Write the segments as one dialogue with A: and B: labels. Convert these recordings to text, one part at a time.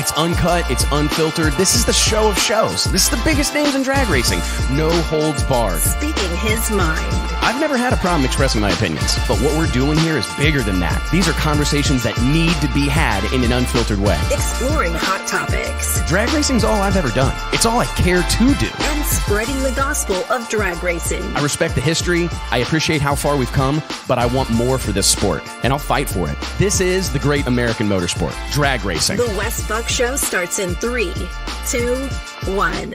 A: It's uncut, it's unfiltered. This is the show of shows. This is the biggest names in drag racing. No holds barred.
B: Speaking his mind.
A: I've never had a problem expressing my opinions, but what we're doing here is bigger than that. These are conversations that need to be had in an unfiltered way.
B: Exploring hot topics.
A: Drag racing's all I've ever done. It's all I care to do.
B: And and spreading the gospel of drag racing.
A: I respect the history, I appreciate how far we've come, but I want more for this sport, and I'll fight for it. This is the great American motorsport, drag racing.
B: The Wes Buck Show starts in 3, 2, 1.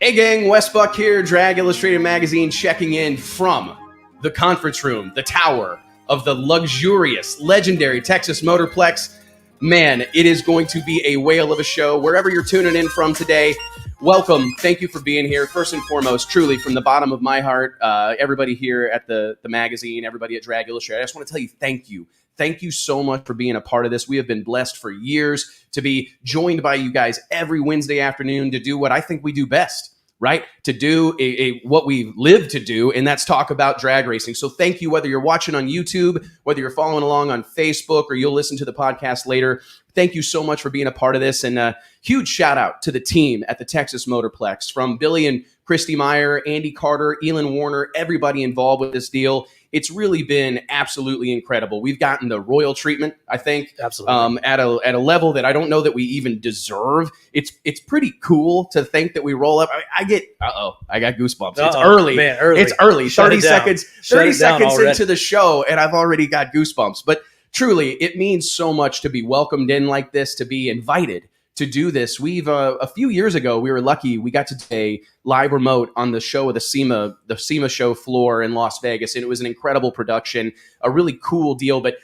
A: Hey gang, Wes Buck here, Drag Illustrated Magazine, checking in from the conference room, the tower of the luxurious, legendary Texas Motorplex. Man, it is going to be a whale of a show. Wherever you're tuning in from today, welcome. Thank you for being here. First and foremost, truly, from the bottom of my heart, everybody here at the magazine, everybody at Drag Illustrated, I just want to tell you thank you. Thank you so much for being a part of this. We have been blessed for years to be joined by you guys every Wednesday afternoon to do what I think we do best. Right? To do what we live to do, and that's talk about drag racing. So thank you, whether you're watching on YouTube, whether you're following along on Facebook, or you'll listen to the podcast later. Thank you so much for being a part of this. And a huge shout out to the team at the Texas Motorplex, from Billy and Christy Meyer, Andy Carter, Elin Warner, everybody involved with this deal. It's really been absolutely incredible. We've gotten the royal treatment, I think, absolutely, at a level that I don't know that we even deserve. It's pretty cool to think that we roll up. I got goosebumps. It's early. Man, early. It's early. 30 seconds into the show, and I've already got goosebumps. But truly, it means so much to be welcomed in like this, to be invited to do this. We've a few years ago, we were lucky. We got to do a live remote on the show of the SEMA show floor in Las Vegas, and it was an incredible production, a really cool deal, but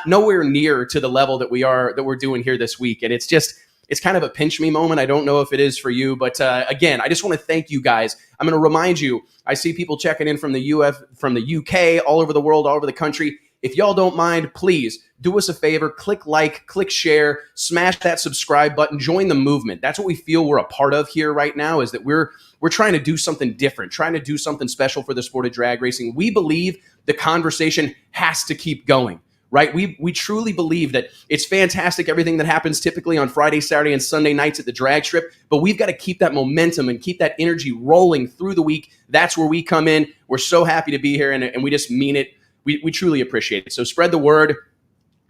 A: nowhere near to the level that we're doing here this week. And it's kind of a pinch me moment. I don't know if it is for you, but again, I just want to thank you guys. I'm going to remind you. I see people checking in from the from the UK, all over the world, all over the country. If y'all don't mind, please do us a favor, click like, click share, smash that subscribe button, join the movement. That's what we feel we're a part of here right now, is that we're trying to do something different, trying to do something special for the sport of drag racing. We believe the conversation has to keep going, right? We truly believe that it's fantastic, everything that happens typically on Friday, Saturday, and Sunday nights at the drag strip, but we've got to keep that momentum and keep that energy rolling through the week. That's where we come in. We're so happy to be here, and we just mean it. We truly appreciate it. So spread the word.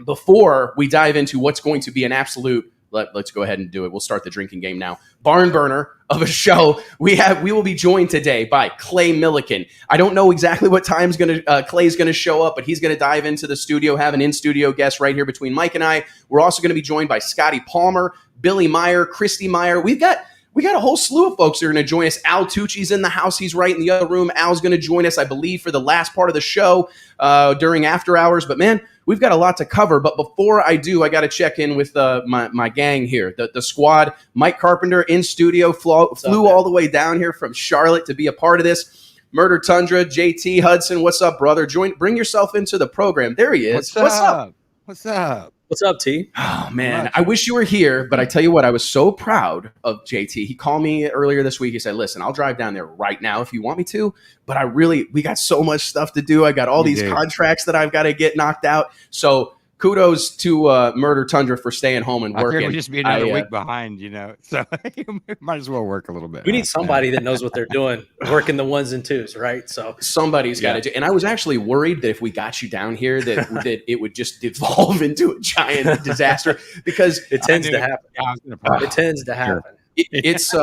A: Before we dive into what's going to be an absolute, let's go ahead and do it. We'll start the drinking game now. Barn burner of a show. We will be joined today by Clay Millican. I don't know exactly what time Clay's going to show up, but he's going to dive into the studio, have an in-studio guest right here between Mike and I. We're also going to be joined by Scotty Palmer, Billy Meyer, Christy Meyer. We got a whole slew of folks that are going to join us. Al Tucci's in the house. He's right in the other room. Al's going to join us, I believe, for the last part of the show during after hours. But man, we've got a lot to cover. But before I do, I got to check in with my gang here, the squad. Mike Carpenter in studio, flew all the way down here from Charlotte to be a part of this. Murder Tundra, JT Hudson, what's up, brother? Bring yourself into the program. There he is. What's up?
C: What's up?
D: What's up, T?
A: Oh, man. I wish you were here, but I tell you what, I was so proud of JT. He called me earlier this week. He said, listen, I'll drive down there right now if you want me to, but we got so much stuff to do. I got all these contracts that I've got to get knocked out. So kudos to Murder Tundra for staying home and working.
C: We'll just be another week behind, so you might as well work a little bit.
D: We need somebody that knows what they're doing, working the ones and twos, right? So
A: somebody's got to do. And I was actually worried that if we got you down here, that it would just devolve into a giant disaster, because
D: it tends to happen. It tends to happen.
A: It's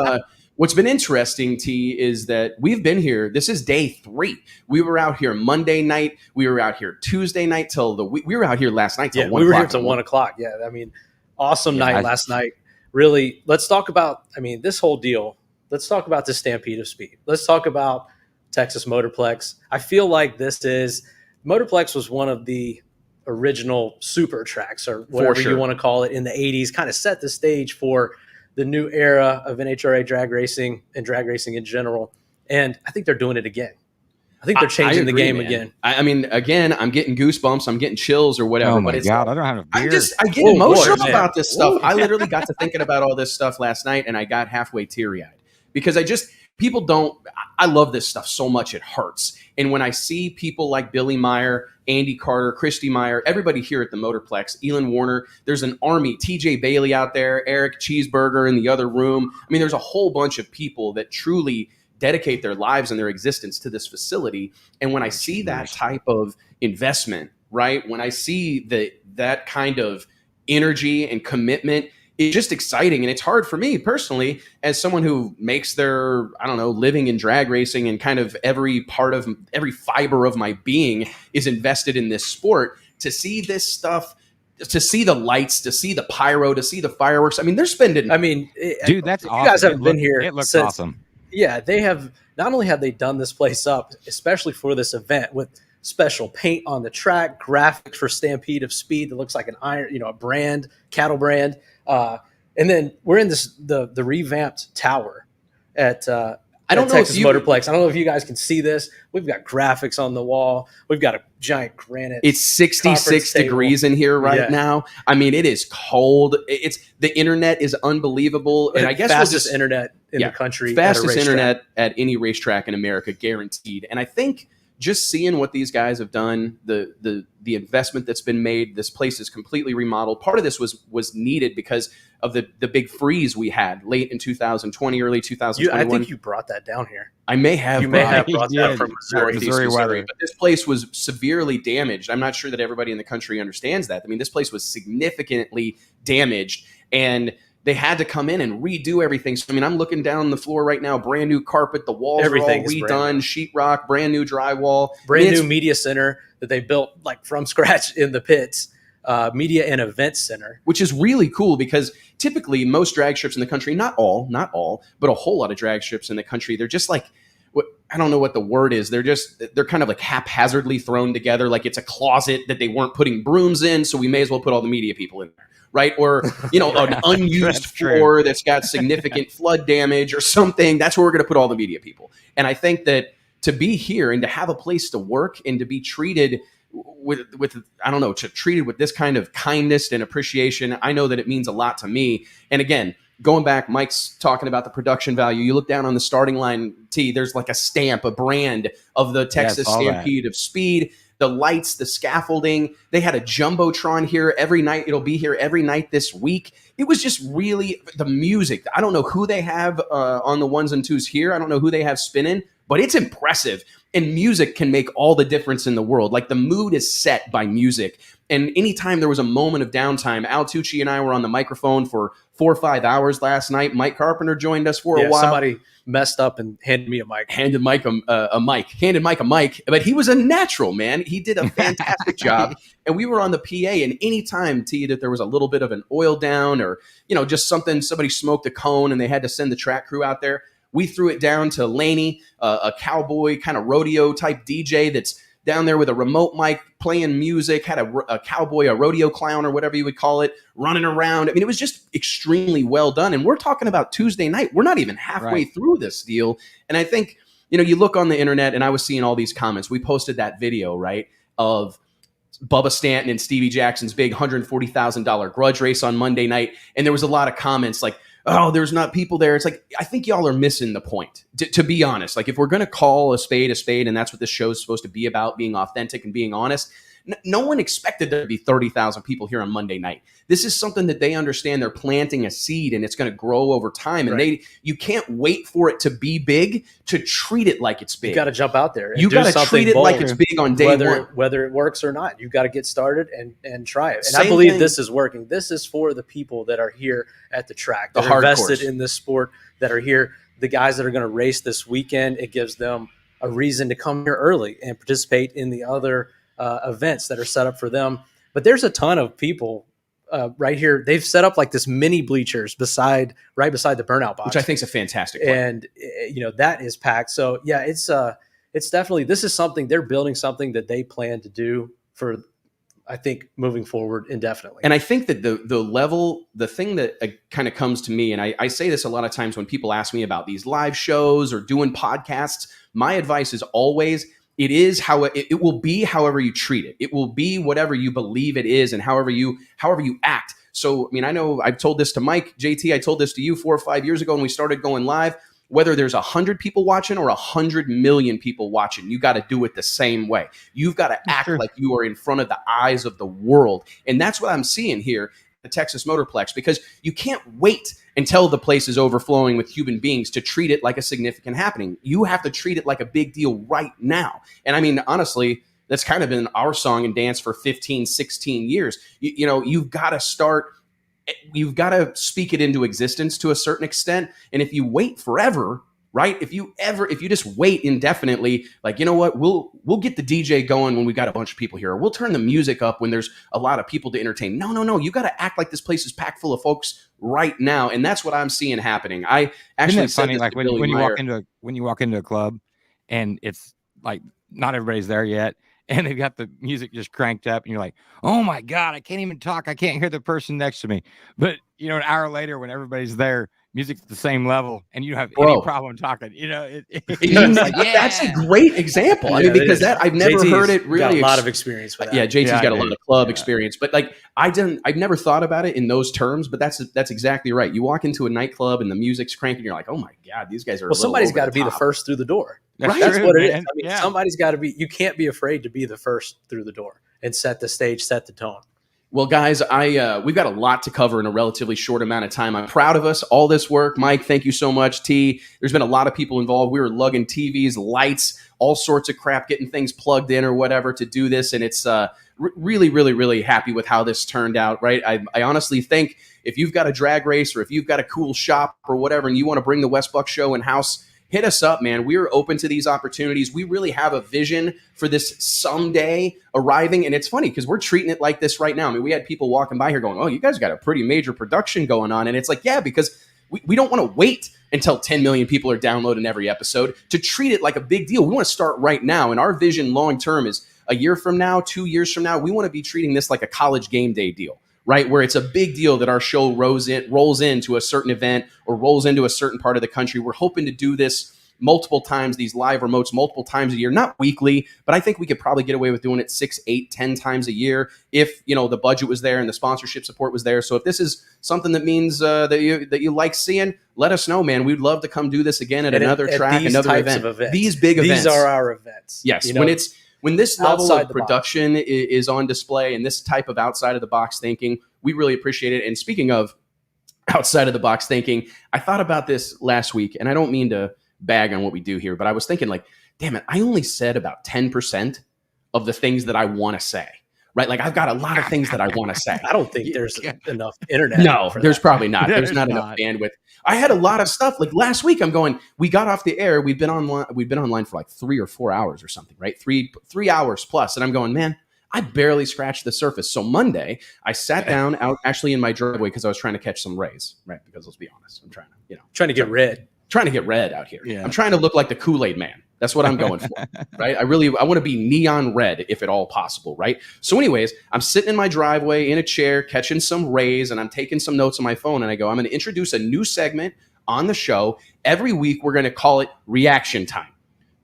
A: what's been interesting, T, is that we've been here. This is day 3. We were out here Monday night. We were out here Tuesday night we were out here last night till 1 o'clock.
D: We were here till 1 o'clock. Yeah, I mean, awesome night last night. Really, let's talk about, this whole deal. Let's talk about the Stampede of Speed. Let's talk about Texas Motorplex. I feel like Motorplex was one of the original super tracks, or whatever you want to call it, in the 80s, kind of set the stage for the new era of NHRA drag racing and drag racing in general. And I think they're doing it again. I think they're changing the game again.
A: Again, I'm getting goosebumps. I'm getting chills or whatever.
C: Oh my God, I don't have a beer.
A: I get emotional about this stuff. I literally got to thinking about all this stuff last night, and I got halfway teary-eyed because I love this stuff so much it hurts. And when I see people like Billy Meyer, Andy Carter, Christy Meyer, everybody here at the Motorplex, Elin Warner, there's an army, TJ Bailey out there, Eric Cheeseburger in the other room. There's a whole bunch of people that truly dedicate their lives and their existence to this facility. And when I see that type of investment, right, when I see that kind of energy and commitment, it's just exciting. And it's hard for me personally, as someone who makes their, I don't know, living in drag racing, and kind of every fiber of my being is invested in this sport, to see this stuff, to see the lights, to see the pyro, to see the fireworks. I mean, they're spending. I mean,
C: dude, that's awesome.
D: You guys haven't been here.
C: It looks
D: since,
C: awesome.
D: Yeah, they have. Not only have they done this place up, especially for this event, with special paint on the track, graphics for Stampede of Speed that looks like an iron, a brand, cattle brand. And then we're in the revamped tower at Texas Motorplex. I don't know if you guys can see this. We've got graphics on the wall. We've got a giant granite.
A: It's 66 degrees in here right now. I mean, it is cold. It's the internet is unbelievable, and I guess
D: fastest internet in the country.
A: Fastest internet at any racetrack in America, guaranteed. And I think just seeing what these guys have done, the investment that's been made, this place is completely remodeled. Part of this was needed because of the big freeze we had late in 2020, early 2021.
D: I think you brought that down here.
A: I may have.
D: You may have brought that from Missouri
A: weather. But this place was severely damaged. I'm not sure that everybody in the country understands that. I mean, this place was significantly damaged, and they had to come in and redo everything. So, I mean, I'm looking down the floor right now, brand new carpet, the walls are all redone, sheetrock, brand new drywall.
D: Brand new media center that they built like from scratch in the pits. Media and event center,
A: which is really cool, because typically most drag strips in the country, not all, but a whole lot of drag strips in the country, they're just like, I don't know what the word is. They're kind of like haphazardly thrown together. Like it's a closet that they weren't putting brooms in. So we may as well put all the media people in there. Right. Or, an unused floor that's got significant flood damage or something. That's where we're going to put all the media people. And I think that to be here and to have a place to work and to be treated with treated with this kind of kindness and appreciation, I know that it means a lot to me. And again, going back, Mike's talking about the production value. You look down on the starting line, there's like a stamp, a brand of the Texas Stampede of Speed. The lights, the scaffolding. They had a Jumbotron here every night. It'll be here every night this week. It was just really the music. I don't know who they have on the ones and twos here. I don't know who they have spinning, but it's impressive. And music can make all the difference in the world. Like the mood is set by music. And anytime there was a moment of downtime, Al Tucci and I were on the microphone for 4 or 5 hours last night. Mike Carpenter joined us for a while.
D: Somebody messed up and handed me a mic.
A: Handed Mike a mic, but he was a natural, man. He did a fantastic job. And we were on the PA, and anytime, that there was a little bit of an oil down or, just somebody smoked a cone and they had to send the track crew out there, we threw it down to Laney, a cowboy kind of rodeo type DJ that's down there with a remote mic playing music, had a cowboy, a rodeo clown or whatever you would call it, running around. I mean, it was just extremely well done. And we're talking about Tuesday night. We're not even halfway through this deal. And I think, you look on the internet, and I was seeing all these comments. We posted that video, right, of Bubba Stanton and Stevie Jackson's big $140,000 grudge race on Monday night. And there was a lot of comments like, oh, there's not people there. It's like, I think y'all are missing the point, to be honest. Like, if we're going to call a spade, and that's what this show is supposed to be about, being authentic and being honest, no one expected there to be 30,000 people here on Monday night. This is something that they understand. They're planting a seed, and it's going to grow over time. And you can't wait for it to be big to treat it like it's big.
D: You got to jump out there.
A: You got to treat it like it's big on day one.
D: Whether it works or not, you've got to get started and try it. And I believe this is working. This is for the people that are here at the track, that are invested in this sport, that are here. The guys that are going to race this weekend, it gives them a reason to come here early and participate in the other events that are set up for them. But there's a ton of people right here. They've set up like this mini bleachers right beside the burnout box,
A: which I think is a fantastic plan.
D: And that is packed. So yeah, it's definitely, this is something they're building, something that they plan to do for, I think, moving forward indefinitely.
A: And I think that the thing that kind of comes to me, and I say this a lot of times when people ask me about these live shows or doing podcasts, my advice is always, it will be however you treat it. It will be whatever you believe it is and however you act. So, I mean, I know I've told this to Mike, JT, I told this to you 4 or 5 years ago when we started going live. Whether there's 100 people watching or 100 million people watching, you got to do it the same way. You've got to act like you are in front of the eyes of the world. And that's what I'm seeing here at the Texas Motorplex, because you can't wait until the place is overflowing with human beings to treat it like a significant happening. You have to treat it like a big deal right now. And I mean, honestly, that's kind of been our song and dance for 15, 16 years. You've got to start you've got to speak it into existence to a certain extent. And if you wait forever, right? If you just wait indefinitely, like, you know what, we'll get the DJ going when we got a bunch of people here. Or we'll turn the music up when there's a lot of people to entertain. No. You got to act like this place is packed full of folks right now. And that's what I'm seeing happening. I actually said
C: funny,
A: this
C: like
A: to
C: when
A: Billy
C: you
A: Meyer.
C: walk into a club and it's like not everybody's there yet. And they've got the music just cranked up, and you're like, "Oh my God, I can't even talk. I can't hear the person next to me." But an hour later, when everybody's there, music's at the same level, and you don't have any problem talking.
A: That's a great example. I mean, because I've never heard it really.
D: Got a lot of experience with that.
A: Yeah, JT's got a lot of club experience, but like I've never thought about it in those terms. But that's exactly right. You walk into a nightclub and the music's cranking, you're like, "Oh my God, these guys are." Well,
D: somebody's got to be the first through the door.
C: That's
D: what it is. I mean, somebody's got to be. You can't be afraid to be the first through the door and set the stage, set the tone.
A: Well, guys, we've got a lot to cover in a relatively short amount of time. I'm proud of us, all this work. Mike, thank you so much. T, there's been a lot of people involved. We were lugging TVs, lights, all sorts of crap, getting things plugged in or whatever to do this. And it's really, really, really happy with how this turned out, right? I honestly think if you've got a drag race or if you've got a cool shop or whatever and you want to bring the Wes Buck Show in-house, hit us up, man. We're open to these opportunities. We really have a vision for this someday arriving. And it's funny because we're treating it like this right now. I mean, we had people walking by here going, "Oh, you guys got a pretty major production going on." And it's like, yeah, because we don't want to wait until 10 million people are downloading every episode to treat it like a big deal. We want to start right now. And our vision long term is a year from now, 2 years from now, we want to be treating this like a college game day deal. Right, where it's a big deal that our show rolls into a certain event or rolls into a certain part of the country. We're hoping to do this multiple times, these live remotes multiple times a year, not weekly, but I think we could probably get away with doing it 6, 8, 10 times a year if the budget was there and the sponsorship support was there. So if this is something that means that you like seeing, let us know, man. We'd love to come do this again at another track, another event. These big events.
D: These are our events.
A: Yes, when this level of production is on display and this type of outside of the box thinking, we really appreciate it. And speaking of outside of the box thinking, I thought about this last week, and I don't mean to bag on what we do here, but I was thinking like, damn it, I only said about 10% of the things that I want to say. Right? Like I've got a lot of things that I want to say.
D: I don't think there's enough internet.
A: No, there's probably not. There's not enough bandwidth. I had a lot of stuff. Like last week, we got off the air. We've been online for like 3 or 4 hours or something, right? Three hours plus. And I'm going, man, I barely scratched the surface. So Monday, I sat down out actually in my driveway because I was trying to catch some rays, right? Because let's be honest, I'm trying to get red out here. Yeah. I'm trying to look like the Kool-Aid man. That's what I'm going for, right? I want to be neon red if at all possible, right? So anyways, I'm sitting in my driveway in a chair, catching some rays, and I'm taking some notes on my phone, and I go, I'm going to introduce a new segment on the show. Every week, we're going to call it Reaction Time.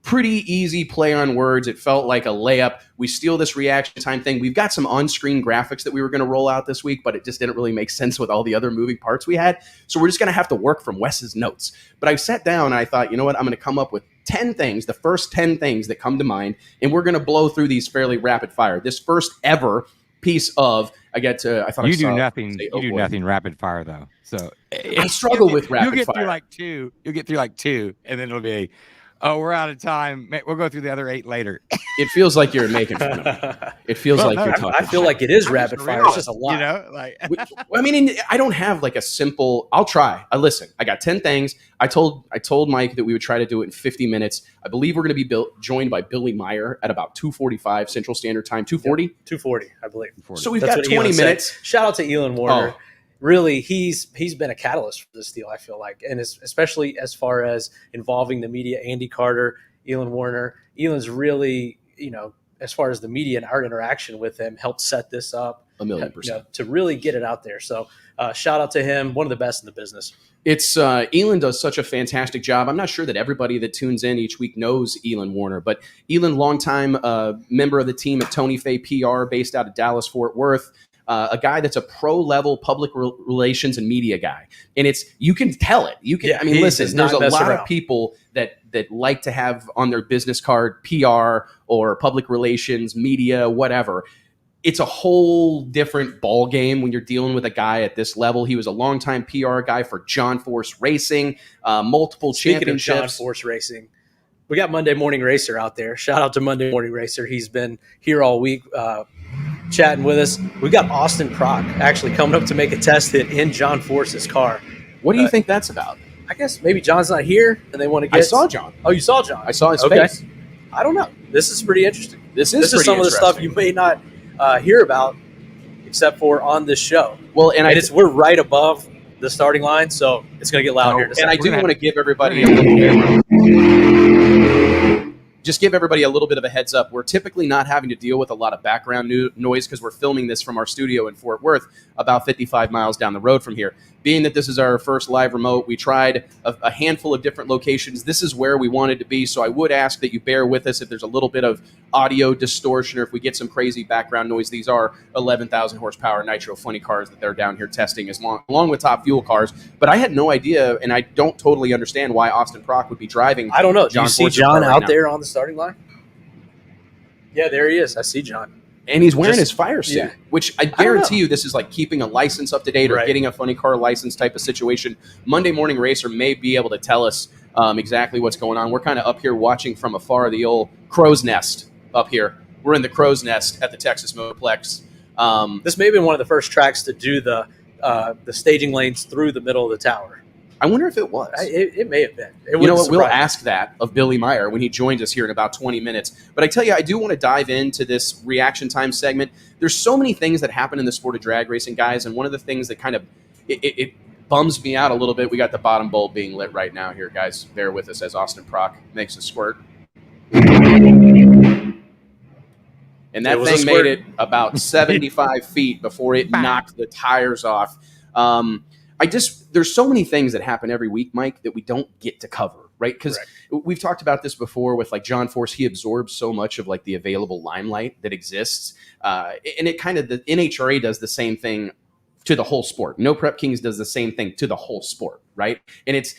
A: Pretty easy play on words. It felt like a layup. We steal this reaction time thing. We've got some on-screen graphics that we were going to roll out this week, but it just didn't really make sense with all the other moving parts we had. So we're just going to have to work from Wes's notes. But I sat down and I thought, you know what? I'm going to come up with 10 things, the first 10 things that come to mind, and we're going to blow through these fairly rapid fire. This first ever piece of, I thought you do
C: nothing rapid fire though. So
A: I struggle with rapid fire.
C: You'll get through like two, and then it'll be, oh, we're out of time. We'll go through the other 8 later.
A: It feels like you're making fun of me. It feels like you're talking.
D: I feel like it is rapid fire. It's just a lot.
A: I mean, I don't have like a simple. I'll try. Listen, I got 10 things. I told Mike that we would try to do it in 50 minutes. I believe we're going to be joined by Billy Meyer at about 2:45 Central Standard Time. 2:40.
D: 2:40, I believe.
A: 2:40. So we've got 20 minutes.
D: Said. Shout out to Elon Warner. Oh. Really, he's been a catalyst for this deal, I feel like, and especially as far as involving the media. Andy Carter, Elon Warner. Elon's really, as far as the media and our interaction with him, helped set this up
A: 1,000,000%.
D: To really get it out there. So shout out to him, one of the best in the business.
A: It's Elon does such a fantastic job. I'm not sure that everybody that tunes in each week knows Elon Warner, but Elon, longtime member of the team at Tony Fay PR, based out of Dallas, Fort Worth. A guy that's a pro-level public relations and media guy. And you can tell it. Listen, there's a lot of people that like to have on their business card PR or public relations, media, whatever. It's a whole different ball game when you're dealing with a guy at this level. He was a longtime PR guy for John Force Racing, multiple championships.
D: Speaking of John Force Racing, we got Monday Morning Racer out there. Shout out to Monday Morning Racer. He's been here all week. chatting with us. We got Austin Prock actually coming up to make a test hit in John Force's car.
A: What do you think that's about?
D: I guess maybe John's not here and they want to get.
A: I saw John.
D: Oh, you saw John?
A: I saw his face.
D: I don't know. This is pretty interesting.
A: This is
D: some of the stuff you may not hear about, except for on this show.
A: Well,
D: we're right above the starting line, so it's going to get loud here.
A: And I do want to give everybody just give everybody a little bit of a heads up. We're typically not having to deal with a lot of background noise because we're filming this from our studio in Fort Worth, about 55 miles down the road from here. Being that this is our first live remote, we tried a handful of different locations. This is where we wanted to be, so I would ask that you bear with us if there's a little bit of audio distortion or if we get some crazy background noise. These are 11,000 horsepower nitro funny cars that they're down here testing along with top fuel cars. But I had no idea, and I don't totally understand why Austin Prock would be driving.
D: I don't know. Do you see John out
A: now.
D: There on the starting line? Yeah, there he is. I see John.
A: And he's wearing his fire suit, which I guarantee you this is like keeping a license up to date or getting a funny car license type of situation. Monday Morning Racer may be able to tell us exactly what's going on. We're kind of up here watching from afar, the old crow's nest up here. We're in the crow's nest at the Texas Motorplex.
D: This may have been one of the first tracks to do the staging lanes through the middle of the tower.
A: I wonder if it was.
D: It may have been.
A: You know what? We'll ask that of Billy Meyer when he joins us here in about 20 minutes. But I tell you, I do want to dive into this reaction time segment. There's so many things that happen in the sport of drag racing, guys. And one of the things that kind of it bums me out a little bit, we got the bottom bulb being lit right now here, guys. Bear with us as Austin Prock makes a squirt. And that thing made it about 75 feet before it knocked the tires off. There's so many things that happen every week, Mike, that we don't get to cover, right? Because we've talked about this before with like John Force. He absorbs so much of like the available limelight that exists. And it kind of, the NHRA does the same thing to the whole sport. No Prep Kings does the same thing to the whole sport, right? And it's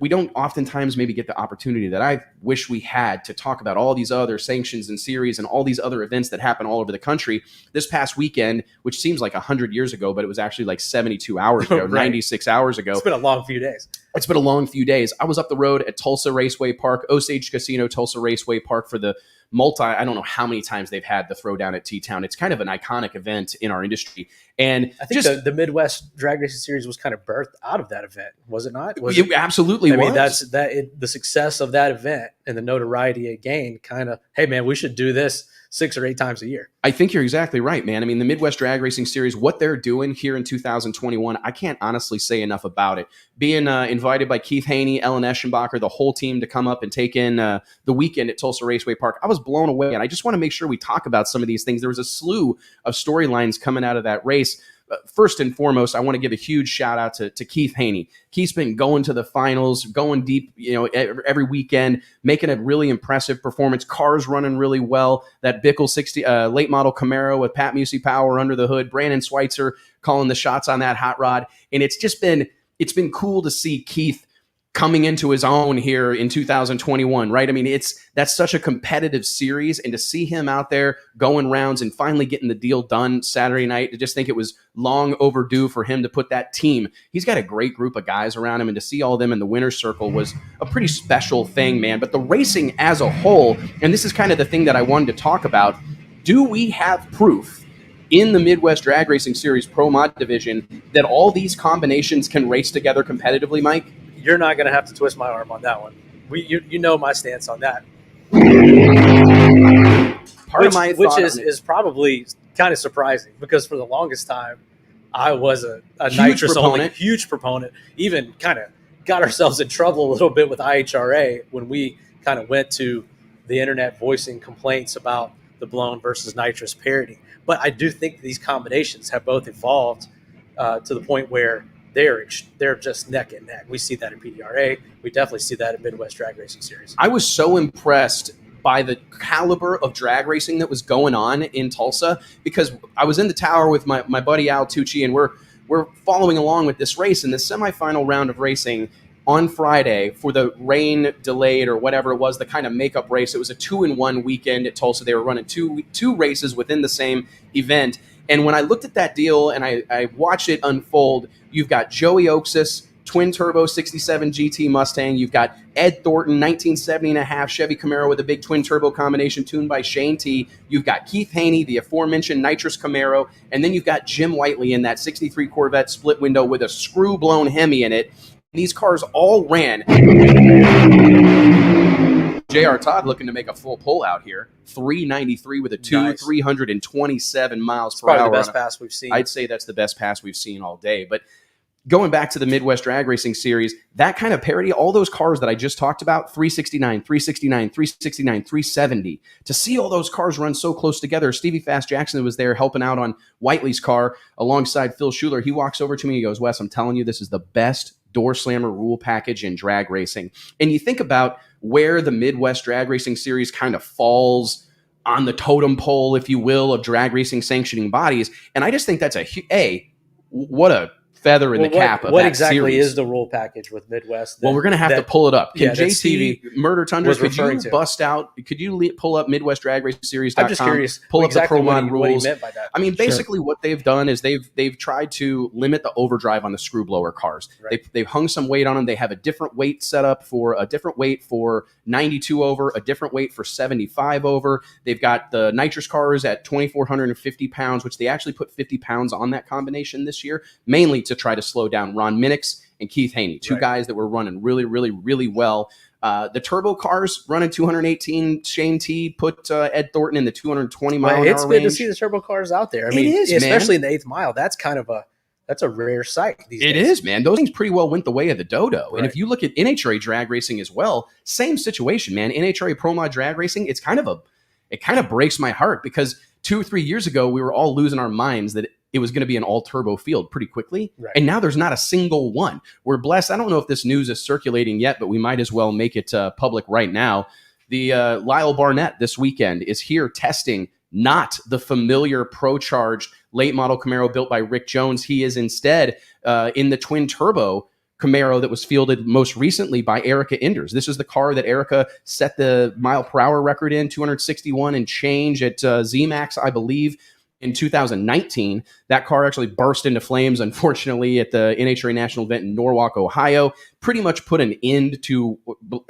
A: we don't oftentimes maybe get the opportunity that I wish we had to talk about all these other sanctions and series and all these other events that happen all over the country. This past weekend, which seems like 100 years ago, but it was actually like 72 hours ago, 96 hours ago.
D: It's been a long few days.
A: It's been a long few days. I was up the road at Tulsa Raceway Park, Osage Casino, Tulsa Raceway Park for the I don't know how many times they've had the throwdown at T-Town. It's kind of an iconic event in our industry. And
D: I think the Midwest Drag Racing Series was kind of birthed out of that event, was it not?
A: It absolutely was.
D: I mean, the success of that event and the notoriety it gained kind of, hey, man, we should do this 6 or 8 times a year.
A: I think you're exactly right, man. I mean, the Midwest Drag Racing Series, what they're doing here in 2021, I can't honestly say enough about it. Being invited by Keith Haney, Ellen Eschenbacher, the whole team to come up and take in the weekend at Tulsa Raceway Park, I was blown away. And I just want to make sure we talk about some of these things. There was a slew of storylines coming out of that race. First and foremost, I want to give a huge shout out to Keith Haney. Keith's been going to the finals, going deep, every weekend, making a really impressive performance. Cars running really well. That Bickle 60 late model Camaro with Pat Musey power under the hood. Brandon Schweitzer calling the shots on that hot rod, and it's been cool to see Keith coming into his own here in 2021, right? I mean, that's such a competitive series, and to see him out there going rounds and finally getting the deal done Saturday night, I just think it was long overdue for him to put that team. He's got a great group of guys around him, and to see all of them in the winner's circle was a pretty special thing, man. But the racing as a whole, and this is kind of the thing that I wanted to talk about, do we have proof in the Midwest Drag Racing Series Pro Mod division that all these combinations can race together competitively, Mike?
D: You're not going to have to twist my arm on that one. You know my stance on that. Which is probably kind of surprising, because for the longest time, I was a nitrous only huge proponent. Even kind of got ourselves in trouble a little bit with IHRA when we kind of went to the internet voicing complaints about the blown versus nitrous parity. But I do think these combinations have both evolved to the point where they're just neck and neck. We see that in PDRA. We definitely see that in Midwest Drag Racing Series.
A: I was so impressed by the caliber of drag racing that was going on in Tulsa, because I was in the tower with my buddy Al Tucci, and we're following along with this race. In the semifinal round of racing on Friday, for the rain delayed or whatever it was, the kind of makeup race, it was a 2-in-1 weekend at Tulsa. They were running two races within the same event. And when I looked at that deal and I watched it unfold, you've got Joey Oaksis, twin turbo 67 GT Mustang. You've got Ed Thornton, 1970 and a half Chevy Camaro with a big twin turbo combination tuned by Shane T. You've got Keith Haney, the aforementioned nitrous Camaro. And then you've got Jim Whiteley in that 63 Corvette split window with a screw blown Hemi in it. These cars all ran. J.R. Todd looking to make a full pull out here. 393 with a 327 miles per hour.
D: Probably the best pass we've seen.
A: I'd say that's the best pass we've seen all day. But going back to the Midwest Drag Racing Series, that kind of parity, all those cars that I just talked about, 369, 369, 369, 370, to see all those cars run so close together. Stevie Fast Jackson was there helping out on Whiteley's car alongside Phil Schuler. He walks over to me and he goes, Wes, I'm telling you, this is the best door slammer rule package in drag racing. And you think about where the Midwest Drag Racing Series kind of falls on the totem pole, if you will, of drag racing sanctioning bodies. And I just think that's what a feather in the cap of
D: what
A: that
D: exactly
A: series.
D: Is the rule package with Midwest?
A: Well, we're going to have to pull it up. Can JT Murder Tundra, could you bust out, could you pull up Midwest Drag Racing Series.com?
D: I'm just curious.
A: Pull
D: exactly
A: up the ProMod rules.
D: What he meant by that.
A: I mean, basically what they've done is they've tried to limit the overdrive on the screw blower cars. Right. They've hung some weight on them. They have a different weight set up for a different weight for 92 over, a different weight for 75 over. They've got the nitrous cars at 2,450 pounds, which they actually put 50 pounds on that combination this year, mainly to try to slow down Ron Minix and Keith Haney, two guys that were running really, really, really well. The turbo cars running 218. Shane T put Ed Thornton in the 220 mile an hour range.
D: It's good to see the turbo cars out there. I mean, especially in the 8th mile. That's kind of a rare sight these days.
A: It is, man. Those things pretty well went the way of the dodo. Right. And if you look at NHRA drag racing as well, same situation, man. NHRA Pro Mod drag racing, it kind of breaks my heart because 2 or 3 years ago we were all losing our minds that it was going to be an all-turbo field pretty quickly. Right. And now there's not a single one. We're blessed. I don't know if this news is circulating yet, but we might as well make it public right now. The Lyle Barnett this weekend is here testing not the familiar pro-charged late model Camaro built by Rick Jones. He is instead in the twin-turbo Camaro that was fielded most recently by Erica Enders. This is the car that Erica set the mile per hour record in, 261 and change at ZMAX, I believe, in 2019. That car actually burst into flames, unfortunately, at the NHRA National event in Norwalk, Ohio. Pretty much put an end to,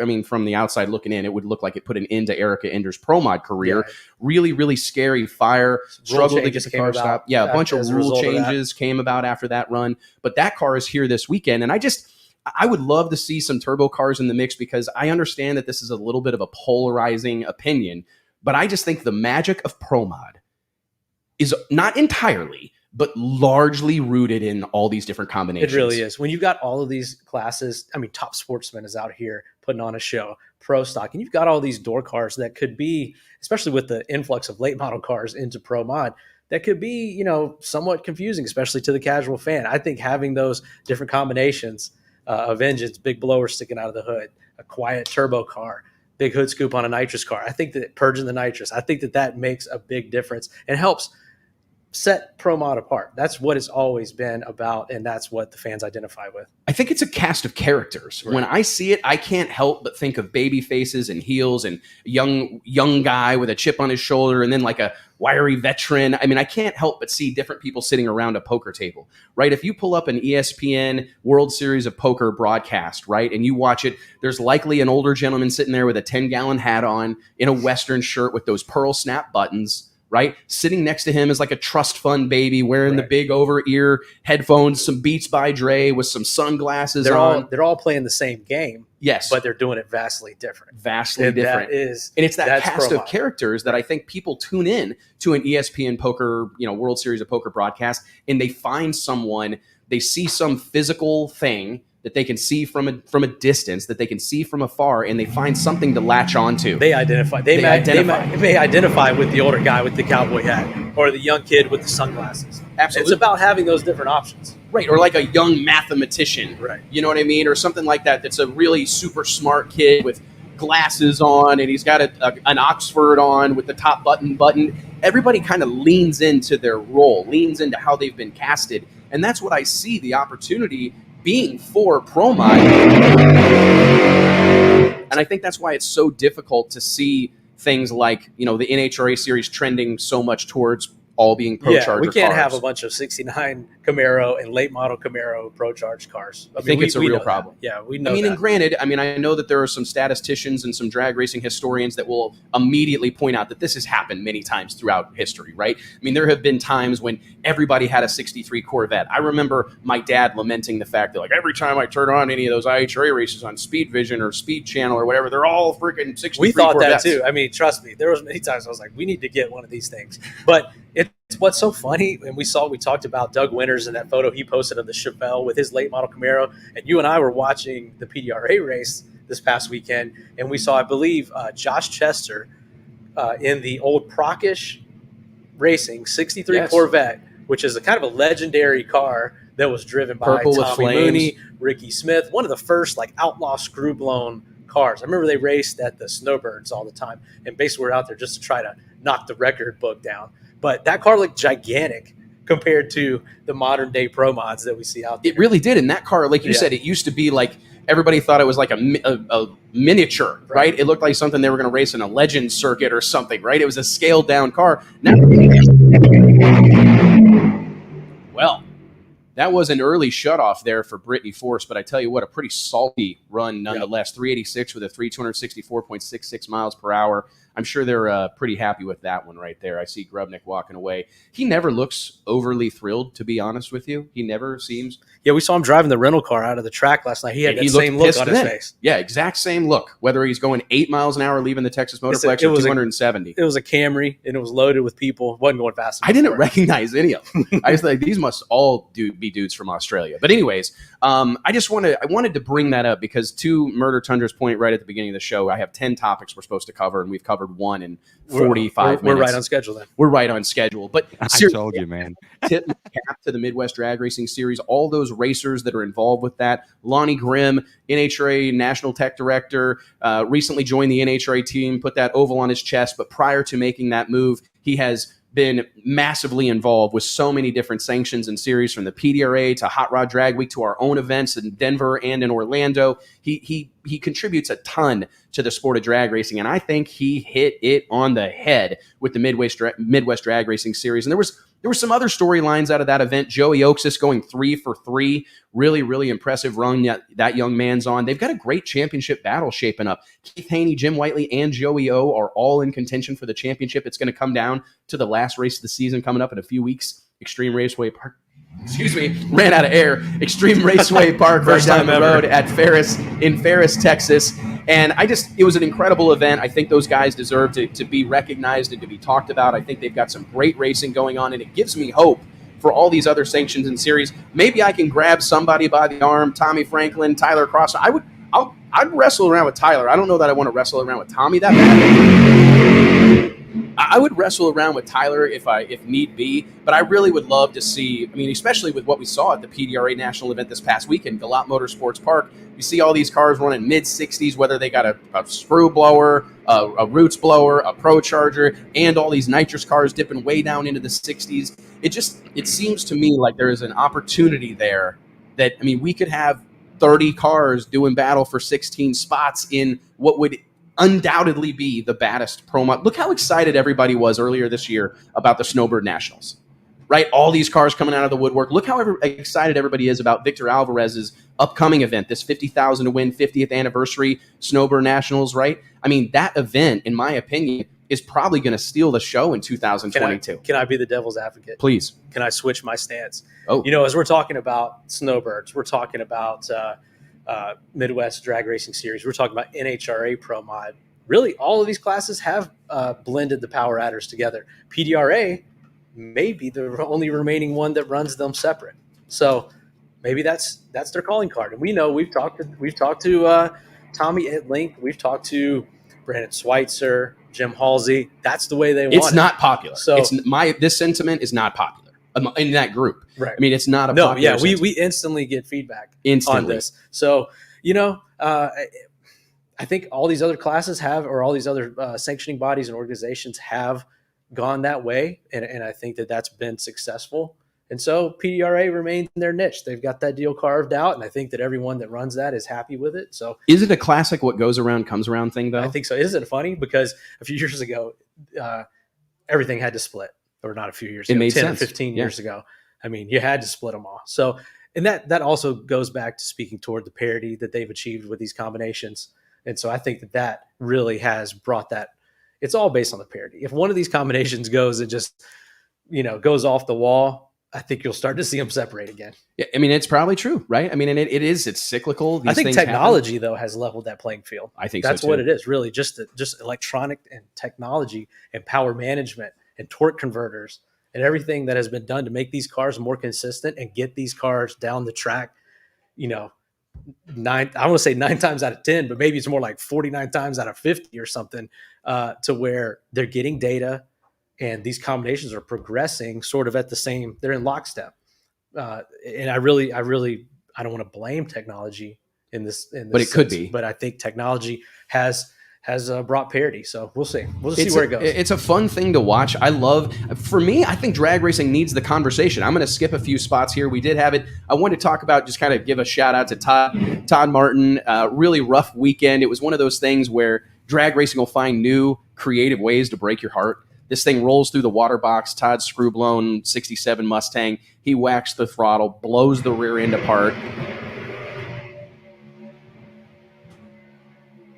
A: I mean, from the outside looking in, it would look like it put an end to Erica Enders' Pro Mod career. Yeah. Really, really scary fire. Struggled to get the car stopped. Yeah, a bunch of rule changes came about after that run. But that car is here this weekend. And I would love to see some turbo cars in the mix because I understand that this is a little bit of a polarizing opinion. But I just think the magic of Pro Mod is not entirely, but largely rooted in all these different combinations.
D: It really is. When you've got all of these classes, I mean, Top Sportsman is out here putting on a show, Pro Stock, and you've got all these door cars that could be, especially with the influx of late model cars into Pro Mod, that could be, somewhat confusing, especially to the casual fan. I think having those different combinations of engines, big blower sticking out of the hood, a quiet turbo car, big hood scoop on a nitrous car, I think that purging the nitrous, I think that makes a big difference and helps set Pro Mod apart. That's what it's always been about, and that's what the fans identify with.
A: I think it's a cast of characters. Right. When I see it, I can't help but think of baby faces and heels and young guy with a chip on his shoulder and then like a wiry veteran. I mean, I can't help but see different people sitting around a poker table, right? If you pull up an ESPN World Series of Poker broadcast, right, and you watch it, there's likely an older gentleman sitting there with a 10-gallon hat on in a Western shirt with those pearl snap buttons, right? Sitting next to him is like a trust fund baby wearing the big over-ear headphones, some Beats by Dre with some sunglasses on.
D: They're all playing the same game.
A: Yes.
D: But they're doing it vastly different.
A: And it's that cast of characters that I think people tune in to an ESPN Poker, World Series of Poker broadcast, and they find someone, they see some physical thing that they can see from a distance, that they can see from afar, and they find something to latch onto.
D: They may identify with the older guy with the cowboy hat or the young kid with the sunglasses.
A: Absolutely.
D: It's about having those different options.
A: Right, or like a young mathematician.
D: Right.
A: You know what I mean? Or something like that that's a really super smart kid with glasses on, and he's got an Oxford on with the top button. Everybody kind of leans into their role, leans into how they've been casted, and that's what I see the opportunity being for Pro Mod. And I think that's why it's so difficult to see things like, the NHRA series trending so much towards all being Pro Charger
D: we can't
A: cars.
D: have a bunch of 69 Camaro and late model Camaro Pro Charged cars.
A: I think it's a real problem.
D: That. Yeah, we know.
A: And granted, I know that there are some statisticians and some drag racing historians that will immediately point out that this has happened many times throughout history, right? There have been times when everybody had a 63 Corvette. I remember my dad lamenting the fact that, like, every time I turn on any of those IHRA races on Speed Vision or Speed Channel or whatever, they're all freaking 63
D: We thought
A: Corvettes.
D: that too. Trust me, there was many times I was like, we need to get one of these things. But it's what's so funny, and we talked about Doug Winters and that photo he posted of the Chevelle with his late model Camaro, and you and I were watching the PDRA race this past weekend, and we saw, I believe, Josh Chester in the old Procish Racing 63 Corvette, which is a kind of a legendary car that was driven by
A: Purple with
D: Tommy
A: flames.
D: Mooney, Ricky Smith, one of the first like outlaw screw blown cars. I remember they raced at the Snowbirds all the time, and basically we're out there just to try to knock the record book down. But that car looked gigantic compared to the modern day Pro Mods that we see out there.
A: It really did. And that car, like you said, it used to be like, everybody thought it was like a miniature, right? It looked like something they were going to race in a legend circuit or something, right? It was a scaled down car. Now, well, that was an early shutoff there for Brittany Force, but I tell you what, a pretty salty run nonetheless. 386 with a 264.66 miles per hour. I'm sure they're pretty happy with that one right there. I see Grubnick walking away. He never looks overly thrilled, to be honest with you. He never seems.
D: Yeah, we saw him driving the rental car out of the track last night. He had that same look on his face.
A: Yeah, exact same look. Whether he's going 8 miles an hour leaving the Texas Motorplex or 270.
D: It was a Camry, and it was loaded with people. It wasn't going fast enough.
A: I didn't recognize any of them. I was like, these must all be dudes from Australia. But anyways, I wanted to bring that up because to Murder Tundra's point right at the beginning of the show, I have 10 topics we're supposed to cover, and we've covered one in 45 minutes.
D: We're right on schedule then.
A: We're right on schedule. But
C: I told you, man.
A: Tip my cap to the Midwest Drag Racing Series, all those racers that are involved with that. Lonnie Grimm, NHRA National Tech Director, recently joined the NHRA team, put that oval on his chest. But prior to making that move, he has been massively involved with so many different sanctions and series, from the PDRA to Hot Rod Drag Week to our own events in Denver and in Orlando. He contributes a ton to the sport of drag racing, and I think he hit it on the head with the Midwest Drag Racing Series. And there were some other storylines out of that event. Joey Oaksis going 3 for 3. Really, really impressive run that young man's on. They've got a great championship battle shaping up. Keith Haney, Jim Whiteley, and Joey O are all in contention for the championship. It's going to come down to the last race of the season coming up in a few weeks. Extreme Raceway Park. Ran out of air. Extreme Raceway Park right down the road at Ferris, Texas. And it was an incredible event. I think those guys deserve to be recognized and to be talked about. I think they've got some great racing going on, and it gives me hope for all these other sanctions and series. Maybe I can grab somebody by the arm, Tommy Franklin, Tyler Cross. I'd wrestle around with Tyler. I don't know that I want to wrestle around with Tommy that bad. I would wrestle around with Tyler if need be, but I really would love to see, especially with what we saw at the PDRA National event this past weekend, Galat Motorsports Park. You see all these cars running mid-60s, whether they got a screw blower, a roots blower, a Pro Charger, and all these nitrous cars dipping way down into the 60s. It seems to me like there is an opportunity there that, we could have 30 cars doing battle for 16 spots in what would undoubtedly be the baddest pro mod. Look how excited everybody was earlier this year about the Snowbird Nationals, right? All these cars coming out of the woodwork. Look how excited everybody is about Victor Alvarez's upcoming event, this 50,000 to win 50th anniversary Snowbird Nationals, right? That event, in my opinion, is probably going to steal the show in 2022.
D: Can I be the devil's advocate?
A: Please.
D: Can I switch my stance?
A: Oh.
D: As we're talking about Snowbirds, we're talking about Midwest Drag Racing Series, we're talking about NHRA Pro Mod. Really, all of these classes have blended the power adders together. PDRA may be the only remaining one that runs them separate. So maybe that's their calling card. And we know we've talked to Tommy at length. We've talked to Brandon Schweitzer, Jim Halsey. That's the way they want it.
A: It's not popular.
D: So
A: this sentiment is not popular in that group.
D: Right.
A: It's not a popular sentiment.
D: We instantly get feedback on this. So, I think all these other classes have, or all these other sanctioning bodies and organizations have gone that way. And I think that's been successful. And so PDRA remains in their niche. They've got that deal carved out. And I think that everyone that runs that is happy with it. So
A: is it a classic what goes around comes around thing, though?
D: I think so. Isn't it funny? Because a few years ago, everything had to split. or not a few years
A: It
D: ago,
A: made
D: 10
A: sense.
D: or 15 years ago. I mean, you had to split them off. So, and that also goes back to speaking toward the parity that they've achieved with these combinations. And so I think that really has brought that. It's all based on the parity. If one of these combinations goes and just, goes off the wall, I think you'll start to see them separate again.
A: Yeah, I mean, it's probably true, right? I mean, and it's cyclical. These
D: I think
A: things
D: technology,
A: happen.
D: though, has leveled that playing field.
A: I think
D: that's
A: so,
D: what
A: too.
D: it is, really. Just electronic and technology and power management and torque converters and everything that has been done to make these cars more consistent and get these cars down the track, I want to say 9 times out of 10, but maybe it's more like 49 times out of 50 or something, to where they're getting data and these combinations are progressing sort of at the same, they're in lockstep. And I don't want to blame technology in this
A: but it could be.
D: But I think technology has brought parity. So we'll see. We'll see where it goes.
A: It's a fun thing to watch. For me, I think drag racing needs the conversation. I'm going to skip a few spots here. We did have it. I wanted to talk about, just kind of give a shout out to Todd Martin. Really rough weekend. It was one of those things where drag racing will find new creative ways to break your heart. This thing rolls through the water box. Todd's screw-blown 67 Mustang. He whacks the throttle, blows the rear end apart.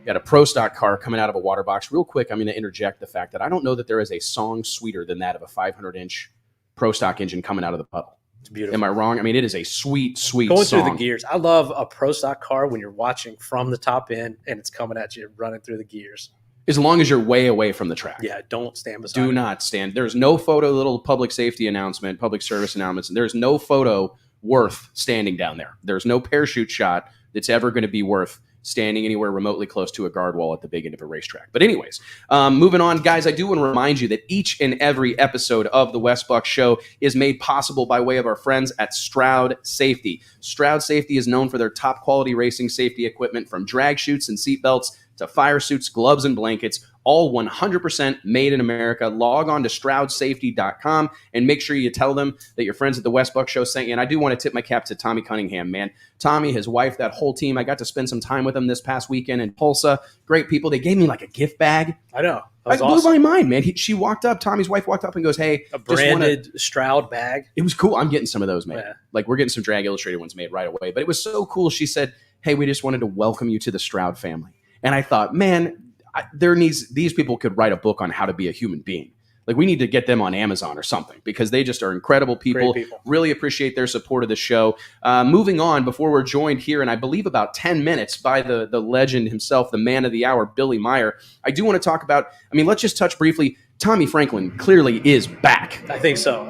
A: Got a pro stock car coming out of a water box. Real quick, I'm going to interject the fact that I don't know that there is a song sweeter than that of a 500-inch pro stock engine coming out of the puddle.
D: It's beautiful.
A: Am I wrong? I mean, it is a sweet song.
D: Going through the gears. I love a pro stock car when you're watching from the top end and it's coming at you, running through the gears.
A: As long as you're way away from the track.
D: Yeah, don't stand beside
A: Do
D: it.
A: not stand. There's no photo, little public safety announcement, public service announcements. And there's no photo worth standing down there. There's no parachute shot that's ever going to be worth standing anywhere remotely close to a guard wall at the big end of a racetrack. But anyways, moving on, guys, I do want to remind you that each and every episode of the Wes Buck Show is made possible by way of our friends at Stroud Safety. Stroud Safety is known for their top quality racing safety equipment, from drag chutes and seatbelts to fire suits, gloves, and blankets, all 100% made in America. Log on to StroudSafety.com and make sure you tell them that your friends at the Wes Buck Show sent you. And I do want to tip my cap to Tommy Cunningham, man. Tommy, his wife, that whole team. I got to spend some time with them this past weekend in Tulsa. Great people. They gave me like a gift bag.
D: I know.
A: That blew my mind, man. She walked up, Tommy's wife walked up and goes, hey.
D: A branded Stroud bag.
A: It was cool. I'm getting some of those made.
D: Yeah.
A: Like, we're getting some Drag Illustrated ones made right away. But it was so cool. She said, hey, we just wanted to welcome you to the Stroud family. And I thought, man, these people could write a book on how to be a human being. Like, we need to get them on Amazon or something, because they just are incredible people.
D: Great people.
A: Really appreciate their support of the show. Moving on, before we're joined here in, I believe, about 10 minutes by the legend himself, the man of the hour, Billy Meyer, I do want to talk about, let's just touch briefly. Tommy Franklin clearly is back.
D: I think so.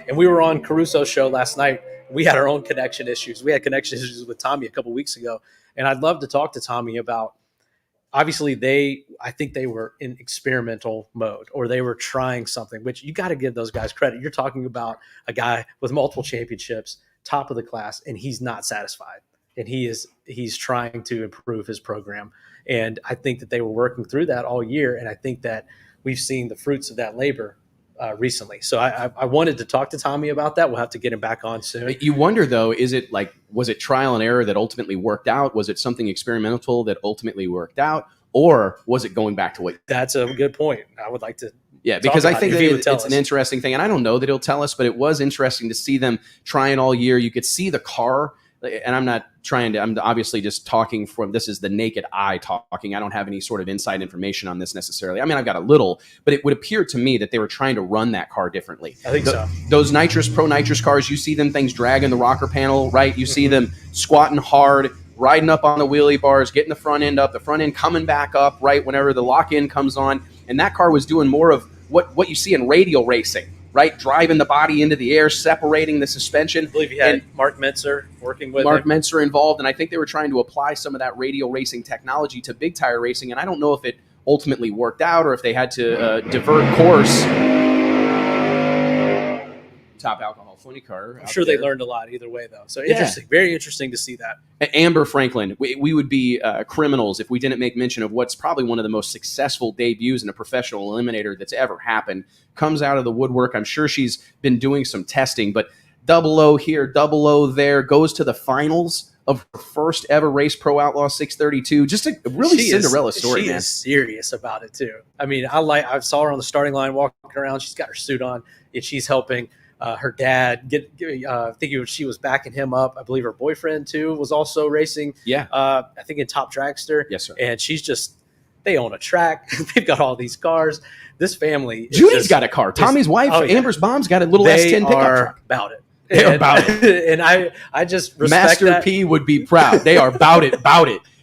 D: And we were on Caruso's show last night. We had our own connection issues. We had connection issues with Tommy a couple weeks ago. And I'd love to talk to Tommy about, obviously, I think they were in experimental mode, or they were trying something, which you got to give those guys credit. You're talking about a guy with multiple championships, top of the class, and he's not satisfied. And he's trying to improve his program. And I think that they were working through that all year. And I think that we've seen the fruits of that labor recently. So I wanted to talk to Tommy about that. We'll have to get him back on soon.
A: You wonder, though, was it trial and error that ultimately worked out? Was it something experimental that ultimately worked out? Or was it going back to what?
D: That's a good point. I would like to.
A: Yeah, because I think that it's an interesting thing. And I don't know that he'll tell us, but it was interesting to see them trying all year. You could see the car. And I'm obviously just talking from, this is the naked eye talking. I don't have any sort of inside information on this necessarily. I've got a little, but it would appear to me that they were trying to run that car differently.
D: I think so.
A: Those pro nitrous cars, you see them things dragging the rocker panel, right? You see them squatting hard, riding up on the wheelie bars, getting the front end up, the front end coming back up, right, whenever the lock-in comes on. And that car was doing more of what you see in radial racing, right? Driving the body into the air, separating the suspension.
D: I believe he had Mark Mentzer working with
A: Mark
D: him.
A: Mentzer involved, and I think they were trying to apply some of that radial racing technology to big tire racing, and I don't know if it ultimately worked out or if they had to divert course. Top alcohol funny car.
D: I'm sure they learned a lot either way, though. So interesting, very interesting to see that.
A: Amber Franklin, we would be criminals if we didn't make mention of what's probably one of the most successful debuts in a professional eliminator that's ever happened. Comes out of the woodwork. I'm sure she's been doing some testing, but 00 here, 00 there, goes to the finals of her first ever race, Pro Outlaw 632. Just a really Cinderella story,
D: she
A: man.
D: Is serious about it too. I mean, I saw her on the starting line walking around. She's got her suit on, and she's helping her dad get. I think she was backing him up. I believe her boyfriend too was also racing.
A: Yeah,
D: I think in Top Dragster.
A: Yes, sir.
D: And they own a track. They've got all these cars. This family.
A: Judy's got a car. Tommy's wife, Amber's mom's got a little S10 pickup truck.
D: About it.
A: They're about it.
D: And I just respect
A: Master
D: that.
A: P would be proud. They are about it,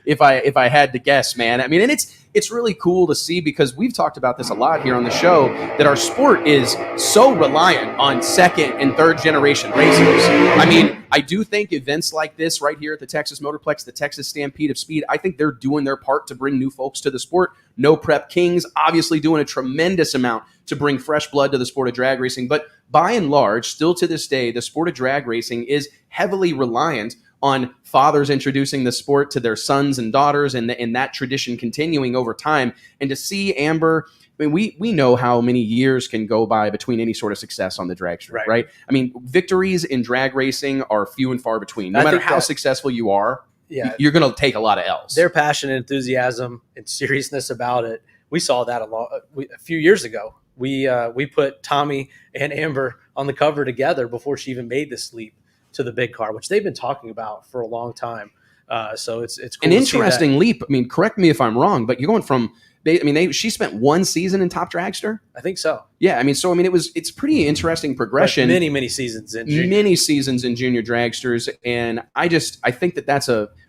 A: if I had to guess, man. I mean, and it's really cool to see, because we've talked about this a lot here on the show, that our sport is so reliant on second and third generation racers. I mean, I do think events like this right here at the Texas Motorplex, the Texas Stampede of Speed, I think they're doing their part to bring new folks to the sport. No Prep Kings obviously doing a tremendous amount to bring fresh blood to the sport of drag racing. But by and large, still to this day, the sport of drag racing is heavily reliant on fathers introducing the sport to their sons and daughters, and that tradition continuing over time. And to see Amber, I mean, we know how many years can go by between any sort of success on the drag strip, right? I mean, victories in drag racing are few and far between. No matter how successul you are, you're going to take a lot of L's.
D: Their passion and enthusiasm and seriousness about it, we saw that a few years ago. We put Tommy and Amber on the cover together before she even made this leap to the big car, which they've been talking about for a long time. So it's cool
A: an interesting leap. I mean, correct me if I'm wrong, but you're going from, she spent one season in Top Dragster.
D: I think so.
A: Yeah. I mean, it's pretty interesting progression.
D: Like many seasons in junior.
A: Many seasons in junior dragsters. And I think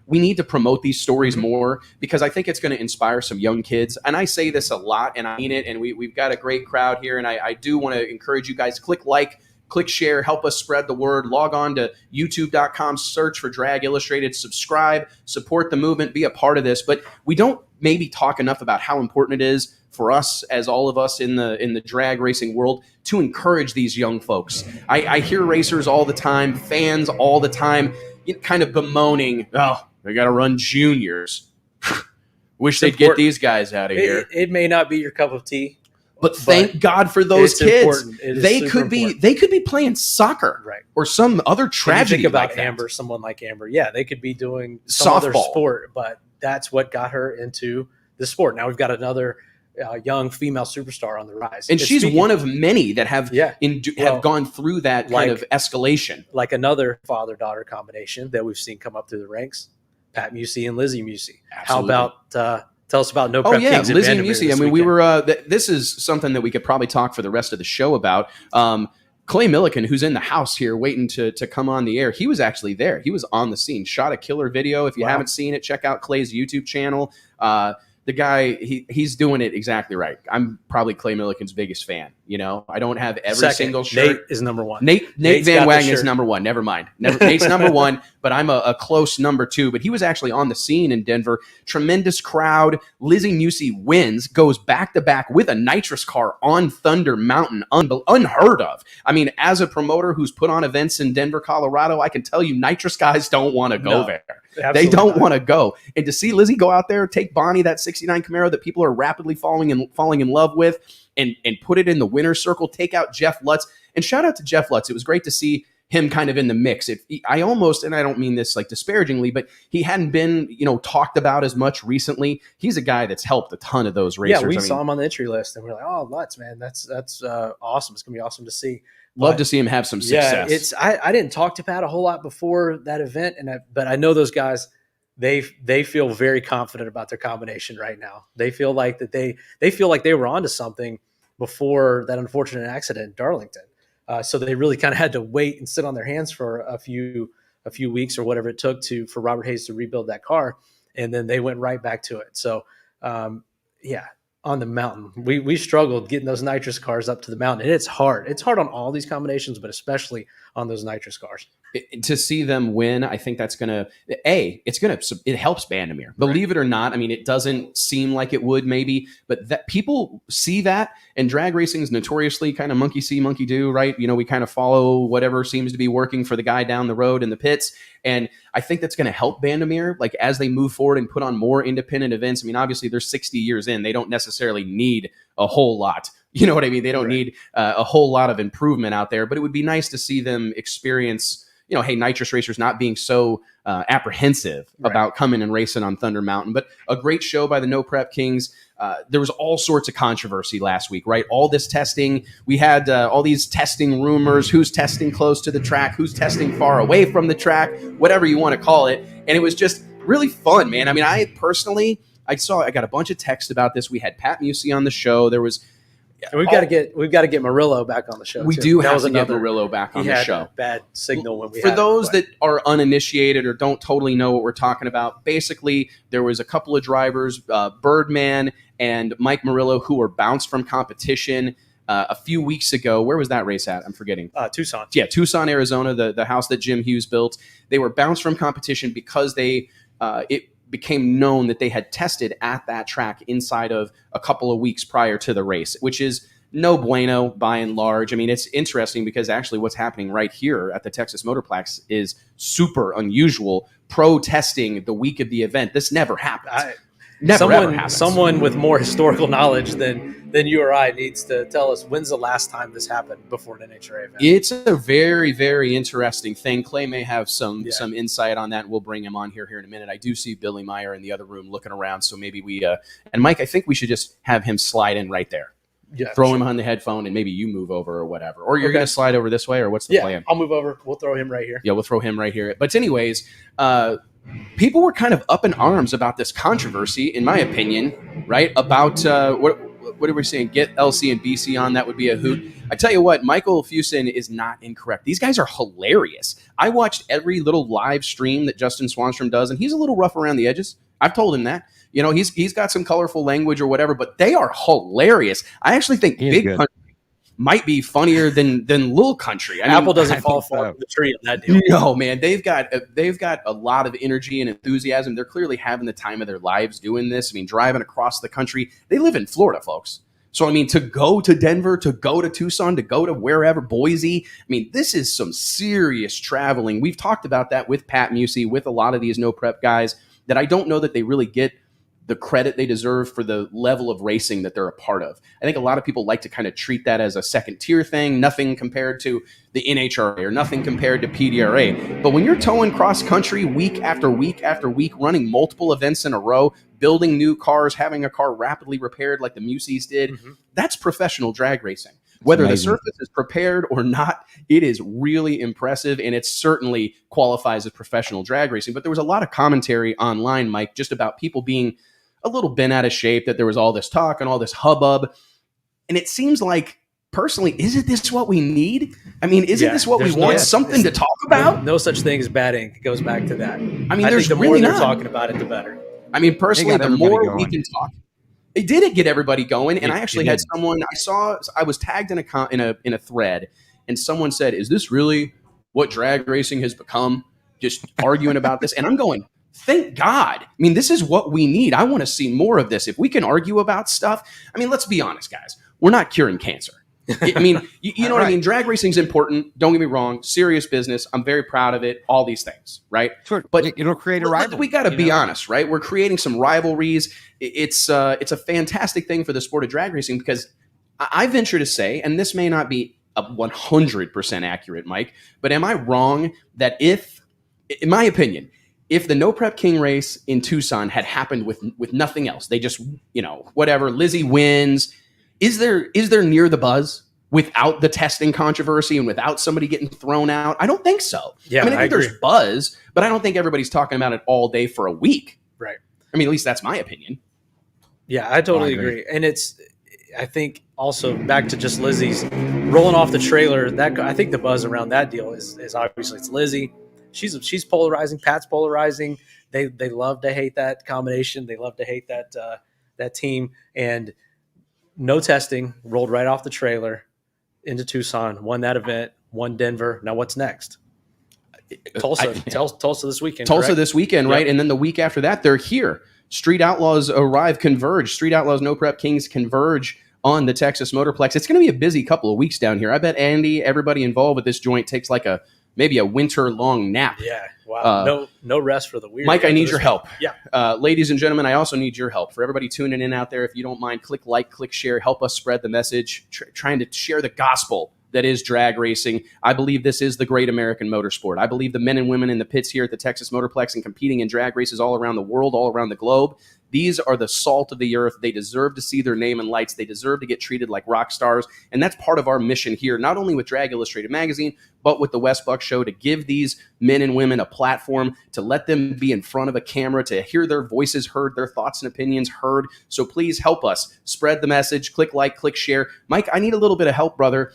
A: we need to promote these stories more, because I think it's going to inspire some young kids. And I say this a lot, and I mean it. And we've got a great crowd here. And I do want to encourage you guys, click like, click share, help us spread the word. Log on to youtube.com, search for Drag Illustrated, subscribe, support the movement, be a part of this. But we don't maybe talk enough about how important it is for us, as all of us in the drag racing world, to encourage these young folks. I hear racers all the time, fans all the time, kind of bemoaning, oh, they got to run juniors. Wish they'd get these guys out of here.
D: It may not be your cup of tea.
A: But thank God for those kids. They could be playing soccer,
D: right,
A: or some other tragedy.
D: Think about
A: like
D: Amber, someone like Amber. Yeah, they could be doing some other sport, but that's what got her into the sport. Now we've got another young female superstar on the rise,
A: and she's one of many that have gone through that kind of escalation.
D: Like another father-daughter combination that we've seen come up through the ranks, Pat Musey and Lizzie Musey. Absolutely. How about tell us about No Prep Kings?
A: Lizzie and Musey. I mean, we were. This is something that we could probably talk for the rest of the show about. Clay Millican, who's in the house here waiting to come on the air, he was actually there. He was on the scene, shot a killer video. If you haven't seen it, check out Clay's YouTube channel. The guy, he's doing it exactly right. I'm probably Clay Millican's biggest fan. I don't have every single shirt.
D: Nate is number one.
A: Nate Van Wagen is number one. Never mind. Nate's number one, but I'm a close number two. But he was actually on the scene in Denver. Tremendous crowd. Lizzie Musey wins, goes back to back with a nitrous car on Thunder Mountain. Unheard of. I mean, as a promoter who's put on events in Denver, Colorado, I can tell you nitrous guys don't want to go there. They don't want to go. And to see Lizzie go out there, take Bonnie, that 69 Camaro that people are rapidly falling in love with, and put it in the winner's circle, take out Jeff Lutz. And shout out to Jeff Lutz. It was great to see him kind of in the mix. I don't mean this like disparagingly, but he hadn't been, talked about as much recently. He's a guy that's helped a ton of those racers.
D: Yeah, we saw him on the entry list, and we're like, oh, Lutz, man, that's awesome. It's gonna be awesome to see.
A: Love to see him have some success.
D: Yeah, I didn't talk to Pat a whole lot before that event, but I know those guys. They feel very confident about their combination right now. They feel like they feel like they were onto something before that unfortunate accident in Darlington. So they really kind of had to wait and sit on their hands for a few weeks or whatever it took for Robert Hayes to rebuild that car, and then they went right back to it. So on the mountain, we struggled getting those nitrous cars up to the mountain, and it's hard. It's hard on all these combinations, but especially on those nitrous cars.
A: To see them win, I think that's it helps Bandamere. Believe it or not, I mean, it doesn't seem like it would maybe, but that people see that, and drag racing is notoriously kind of monkey see, monkey do, right? We kind of follow whatever seems to be working for the guy down the road in the pits. And I think that's going to help Bandamere, like as they move forward and put on more independent events. I mean, obviously they're 60 years in. They don't necessarily need a whole lot. You know what I mean? They don't need a whole lot of improvement out there, but it would be nice to see them experience hey, nitrous racers not being so apprehensive about coming and racing on Thunder Mountain. But a great show by the No Prep Kings. There was all sorts of controversy last week, right? All this testing. We had all these testing rumors, who's testing close to the track, who's testing far away from the track, whatever you want to call it. And it was just really fun, man. I mean, I got a bunch of texts about this. We had Pat Musey on the show. There was
D: we've got to get Murillo back on the show.
A: We do have to get Murillo back on the show.
D: A bad signal when we
A: for those that are uninitiated or don't totally know what we're talking about. Basically, there was a couple of drivers, Birdman and Mike Murillo, who were bounced from competition a few weeks ago. Where was that race at? I'm forgetting.
D: Tucson.
A: Yeah, Tucson, Arizona, the house that Jim Hughes built. They were bounced from competition because it became known that they had tested at that track inside of a couple of weeks prior to the race, which is no bueno by and large. I mean, it's interesting because actually what's happening right here at the Texas Motorplex is super unusual. Pro testing the week of the event. This never happens.
D: Someone with more historical knowledge than you or I needs to tell us when's the last time this happened before an NHRA event.
A: It's a very, very interesting thing. Clay may have some insight on that, and we'll bring him on here in a minute. I do see Billy Meyer in the other room looking around, so maybe we and Mike, I think we should just have him slide in right there.
D: Yeah,
A: throw him on the headphone, and maybe you move over or whatever. Or you're going to slide over this way, or what's the plan?
D: I'll move over. We'll throw him right here.
A: Yeah, we'll throw him right here. But anyways, people were kind of up in arms about this controversy, in my opinion, right? About what are we saying? Get LC and BC on. That would be a hoot. I tell you what, Michael Fuson is not incorrect. These guys are hilarious. I watched every little live stream that Justin Swanstrom does, and he's a little rough around the edges. I've told him that. He's got some colorful language or whatever, but they are hilarious. I actually think Big Country might be funnier than Little Country.
D: Apple doesn't fall far from the tree on that deal.
A: No, man, they've got a lot of energy and enthusiasm. They're clearly having the time of their lives doing this. I mean, driving across the country. They live in Florida, folks. So, I mean, to go to Denver, to go to Tucson, to go to wherever, Boise, I mean, this is some serious traveling. We've talked about that with Pat Musey, with a lot of these no prep guys, that I don't know that they really get the credit they deserve for the level of racing that they're a part of. I think a lot of people like to kind of treat that as a second tier thing, nothing compared to the NHRA or nothing compared to PDRA. But when you're towing cross country week after week after week, running multiple events in a row, building new cars, having a car rapidly repaired like the Museys did, that's professional drag racing. Whether the surface is prepared or not, it is really impressive, and it certainly qualifies as professional drag racing. But there was a lot of commentary online, Mike, just about people being a little bent out of shape, that there was all this talk and all this hubbub. And it seems like, personally, isn't this what we need? I mean, isn't this what we want? Something to talk about?
D: No such thing as bad ink. It goes back to that. I mean,
A: I
D: think the
A: really
D: more they're talking about it, the better.
A: I mean, personally, the more we can talk. It did get everybody going. And I actually had someone, I was tagged in a thread, and someone said, is this really what drag racing has become? Just arguing about this. And I'm going, thank God. I mean, this is what we need. I want to see more of this. If we can argue about stuff, I mean, let's be honest, guys. We're not curing cancer. I mean, you know what I mean? Drag racing is important. Don't get me wrong. Serious business. I'm very proud of it. All these things, right?
C: Sure.
A: But
C: it'll create a rivalry.
A: We got to be honest, right? We're creating some rivalries. It's a fantastic thing for the sport of drag racing, because I venture to say, and this may not be 100% accurate, Mike, but am I wrong that in my opinion, if the No Prep King race in Tucson had happened with nothing else, they just, whatever, Lizzie wins, is there near the buzz without the testing controversy and without somebody getting thrown out? I don't think so.
D: Yeah,
A: I think there's buzz, but I don't think everybody's talking about it all day for a week.
D: Right.
A: I mean, at least that's my opinion.
D: Yeah, I totally agree. And I think also back to just Lizzie's rolling off the trailer, that I think the buzz around that deal is obviously it's Lizzie. She's polarizing. Pat's polarizing. They love to hate that combination. They love to hate that team. And no testing, rolled right off the trailer into Tucson, won that event, won Denver. Now what's next? Tulsa this weekend.
A: Tulsa
D: correct?
A: This weekend, right? And then the week after that, they're here. Street Outlaws converge. Street Outlaws No Prep Kings converge on the Texas Motorplex. It's going to be a busy couple of weeks down here. I bet Andy, everybody involved with this joint, takes like maybe a winter-long nap.
D: Yeah, wow. No rest for the weird.
A: Mike, I need your help.
D: Yeah.
A: Ladies and gentlemen, I also need your help. For everybody tuning in out there, if you don't mind, click like, click share, help us spread the message, trying to share the gospel that is drag racing. I believe this is the great American motorsport. I believe the men and women in the pits here at the Texas Motorplex and competing in drag races all around the world, all around the globe, these are the salt of the earth. They deserve to see their name in lights. They deserve to get treated like rock stars. And that's part of our mission here, not only with Drag Illustrated Magazine, but with the Wes Buck Show, to give these men and women a platform, to let them be in front of a camera, to hear their voices heard, their thoughts and opinions heard. So please help us spread the message. Click like, click share. Mike, I need a little bit of help, brother.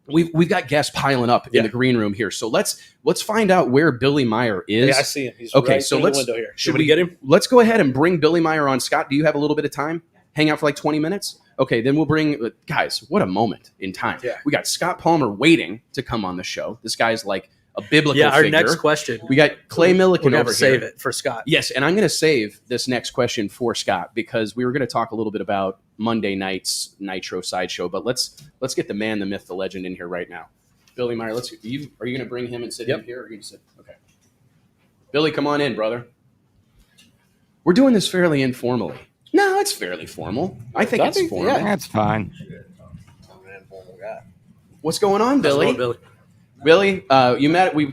A: We've got guests piling up in the green room here. So let's find out where Billy Meyer is.
D: Yeah, I see him. He's
A: okay,
D: right
A: so
D: through the window here.
A: Should we get him? Let's go ahead and bring Billy Meyer on. Scott, do you have a little bit of time? Hang out for like 20 minutes? Okay, then we'll bring guys, what a moment in time. Yeah. We got Scott Palmer waiting to come on the show. This guy's like a biblical figure.
D: Our next question.
A: We got Clay Millican over here.
D: Save it for Scott.
A: Yes, and I'm going to save this next question for Scott because we were going to talk a little bit about Monday night's Nitro sideshow, but let's get the man, the myth, the legend in here right now. Billy Meyer, are you going to bring him and sit in here? Or are you going to sit? Okay. Billy, come on in, brother. We're doing this fairly informally. No, it's fairly formal. I think it's formal.
C: Yeah, that's fine.
E: I'm an informal guy.
A: What's going on, Billy?
D: How's it going,
A: Billy,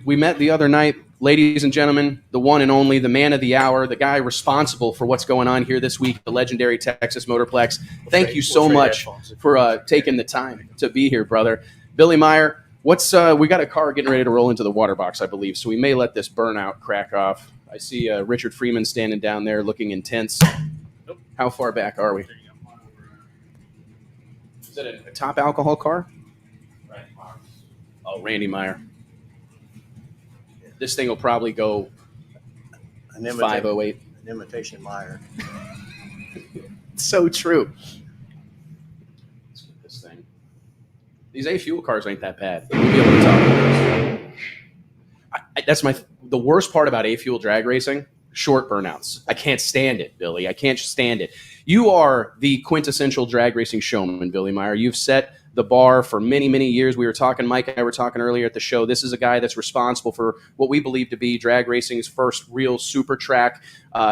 A: we met the other night, ladies and gentlemen, the one and only, the man of the hour, the guy responsible for what's going on here this week, the legendary Texas Motorplex. Thank you so much for taking the time to be here, brother. Billy Meyer, we got a car getting ready to roll into the water box, I believe, so we may let this burnout crack off. I see Richard Freeman standing down there looking intense. How far back are we? Is that a top alcohol car? Oh, Randy Meyer. This thing will probably go 508.
E: An imitation Meyer.
A: So true. Let's get this thing. These A fuel cars ain't that bad. We'll be able to talk about this. That's the worst part about A fuel drag racing. Short burnouts. I can't stand it, Billy. I can't stand it. You are the quintessential drag racing showman, Billy Meyer. You've set the bar for many, many years. Mike and I were talking earlier at the show. This is a guy that's responsible for what we believe to be drag racing's first real super track.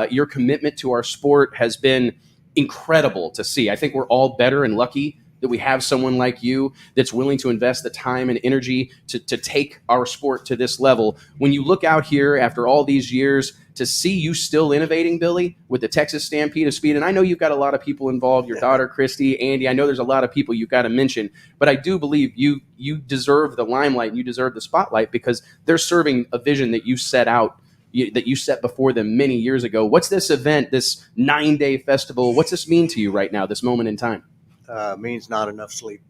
A: Your commitment to our sport has been incredible to see. I think we're all better and lucky that we have someone like you that's willing to invest the time and energy to take our sport to this level. When you look out here after all these years, to see you still innovating, Billy, with the Texas Stampede of Speed, and I know you've got a lot of people involved, your daughter, Christy, Andy, I know there's a lot of people you've got to mention, but I do believe you deserve the limelight and you deserve the spotlight because they're serving a vision that you set out, that you set before them many years ago. What's this event, this 9-day festival, what's this mean to you right now, this moment in time?
E: Means not enough sleep.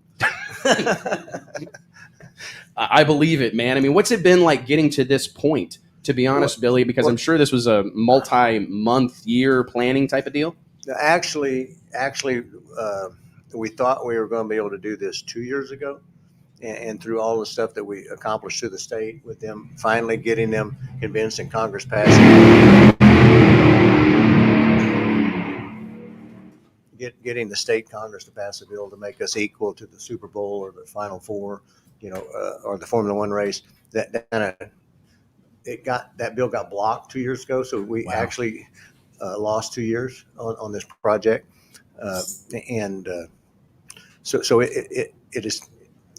A: I believe it, man. I mean, what's it been like getting to this point? To be honest, Billy, because I'm sure this was a multi-month year planning type of deal.
E: Actually, we thought we were going to be able to do this 2 years ago. And through all the stuff that we accomplished through the state with them, finally getting them convinced and Congress passing, getting the state Congress to pass a bill to make us equal to the Super Bowl or the Final Four, or the Formula One race, that bill got blocked 2 years ago, so we actually lost 2 years on this project, so it is.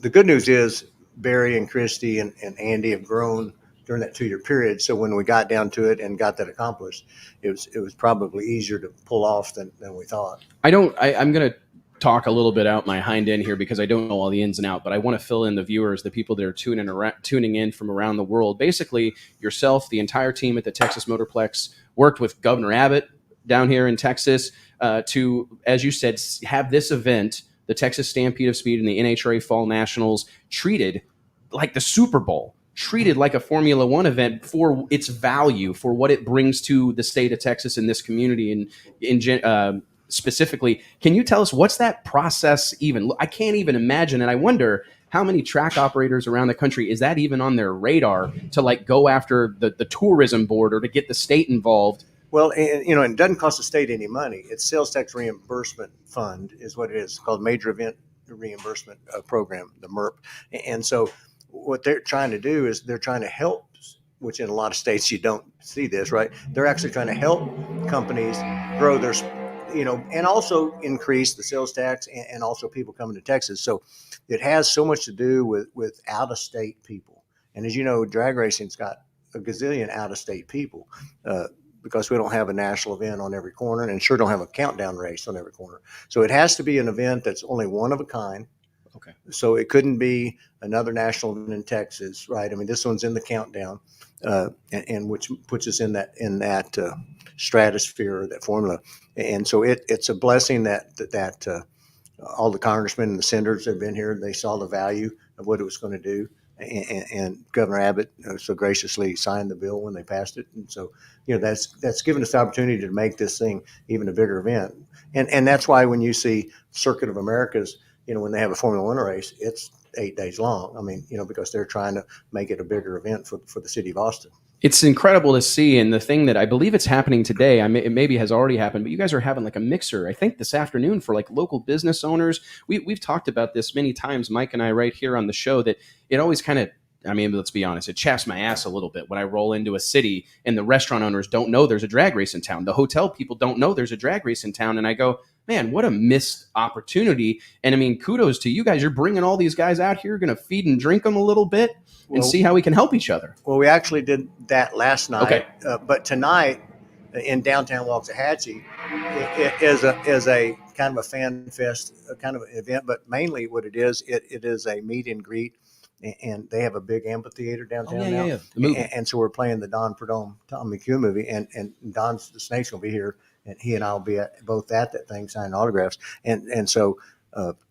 E: The good news is Barry and Christy and Andy have grown during that 2 year period. So when we got down to it and got that accomplished, it was probably easier to pull off than we thought.
A: I'm going to talk a little bit out my hind end here because I don't know all the ins and out, but I want to fill in the viewers, the people that are tuning in from around the world. Basically, yourself, the entire team at the Texas Motorplex worked with Governor Abbott down here in Texas to, as you said, have this event, the Texas Stampede of Speed and the NHRA Fall Nationals, treated like the Super Bowl, treated like a Formula One event for its value, for what it brings to the state of Texas and this community and specifically. Can you tell us what's that process even? I can't even imagine, and I wonder how many track operators around the country is that even on their radar to like go after the tourism board or to get the state involved?
E: Well, and it doesn't cost the state any money. It's sales tax reimbursement fund is what it is. It's called Major Event Reimbursement Program, the MERP. And so what they're trying to do is they're trying to help, which in a lot of states you don't see this, right? They're actually trying to help companies grow their and also increase the sales tax and also people coming to Texas. So it has so much to do with out of state people. And as you know, drag racing's got a gazillion out of state people because we don't have a national event on every corner and sure don't have a countdown race on every corner. So it has to be an event that's only one of a kind.
A: Okay.
E: So it couldn't be another national event in Texas, right? I mean, this one's in the countdown, and which puts us in that stratosphere, that formula. And so it's a blessing that all the congressmen and the senators that have been here, they saw the value of what it was going to do. And Governor Abbott so graciously signed the bill when they passed it. And so, that's given us the opportunity to make this thing even a bigger event. And that's why when you see Circuit of Americas, when they have a Formula One race, it's 8 days long. I mean, because they're trying to make it a bigger event for the city of Austin.
A: It's incredible to see. And the thing that I believe it's happening today, it maybe has already happened, but you guys are having like a mixer, I think this afternoon for like local business owners. We've talked about this many times, Mike and I, right here on the show, that it always kind of, let's be honest, it chaps my ass a little bit when I roll into a city and the restaurant owners don't know there's a drag race in town. The hotel people don't know there's a drag race in town. And I go, man, what a missed opportunity. And kudos to you guys. You're bringing all these guys out here, going to feed and drink them a little bit and see how we can help each other.
E: Well, we actually did that last night.
A: Okay.
E: But tonight in downtown Waxahachie is a kind of a fan fest, a kind of an event, but mainly what it is a meet and greet. And they have a big amphitheater downtown now. Yeah. And so we're playing the Don Perdome, Tom McHugh movie, and Don's the Snake's will be here, and he and I will be both at that thing signing autographs. And so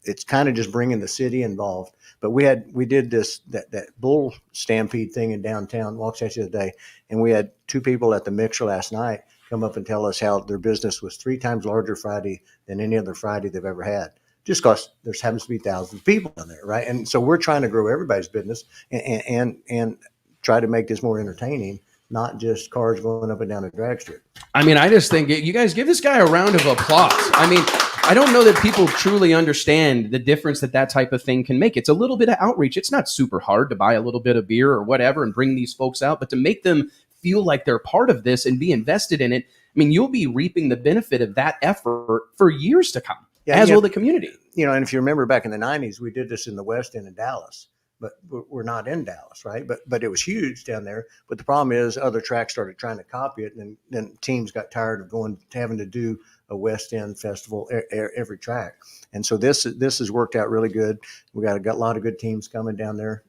E: it's kind of just bringing the city involved. But we did that bull stampede thing in downtown Waxahachie today, and we had two people at the mixer last night come up and tell us how their business was 3 times larger Friday than any other Friday they've ever had. Just because there happens to be thousands of people in there, right? And so we're trying to grow everybody's business and try to make this more entertaining, not just cars going up and down a drag strip.
A: I just think you guys give this guy a round of applause. I don't know that people truly understand the difference that type of thing can make. It's a little bit of outreach. It's not super hard to buy a little bit of beer or whatever and bring these folks out, but to make them feel like they're part of this and be invested in it, you'll be reaping the benefit of that effort for years to come. Yeah, as will the community.
E: And if you remember back in the 90s, we did this in the West End in Dallas, but we're not in Dallas, right? But it was huge down there. But the problem is other tracks started trying to copy it, and then teams got tired of having to do a West End festival every track. And so this has worked out really good. We got a lot of good teams coming down there.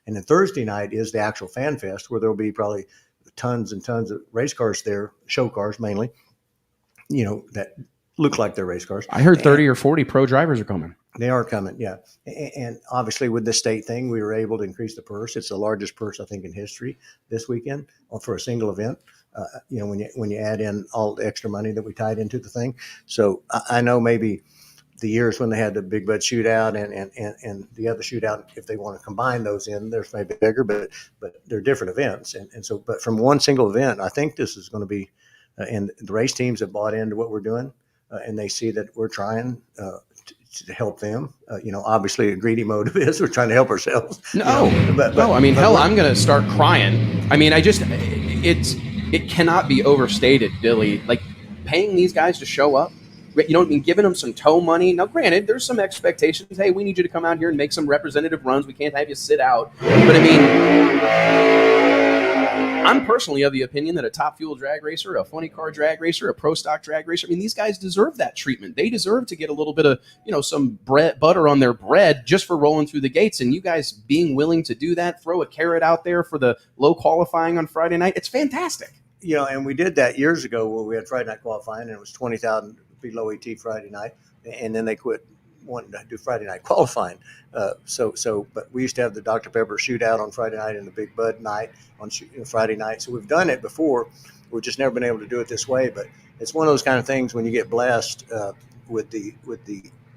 E: And then Thursday night is the actual fan fest where there'll be probably tons and tons of race cars there, show cars mainly, that look like they're race cars.
A: I heard 30 or 40 pro drivers are coming.
E: They are coming, yeah. And obviously with the state thing, we were able to increase the purse. It's the largest purse, I think, in history this weekend for a single event. When you add in all the extra money that we tied into the thing. So I know maybe the years when they had the Big Bud Shootout and the other shootout, if they want to combine those in, there's maybe bigger, but they're different events. And so, but from one single event, I think this is going to be, and the race teams have bought into what we're doing. And they see that we're trying to help them. Obviously a greedy motive is we're trying to help ourselves.
A: No, hell, I'm going to start crying. It cannot be overstated, Billy. Like paying these guys to show up, giving them some tow money. Now, granted, there's some expectations. Hey, we need you to come out here and make some representative runs. We can't have you sit out. But I'm personally of the opinion that a top fuel drag racer, a funny car drag racer, a pro stock drag racer, these guys deserve that treatment. They deserve to get a little bit of, some butter on their bread just for rolling through the gates. And you guys being willing to do that, throw a carrot out there for the low qualifying on Friday night, it's fantastic.
E: And we did that years ago where we had Friday night qualifying and it was 20,000 below AT Friday night. And then they quit wanting to do Friday night qualifying. But we used to have the Dr. Pepper shootout on Friday night and the Big Bud night on Friday night. So we've done it before. We've just never been able to do it this way. But it's one of those kind of things when you get blessed with the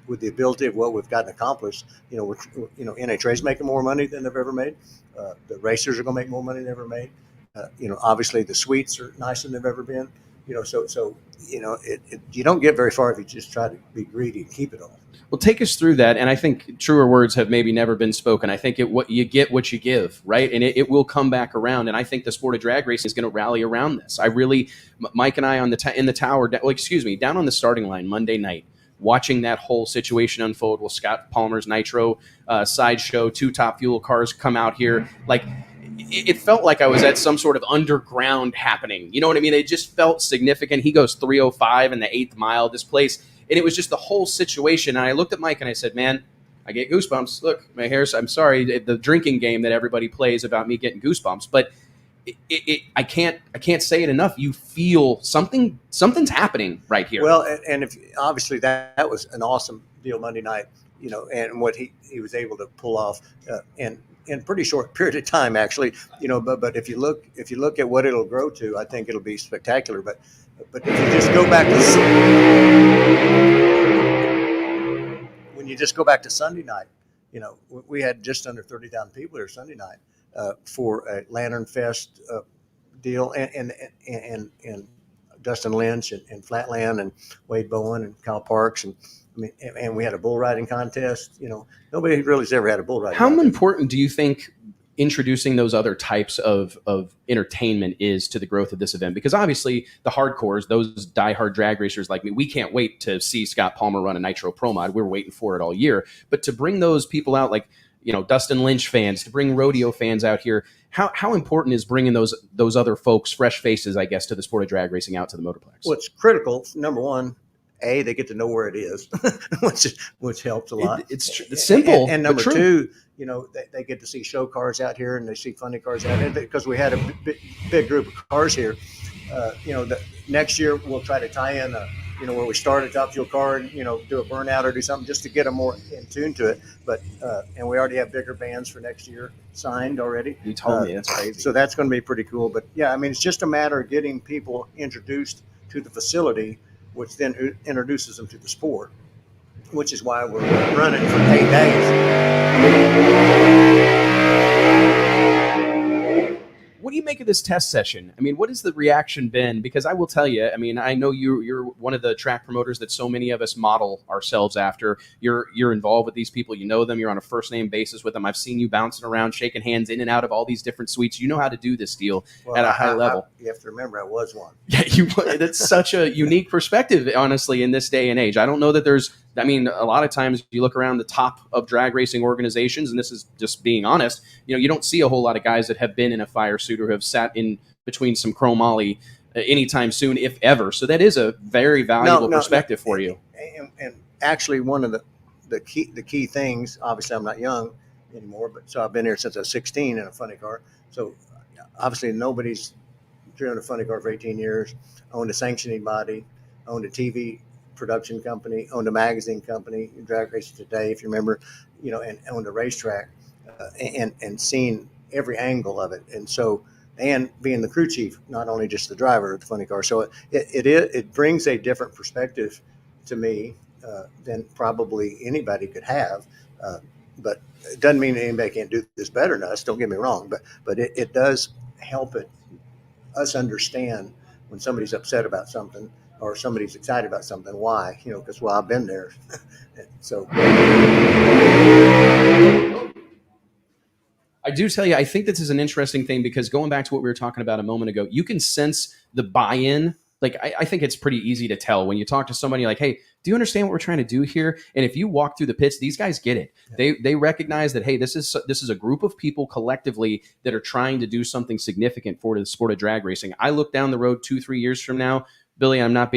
E: ability of what we've gotten accomplished. NHRA's making more money than they've ever made. The racers are going to make more money than they've ever made. Obviously the suites are nicer than they've ever been. So you don't get very far if you just try to be greedy and keep it all.
A: Well, take us through that. And I think truer words have maybe never been spoken. I think what you get, what you give, right? And it will come back around. And I think the sport of drag racing is going to rally around this. Mike and I in the tower, down on the starting line Monday night, watching that whole situation unfold with Scott Palmer's Nitro sideshow, 2 Top Fuel cars come out here. Like, it felt like I was at some sort of underground happening. You know what I mean? It just felt significant. He goes 305 in the 8th mile. This place. And it was just the whole situation. And I looked at Mike and I said, man, I get goosebumps. Look, my hair's, I'm sorry, the drinking game that everybody plays about me getting goosebumps. But I can't say it enough. You feel something's happening right here.
E: Well, and if obviously that was an awesome deal Monday night, and what he was able to pull off in a pretty short period of time, actually, but if you look at what it'll grow to, I think it'll be spectacular. But if you just go back to Sunday night, we had just under 30,000 people there Sunday night for a Lantern Fest deal, and Dustin Lynch and Flatland and Wade Bowen and Kyle Parks, and we had a bull riding contest. Nobody really has ever had a bull riding.
A: How important do you think introducing those other types of entertainment is to the growth of this event? Because obviously the hardcores, those diehard drag racers like me, we can't wait to see Scott Palmer run a Nitro Pro Mod. We're waiting for it all year. But to bring those people out, like, Dustin Lynch fans, to bring rodeo fans out here, how important is bringing those other folks, fresh faces, I guess, to the sport of drag racing out to the Motorplex?
E: Well, it's critical. Number one, they get to know where it is, which helps a lot.
A: It's simple,
E: and number two, they get to see show cars out here, and they see funny cars out here because we had a big group of cars here. Next year we'll try to tie in where we start a Top Fuel car and do a burnout or do something just to get them more in tune to it. But and we already have bigger bands for next year signed already.
A: You told me, that's crazy.
E: So that's going to be pretty cool. But yeah, it's just a matter of getting people introduced to the facility, which then introduces them to the sport, which is why we're running for 8 days.
A: What do you make of this test session? What has the reaction been? Because I will tell you, I know you're one of the track promoters that so many of us model ourselves after. You're involved with these people. You know them. You're on a first name basis with them. I've seen you bouncing around, shaking hands in and out of all these different suites. You know how to do this deal at a high level.
E: You have to remember I was one.
A: Yeah, that's such a unique perspective, honestly, in this day and age. I don't know that there's, a lot of times you look around the top of drag racing organizations, and this is just being honest, you don't see a whole lot of guys that have been in a fire suit or have sat in between some chromoly anytime soon, if ever. So that is a very valuable perspective for you.
E: And actually, one of the key things, obviously I'm not young anymore, but so I've been here since I was 16 in a funny car. So obviously nobody's driven a funny car for 18 years, owned a sanctioning body, owned a TV production company, owned a magazine company, Drag Racing Today, if you remember, and owned a racetrack, and seen every angle of it. And so, and being the crew chief, not only just the driver of the funny car. So it brings a different perspective to me than probably anybody could have. But it doesn't mean anybody can't do this better than us. Don't get me wrong, but it does help us understand when somebody's upset about something or somebody's excited about something, why, because, I've been there. So
A: I do tell you, I think this is an interesting thing because going back to what we were talking about a moment ago, you can sense the buy-in. Like, I think it's pretty easy to tell when you talk to somebody like, hey, do you understand what we're trying to do here? And if you walk through the pits, these guys get it. Yeah. They recognize that, hey, this is a group of people collectively that are trying to do something significant for the sport of drag racing. I look down the road 2-3 years from now, Billy, I'm not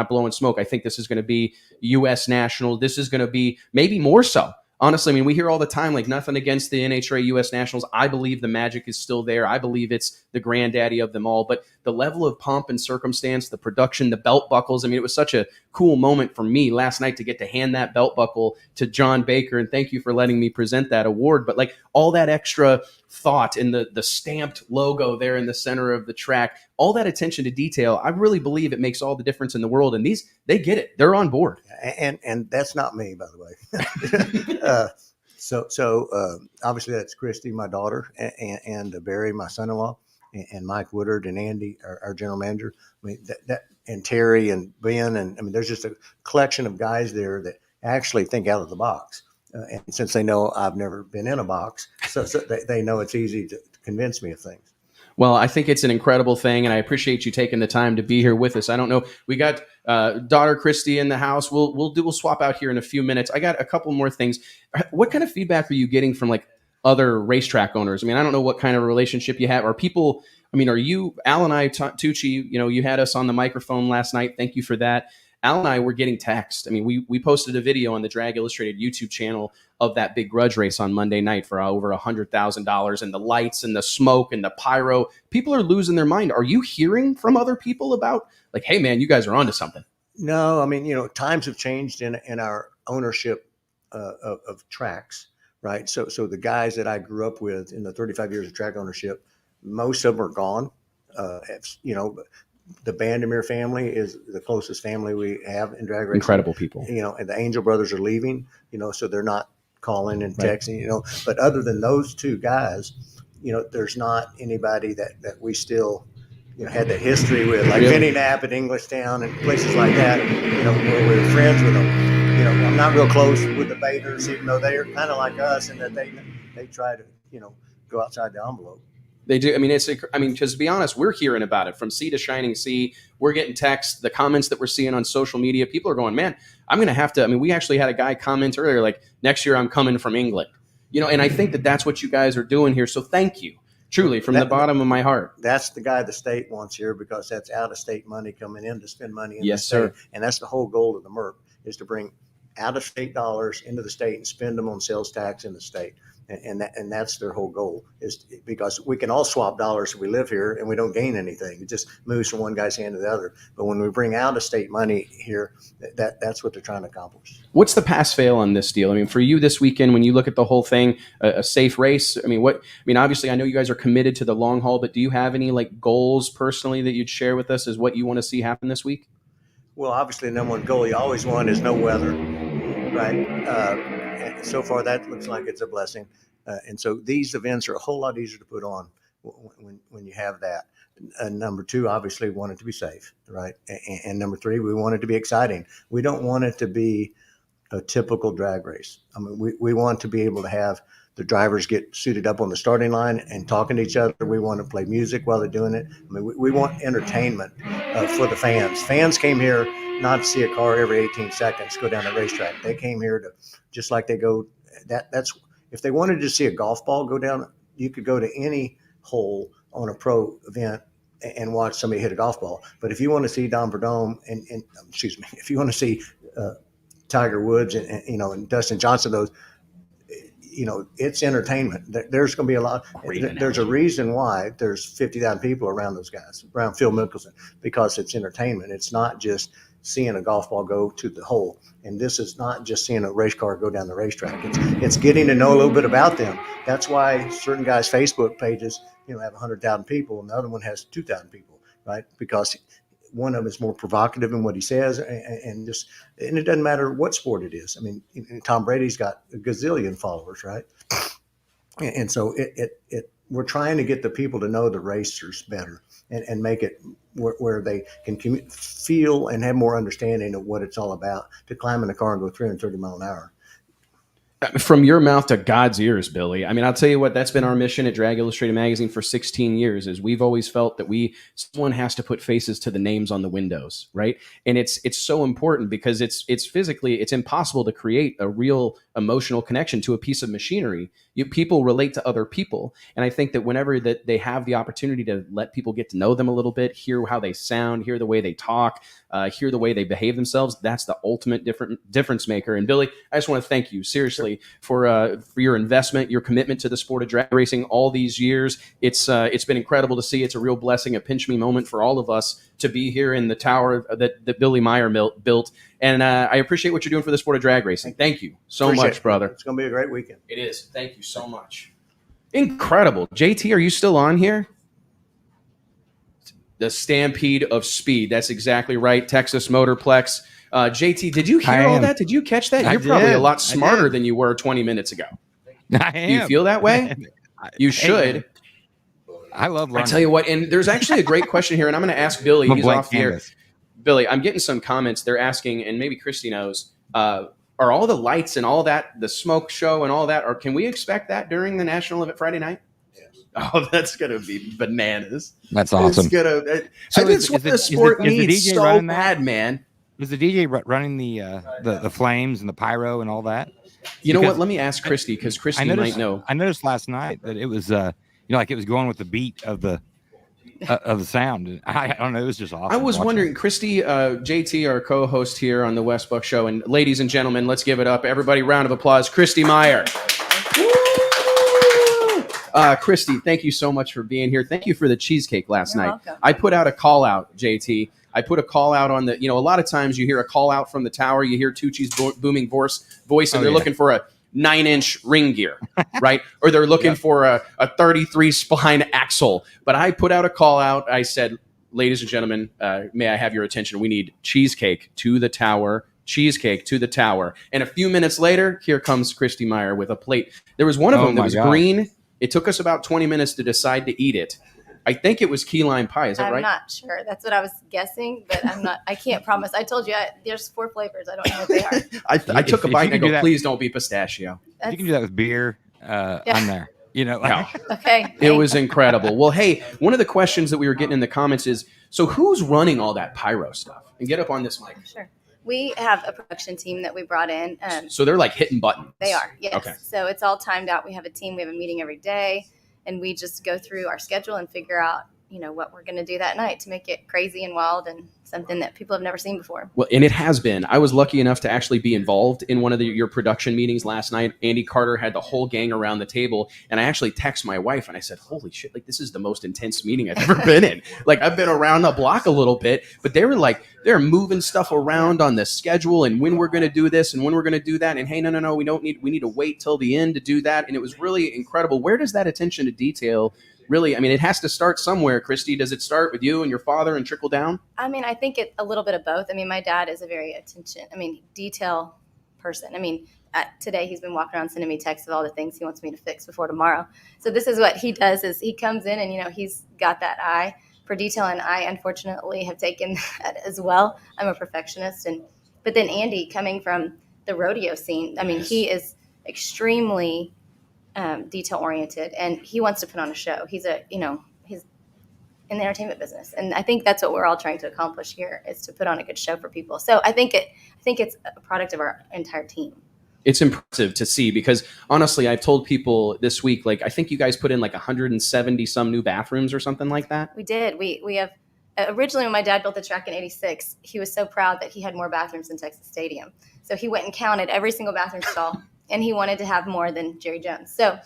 A: blowing smoke. I think this is going to be U.S. national. This is going to be maybe more so. Honestly, we hear all the time, like, nothing against the NHRA U.S. Nationals. I believe the magic is still there. I believe it's the granddaddy of them all. But the level of pomp and circumstance, the production, the belt buckles, it was such a cool moment for me last night to get to hand that belt buckle to John Baker. And thank you for letting me present that award. But, like, all that extra thought and the stamped logo there in the center of the track, all that attention to detail, I really believe it makes all the difference in the world. And they get it. They're on board.
E: And that's not me, by the way. So obviously that's Christy, my daughter, and Barry, my son-in-law. and Mike Woodard and Andy, our general manager. I mean, and Terry and Ben, and I mean, there's just a collection of guys there that actually think out of the box. And since they know I've never been in a box, so they know it's easy to convince me of things.
A: Well, I think it's an incredible thing, and I appreciate you taking the time to be here with us. I don't know, we got daughter Christy in the house. We'll swap out here in a few minutes. I got a couple more things. What kind of feedback are you getting from like other racetrack owners? I mean, I don't know what kind of relationship you have. Are people? I mean, are you Al and I, Tucci? You know, you had us on the microphone last night. Thank you for that. Al and I were getting text. I mean, we posted a video on the Drag Illustrated YouTube channel of that big grudge race on Monday night for over $100,000, and the lights and the smoke and the pyro. People are losing their mind. Are you hearing from other people about like, hey man, you guys are onto something?
E: No, I mean, times have changed in our ownership of tracks, right? So the guys that I grew up with in the 35 years of track ownership, most of them are gone. The Vandermeer family is the closest family we have in drag racing.
A: Incredible people.
E: And the Angel brothers are leaving, so they're not calling and texting, but other than those two guys, there's not anybody that we still, had that history with, like Vinny Knapp at Englishtown and places like that, where we're friends with them. I'm not real close with the Baders, even though they're kind of like us in that they try to, go outside the envelope.
A: They do. I mean, because to be honest, we're hearing about it from sea to shining sea. We're getting texts, the comments that we're seeing on social media. People are going, man, I'm going to have to. I mean, we actually had a guy comment earlier, like, next year I'm coming from England, and I think that's what you guys are doing here. So thank you, truly, from the bottom of my heart.
E: That's the guy the state wants here, because that's out of state money coming in to spend money in the state.
A: Sir.
E: And that's the whole goal of the MERP, is to bring out of state dollars into the state and spend them on sales tax in the state. And that's their whole goal, is because we can all swap dollars if we live here and we don't gain anything. It just moves from one guy's hand to the other. But when we bring out of state money here, that's what they're trying to accomplish.
A: What's the pass fail on this deal? I mean, for you this weekend, when you look at the whole thing, a safe race. I mean, obviously, I know you guys are committed to the long haul, but do you have any like goals personally that you'd share with us as what you want to see happen this week?
E: Well, obviously, the number one goal you always want is no weather, right? So far, that looks like it's a blessing. And so these events are a whole lot easier to put on when you have that. Number two, obviously, we want it to be safe, right? And number three, we want it to be exciting. We don't want it to be a typical drag race. I mean, we want to be able to have the drivers get suited up on the starting line and talking to each other. We want to play music while they're doing it. I mean, we want entertainment for the fans. Fans came here not to see a car every 18 seconds go down the racetrack. They came here to, just like they go, that's if they wanted to see a golf ball go down, you could go to any hole on a pro event and watch somebody hit a golf ball. But if you want to see Don Verdome and if you want to see Tiger Woods and Dustin Johnson, those, it's entertainment. There's going to be a lot. There's a reason why there's 50,000 people around those guys, around Phil Mickelson, because it's entertainment. It's not just seeing a golf ball go to the hole. And this is not just seeing a race car go down the racetrack. It's getting to know a little bit about them. That's why certain guys' Facebook pages, have 100,000 people, and the other one has 2,000 people, right? Because one of them is more provocative in what he says, and it doesn't matter what sport it is. I mean, Tom Brady's got a gazillion followers, right? And so we're trying to get the people to know the racers better and make it where they can feel and have more understanding of what it's all about, to climb in a car and go 330 miles an hour.
A: From your mouth to God's ears, Billy. I mean, I'll tell you what, that's been our mission at Drag Illustrated Magazine for 16 years, is we've always felt that someone has to put faces to the names on the windows, right? And it's so important, because it's impossible to create a real emotional connection to a piece of machinery. People relate to other people. And I think that whenever that they have the opportunity to let people get to know them a little bit, hear how they sound, hear the way they talk, hear the way they behave themselves, that's the ultimate difference maker. And Billy, I just want to thank you seriously for your investment, your commitment to the sport of drag racing all these years. It's been incredible to see. It's a real blessing, a pinch me moment for all of us to be here in the tower that Billy Meyer built. And I appreciate what you're doing for the sport of drag racing. Thank you so much, brother.
E: It's going to be a great weekend.
A: It is. Thank you so much. Incredible. JT, are you still on here? The Stampede of Speed. That's exactly right. Texas Motorplex. JT, did you hear all that? Did you catch that? You're probably a lot smarter than you were 20 minutes ago.
C: I am.
A: Do you feel that way? You should.
C: I love
A: I
C: learning.
A: tell you what, and there's actually a great question here, and I'm going to ask Billy.
C: I'm a
A: He's
C: blank
A: off the air.
C: canvas.
A: Billy, I'm getting some comments. They're asking, and maybe Christy knows, are all the lights and all that, the smoke show and all that, or can we expect that during the national event Friday night?
E: Yes.
A: Oh, that's going to be bananas.
C: That's awesome.
A: It's gonna.
C: So
A: That's what the sport
C: is the
A: needs
C: DJ
A: so
C: running that?
A: bad, man.
C: Is the DJ running the flames and the pyro and all that?
A: You know
C: Because
A: what? Let me ask Christy, because Christy might know.
C: I noticed last night that it was like it was going with the beat of the sound. I don't know. It was just awesome.
A: I was wondering, Christy, JT, our co-host here on the Wes Buck Show, and ladies and gentlemen, let's give it up. Everybody, round of applause. Christy Meyer. Christy, thank you so much for being here. Thank you for the cheesecake last
F: You're
A: night.
F: welcome.
A: I put out a call out, JT. I put a call out on the, a lot of times you hear a call out from the tower, you hear Tucci's booming voice, and they're looking for a 9-inch ring gear, right? Or they're looking for a 33 spline axle. But I put out a call out. I said, ladies and gentlemen, may I have your attention? We need cheesecake to the tower. Cheesecake to the tower. And a few minutes later, here comes Christy Meyer with a plate. There was one of them that was green. It took us about 20 minutes to decide to eat it. I think it was key lime pie. Is that right?
F: I'm not sure. That's what I was guessing, but I can't promise. I told you there's 4 flavors. I don't know what they are.
A: I took a bite and I go,
C: that,
A: please don't be pistachio.
C: If you can do that with beer, I'm there.
F: Okay.
A: It was incredible. Well, hey, one of the questions that we were getting in the comments is, so who's running all that pyro stuff? And get up on this mic.
F: Sure. We have a production team that we brought in.
A: So they're like hitting buttons.
F: They are, yes.
A: Okay.
F: So it's all timed out. We have a team. We have a meeting every day, and we just go through our schedule and figure out, what we're going to do that night to make it crazy and wild and something that people have never seen before.
A: Well, and it has been. I was lucky enough to actually be involved in one of your production meetings last night. Andy Carter had the whole gang around the table, and I actually text my wife and I said, holy shit, this is the most intense meeting I've ever been in. I've been around the block a little bit, but they're moving stuff around on the schedule and when we're going to do this and when we're going to do that. And hey, no, we need to wait till the end to do that. And it was really incredible. Where does that attention to detail really, it has to start somewhere, Christy. Does it start with you and your father and trickle down?
F: I think a little bit of both. My dad is a very detail person. Today he's been walking around sending me texts of all the things he wants me to fix before tomorrow. So this is what he does is he comes in and, he's got that eye for detail. And I, unfortunately, have taken that as well. I'm a perfectionist. But then Andy, coming from the rodeo scene,
A: Yes.
F: He is extremely detail oriented, and he wants to put on a show. He's he's in the entertainment business, and I think that's what we're all trying to accomplish here is to put on a good show for people. So I think it's a product of our entire team.
A: It's impressive to see because honestly, I've told people this week, I think you guys put in 170 some new bathrooms or something like that.
F: We did. We have originally when my dad built the track in '86, he was so proud that he had more bathrooms than Texas Stadium. So he went and counted every single bathroom stall. And he wanted to have more than Jerry Jones. So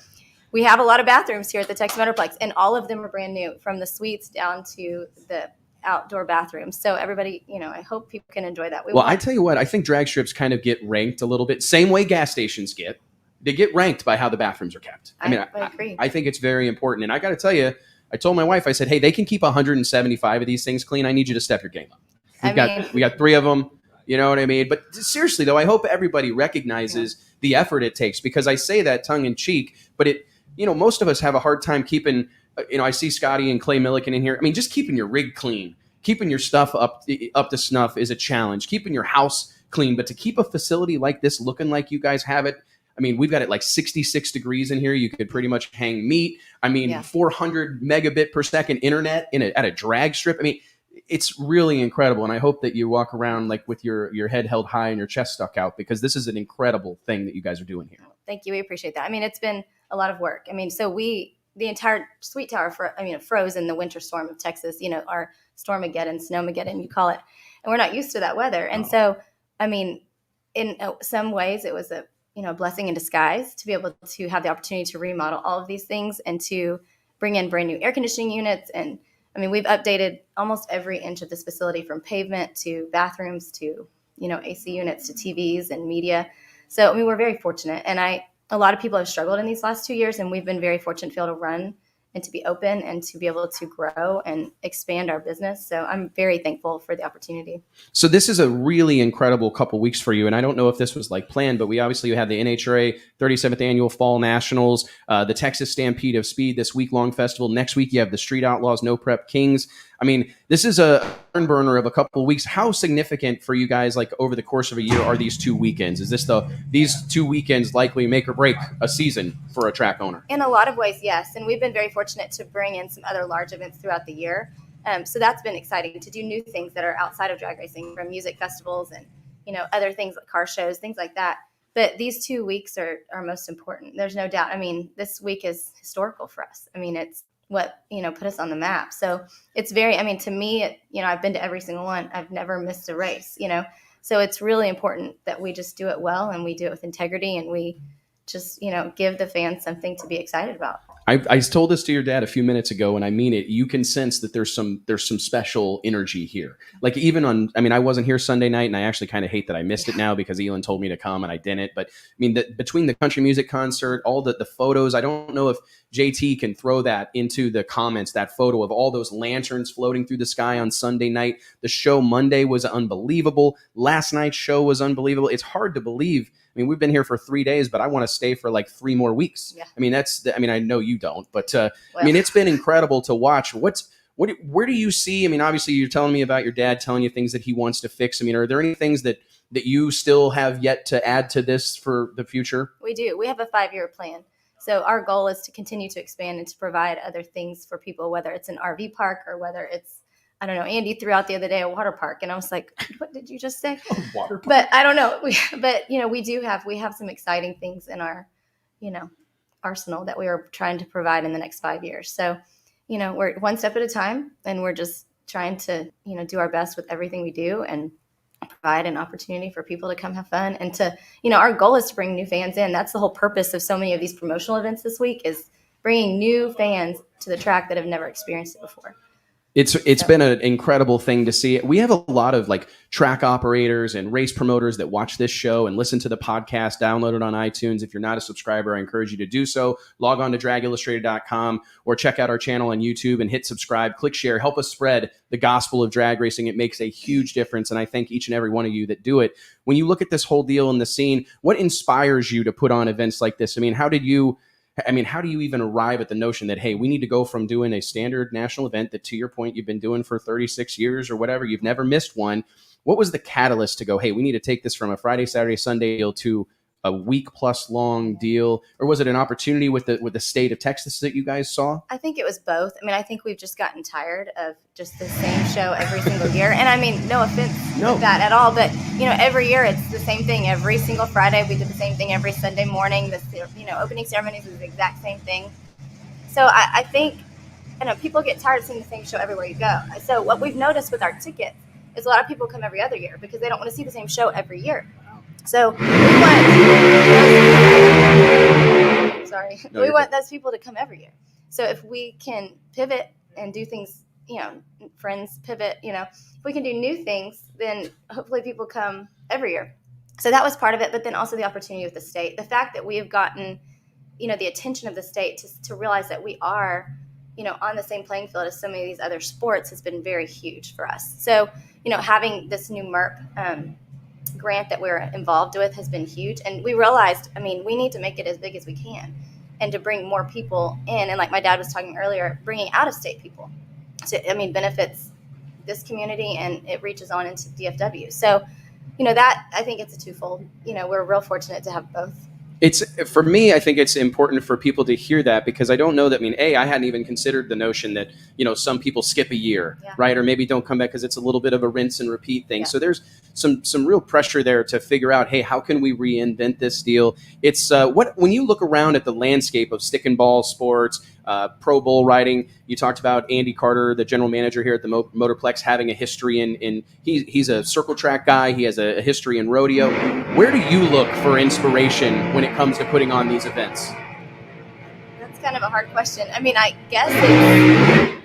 F: we have a lot of bathrooms here at the Texas Motorplex, and all of them are brand new, from the suites down to the outdoor bathrooms. So everybody, I hope people can enjoy that.
A: I tell you what, I think drag strips kind of get ranked a little bit, same way gas stations get. They get ranked by how the bathrooms are kept.
F: I agree.
A: I think it's very important. And I got to tell you, I told my wife, I said, hey, they can keep 175 of these things clean. I need you to step your game up. We got 3 of them. You know what I mean? But seriously, though, I hope everybody recognizes the effort it takes, because I say that tongue in cheek, but most of us have a hard time keeping, I see Scotty and Clay Millican in here. Just keeping your rig clean, keeping your stuff up to snuff is a challenge, keeping your house clean. But to keep a facility like this looking like you guys have it, we've got it 66 degrees in here. You could pretty much hang meat. 400 megabit per second internet at a drag strip. It's really incredible, and I hope that you walk around with your head held high and your chest stuck out, because this is an incredible thing that you guys are doing here.
F: Thank you. We appreciate that. It's been a lot of work. So the entire suite tower froze in the winter storm of Texas, our Stormageddon, Snowmageddon, you call it, and we're not used to that weather. And so, in some ways it was a blessing in disguise to be able to have the opportunity to remodel all of these things and to bring in brand new air conditioning units. And we've updated almost every inch of this facility, from pavement to bathrooms to, AC units to TVs and media. So, we're very fortunate. And a lot of people have struggled in these last 2 years, and we've been very fortunate to be able to run and to be open and to be able to grow and expand our business. So I'm very thankful for the opportunity.
A: So this is a really incredible couple weeks for you. And I don't know if this was like planned, but we obviously had the NHRA 37th Annual Fall Nationals, the Texas Stampede of Speed, this week-long festival. Next week, you have the Street Outlaws, No Prep Kings. I mean, this is a burn burner of a couple of weeks. How significant for you guys, like over the course of a year, are these 2 weekends? Is these 2 weekends likely make or break a season for a track owner?
F: In a lot of ways, yes. And we've been very fortunate to bring in some other large events throughout the year. So that's been exciting to do new things that are outside of drag racing, from music festivals and, other things like car shows, things like that. But these 2 weeks are most important. There's no doubt. I mean, this week is historical for us. I mean, it's what, put us on the map. So it's very, to me, I've been to every single one. I've never missed a race, So it's really important that we just do it well, and we do it with integrity, and we just, give the fans something to be excited about.
A: I told this to your dad a few minutes ago, and I mean it. You can sense that there's some special energy here. Like even I wasn't here Sunday night, and I actually kind of hate that I missed it now because Elon told me to come and I didn't. But between the country music concert, all the photos, I don't know if JT can throw that into the comments, that photo of all those lanterns floating through the sky on Sunday night. The show Monday was unbelievable. Last night's show was unbelievable. It's hard to believe. We've been here for 3 days, but I want to stay for like 3 more weeks. Yeah. I know you don't, but it's been incredible to watch. Where do you see? Obviously you're telling me about your dad telling you things that he wants to fix. Are there any things that you still have yet to add to this for the future?
F: We do. We have a 5-year plan. So our goal is to continue to expand and to provide other things for people, whether it's an RV park or whether it's, I don't know, Andy threw out the other day a water park, and I was like, what did you just say?
A: Water park.
F: But I don't know. We have some exciting things in our, arsenal that we are trying to provide in the next 5 years. So, we're one step at a time, and we're just trying to, do our best with everything we do and provide an opportunity for people to come have fun. And to, our goal is to bring new fans in. That's the whole purpose of so many of these promotional events this week, is bringing new fans to the track that have never experienced it before.
A: It's been an incredible thing to see. We have a lot of like track operators and race promoters that watch this show and listen to the podcast, download it on iTunes. If you're not a subscriber, I encourage you to do so. Log on to dragillustrated.com or check out our channel on YouTube and hit subscribe, click share, help us spread the gospel of drag racing. It makes a huge difference. And I thank each and every one of you that do it. When you look at this whole deal in the scene, what inspires you to put on events like this? How do you even arrive at the notion that, hey, we need to go from doing a standard national event that, to your point, you've been doing for 36 years or whatever, you've never missed one. What was the catalyst to go, hey, we need to take this from a Friday, Saturday, Sunday deal to a week plus long deal? Or was it an opportunity with the state of Texas that you guys saw?
F: I think it was both. I think we've just gotten tired of just the same show every single year. And no offense with that at all, but every year it's the same thing. Every single Friday we did the same thing. Every Sunday morning, the opening ceremonies was the exact same thing. So I think people get tired of seeing the same show everywhere you go. So what we've noticed with our tickets is a lot of people come every other year because they don't want to see the same show every year. So we want those people to come every year. So if we can pivot and do things, friends pivot, if we can do new things, then hopefully people come every year. So that was part of it. But then also the opportunity with the state, the fact that we have gotten, the attention of the state to realize that we are, on the same playing field as so many of these other sports has been very huge for us. So, having this new MERP grant that we're involved with has been huge. And we realized, we need to make it as big as we can and to bring more people in. And like my dad was talking earlier, bringing out of state people. So, benefits this community and it reaches on into DFW. So, that I think it's a twofold. We're real fortunate to have both.
A: For me, I think it's important for people to hear that because I don't know that, I hadn't even considered the notion that, some people skip a year, right? Or maybe don't come back because it's a little bit of a rinse and repeat thing. Yeah. So there's some real pressure there to figure out, hey, how can we reinvent this deal? It's when you look around at the landscape of stick and ball sports, pro bull riding, you talked about Andy Carter, the general manager here at the Motorplex, having a history in he's a circle track guy. He has a history in rodeo. Where do you look for inspiration when it comes to putting on these events?
F: That's kind of a hard question. I guess it's,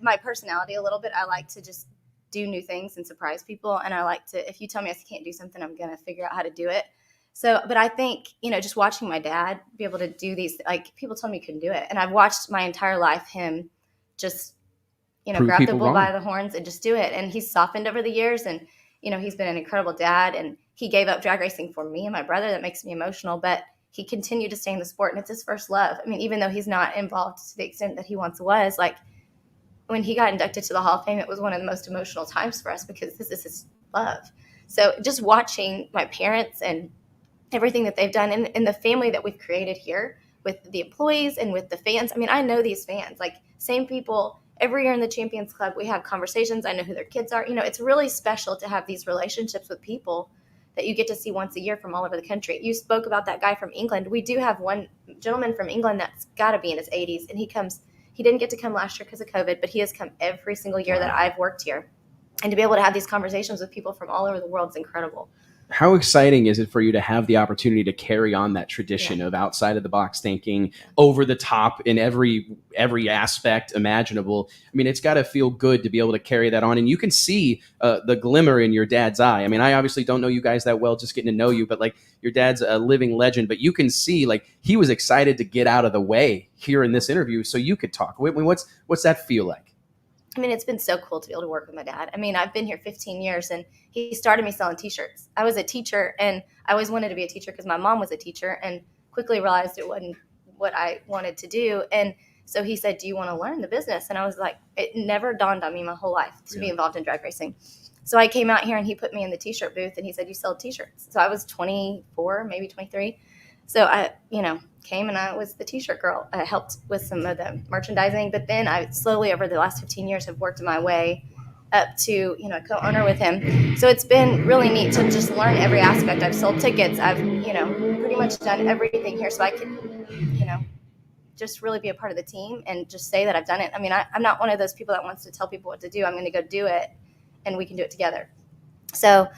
F: my personality a little bit. I like to just do new things and surprise people. And I like to, if you tell me I can't do something, I'm going to figure out how to do it. So, but I think, just watching my dad be able to do these, like, people told me he couldn't do it. And I've watched my entire life him just,
A: Prove
F: grab the
A: people
F: bull
A: wrong.
F: by the horns and just do it. And he's softened over the years. And, he's been an incredible dad. And he gave up drag racing for me and my brother. That makes me emotional. But he continued to stay in the sport. And it's his first love. I mean, even though he's not involved to the extent that he once was, like, when he got inducted to the Hall of Fame, it was one of the most emotional times for us because this is his love. So just watching my parents and everything that they've done and the family that we've created here with the employees and with the fans. I mean, I know these fans, like, same people every year in the Champions Club. We have conversations. I know who their kids are. It's really special to have these relationships with people that you get to see once a year from all over the country. You spoke about that guy from England. We do have one gentleman from England that's got to be in his 80s, and he didn't get to come last year because of COVID, but he has come every single year that I've worked here. And to be able to have these conversations with people from all over the world is incredible.
A: How exciting is it for you to have the opportunity to carry on that tradition of outside of the box thinking, over the top in every aspect imaginable? I mean, it's got to feel good to be able to carry that on. And you can see the glimmer in your dad's eye. I mean, I obviously don't know you guys that well, just getting to know you, but like, your dad's a living legend, but you can see, like, he was excited to get out of the way here in this interview so you could talk. What's that feel like?
F: I mean, it's been so cool to be able to work with my dad. I mean, I've been here 15 years, and he started me selling T-shirts. I was a teacher, and I always wanted to be a teacher because my mom was a teacher, and quickly realized it wasn't what I wanted to do. And so he said, do you want to learn the business? And I was like, it never dawned on me my whole life to be involved in drag racing. So I came out here, and he put me in the T-shirt booth, and he said, you sell T-shirts. So I was 24, maybe 23. So I, came and I was the T-shirt girl. I helped with some of the merchandising, but then I slowly over the last 15 years have worked my way up to, a co-owner with him. So it's been really neat to just learn every aspect. I've sold tickets. I've, pretty much done everything here so I can, just really be a part of the team and just say that I've done it. I mean, I'm not one of those people that wants to tell people what to do. I'm going to go do it and we can do it together. So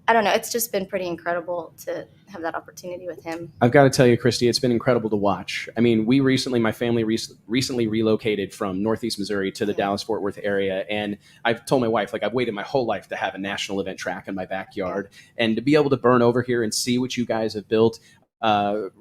F: I don't know. It's just been pretty incredible to have that opportunity with him.
A: I've got to tell you, Christy, it's been incredible to watch. I mean, my family recently relocated from Northeast Missouri to the Dallas-Fort Worth area. And I've told my wife, like, I've waited my whole life to have a national event track in my backyard. And to be able to burn over here and see what you guys have built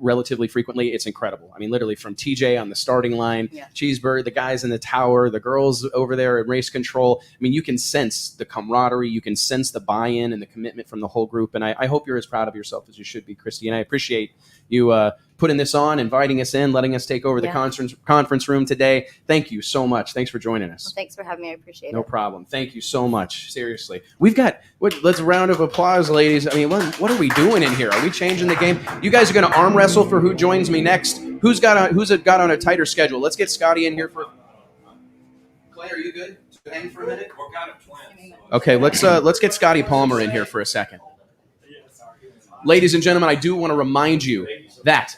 A: relatively frequently, it's incredible. I mean, literally from TJ on the starting line, Cheeseburger, the guys in the tower, the girls over there at race control. I mean, you can sense the camaraderie, you can sense the buy-in and the commitment from the whole group. And I hope you're as proud of yourself as you should be, Christy. And I appreciate you putting this on, inviting us in, letting us take over the conference room today. Thank you so much. Thanks for joining us.
F: Well, thanks for having me. I appreciate it.
A: No problem. Thank you so much. Seriously. We've got, let's a round of applause, ladies. I mean, what are we doing in here? Are we changing the game? You guys are going to arm wrestle for who joins me next. Who's got on a tighter schedule? Let's get Scotty in here for. Clay, are you good? Hang for a minute. We're kind of twins. Okay, let's get Scotty Palmer in here for a second. Ladies and gentlemen, I do want to remind you that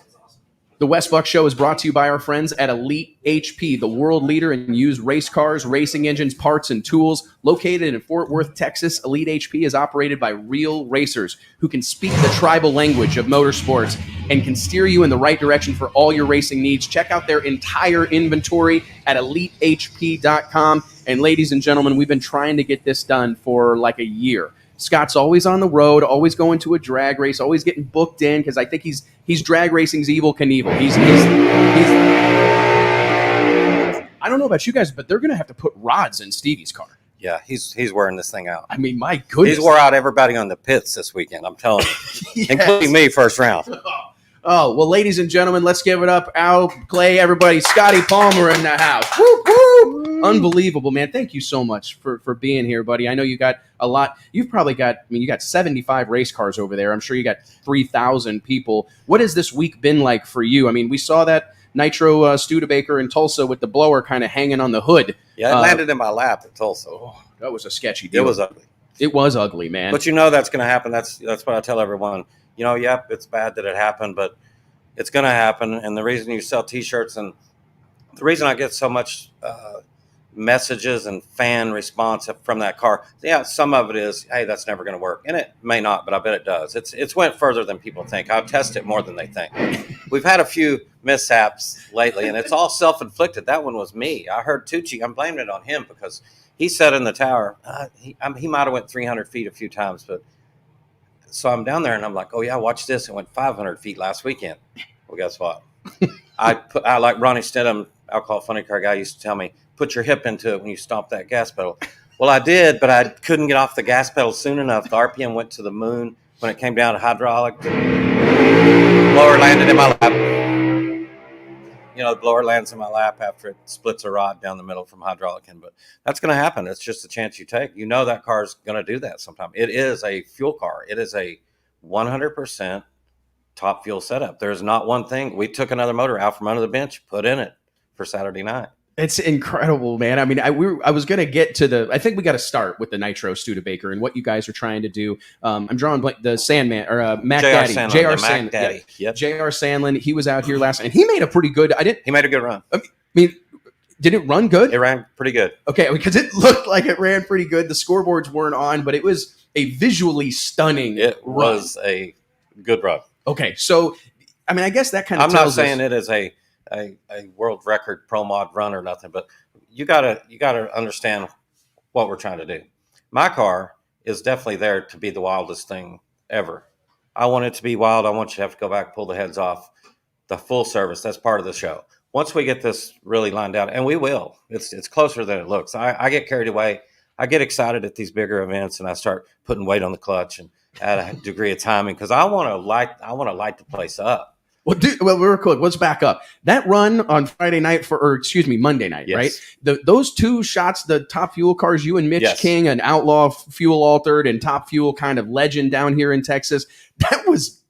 A: the Wes Buck Show is brought to you by our friends at Elite HP, the world leader in used race cars, racing engines, parts, and tools. Located in Fort Worth, Texas, Elite HP is operated by real racers who can speak the tribal language of motorsports and can steer you in the right direction for all your racing needs. Check out their entire inventory at EliteHP.com. And ladies and gentlemen, we've been trying to get this done for like a year. Scott's always on the road, always going to a drag race, always getting booked in because I think he's drag racing's Evel Knievel. He's I don't know about you guys, but they're going to have to put rods in Stevie's car.
G: Yeah, he's wearing this thing out.
A: I mean, my goodness.
G: He's wore out everybody on the pits this weekend, I'm telling you, including me first round.
A: Oh, well, ladies and gentlemen, let's give it up. Al, Clay, everybody, Scotty Palmer in the house. Woo, woo. Unbelievable, man. Thank you so much for being here, buddy. I know you got a lot. You've probably got, you got 75 race cars over there. I'm sure you got 3,000 people. What has this week been like for you? I mean, we saw that Nitro Studebaker in Tulsa with the blower kind of hanging on the hood.
G: Yeah, it landed in my lap at Tulsa.
A: Oh, that was a sketchy deal.
G: It was ugly.
A: It was ugly, man.
G: But you know that's going to happen. That's what I tell everyone. You know, yep, it's bad that it happened, but it's going to happen. And the reason you sell T-shirts and the reason I get so much messages and fan response from that car, yeah, some of it is, hey, that's never going to work. And it may not, but I bet it does. It's went further than people think. I've tested it more than they think. We've had a few mishaps lately, and it's all self-inflicted. That one was me. I heard Tucci. I'm blaming it on him because he sat in the tower. He might have went 300 feet a few times, but so I'm down there and I'm like, oh yeah, watch this. It went 500 feet last weekend. Well, guess what? I like Ronnie Stidham, alcohol funny car guy, used to tell me, put your hip into it when you stomp that gas pedal. Well, I did, but I couldn't get off the gas pedal soon enough. The RPM went to the moon. When it came down to hydraulic, the blower landed in my lap. You know, the blower lands in my lap after it splits a rod down the middle from hydraulic. But that's going to happen. It's just a chance you take. You know that car is going to do that sometime. It is a fuel car. It is a 100% top fuel setup. There's not one thing. We took another motor out from under the bench, put in it for Saturday night.
A: It's incredible, man. I mean, I was going to get to I think we got to start with the Nitro Studebaker and what you guys are trying to do. I'm drawing blank, the Sandman or Mac Daddy.
G: J.R. Sandlin.
A: Yeah.
G: Yep.
A: J.R. Sandlin. He was out here last night and he made a pretty good,
G: He made a good run.
A: I mean, did it run good?
G: It ran pretty good.
A: Okay, because it looked like it ran pretty good. The scoreboards weren't on, but it was a visually stunning
G: It
A: run.
G: was a good run.
A: Okay, so, I mean, I guess that kind of
G: I'm not
A: tells us.
G: saying it is a world record pro mod run or nothing, but you gotta understand what we're trying to do. My car is definitely there to be the wildest thing ever. I want it to be wild. I want you to have to go back, pull the heads off. The full service, that's part of the show. Once we get this really lined out, and we will, it's closer than it looks. I get carried away. I get excited at these bigger events, and I start putting weight on the clutch and add a degree of timing because I want to light the place up.
A: Well, real quick, let's back up. That run on Monday night,
G: Yes.
A: right? Those two shots, the top fuel cars, you and Mitch
G: Yes.
A: King, an outlaw fuel altered and top fuel kind of legend down here in Texas, that was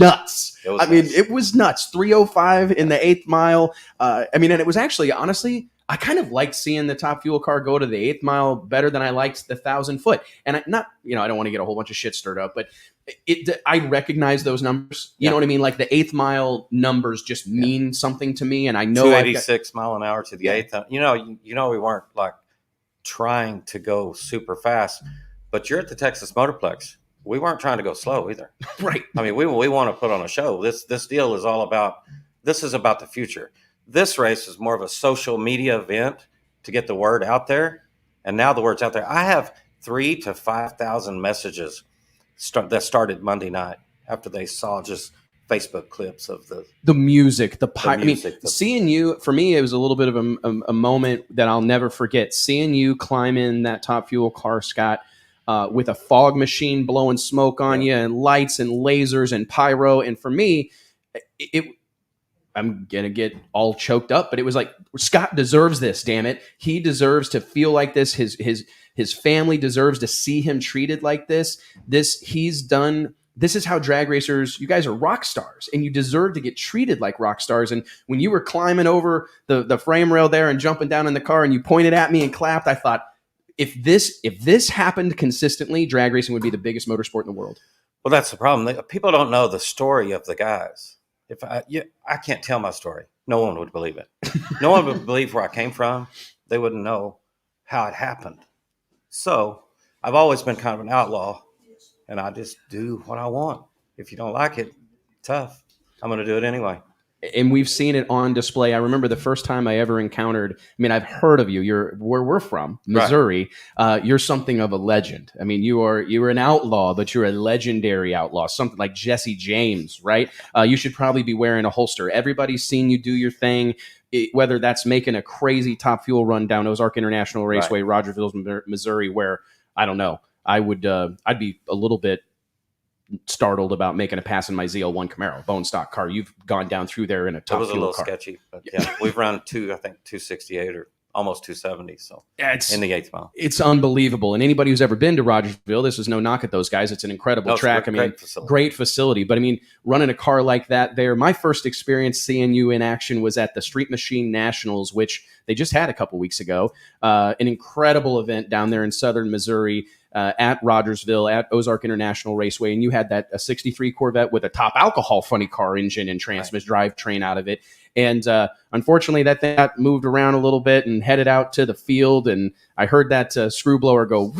A: nuts. It was nuts. 305 in the 8th mile. And it was actually, honestly, I kind of liked seeing the top fuel car go to the 8th mile better than I liked the 1,000 foot. And I don't want to get a whole bunch of shit stirred up, but I recognize those numbers. You know what I mean? Like the 8th mile numbers just mean something to me. And I know
G: 286 mile an hour to the 8th. You know, we weren't like trying to go super fast, but you're at the Texas Motorplex. We weren't trying to go slow either.
A: Right.
G: I mean, we want to put on a show. This deal is all about, this is about the future. This race is more of a social media event to get the word out there. And now the word's out there. I have 3,000 to 5,000 messages that started Monday night after they saw just Facebook clips of the
A: music,
G: music.
A: Seeing you, for me, it was a little bit of a moment that I'll never forget. Seeing you climb in that top fuel car, Scott, with a fog machine blowing smoke on you and lights and lasers and pyro. And for me, I'm going to get all choked up, but it was like, Scott deserves this, damn it. He deserves to feel like this. His family deserves to see him treated like this. This is how drag racers, you guys are rock stars and you deserve to get treated like rock stars. And when you were climbing over the frame rail there and jumping down in the car and you pointed at me and clapped, I thought, if this happened consistently, drag racing would be the biggest motorsport in the world.
G: Well, that's the problem. People don't know the story of the guys. If I can't tell my story, no one would believe it. No one would believe where I came from. They wouldn't know how it happened. So I've always been kind of an outlaw, and I just do what I want. If you don't like it, tough. I'm going to do it anyway.
A: And we've seen it on display. I remember the first time I ever encountered, I've heard of you. You're where we're from, Missouri. Right. You're something of a legend. You're an outlaw, but you're a legendary outlaw, something like Jesse James, right? You should probably be wearing a holster. Everybody's seen you do your thing, whether that's making a crazy top fuel run down Ozark International Raceway, right. Rogersville, Missouri, where, I don't know, I'd be a little bit startled about making a pass in my ZL1 Camaro, bone stock car. You've gone down through there in a top fuel car. It was a little
G: sketchy, but yeah, we've run 268 or almost 270. So in the 8th mile,
A: it's unbelievable. And anybody who's ever been to Rogersville, this is no knock at those guys. It's an incredible track. Great facility. But running a car like that there, my first experience seeing you in action was at the Street Machine Nationals, which they just had a couple weeks ago. An incredible event down there in southern Missouri. At Rogersville, at Ozark International Raceway, and you had a 63 Corvette with a top alcohol funny car engine and drivetrain out of it. And unfortunately, that thing got moved around a little bit and headed out to the field, and I heard that screw blower go.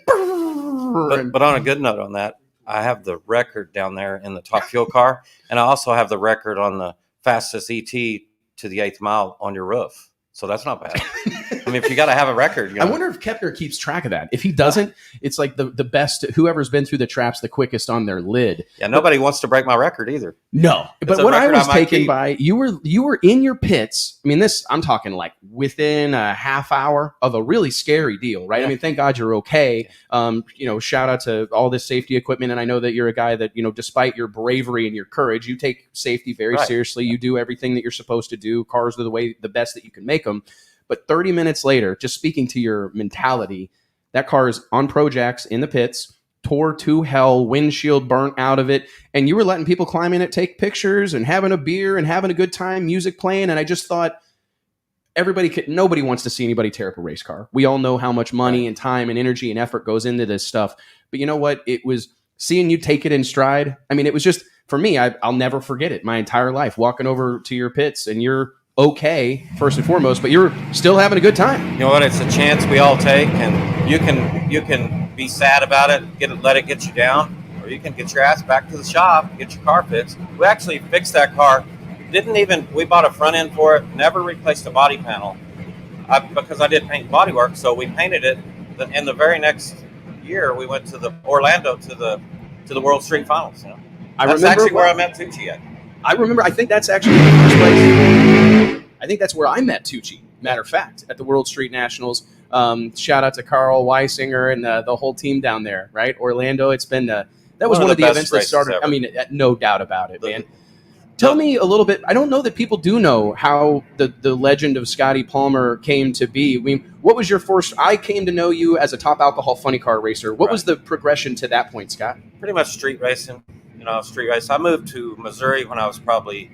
G: But on a good note on that, I have the record down there in the top fuel car, and I also have the record on the fastest ET to the 8th mile on your roof. So that's not bad. I mean, if you got to have a record,
A: I wonder if Kepner keeps track of that. If he doesn't, it's like the best, whoever's been through the traps the quickest on their lid.
G: Yeah, nobody wants to break my record either.
A: No, but what I was taken by, you were in your pits. I mean, I'm talking like within a half hour of a really scary deal, right? Yeah. I mean, thank God you're okay. Shout out to all this safety equipment. And I know that you're a guy that, despite your bravery and your courage, you take safety very seriously. You do everything that you're supposed to do. Cars are the best that you can make them. But 30 minutes later, just speaking to your mentality, that car is on Projects in the pits, tore to hell, windshield burnt out of it, and you were letting people climb in it, take pictures, and having a beer and having a good time, music playing. And I just thought, nobody wants to see anybody tear up a race car. We all know how much money and time and energy and effort goes into this stuff. But you know what? It was seeing you take it in stride. I mean, it was just, for me, I'll never forget it my entire life, walking over to your pits, and you're okay first and foremost, but you're still having a good time.
G: You know what? It's a chance we all take, and you can be sad about it, let it get you down, or you can get your ass back to the shop, get your car fixed. We actually fixed that car. We bought a front end for it, never replaced a body panel, because I did paint body work, so we painted it. And the very next year, we went to the Orlando to the World Street Finals. That's actually where I met Tucci at.
A: I remember. I think that's actually the first place. I think that's where I met Tucci. Matter of fact, at the World Street Nationals. Shout out to Carl Weisinger and the whole team down there. Right, Orlando. It's been that was one of the events that started. Ever. I mean, no doubt about it, man. Tell me a little bit. I don't know that people do know how the legend of Scotty Palmer came to be. I mean, what was your first? I came to know you as a top alcohol funny car racer. What was the progression to that point, Scott?
G: Pretty much street racing. Street race. I moved to Missouri when I was probably,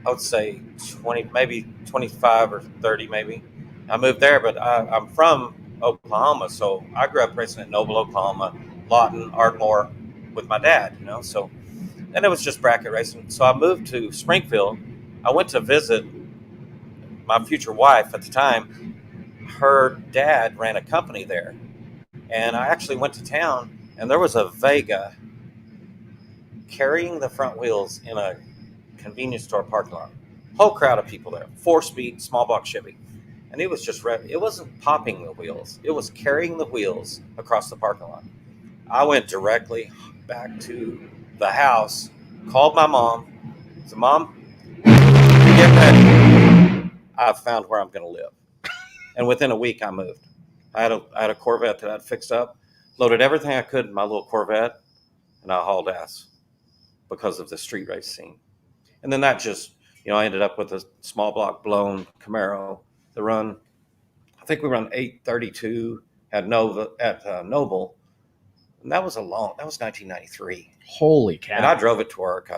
G: I would say 20, maybe 25 or 30, maybe. I moved there, but I'm from Oklahoma, so I grew up racing at Noble, Oklahoma, Lawton, Ardmore with my dad, so, and it was just bracket racing. So I moved to Springfield. I went to visit my future wife at the time. Her dad ran a company there, and I actually went to town, and there was a Vega carrying the front wheels in a convenience store parking lot. Whole crowd of people there. 4-speed, small block Chevy. And it was just it wasn't popping the wheels. It was carrying the wheels across the parking lot. I went directly back to the house, called my mom. Said, Mom, get ready. I've found where I'm going to live. And within a week, I moved. I had a Corvette that I'd fixed up, loaded everything I could in my little Corvette, and I hauled ass because of the street race scene. And then that just, I ended up with a small block blown Camaro. I think we run 832 at Noble. And that was 1993.
A: Holy cow.
G: And I drove it to work.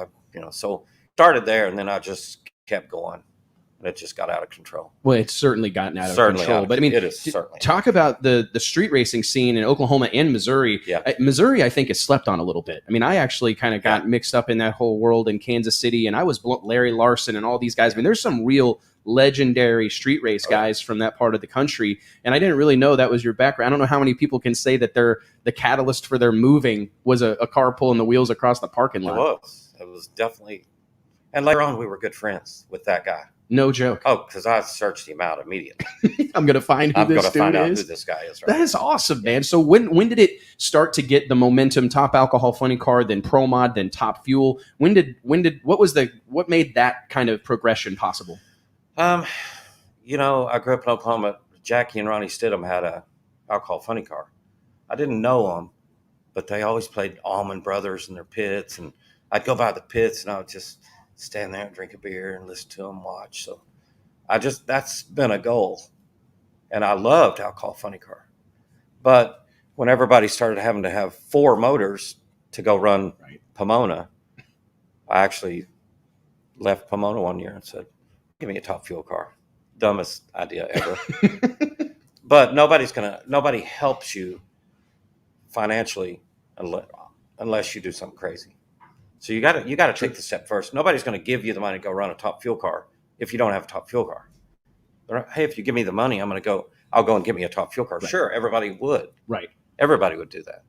G: So started there, and then I just kept going. And it just got out of control.
A: Well, it's certainly gotten out of control. But I mean,
G: it is certainly.
A: Talk about the street racing scene in Oklahoma and Missouri.
G: Yeah.
A: Missouri, I think, is slept on a little bit. I mean, I actually kind of got mixed up in that whole world in Kansas City, and I was Larry Larson and all these guys. I mean, there's some real legendary street race guys from that part of the country, and I didn't really know that was your background. I don't know how many people can say that the catalyst for their moving was a car pulling the wheels across the parking lot.
G: It was definitely. And later on, we were good friends with that guy.
A: No joke.
G: Oh, because I searched him out immediately.
A: I'm going to find who this dude is.
G: Who this guy is.
A: Right? That is awesome, man. So when did it start to get the momentum? Top alcohol funny car, then Pro Mod, then Top Fuel. What made that kind of progression possible?
G: I grew up in Oklahoma. Jackie and Ronnie Stidham had a alcohol funny car. I didn't know them, but they always played Allman Brothers in their pits, and I'd go by the pits and I would just stand there and drink a beer and listen to them watch. So that's been a goal. And I loved alcohol funny car. But when everybody started having to have 4 motors to go run Pomona, I actually left Pomona one year and said, give me a Top Fuel car. Dumbest idea ever. But nobody helps you financially unless you do something crazy. So you got to take the step first. Nobody's going to give you the money to go run a Top Fuel car if you don't have a Top Fuel car. Hey, if you give me the money, I'll go and get me a Top Fuel car. Right. Sure, everybody would.
A: Right.
G: Everybody would do that.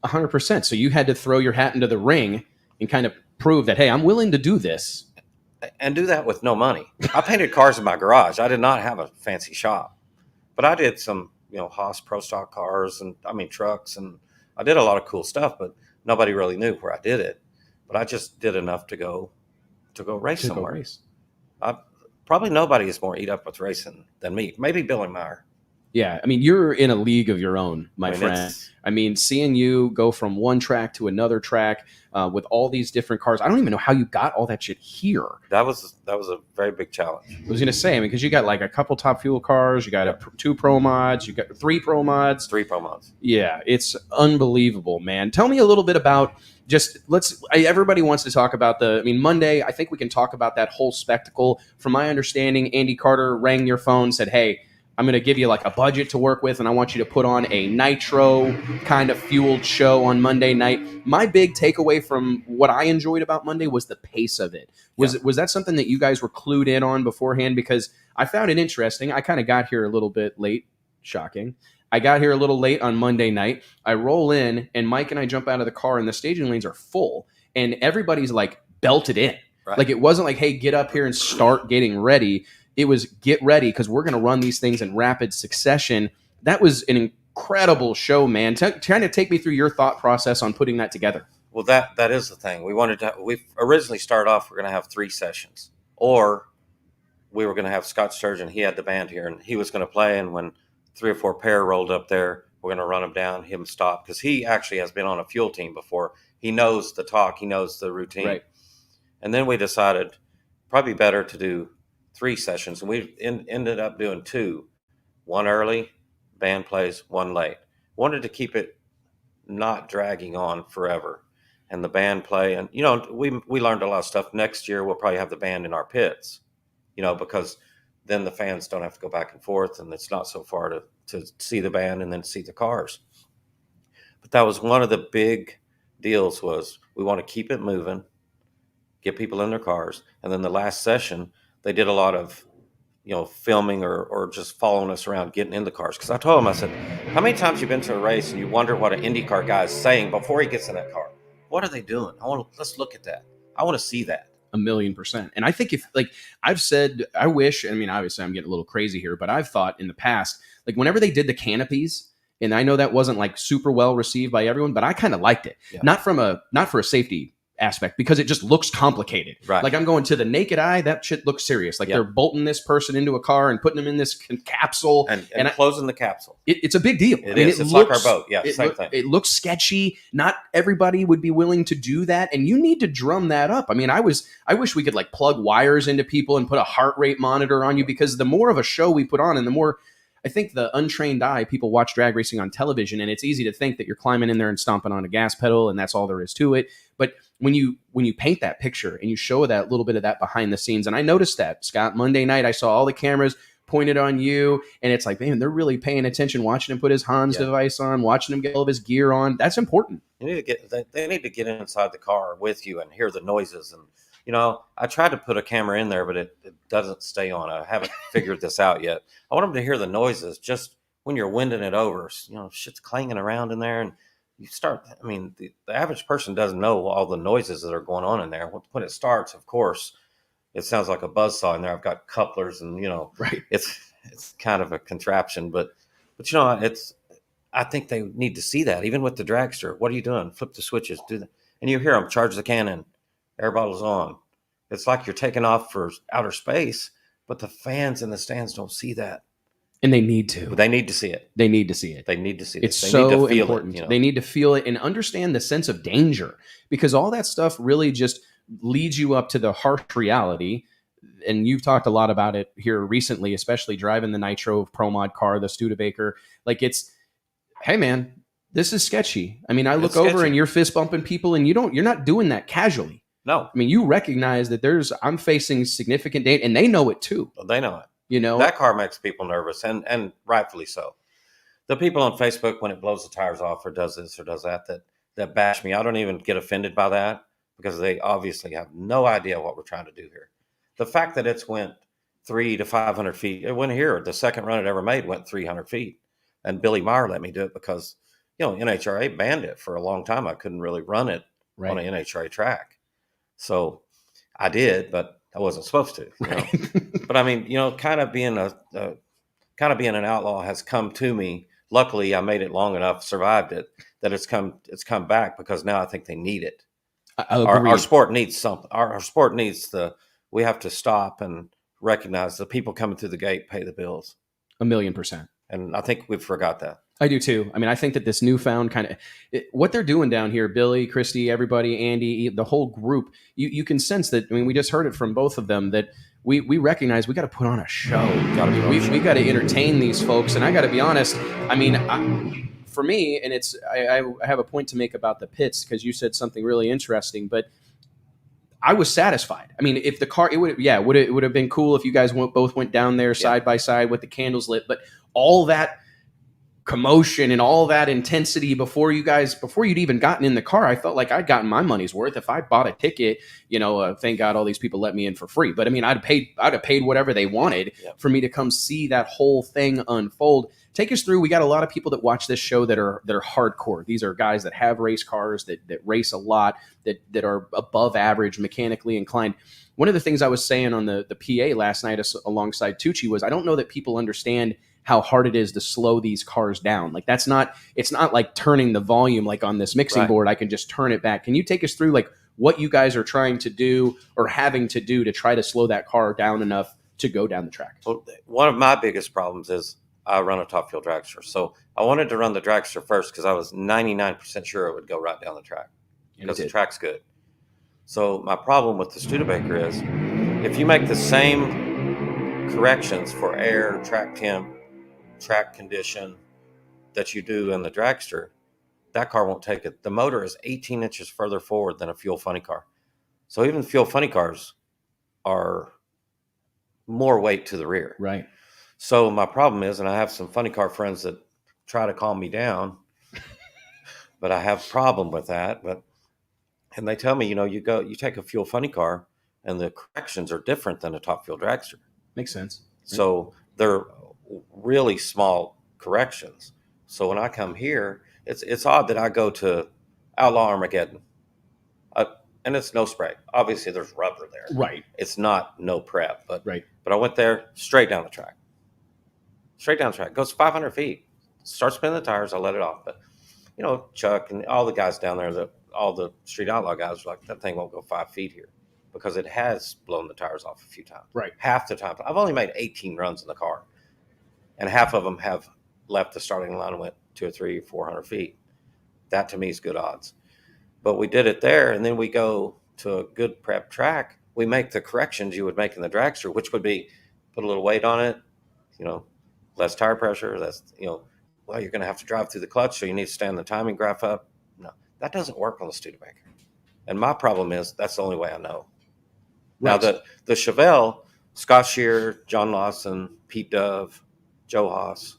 A: 100%. So you had to throw your hat into the ring and kind of prove that, hey, I'm willing to do this.
G: And do that with no money. I painted cars in my garage. I did not have a fancy shop. But I did some, Haas Pro Stock cars and trucks, and I did a lot of cool stuff, but nobody really knew where I did it. But I just did enough to go race somewhere. Probably nobody is more eat up with racing than me. Maybe Billy Meyer.
A: Yeah, I mean, you're in a league of your own, my friend. I mean, seeing you go from one track to another track with all these different cars, I don't even know how you got all that shit here.
G: That was a very big challenge.
A: I was going to say, because you got like a couple top fuel cars, you got 2 pro mods, you got 3 pro mods.
G: 3 pro mods.
A: Yeah, it's unbelievable, man. Tell me a little bit about everybody wants to talk about Monday. I think we can talk about that whole spectacle. From my understanding, Andy Carter rang your phone, said, hey, I'm going to give you like a budget to work with, and I want you to put on a nitro kind of fueled show on Monday night. My big takeaway from what I enjoyed about Monday was the pace of it. Was that something that you guys were clued in on beforehand? Because I found it interesting. I kind of got here a little bit late. Shocking. I got here a little late on Monday night. I roll in, and Mike and I jump out of the car, and the staging lanes are full, and everybody's like belted in. Right. Like it wasn't like, hey, get up here and start getting ready. It was get ready because we're going to run these things in rapid succession. That was an incredible show, man. Trying to take me through your thought process on putting that together.
G: Well, that is the thing. We originally started off, we're going to have 3 sessions, or we were going to have Scott Sturgeon. He had the band here, and he was going to play. And when 3 or 4 pair rolled up there, we're going to run him down, him stop, because he actually has been on a fuel team before. He knows the talk. He knows the routine. Right. And then we decided probably better to do 3 sessions, and we ended up doing 2, 1 early, band plays, 1 late. Wanted to keep it not dragging on forever, and the band play. And we learned a lot of stuff. Next year we'll probably have the band in our pits, because then the fans don't have to go back and forth, and it's not so far to see the band and then see the cars. But that was one of the big deals, was we want to keep it moving, get people in their cars, and then the last session they did a lot of, filming or just following us around, getting in the cars. Because I told them, I said, how many times you been to a race and you wonder what an IndyCar guy is saying before he gets in that car? What are they doing? Let's look at that. I want to see that.
A: 1,000,000%. And I think I've said, I wish, obviously I'm getting a little crazy here, but I've thought in the past, like whenever they did the canopies, and I know that wasn't like super well received by everyone, but I kind of liked it. Yeah. Not for a safety aspect, because it just looks complicated. Right. Like I'm going to the naked eye, that shit looks serious. Like they're bolting this person into a car and putting them in this capsule and
G: closing the capsule.
A: It's a big deal.
G: It's like our boat. Yeah, same thing.
A: It looks sketchy. Not everybody would be willing to do that, and you need to drum that up. I wish we could like plug wires into people and put a heart rate monitor on you, because the more of a show we put on, and the more I think the untrained eye, people watch drag racing on television, and it's easy to think that you're climbing in there and stomping on a gas pedal, and that's all there is to it. But when you paint that picture and you show that little bit of that behind the scenes, and I noticed that, Scott, Monday night, I saw all the cameras pointed on you, and it's like, man, they're really paying attention, watching him put his Hans device on, watching him get all of his gear on. That's important.
G: They need to get inside the car with you and hear the noises. And, I tried to put a camera in there, but it doesn't stay on. I haven't figured this out yet. I want them to hear the noises just when you're winding it over. Shit's clanging around in there, and you start, the average person doesn't know all the noises that are going on in there. When it starts, of course, it sounds like a buzzsaw in there. I've got couplers and,
A: right.
G: It's kind of a contraption, but I think they need to see that, even with the dragster. What are you doing? Flip the switches, do that. And you hear them charge the cannon, air bottles on. It's like you're taking off for outer space, but the fans in the stands don't see that.
A: And they need to.
G: They need to see it.
A: They need to see it.
G: They need to see it.
A: It's so important. They need to feel it and understand the sense of danger, because all that stuff really just leads you up to the harsh reality. And you've talked a lot about it here recently, especially driving the Nitro Pro Mod car, the Studebaker. Like hey man, this is sketchy. I look over and you're fist bumping people, and you're not doing that casually.
G: No.
A: You recognize that I'm facing significant danger, and they know it too.
G: Well, they know it. That car makes people nervous, and rightfully so. The people on Facebook, when it blows the tires off or does this or does that bash me, I don't even get offended by that, because they obviously have no idea what we're trying to do here. The fact that it's went 300 to 500 feet, it went here. The second run it ever made went 300 feet. And Billy Meyer let me do it because, NHRA banned it for a long time. I couldn't really run it on an NHRA track. So I did, but I wasn't supposed to. Right. But kind of being kind of being an outlaw has come to me. Luckily, I made it long enough, survived it, that it's come back, because now I think they need it. Our sport needs something. Our sport needs we have to stop and recognize the people coming through the gate pay the bills.
A: 1,000,000%.
G: And I think we've forgot that.
A: I do too. I mean, I think that this newfound kind of what they're doing down here, Billy, Christy, everybody, Andy, the whole group, you can sense that. I mean, we just heard it from both of them that we recognize we got to put on a show. We got to entertain these folks. And I got to be honest. I mean, for me, and I have a point to make about the pits, because you said something really interesting, but I was satisfied. I mean, if the car, it would have been cool if you guys both went down there side by side with the candles lit, but all that commotion and all that intensity before you'd even gotten in the car, I felt like I'd gotten my money's worth. If I bought a ticket, thank God all these people let me in for free. But I mean, I'd have paid whatever they wanted for me to come see that whole thing unfold. Take us through. We got a lot of people that watch this show that are hardcore. These are guys that have race cars, that race a lot, that are above average, mechanically inclined. One of the things I was saying on the PA last night alongside Tucci was, I don't know that people understand how hard it is to slow these cars down. Like it's not like turning the volume like on this mixing board. I can just turn it back. Can you take us through like what you guys are trying to do or having to do to try to slow that car down enough to go down the track?
G: Well, one of my biggest problems is I run a top fuel dragster. So I wanted to run the dragster first because I was 99% sure it would go right down the track because the track's good. So my problem with the Studebaker is if you make the same corrections for air, track temp, track condition that you do in the dragster, that car won't take it. The motor is 18 inches further forward than a fuel funny car. So even fuel funny cars are more weight to the rear.
A: Right.
G: So my problem is, and I have some funny car friends that try to calm me down, but I have a problem with that. And they tell me, you take a fuel funny car and the corrections are different than a top fuel dragster.
A: Makes sense.
G: So they're really small corrections. So when I come here, it's odd that I go to Outlaw Armageddon, and it's no spray. Obviously, there's rubber there.
A: Right.
G: It's not no prep, but
A: right.
G: But I went there straight down the track. Straight down the track. Goes 500 feet. Start spinning the tires. I let it off. But Chuck and all the guys down there, all the street outlaw guys are like, that thing won't go 5 feet here because it has blown the tires off a few times.
A: Right.
G: Half the time. I've only made 18 runs in the car. And half of them have left the starting line and went 200 or 300 or 400 feet. That to me is good odds. But we did it there, and then we go to a good prep track. We make the corrections you would make in the dragster, which would be put a little weight on it, less tire pressure. That's, you're going to have to drive through the clutch, so you need to stand the timing graph up. No, that doesn't work on the Studebaker. And my problem is that's the only way I know. Right. Now, the Chevelle, Scott Shear, John Lawson, Pete Dove, Joe Haas,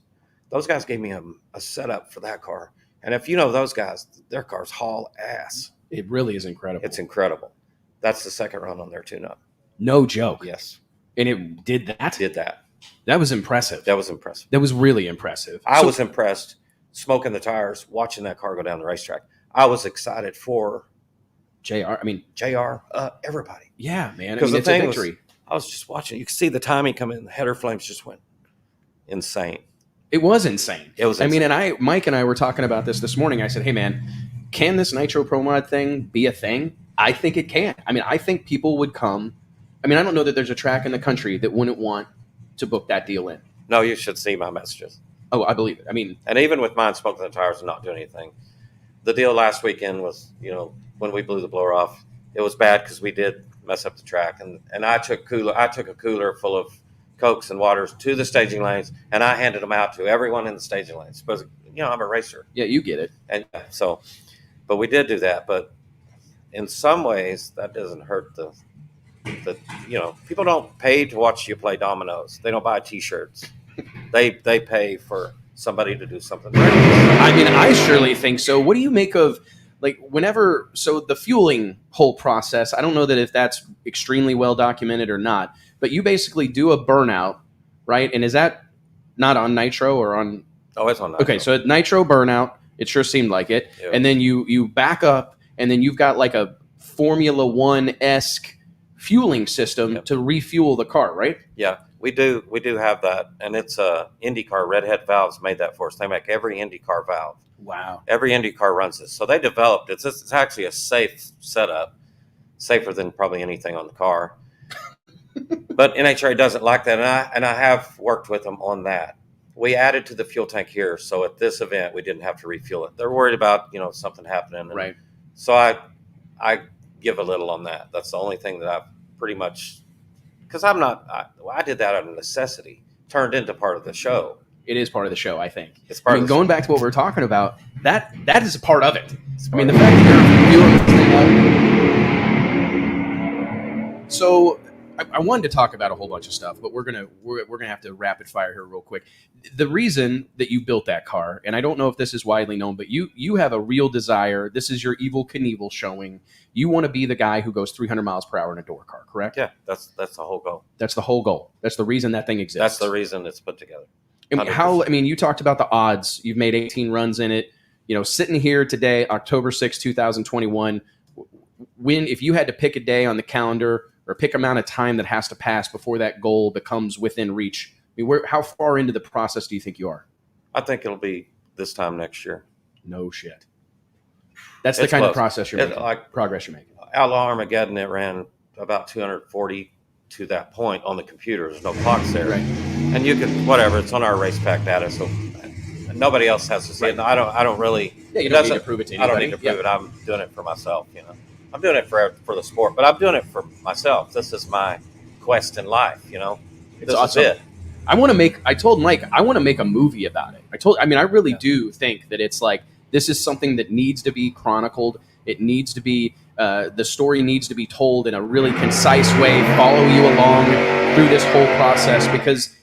G: those guys gave me a setup for that car. And if you know those guys, their cars haul ass.
A: It really is incredible.
G: It's incredible. That's the second run on their tune-up.
A: No joke.
G: Yes.
A: And it did that?
G: Did that.
A: That was impressive.
G: That was impressive.
A: That was really impressive.
G: I was impressed smoking the tires, watching that car go down the racetrack. I was excited for
A: JR.
G: Everybody.
A: Yeah, man.
G: Because
A: it's a victory.
G: I was just watching. You could see the timing come in. The header flames just went insane.
A: It was insane.
G: It was insane.
A: And Mike and I were talking about this morning. I said, hey, man, can this Nitro Pro Mod thing be a thing? I think it can. I think people would come. I don't know that there's a track in the country that wouldn't want to book that deal in.
G: No, you should see my messages.
A: Oh, I believe it.
G: And even with mine smoking the tires and not doing anything, the deal last weekend was, when we blew the blower off, it was bad because we did mess up the track. And I took a cooler full of Cokes and waters to the staging lanes, and I handed them out to everyone in the staging lanes. Because, I'm a racer.
A: Yeah, you get it.
G: And so, but we did do that. But in some ways, that doesn't hurt the people don't pay to watch you play dominoes. They don't buy T-shirts. They pay for somebody to do something.
A: I surely think so. What do you make of the fueling whole process? I don't know that if that's extremely well documented or not, but you basically do a burnout, right? And is that not on nitro or on?
G: Oh, it's on nitro.
A: Okay, so at nitro burnout, it sure seemed like it. Yeah. And then you back up, and then you've got like a Formula One-esque fueling system
G: Yep.
A: to refuel the car, right?
G: Yeah, we do have that, and it's IndyCar Redhead Valves made that for us. They make every IndyCar valve.
A: Wow.
G: Every IndyCar runs this, so they developed it. It's actually a safe setup, safer than probably anything on the car. But NHRA doesn't like that, and I have worked with them on that. We added to the fuel tank here, so at this event we didn't have to refuel it. They're worried about something happening, and
A: Right.
G: so I give a little on that. That's the only thing that I've pretty much, because I did that out of necessity, turned into part of the show.
A: It is part of the show, I think.
G: It's part
A: I mean,
G: of the
A: going back to what we were talking about, that is a part of it.
G: It's
A: I
G: part
A: mean, the
G: of
A: fact that you're feeling this thing out. So I wanted to talk about a whole bunch of stuff, but we're gonna have to rapid fire here real quick. The reason that you built that car, and I don't know if this is widely known, but you have a real desire. This is your Evel Knievel showing. You want to be the guy who goes 300 miles per hour in a door car, correct?
G: Yeah, that's the whole goal.
A: That's the whole goal. That's the reason that thing exists.
G: That's the reason it's put together.
A: And you talked about the odds. You've made 18 runs in it. Sitting here today, October 6, 2021, if you had to pick a day on the calendar or pick amount of time that has to pass before that goal becomes within reach, I mean, how far into the process do you think you are?
G: I think it'll be this time next year.
A: No shit. That's the kind of process you're making, progress you're making.
G: Outlaw Armageddon, it ran about 240 to that point on the computer. There's no clocks there.
A: Right.
G: And you can, whatever, it's on our race pack data, so nobody else has to see it. And I don't really.
A: Yeah, you don't need to prove it to anybody.
G: I don't need to prove it. I'm doing it for myself, I'm doing it for the sport, but I'm doing it for myself. This is my quest in life,
A: It's awesome.
G: Is it.
A: I told Mike, I want to make a movie about it. I really do think that it's like, this is something that needs to be chronicled. It needs to be, the story needs to be told in a really concise way, follow you along through this whole process, because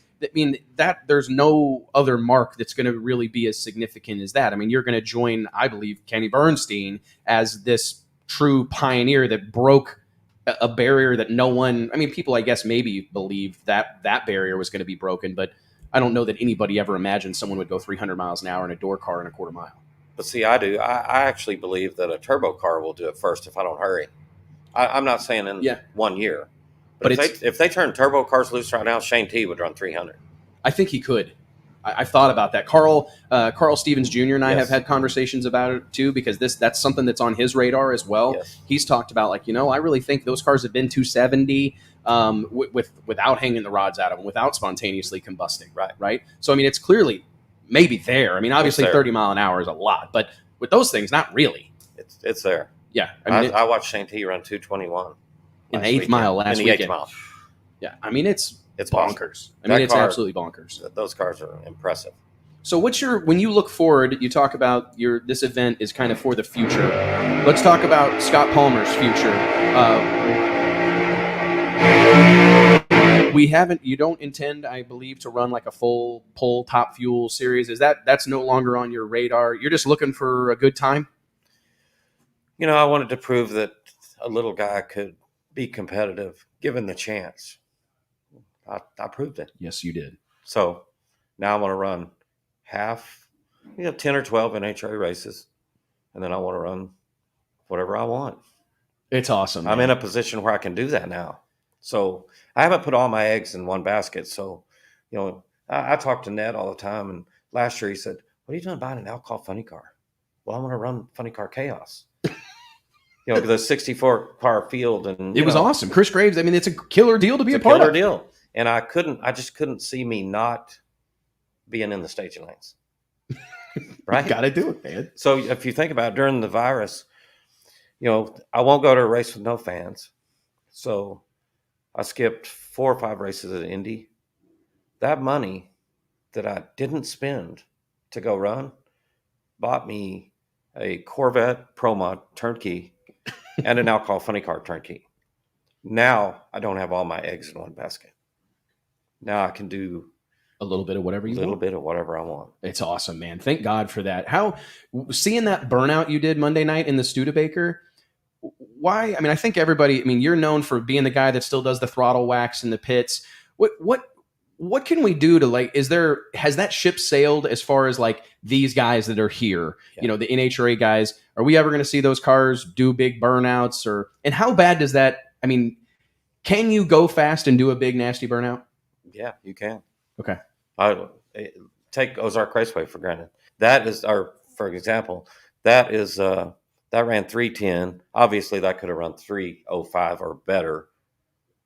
A: there's no other mark that's going to really be as significant as that. I mean, you're going to join, I believe, Kenny Bernstein as this true pioneer that broke a barrier that no one, people, I guess, maybe believed that barrier was going to be broken, but I don't know that anybody ever imagined someone would go 300 miles an hour in a door car in a quarter mile.
G: But see, I do. I actually believe that a turbo car will do it first if I don't hurry. I'm not saying in 1 year. But if they turn turbo cars loose right now, Shane T would run 300.
A: I think he could. I've thought about that. Carl Stevens Jr. and I have had conversations about it too, because that's something that's on his radar as well.
G: Yes.
A: He's talked about I really think those cars have been 270 without hanging the rods out of them, without spontaneously combusting. Right. So it's clearly maybe there. Obviously 30 mile an hour is a lot, but with those things, not really.
G: It's there.
A: Yeah.
G: I watched Shane T run 221
A: in the 8th mile last weekend.
G: In the 8th mile.
A: Yeah. It's bonkers.
G: Awesome.
A: It's absolutely bonkers.
G: Those cars are impressive.
A: So when you look forward, you talk about this event is kind of for the future. Let's talk about Scott Palmer's future. You don't intend, I believe, to run like a full pull Top Fuel series. That's no longer on your radar? You're just looking for a good time?
G: I wanted to prove that a little guy could be competitive given the chance. I proved it.
A: Yes, you did.
G: So now I want to run half, 10 or 12 NHRA races, and then I want to run whatever I want.
A: It's awesome.
G: I'm in a position where I can do that now. So I haven't put all my eggs in one basket. So, I talk to Ned all the time, and last year he said, "What are you doing buying an alcohol funny car?" Well, I want to run Funny Car Chaos. The 64 car field, and
A: it was awesome. Chris Graves. It's a killer deal to be a part of.
G: Killer deal. And I just couldn't see me not being in the staging lanes. Right?
A: Got to do it, man.
G: So if you think about it, during the virus, I won't go to a race with no fans. So I skipped 4 or 5 races at Indy. That money that I didn't spend to go run bought me a Corvette Pro Mod turnkey and an alcohol funny car turnkey. Now I don't have all my eggs in one basket. Now I can do
A: a little bit of whatever you want.
G: A little bit of whatever I want.
A: It's awesome, man. Thank God for that. Seeing that burnout you did Monday night in the Studebaker, why? I think everybody, you're known for being the guy that still does the throttle wax in the pits. What can we do to has that ship sailed as far as these guys that are here, the NHRA guys? Are we ever going to see those cars do big burnouts and how bad does that, Can you go fast and do a big nasty burnout?
G: Yeah, you can.
A: Okay.
G: Take Ozark Raceway for granted. That is for example, that ran 310. Obviously, that could have run 305 or better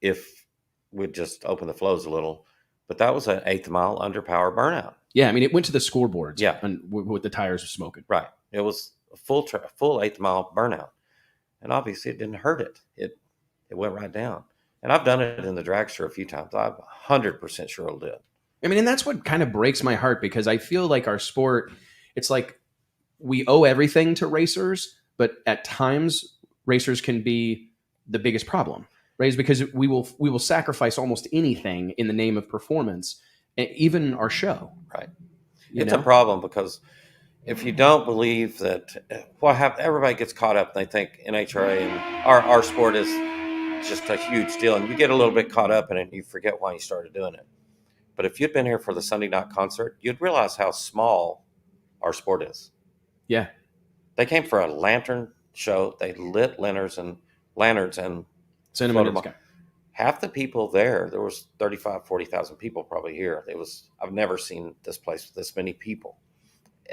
G: if we'd just open the flows a little. But that was an 8th mile under power burnout.
A: Yeah, I mean, it went to the scoreboards.
G: Yeah,
A: and with the tires smoking.
G: Right. It was a full 8th mile burnout, and obviously it didn't hurt it. It went right down. And I've done it in the dragster a few times. I'm 100% sure it'll do it.
A: I mean, and that's what kind of breaks my heart, because I feel like our sport, it's like we owe everything to racers, but at times racers can be the biggest problem, right? Is because we will sacrifice almost anything in the name of performance, even our show.
G: Right. It's a problem, because if you don't believe that, everybody gets caught up and they think NHRA and our sport is just a huge deal, and you get a little bit caught up in it and you forget why you started doing it. But if you'd been here for the Sunday night concert, you'd realize how small our sport is.
A: Yeah.
G: They came for a lantern show. They lit lanterns and
A: send them in the sky.
G: Half the people there was 35, 40,000 people probably here. I've never seen this place with this many people,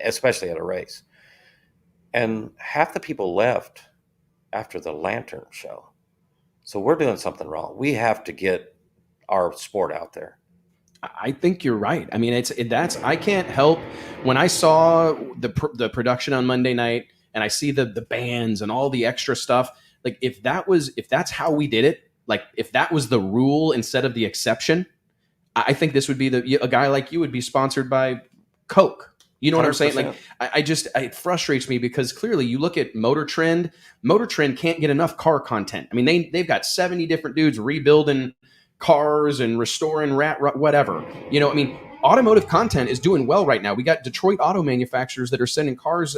G: especially at a race. And half the people left after the lantern show. So we're doing something wrong. We have to get our sport out there.
A: I think you're right. I mean, I can't help when I saw the production on Monday night and I see the bands and all the extra stuff. Like if that's how we did it, like if that was the rule instead of the exception, I think this would be a guy like you would be sponsored by Coke. You know what 100%. I'm saying? Like it frustrates me, because clearly you look at Motor Trend can't get enough car content. I mean, they've got 70 different dudes rebuilding cars and restoring whatever. I mean, automotive content is doing well right now. We got Detroit auto manufacturers that are sending cars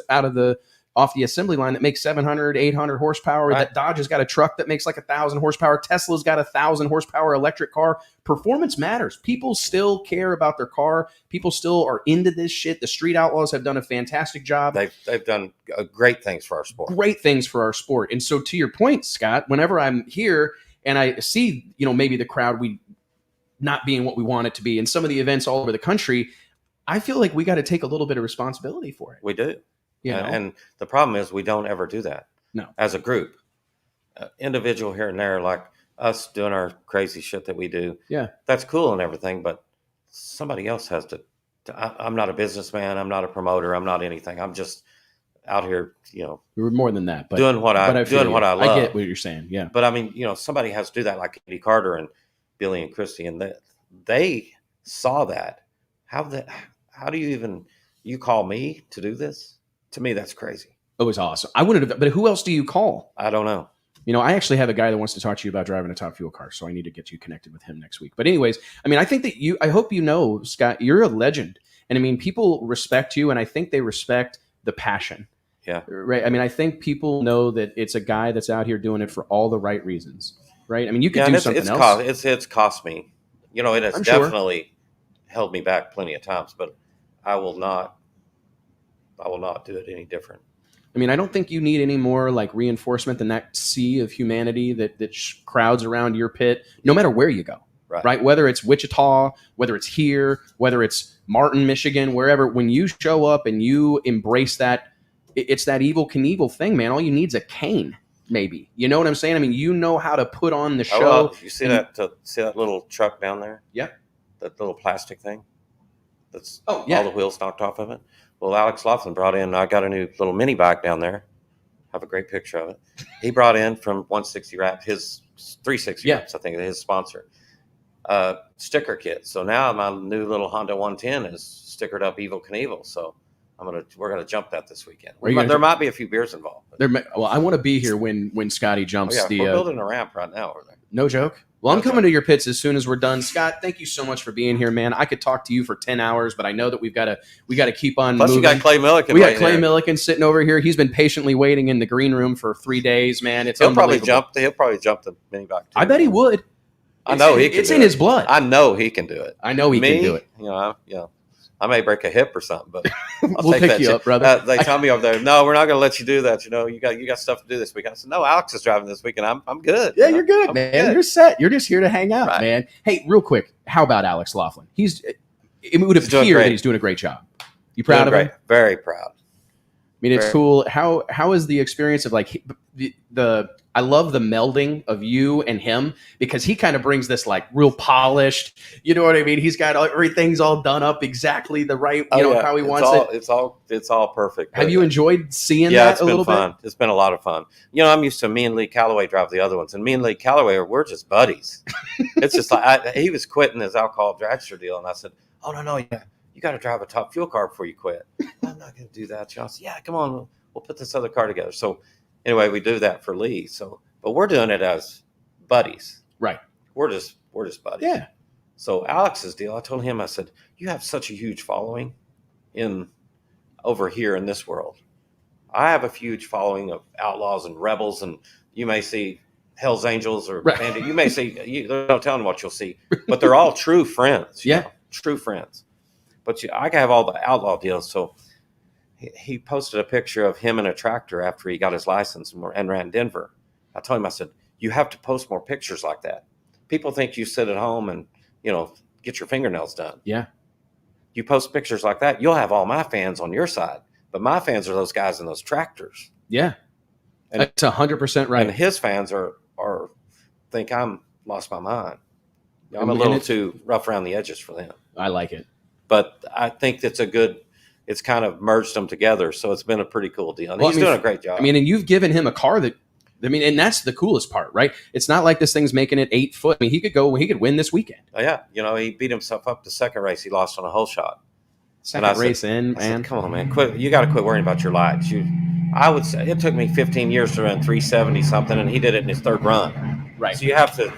A: off the assembly line that makes 700, 800 horsepower. Right. That Dodge has got a truck that makes like 1,000 horsepower. Tesla's got 1,000 horsepower electric car. Performance matters. People still care about their car. People still are into this shit. The Street Outlaws have done a fantastic job.
G: They've done great things for our sport.
A: Great things for our sport. And so to your point, Scott, whenever I'm here and I see, maybe the crowd not being what we want it to be in some of the events all over the country, I feel like we got to take a little bit of responsibility for it.
G: We do. And the problem is we don't ever do that. No. As a group, individual here and there, like us doing our crazy shit that we do. Yeah. That's cool and everything, but somebody else has to I'm not a businessman. I'm not a promoter. I'm not anything. I'm just out here,
A: We're more than that, but
G: doing what I love.
A: I get what you're saying. Yeah.
G: But I mean, somebody has to do that, like Andy Carter and Billy and Christy, and they saw that. How do you call me to do this? To me, that's crazy.
A: It was awesome. I wouldn't have, but who else do you call?
G: I don't know.
A: I actually have a guy that wants to talk to you about driving a Top Fuel car, so I need to get you connected with him next week. But anyways, I mean, I think that I hope Scott, you're a legend. And I mean, people respect you, and I think they respect the passion.
G: Yeah.
A: Right. I mean, I think people know that it's a guy that's out here doing it for all the right reasons. Right. I mean, you could do something else.
G: It's cost me. It has definitely held me back plenty of times, but I will not do it any different.
A: I mean, I don't think you need any more like reinforcement than that sea of humanity that crowds around your pit, no matter where you go. Right. Whether it's Wichita, whether it's here, whether it's Martin, Michigan, wherever, when you show up and you embrace that, it's that Evel Knievel thing, man. All you need is a cane, maybe. You know what I'm saying? I mean, you know how to put on the show.
G: You see that little truck down there?
A: Yeah.
G: That little plastic thing? That's all the wheels knocked off of it. Well, Alex Laughlin brought in, I got a new little mini bike down there. Have a great picture of it. He brought in from 160 Wraps, his 360 Wraps, I think, his sponsor, sticker kit. So now my new little Honda 110 is stickered up Evel Knievel. So we're gonna jump that this weekend. There might be a few beers involved.
A: I want to be here when Scotty jumps.
G: We're building a ramp right now over there.
A: No joke. Well, I'm coming to your pits as soon as we're done. Scott, thank you so much for being here, man. I could talk to you for 10 hours, but I know that we got to keep on moving.
G: You got Clay Millican.
A: We got Clay Millican sitting over here. He's been patiently waiting in the green room for 3 days, man. He'll probably jump
G: the mini bike too.
A: I bet he would.
G: I know he can.
A: It's in his blood.
G: I know he can do it.
A: I know he can do it.
G: I may break a hip or something, but I'll
A: We'll
G: take
A: pick
G: that
A: you
G: chance.
A: up, brother.
G: They tell me over there, no, we're not going to let you do that. You got stuff to do this week. I said, no, Alex is driving this week, and I'm good.
A: Yeah, you're good,
G: I'm
A: man.
G: good.
A: You're set. You're just here to hang out,
G: Right.
A: man. Hey, real quick, how about Alex Laughlin? It would
G: He's doing
A: appear
G: great.
A: that he's doing a great job. You proud of
G: Doing
A: him?
G: great. Very proud.
A: I mean, it's
G: Very.
A: cool. How is the experience of like the I love the melding of you and him, because he kind of brings this like real polished, you know what I mean? He's got everything's all done up exactly the right, how he wants it.
G: It's all perfect.
A: Have you enjoyed seeing
G: Yeah,
A: that
G: it's
A: a
G: been
A: little
G: fun.
A: bit?
G: It's been a lot of fun. I'm used to me and Lee Calloway drive the other ones, and me and Lee Calloway we're just buddies. It's just like he was quitting his alcohol dragster deal, and I said, "Oh no, yeah, you got to drive a top fuel car before you quit." I'm not going to do that. I said, "Yeah, come on, we'll put this other car together." So anyway, we do that for Lee. So, but we're doing it as buddies,
A: Right.
G: We're just buddies.
A: Yeah.
G: So Alex's deal, I told him, I said, "You have such a huge following over here in this world. I have a huge following of outlaws and rebels, and you may see Hell's Angels or
A: Right.
G: Bandit. You may see, there's no telling what you'll see, but they're all true friends. True friends. But I have all the outlaw deals." So he posted a picture of him in a tractor after he got his license and ran Denver. I told him, I said, "You have to post more pictures like that. People think you sit at home and, get your fingernails done.
A: Yeah.
G: You post pictures like that, you'll have all my fans on your side. But my fans are those guys in those tractors."
A: Yeah.
G: And
A: That's 100% right.
G: And his fans are think I'm lost my mind. I'm a
A: And
G: little
A: it's-
G: too rough around the edges for them.
A: I like it.
G: But I think it's kind of merged them together. So it's been a pretty cool deal. And
A: Well,
G: he's doing a great job.
A: I mean, and you've given him a car and that's the coolest part, right? It's not like this thing's making it 8 foot. I mean, he could win this weekend.
G: Oh, yeah. He beat himself up the second race. He lost on a hole shot.
A: Second race in,
G: I said,
A: man.
G: "Come on, man. Quit. You got to quit worrying about your lights." I would say it took me 15 years to run 370 something, and he did it in his third run.
A: Right.
G: So you have to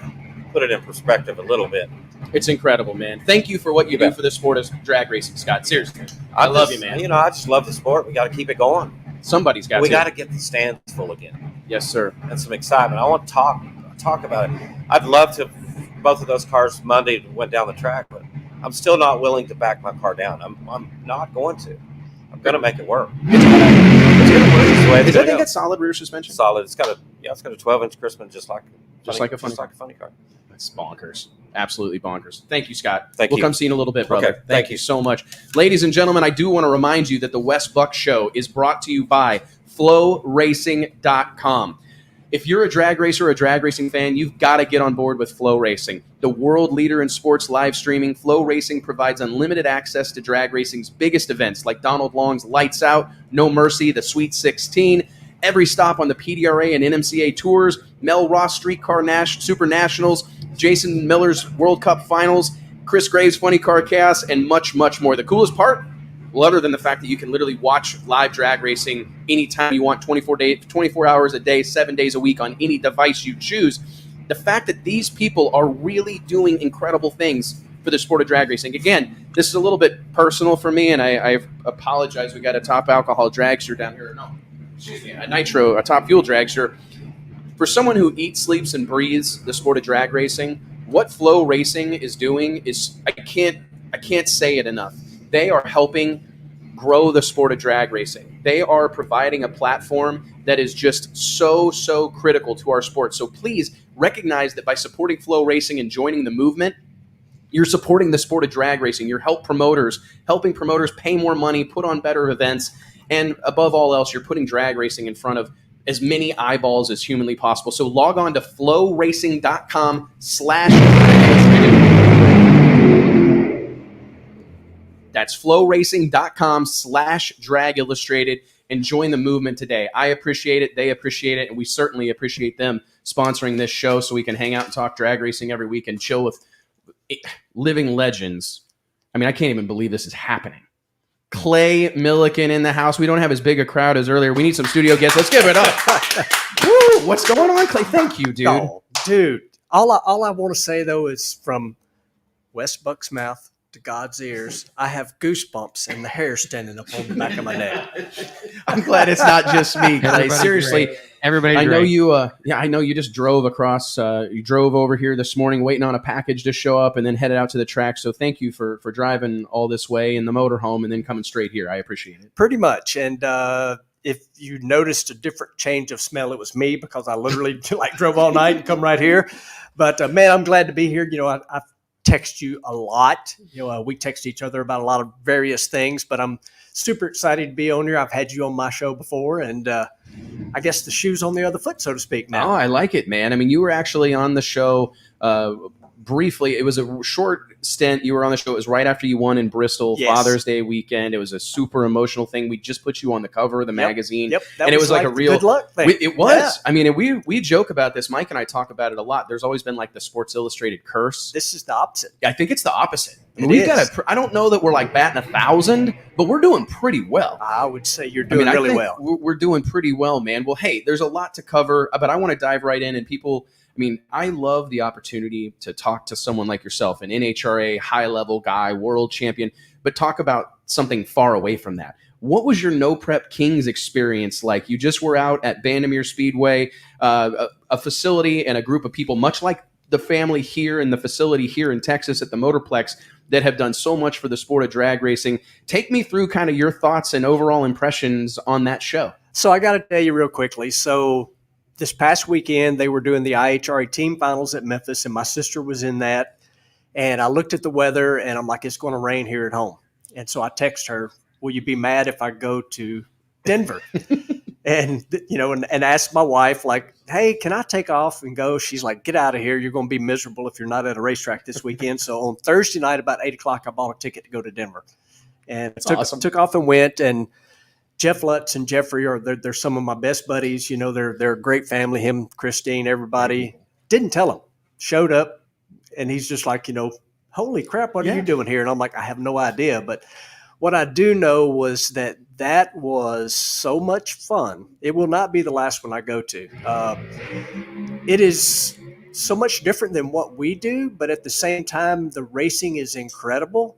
G: put it in perspective a little bit.
A: It's incredible, man. Thank you for what you do for the sport of drag racing, Scott. Seriously. I love you, man.
G: I just love the sport. We got to keep it going.
A: Somebody's got
G: We
A: to.
G: got to get the stands full again.
A: Yes, sir.
G: And some excitement. I want to talk about it. I'd love to. Both of those cars Monday went down the track, but I'm still not willing to back my car down. I'm not going to. I'm going to make it work.
A: It's gonna work.
G: It's the way it's
A: Is that
G: gonna
A: thing
G: go.
A: got solid rear suspension?
G: Solid. It's got a 12-inch Christmas, just like
A: a funny
G: car.
A: That's bonkers. Absolutely bonkers. Thank you, Scott.
G: Thank
A: we'll
G: you.
A: come see you in a little bit, brother.
G: Okay,
A: Thank
G: thank
A: you
G: you.
A: so much. Ladies and gentlemen, I do want to remind you that the Wes Buck Show is brought to you by FlowRacing.com. If you're a drag racer or a drag racing fan, you've got to get on board with Flow Racing. The world leader in sports live streaming, Flow Racing provides unlimited access to drag racing's biggest events like Donald Long's Lights Out, No Mercy, the Sweet 16, every stop on the PDRA and NMCA tours, Mel Ross Streetcar Super Nationals, Jason Miller's World Cup Finals, Chris Graves' Funny Car Chaos, and much, much more. The coolest part? Well, other than the fact that you can literally watch live drag racing anytime you want, 24 hours a day, 7 days a week on any device you choose, the fact that these people are really doing incredible things for the sport of drag racing. Again, this is a little bit personal for me, and I apologize. We got a top alcohol dragster down here. No, excuse me, a nitro, a top fuel dragster. For someone who eats, sleeps, and breathes the sport of drag racing, what Flow Racing is doing is, I can't say it enough. They are helping grow the sport of drag racing. They are providing a platform that is just so critical to our sport. So please recognize that by supporting Flow Racing and joining the movement, you're supporting the sport of drag racing. You're helping promoters pay more money, put on better events, and above all else, you're putting drag racing in front of as many eyeballs as humanly possible. So log on to flowracing.com/ That's flowracing.com/drag illustrated and join the movement today. I appreciate it. They appreciate it. And we certainly appreciate them sponsoring this show so we can hang out and talk drag racing every week and chill with living legends. I mean, I can't even believe this is happening. Clay Millican in the house. We don't have as big a crowd as earlier. We need some studio guests. Let's give it up. Woo! What's going on, Clay? Thank you, dude.
H: Oh, dude. All I want to say, though, is from Wes Buck's mouth to God's ears, I have goosebumps and the hair standing up on the back of my neck.
A: I'm glad it's not just me, Clay.
C: Everybody's
A: Seriously,
C: great. Everybody
A: I know
C: drank.
A: you. I know you just drove across. You drove over here this morning, waiting on a package to show up, and then headed out to the track. So thank you for driving all this way in the motorhome and then coming straight here. I appreciate it.
H: Pretty much. And if you noticed a different change of smell, it was me, because I literally like drove all night and come right here. But man, I'm glad to be here. I text you a lot. We text each other about a lot of various things, but I'm super excited to be on here. I've had you on my show before, and I guess the shoe's on the other foot, so to speak, now.
A: Oh, I like it, man. I mean, you were actually on the show briefly. It was a short stint. You were on the show. It was right after you won in Bristol,
H: Yes.
A: Father's Day weekend. It was a super emotional thing. We just put you on the cover of the magazine.
H: Yep.
A: And it was like a real
H: good luck thing.
A: It was.
H: Yeah.
A: I mean, and we joke about this. Mike and I talk about it a lot. There's always been like the Sports Illustrated curse.
H: This is the opposite.
A: I think it's the opposite. I mean,
H: It
A: we've
H: is.
A: got I don't know that we're like batting 1,000, but we're doing pretty well.
H: I would say you're
A: I
H: doing
A: mean, I
H: really
A: think
H: well.
A: We're doing pretty well, man. Well, hey, there's a lot to cover, but I want to dive right in. And people, I mean, I love the opportunity to talk to someone like yourself, an NHRA high-level guy, world champion, but talk about something far away from that. What was your No Prep Kings experience like? You just were out at Vandermeer Speedway, a facility and a group of people, much like the family here and the facility here in Texas at the Motorplex, that have done so much for the sport of drag racing. Take me through kind of your thoughts and overall impressions on that show.
H: So I got to tell you real quickly. So this past weekend, they were doing the IHRA team finals at Memphis, and my sister was in that. And I looked at the weather, and I'm like, it's going to rain here at home. And so I text her, will you be mad if I go to Denver? and asked my wife, like, hey, can I take off and go? She's like, get out of here. You're going to be miserable if you're not at a racetrack this weekend. So on Thursday night, about 8 o'clock, I bought a ticket to go to Denver. And took off and went. And Jeff Lutz and Jeffrey they're some of my best buddies. They're a great family. Him, Christine, everybody. Didn't tell him. Showed up, and he's just like, holy crap, what are you doing here? And I'm like, I have no idea. But what I do know was that was so much fun. It will not be the last one I go to. It is so much different than what we do, but at the same time, the racing is incredible.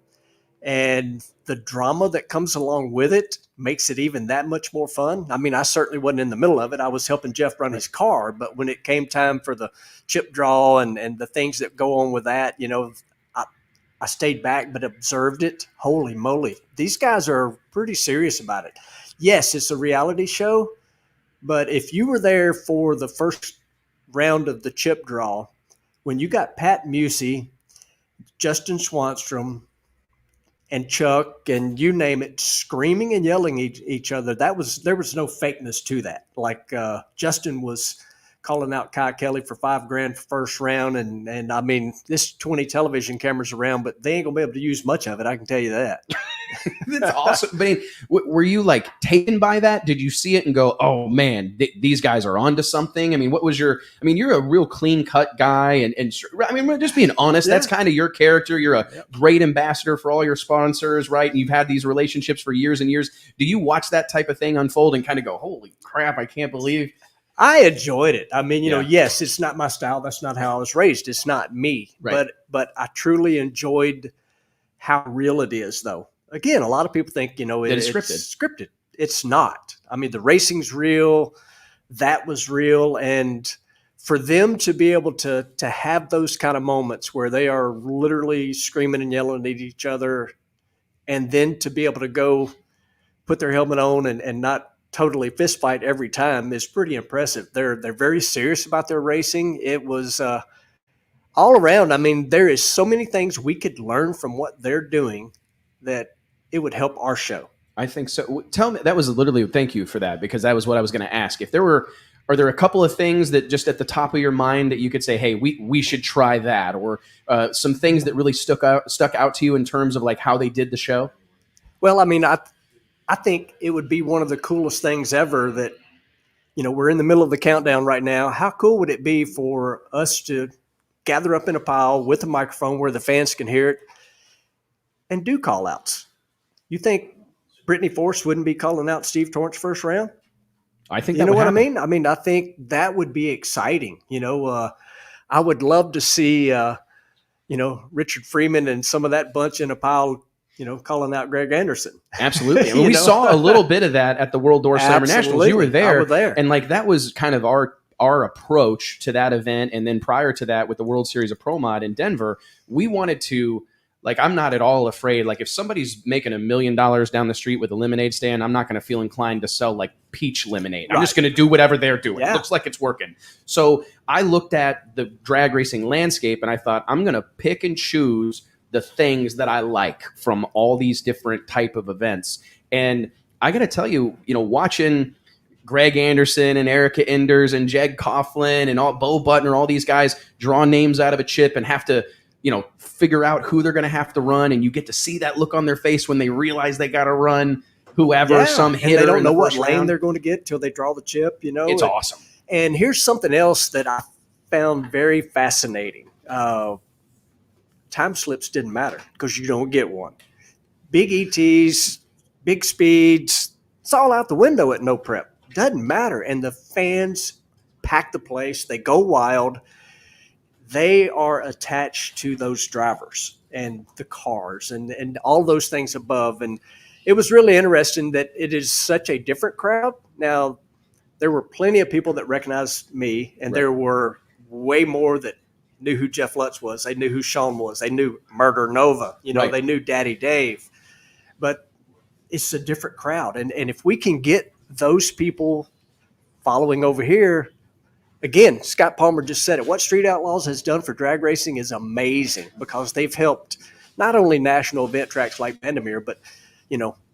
H: And the drama that comes along with it makes it even that much more fun. I mean, I certainly wasn't in the middle of it. I was helping Jeff run his car, but when it came time for the chip draw and the things that go on with that, I stayed back but observed it. Holy moly. These guys are pretty serious about it. Yes, it's a reality show, but if you were there for the first round of the chip draw, when you got Pat Musey, Justin Swanstrom, and Chuck, and you name it, screaming and yelling each other, there was no fakeness to that. Like Justin was calling out Kai Kelly for $5,000 first round, and I mean, there's 20 television cameras around, but they ain't gonna be able to use much of it. I can tell you that.
A: That's awesome. But I mean, were you like taken by that? Did you see it and go, "Oh man, these guys are onto something"? I mean, what was your? I mean, you're a real clean cut guy, and I mean, just being honest, that's kind of your character. You're a great ambassador for all your sponsors, right? And you've had these relationships for years and years. Do you watch that type of thing unfold and kind of go, "Holy crap, I can't believe"?
H: I enjoyed it. I mean, yes, it's not my style. That's not how I was raised. It's not me.
A: Right.
H: But I truly enjoyed how real it is, though. Again, a lot of people think, it's scripted. It's not. I mean, the racing's real. That was real. And for them to be able to have those kind of moments where they are literally screaming and yelling at each other, and then to be able to go put their helmet on and not totally fist fight every time is pretty impressive. They're very serious about their racing. It was all around. I mean, there is so many things we could learn from what they're doing that it would help our show.
A: I think so. Tell me, that was literally, thank you for that, because that was what I was going to ask. Are there a couple of things that just at the top of your mind that you could say, hey, we should try that, or some things that really stuck out to you in terms of like how they did the show?
H: Well, I mean, I think it would be one of the coolest things ever that, we're in the middle of the countdown right now. How cool would it be for us to gather up in a pile with a microphone where the fans can hear it and do call outs? You think Brittany Force wouldn't be calling out Steve Torrance first round?
A: I think
H: you know what I mean? I mean, I think that would be exciting. I would love to see, Richard Freeman and some of that bunch in a pile, calling out Greg Anderson.
A: Absolutely. I mean, we saw a little bit of that at the World Door Summer Nationals. You were there.
H: I was there.
A: And like, that was kind of our approach to that event. And then prior to that, with the World Series of Pro Mod in Denver, we wanted to, like, I'm not at all afraid. Like, if somebody's making $1 million down the street with a lemonade stand, I'm not going to feel inclined to sell like peach lemonade. I'm just going to do whatever they're doing. Yeah. It looks like it's working. So I looked at the drag racing landscape and I thought, I'm going to pick and choose the things that I like from all these different type of events. And I got to tell you, watching Greg Anderson and Erica Enders and Jeg Coughlin and Bo Butner, all these guys draw names out of a chip and have to, figure out who they're going to have to run. And you get to see that look on their face when they realize they got to run whoever, some hitter.
H: And they don't know what lane they're going to get till they draw the chip,
A: It's awesome.
H: And here's something else that I found very fascinating. Time slips didn't matter because you don't get one. Big ETs, big speeds, it's all out the window at no prep. Doesn't matter. And the fans pack the place. They go wild. They are attached to those drivers and the cars and all those things above. And it was really interesting that it is such a different crowd. Now, there were plenty of people that recognized me, and there were way more that knew who Jeff Lutz was. They knew who Sean was. They knew Murder Nova. They knew Daddy Dave. But it's a different crowd. And if we can get those people following over here, again, Scott Palmer just said it. What Street Outlaws has done for drag racing is amazing because they've helped not only national event tracks like Vandermeer, but,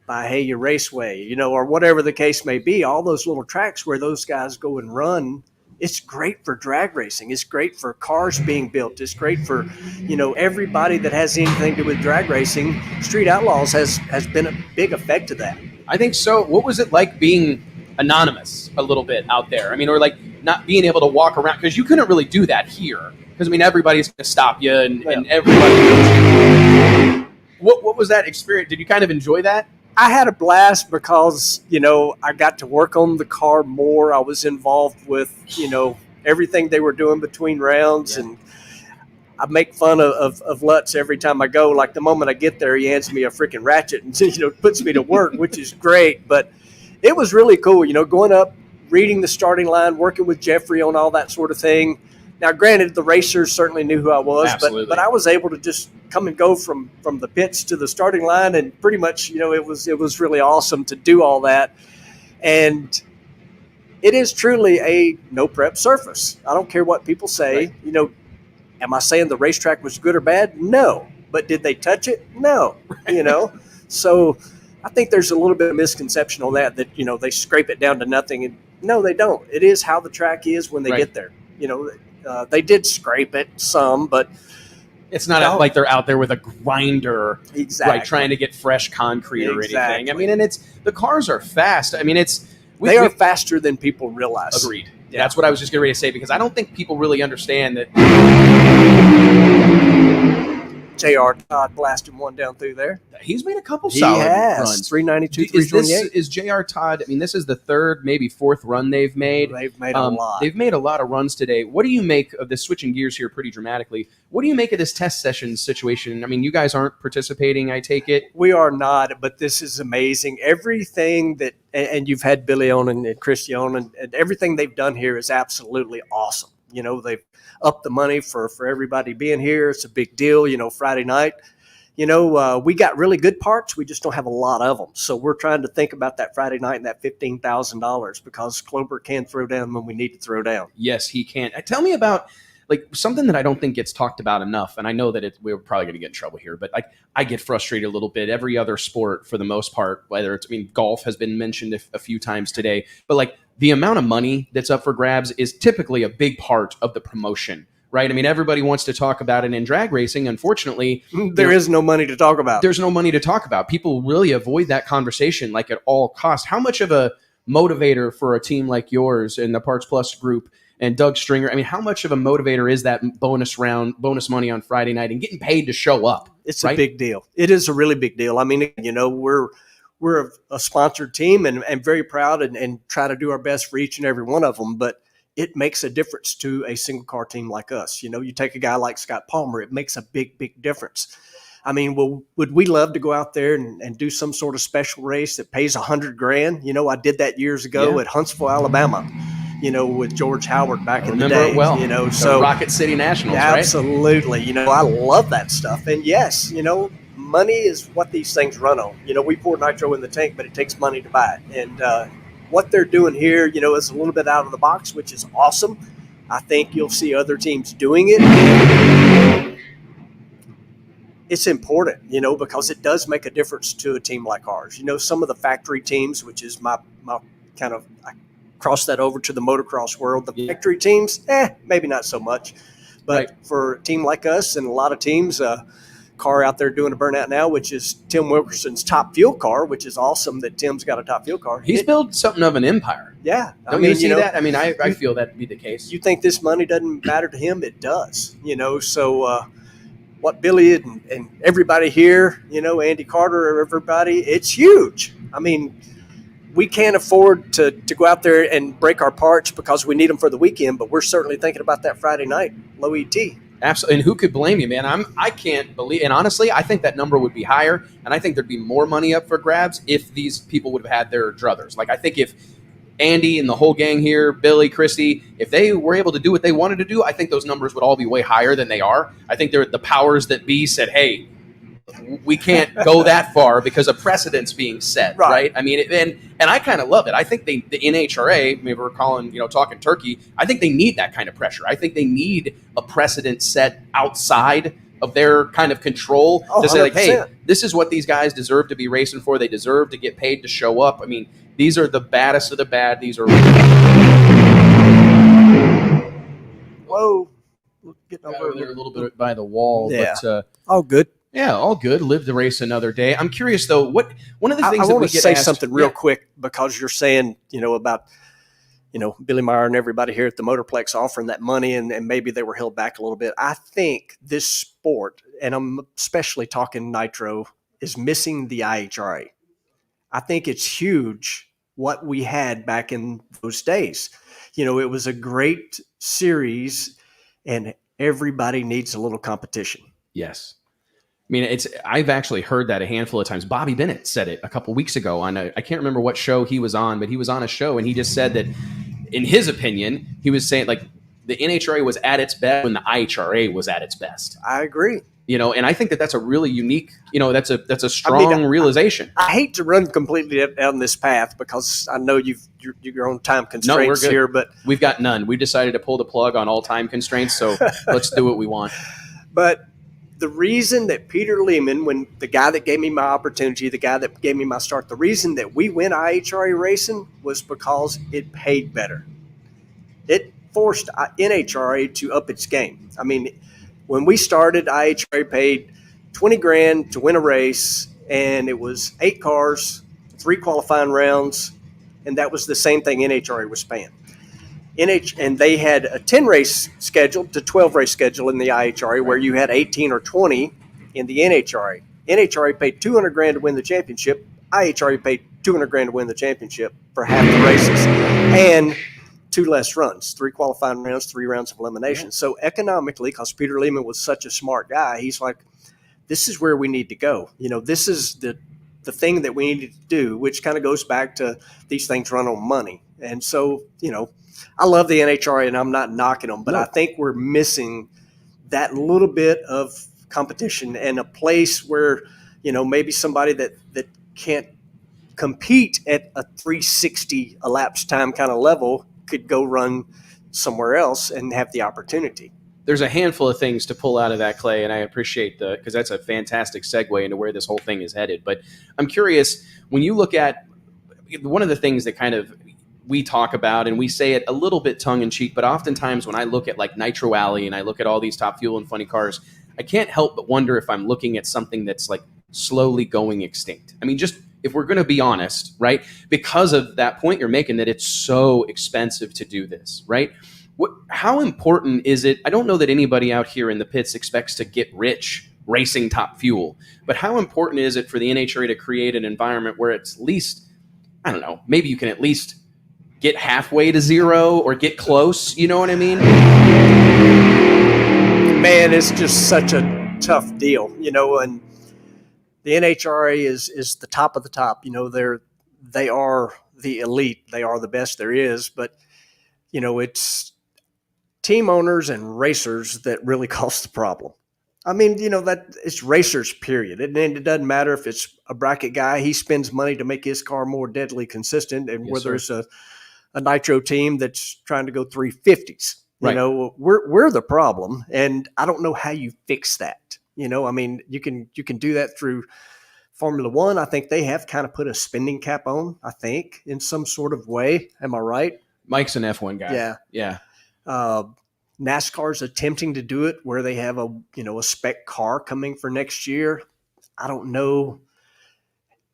H: Bahia Raceway, or whatever the case may be, all those little tracks where those guys go and run. It's great for drag racing. It's great for cars being built. It's great for, everybody that has anything to do with drag racing. Street Outlaws has been a big effect to that.
A: I think so. What was it like being anonymous a little bit out there? I mean, or like not being able to walk around, because you couldn't really do that here. Because, everybody's going to stop you and everybody. What was that experience? Did you kind of enjoy that?
H: I had a blast because, I got to work on the car more. I was involved with, everything they were doing between rounds. Yeah. And I make fun of Lutz every time I go. Like the moment I get there, he hands me a freaking ratchet and, puts me to work, which is great. But it was really cool, going up, reading the starting line, working with Jeffrey on all that sort of thing. Now, granted, the racers certainly knew who I was, but I was able to just come and go from the pits to the starting line, and pretty much, it was really awesome to do all that. And it is truly a no prep surface. I don't care what people say. Right. Am I saying the racetrack was good or bad? No. But did they touch it? No. So I think there's a little bit of misconception on that they scrape it down to nothing. And no, they don't. It is how the track is when they get there. They did scrape it some, but
A: it's not like they're out there with a grinder,
H: exactly,
A: right, trying to get fresh concrete or anything. I mean, and the cars are fast. I mean,
H: they are faster than people realize.
A: Agreed. Yeah. That's what I was just getting ready to say, because I don't think people really understand that.
H: J.R. Todd blasting one down through there.
A: He's made a couple solid runs.
H: 392, 328.
A: Is J.R. Todd, this is the third, maybe fourth run they've made.
H: They've made a lot.
A: They've made a lot of runs today. What do you make of this, switching gears here pretty dramatically, what do you make of this test session situation? You guys aren't participating, I take it?
H: We are not, but this is amazing. Everything that, and you've had Billy on and Christy on, and everything they've done here is absolutely awesome. They've upped the money for everybody being here. It's a big deal, Friday night. We got really good parts. We just don't have a lot of them. So we're trying to think about that Friday night and that $15,000, because Klober can throw down when we need to throw down.
A: Yes, he can. Tell me about something that I don't think gets talked about enough. And I know that we're probably going to get in trouble here, but I get frustrated a little bit. Every other sport, for the most part, whether it's, golf has been mentioned a few times today, but the amount of money that's up for grabs is typically a big part of the promotion, right? Everybody wants to talk about it in drag racing. Unfortunately,
H: there is no money to talk about.
A: There's no money to talk about. People really avoid that conversation at all costs. How much of a motivator for a team like yours and the Parts Plus group and Doug Stringer, how much of a motivator is that bonus money on Friday night and getting paid to show up?
H: It's a big deal. It is a really big deal. We're a sponsored team and very proud and try to do our best for each and every one of them. But it makes a difference to a single car team like us. You take a guy like Scott Palmer, it makes a big, big difference. I mean, would we love to go out there and do some sort of special race that pays $100,000? You know, I did that years ago at Huntsville, Alabama, you know, with George Howard back in the day.
A: Remember it well.
H: You know,
A: The
H: so
A: Rocket City Nationals, right?
H: absolutely. You know, I love that stuff. And yes, you know, money is what these things run on. You know, we pour nitro in the tank, but it takes money to buy it. And what they're doing here, you know, is a little bit out of the box, which is awesome. I think you'll see other teams doing it. It's important, you know, because it does make a difference to a team like ours. You know, some of the factory teams, which is my kind of, I cross that over to the motocross world. The factory teams, maybe not so much. But for a team like us and a lot of teams, car out there doing a burnout now, which is Tim Wilkerson's top fuel car, which is awesome that Tim's got a top fuel car.
A: He's built something of an empire.
H: Yeah.
A: Don't you see that? I mean, I feel that to be the case.
H: You think this money doesn't matter to him? It does, you know. So what Billy and everybody here, you know, Andy Carter, everybody, it's huge. I mean, we can't afford to go out there and break our parts because we need them for the weekend, but we're certainly thinking about that Friday night, low ET.
A: Absolutely. And who could blame you, man? I can't believe, and honestly, I think that number would be higher, and I think there'd be more money up for grabs if these people would have had their druthers. Like, I think if Andy and the whole gang here, Billy, Christy, if they were able to do what they wanted to do, I think those numbers would all be way higher than they are. I think the powers that be said, hey, we can't go that far because a precedent's being set, right? I mean, and I kind of love it. I think the NHRA, maybe we're calling, you know, talking turkey, I think they need that kind of pressure. I think they need a precedent set outside of their kind of control to say, like, hey, this is what these guys deserve to be racing for. They deserve to get paid to show up. I mean, these are the baddest of the bad. These are...
H: Whoa.
A: Getting over there a little bit by the wall.
H: Yeah.
A: But,
H: all good.
A: Yeah, all good. Live the race another day. I'm curious, though, one of the things
H: I
A: that we
H: want to
A: get
H: say
A: asked,
H: something real quick, because you're saying, you know, about, you know, Billy Meyer and everybody here at the Motorplex offering that money, and maybe they were held back a little bit. I think this sport, and I'm especially talking nitro, is missing the IHRA. I think it's huge what we had back in those days. You know, it was a great series, and everybody needs a little competition.
A: Yes. I mean, I've actually heard that a handful of times. Bobby Bennett said it a couple weeks ago on I can't remember what show he was on, but he was on a show, and he just said that, in his opinion, he was saying, like, the NHRA was at its best when the IHRA was at its best.
H: I agree.
A: You know, and I think that's a really unique, you know, that's a strong realization.
H: I hate to run completely down this path because I know you're on time constraints here, but
A: we've got none. We decided to pull the plug on all time constraints, so let's do what we want.
H: But the reason that Peter Lehman, when the guy that gave me my opportunity, the guy that gave me my start, the reason that we went IHRA racing was because it paid better. It forced NHRA to up its game. I mean, when we started, IHRA paid $20,000 to win a race, and it was 8 cars, 3 qualifying rounds, and that was the same thing NHRA was paying. And they had a 10-race schedule to 12-race schedule in the IHRA, where you had 18 or 20 in the NHRA. NHRA paid $200,000 to win the championship. IHRA paid $200,000 to win the championship for half the races, and 2 less runs, 3 qualifying rounds, 3 rounds of elimination. So economically, because Peter Lehman was such a smart guy, he's like, this is where we need to go. You know, this is the thing that we need to do, which kind of goes back to these things run on money. And so, you know, I love the NHRA, and I'm not knocking them, but I think we're missing that little bit of competition and a place where, you know, maybe somebody that can't compete at a 360 elapsed time kind of level could go run somewhere else and have the opportunity.
A: There's a handful of things to pull out of that, Clay, and I appreciate because that's a fantastic segue into where this whole thing is headed. But I'm curious, when you look at one of the things that kind of we talk about, and we say it a little bit tongue-in-cheek, but oftentimes when I look at like Nitro Alley and I look at all these Top Fuel and Funny Cars, I can't help but wonder if I'm looking at something that's like slowly going extinct. I mean, just if we're going to be honest, right? Because of that point you're making, that it's so expensive to do this, right? How important is it? I don't know that anybody out here in the pits expects to get rich racing Top Fuel, but how important is it for the NHRA to create an environment where it's at least, I don't know, maybe you can at least get halfway to zero or get close, you know what I mean?
H: Man, it's just such a tough deal, you know, and the NHRA is the top of the top. They are the elite. They are the best there is. But it's team owners and racers that really cause the problem. I mean, that it's racers, period. And it doesn't matter if it's a bracket guy. He spends money to make his car more deadly consistent. And whether it's a nitro team that's trying to go 350s,
A: Right.
H: We're the problem. And I don't know how you fix that. I mean, you can do that through Formula One. I think they have kind of put a spending cap on, I think, in some sort of way. Am I right?
A: Mike's an F1 guy.
H: Yeah. NASCAR's attempting to do it where they have a spec car coming for next year. I don't know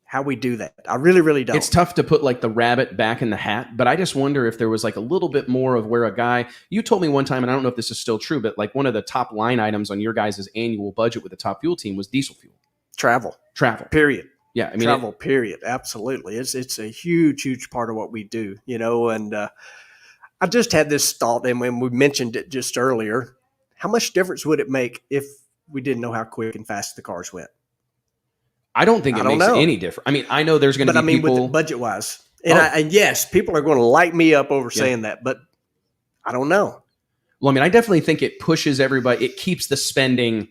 H: how we do that. I really, really don't.
A: It's tough to put like the rabbit back in the hat, but I just wonder if there was like a little bit more of where a guy, you told me one time, and I don't know if this is still true, but like one of the top line items on your guys' annual budget with the Top Fuel team was diesel fuel.
H: Travel.
A: Yeah.
H: Period.
A: I mean,
H: travel, period. Absolutely. It's a huge part of what we do, and I just had this thought, and when we mentioned it just earlier, how much difference would it make if we didn't know how quick and fast the cars went?
A: I don't think it makes any difference. I mean, I know there's going to be people.
H: With budget wise, and yes, people are going to light me up over saying that, but I don't know.
A: Well, I mean, I definitely think it pushes everybody. It keeps the spending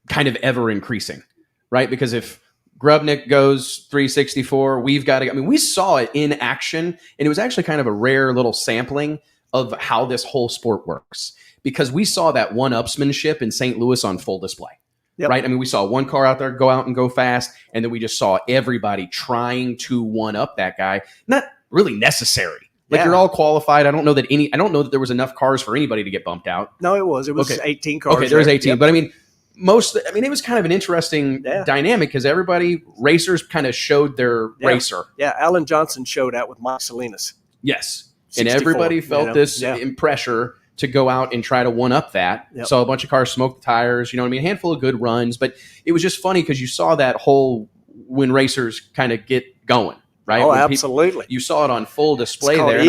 A: kind of ever increasing, right? Because if Grubnick goes 364, we've got to. I mean, we saw it in action, and it was actually kind of a rare little sampling of how this whole sport works, because we saw that one-upsmanship in St. Louis on full display. Yep. Right. I mean, we saw one car out there go out and go fast, and then we just saw everybody trying to one up that guy. Not really necessary. Like you're all qualified. I don't know that there was enough cars for anybody to get bumped out.
H: No, it was 18 cars.
A: Okay, there was 18. Yep. But I mean, it was kind of an interesting dynamic because racers kind of showed their racer.
H: Yeah, Alan Johnson showed out with Mike Salinas.
A: Yes. And everybody felt this pressure to go out and try to one-up that. Yep. Saw a bunch of cars smoke the tires, a handful of good runs. But it was just funny because you saw that whole when racers kind of get going, right?
H: Oh,
A: when
H: absolutely.
A: You saw it on full display there.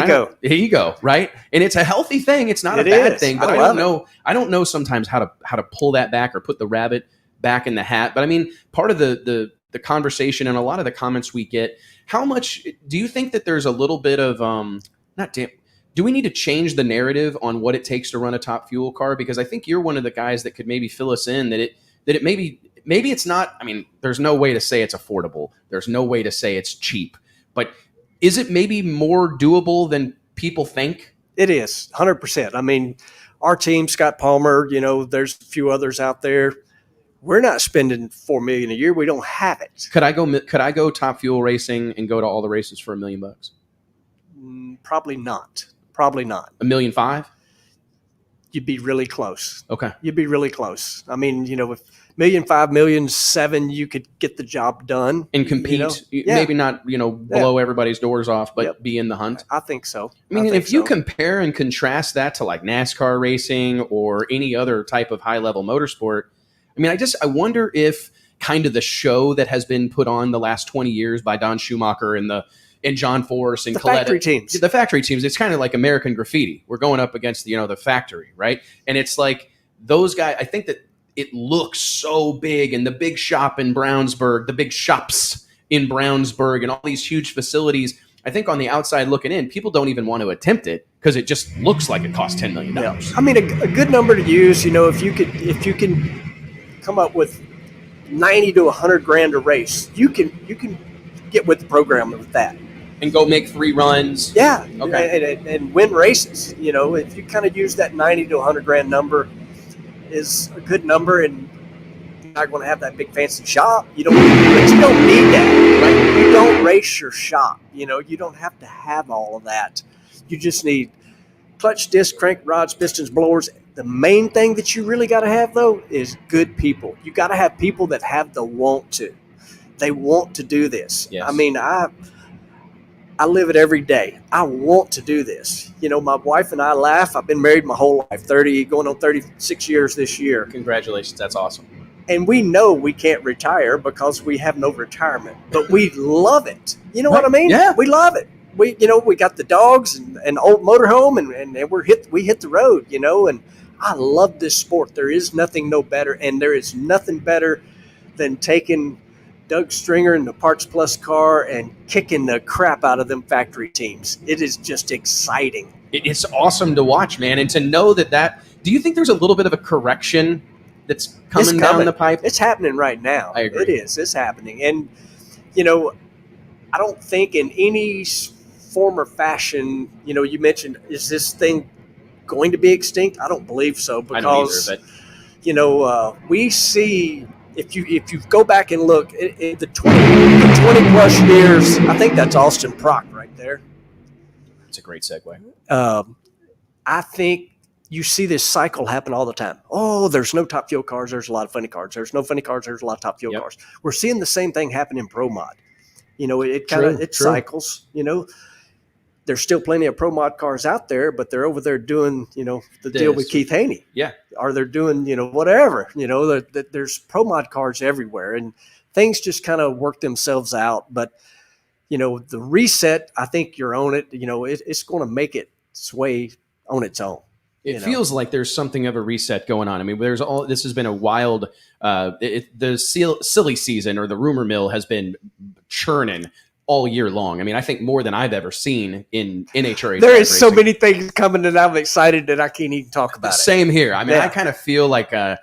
H: Ego,
A: right? And it's a healthy thing. It's not a bad thing. But I don't know sometimes how to pull that back or put the rabbit back in the hat. But I mean, part of the conversation and a lot of the comments we get, how much do you think that there's a little bit of do we need to change the narrative on what it takes to run a Top Fuel car? Because I think you're one of the guys that could maybe fill us in that it maybe it's not. I mean, there's no way to say it's affordable. There's no way to say it's cheap. But is it maybe more doable than people think?
H: It is 100%. I mean, our team, Scott Palmer, there's a few others out there. We're not spending $4 million a year. We don't have it.
A: Could I go Top Fuel racing and go to all the races for $1 million?
H: Probably not. $1.5 million? You'd be really close.
A: Okay.
H: You'd be really close. I mean, with $1.5 million, $1.7 million, you could get the job done
A: and compete. Maybe not, blow everybody's doors off, but be in the hunt.
H: I think so.
A: I mean, if you compare and contrast that to like NASCAR racing or any other type of high level motorsport, I mean, I wonder if kind of the show that has been put on the last 20 years by Don Schumacher and John Force and Coletta. The factory teams. It's kind of like American Graffiti. We're going up against the factory, right? And it's like those guys. I think that it looks so big, and the big shop in Brownsburg, the big shops in Brownsburg, and all these huge facilities. I think on the outside looking in, people don't even want to attempt it because it just looks like it costs $10 million.
H: Yeah. I mean, a good number to use. If you can come up with 90 to 100 grand a race, you can get with the program with that.
A: And go make 3 runs.
H: Yeah. Okay. And win races. If you kind of use that 90 to 100 grand number is a good number, and you're not going to have that big fancy shop. You don't need that. Right? You don't race your shop. You don't have to have all of that. You just need clutch, disc, crank, rods, pistons, blowers. The main thing that you really got to have, though, is good people. You got to have people that have the want to. They want to do this.
A: Yes.
H: I mean, I live it every day. I want to do this. My wife and I laugh. I've been married my whole life, going on 36 years this year.
A: Congratulations. That's awesome.
H: And we know we can't retire because we have no retirement, but we love it. You know what I mean?
A: Yeah.
H: We love it. We got the dogs and old motorhome and we hit the road, and I love this sport. There is nothing better, and there is nothing better than taking Doug Stringer in the Parts Plus car and kicking the crap out of them factory teams. It is just exciting.
A: It's awesome to watch, man, and to know that. Do you think there's a little bit of a correction that's coming down the pipe?
H: It's happening right now.
A: I agree.
H: It is. It's happening. And, you know, I don't think in any form or fashion, you know, you mentioned, is this thing going to be extinct? I don't believe so, because,
A: I don't either, but
H: you know, we see, if you go back and look at the 20 plus years, I think that's Austin Prock right there.
A: it's a great segue.
H: I think you see this cycle happen all the time. Oh, there's no top fuel cars. There's a lot of funny cars. There's no funny cars. There's a lot of top fuel cars. We're seeing the same thing happen in Pro Mod. You know, it kind of cycles. You know, there's still plenty of Pro Mod cars out there, but they're over there doing, you know, the deal with Keith Haney.
A: Yeah.
H: Or they're doing, you know, whatever. You know, there's Pro Mod cars everywhere, and things just kind of work themselves out. But, you know, the reset, I think you're on it. You know, it's going to make it sway on its own.
A: It feels like there's something of a reset going on. I mean, this has been a wild, the silly season, or the rumor mill has been churning all year long. I mean, I think more than I've ever seen in NHRA.
H: There is so many things coming that I'm excited that I can't even talk about it.
A: Same here. I mean, I kind of feel like a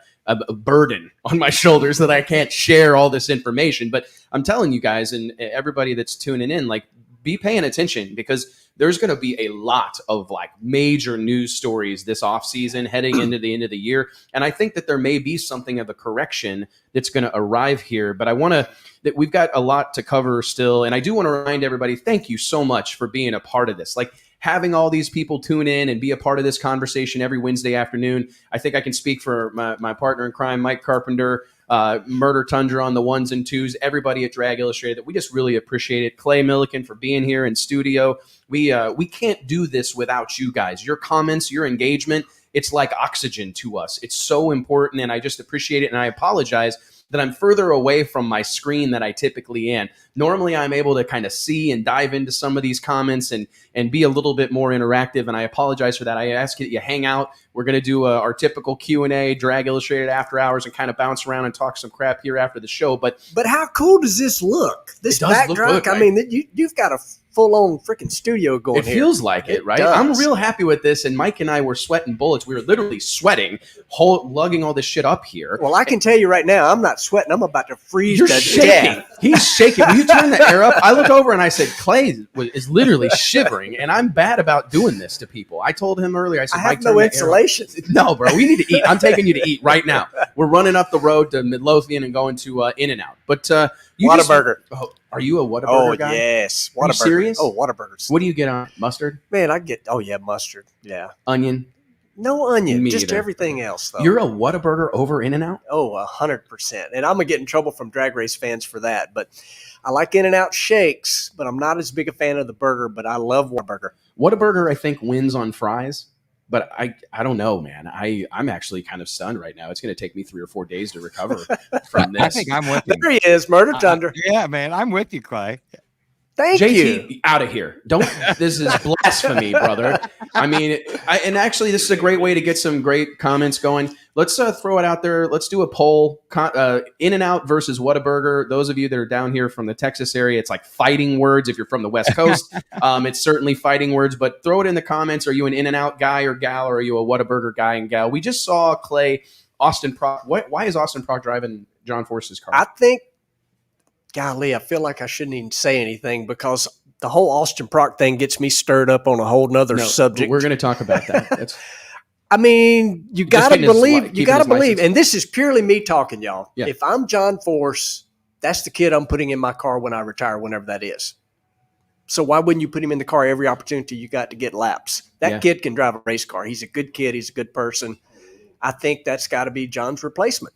A: burden on my shoulders that I can't share all this information, but I'm telling you guys and everybody that's tuning in, like, be paying attention, because there's going to be a lot of like major news stories this off season heading into the end of the year. And I think that there may be something of a correction that's going to arrive here, but that we've got a lot to cover still. And I do want to remind everybody, thank you so much for being a part of this. Like, having all these people tune in and be a part of this conversation every Wednesday afternoon. I think I can speak for my partner in crime, Mike Carpenter, Murder Tundra on the ones and twos, everybody at Drag Illustrated, that we just really appreciate it. Clay Millican for being here in studio. We can't do this without you guys. Your comments, your engagement, it's like oxygen to us. It's so important, and I just appreciate it. And I apologize that I'm further away from my screen than I typically am. Normally, I'm able to kind of see and dive into some of these comments and be a little bit more interactive, and I apologize for that. I ask you that you hang out. We're going to do our typical Q&A, Drag Illustrated After Hours, and kind of bounce around and talk some crap here after the show. But
H: how cool does this look? This backdrop, I mean, you've got a full-on freaking studio going here.
A: It feels like it, right?
H: Does.
A: I'm real happy with this, and Mike and I were sweating bullets. We were literally sweating, lugging all this shit up here.
H: Well, I can tell you right now, I'm not sweating. I'm about to freeze
A: You're
H: to
A: shaking.
H: death.
A: He's shaking. Will you turn the air up? I look over and I said, Clay is literally shivering, and I'm bad about doing this to people. I told him earlier, I said,
H: I
A: Mike,
H: have no insulation.
A: No, bro, we need to eat. I'm taking you to eat right now. We're running up the road to Midlothian and going to In-N-Out. But
H: Whataburger.
A: Are you a Whataburger guy?
H: Oh, yes.
A: Are you serious?
H: Oh, Whataburgers.
A: What do you get on? Mustard?
H: Man, mustard. Yeah.
A: Onion?
H: No onion,
A: Me
H: just
A: either.
H: everything else, though.
A: You're a Whataburger over In-N-Out?
H: Oh, 100%. And I'm going to get in trouble from Drag Race fans for that. But I like In-N-Out shakes, but I'm not as big a fan of the burger, but I love Whataburger.
A: Whataburger, I think, wins on fries. But I don't know, man. I'm actually kind of stunned right now. It's going to take me 3 or 4 days to recover from this.
C: I think I'm with you.
H: There he is, Murder Thunder.
C: Yeah, man, I'm with you, Clay.
H: Thank
A: JT,
H: you.
A: out of here. Don't. This is blasphemy, brother. I mean, and actually, this is a great way to get some great comments going. Let's throw it out there. Let's do a poll. In-N-Out versus Whataburger. Those of you that are down here from the Texas area, it's like fighting words. If you're from the West Coast, it's certainly fighting words. But throw it in the comments. Are you an In-N-Out guy or gal, or are you a Whataburger guy and gal? We just saw Clay, Austin Prock. Why is Austin Prock driving John Force's car?
H: I think, golly, I feel like I shouldn't even say anything because the whole Austin Prock thing gets me stirred up on a whole nother subject.
A: We're going to talk about that.
H: I mean, you got to believe, and this is purely me talking, y'all.
A: Yeah.
H: If I'm John Force, that's the kid I'm putting in my car when I retire, whenever that is. So why wouldn't you put him in the car every opportunity you got to get laps? That kid can drive a race car. He's a good kid. He's a good person. I think that's got to be John's replacement.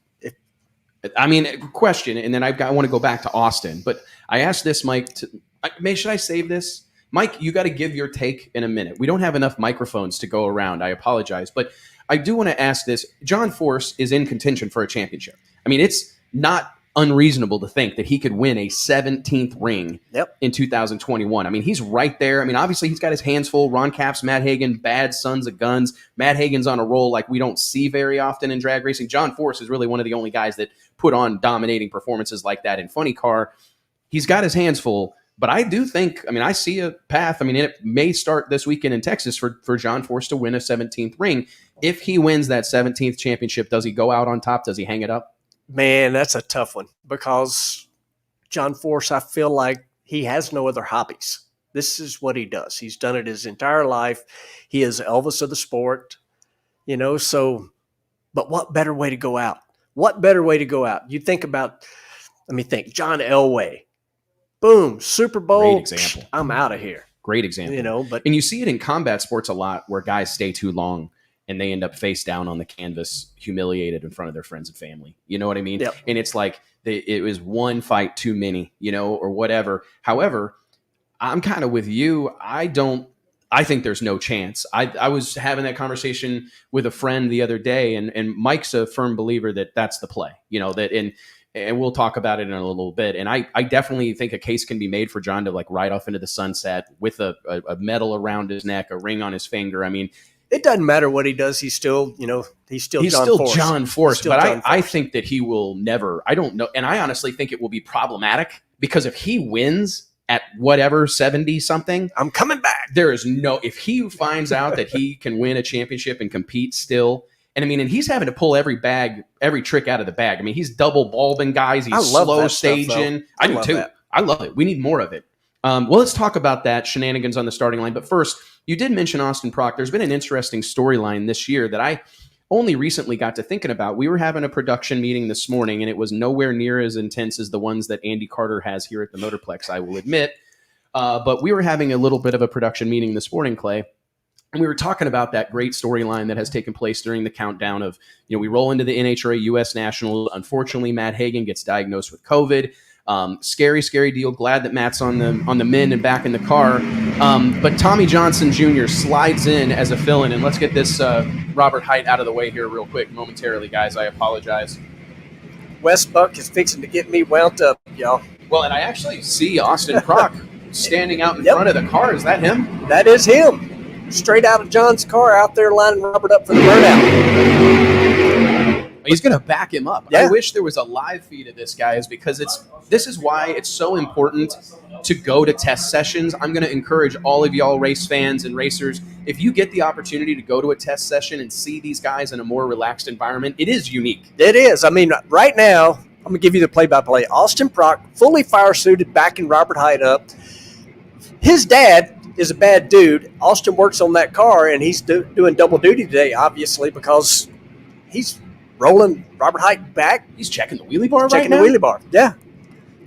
A: I mean, question, and then I want to go back to Austin, but I asked this, Mike, should I save this? Mike, you got to give your take in a minute. We don't have enough microphones to go around. I apologize, but I do want to ask this. John Force is in contention for a championship. I mean, it's not unreasonable to think that he could win a 17th ring in 2021. I mean, he's right there. I mean, obviously he's got his hands full. Ron Capps, Matt Hagan, bad sons of guns. Matt Hagan's on a roll like we don't see very often in drag racing. John Force is really one of the only guys that put on dominating performances like that in Funny Car. He's got his hands full, but I do think, I mean, I see a path. I mean, it may start this weekend in Texas for John Force to win a 17th ring. If he wins that 17th championship, does he go out on top? Does he hang it up?
H: Man, that's a tough one because John Force, I feel like he has no other hobbies. This is what he does. He's done it his entire life. He is Elvis of the sport, so, but what better way to go out? What better way to go out? You think about, let me think, John Elway. Boom, Super Bowl.
A: Great example.
H: I'm out of here.
A: Great example. And you see it in combat sports a lot where guys stay too long and they end up face down on the canvas, humiliated in front of their friends and family. You know what I mean?
H: Yep.
A: And it's like it was one fight too many, or whatever. However, I'm kind of with you. I think there's no chance. I was having that conversation with a friend the other day, and Mike's a firm believer that that's the play, and we'll talk about it in a little bit. And I definitely think a case can be made for John to like ride off into the sunset with a medal around his neck, a ring on his finger. I mean,
H: it doesn't matter what he does. He's still
A: John Force. But I think that he will never, I don't know. And I honestly think it will be problematic because if he wins at whatever 70 something,
H: I'm coming back.
A: There is if he finds out that he can win a championship and compete still, and he's having to pull every trick out of the bag. I mean, he's double bulbing guys. He's slow staging. I do too. I love it. We need more of it. Well, let's talk about that shenanigans on the starting line. But first, you did mention Austin Prock. There's been an interesting storyline this year that I only recently got to thinking about. We were having a production meeting this morning, and it was nowhere near as intense as the ones that Andy Carter has here at the Motorplex, I will admit. But we were having a little bit of a production meeting this morning, Clay. And we were talking about that great storyline that has taken place during the countdown of, we roll into the NHRA U.S. Nationals. Unfortunately, Matt Hagan gets diagnosed with COVID. Scary, scary deal. Glad that Matt's on the mend and back in the car. But Tommy Johnson Jr. slides in as a fill-in. And let's get this Robert Height out of the way here real quick momentarily, guys. I apologize.
H: Wes Buck is fixing to get me wound up, y'all.
A: Well, and I actually see Austin Prock standing out in front of the car. Is that him?
H: That is him. Straight out of John's car out there lining Robert up for the burnout.
A: He's going to back him up.
H: Yeah.
A: I wish there was a live feed of this, guys, because this is why it's so important to go to test sessions. I'm going to encourage all of y'all race fans and racers, if you get the opportunity to go to a test session and see these guys in a more relaxed environment, it is unique.
H: It is. I mean, right now, I'm going to give you the play-by-play. Austin Prock, fully fire-suited, backing Robert Height up. His dad is a bad dude. Austin works on that car, and he's doing double duty today, obviously, because he's rolling Robert Height back.
A: He's checking the wheelie bar
H: checking the wheelie bar. Yeah.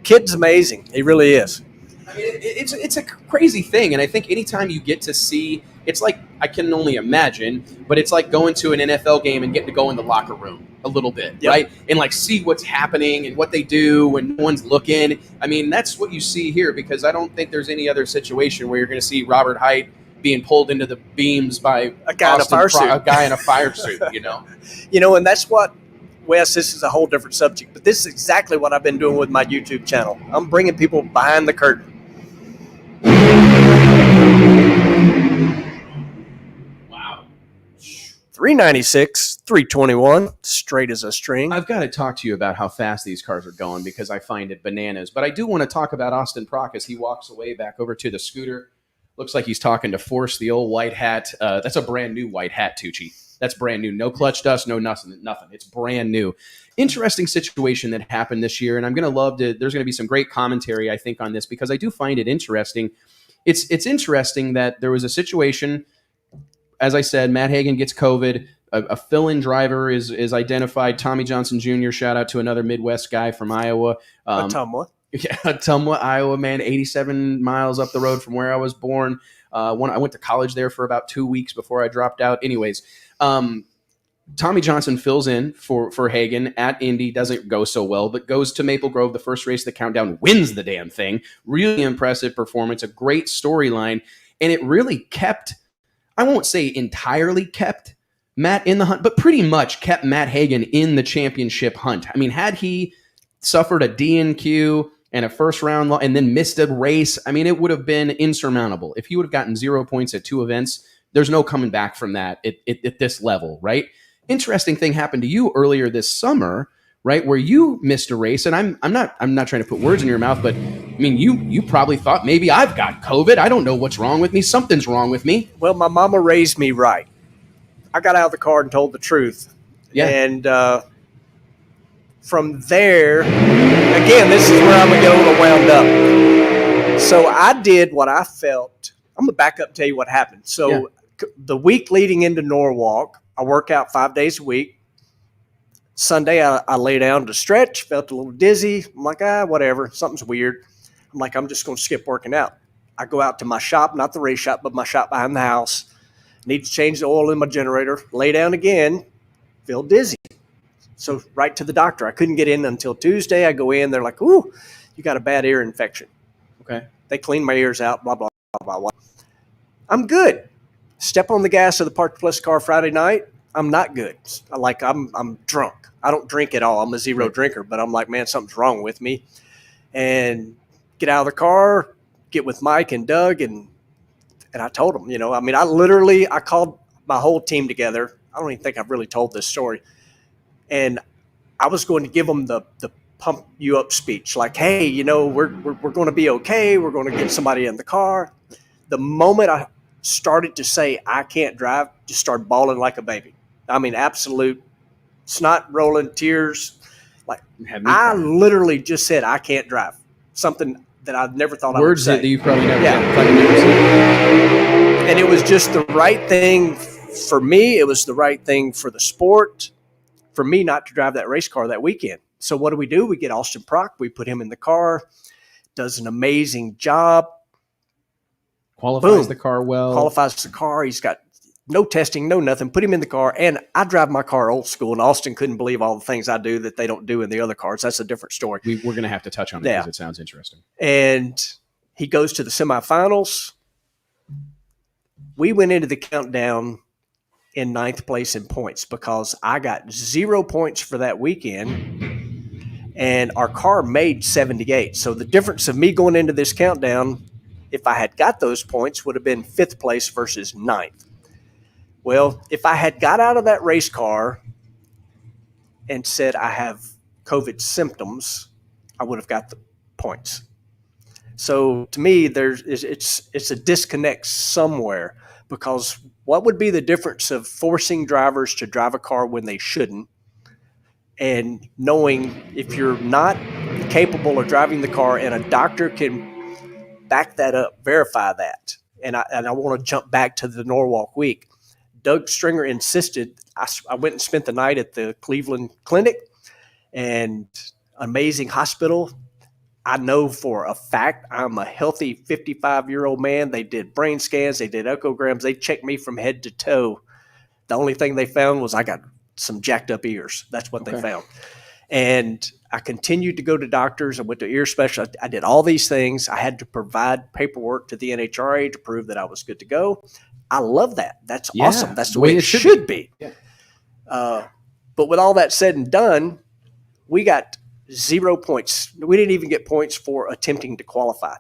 H: Kid's amazing. He really is.
A: I mean, it's a crazy thing, and I think anytime you get to see, it's like, I can only imagine, but it's like going to an NFL game and getting to go in the locker room a little bit, right? And like see what's happening and what they do when no one's looking. I mean, that's what you see here, because I don't think there's any other situation where you're going to see Robert Height being pulled into the beams by
H: a guy in a fire suit.
A: A guy in a fire suit,
H: And that's what, Wes, this is a whole different subject, but this is exactly what I've been doing with my YouTube channel. I'm bringing people behind the curtain.
A: Wow.
H: 396, 321, straight as a string.
A: I've got to talk to you about how fast these cars are going, because I find it bananas. But I do want to talk about Austin Prock as he walks away back over to the scooter. Looks like he's talking to Force, the old white hat. That's a brand new white hat, Tucci. That's brand new. No clutch dust, no nothing. It's brand new. Interesting situation that happened this year, and I'm going to love to. There's going to be some great commentary, I think, on this, because I do find it interesting. It's interesting that there was a situation. As I said, Matt Hagan gets COVID. A fill-in driver is identified. Tommy Johnson Jr. Shout out to another Midwest guy from Iowa.
H: Ottumwa.
A: Yeah, Ottumwa, Iowa, man, 87 miles up the road from where I was born. I went to college there for about 2 weeks before I dropped out. Anyways, Tommy Johnson fills in for Hagan at Indy. Doesn't go so well, but goes to Maple Grove, the first race of the countdown, wins the damn thing. Really impressive performance, a great storyline, and it really kept, I won't say entirely kept Matt in the hunt, but pretty much kept Matt Hagan in the championship hunt. I mean, had he suffered a DNQ and a first round and then missed a race, I mean, it would have been insurmountable. If he would have gotten 0 points at 2 events, there's no coming back from that at this level, right? Interesting thing happened to you earlier this summer, right, where you missed a race, and I'm not trying to put words in your mouth, but I mean, you probably thought maybe I've got COVID. I don't know what's wrong with me. Something's wrong with me.
H: Well, my mama raised me right. I got out of the car and told the truth.
A: Yeah.
H: And from there, again, this is where I'm going to get a little wound up. So I did what I felt. I'm going to back up and tell you what happened. So the week leading into Norwalk, I work out 5 days a week. Sunday, I lay down to stretch, felt a little dizzy. I'm like, whatever, something's weird. I'm like, I'm just going to skip working out. I go out to my shop, not the race shop, but my shop behind the house. Need to change the oil in my generator. Lay down again, feel dizzy. So right to the doctor. I couldn't get in until Tuesday. I go in, they're like, ooh, you got a bad ear infection.
A: Okay.
H: They clean my ears out, blah, blah, blah, blah. I'm good. Step on the gas of the Park Plus car Friday night. I'm not good. I'm drunk. I don't drink at all. I'm a zero drinker, but I'm like, man, something's wrong with me. And get out of the car, get with Mike and Doug, and I told them, I called my whole team together. I don't even think I've really told this story. And I was going to give them the pump you up speech, like, hey, we're going to be okay. We're going to get somebody in the car. The moment I started to say I can't drive, just started bawling like a baby. I mean, absolute snot rolling, tears. Like, I literally just said I can't drive. Something that I never thought I would say.
A: Words that you probably never said.
H: And it was just the right thing for me. It was the right thing for the sport, for me not to drive that race car that weekend. So what do? We get Austin Prock. We put him in the car. Does an amazing job.
A: Qualifies the car well.
H: Qualifies the car. He's got no testing, no nothing. Put him in the car. And I drive my car old school, and Austin couldn't believe all the things I do that they don't do in the other cars. That's a different story.
A: We're going to have to touch on it because it sounds interesting.
H: And he goes to the semifinals. We went into the countdown in 9th place in points because I got 0 points for that weekend, and our car made 78. So the difference of me going into this countdown, if I had got those points, would have been 5th place versus 9th. Well, if I had got out of that race car and said I have COVID symptoms, I would have got the points. So to me, it's a disconnect somewhere, because what would be the difference of forcing drivers to drive a car when they shouldn't, and knowing if you're not capable of driving the car and a doctor can back that up, verify that. And I want to jump back to the Norwalk week. Doug Stringer insisted. I went and spent the night at the Cleveland Clinic, and amazing hospital. I know for a fact I'm a healthy 55-year-old man. They did brain scans. They did echograms. They checked me from head to toe. The only thing they found was I got some jacked up ears. That's what they found. And I continued to go to doctors. I went to ear specialist. I did all these things. I had to provide paperwork to the NHRA to prove that I was good to go. I love that. That's awesome. That's the way it should be. Yeah. But with all that said and done, we got 0 points. We didn't even get points for attempting to qualify.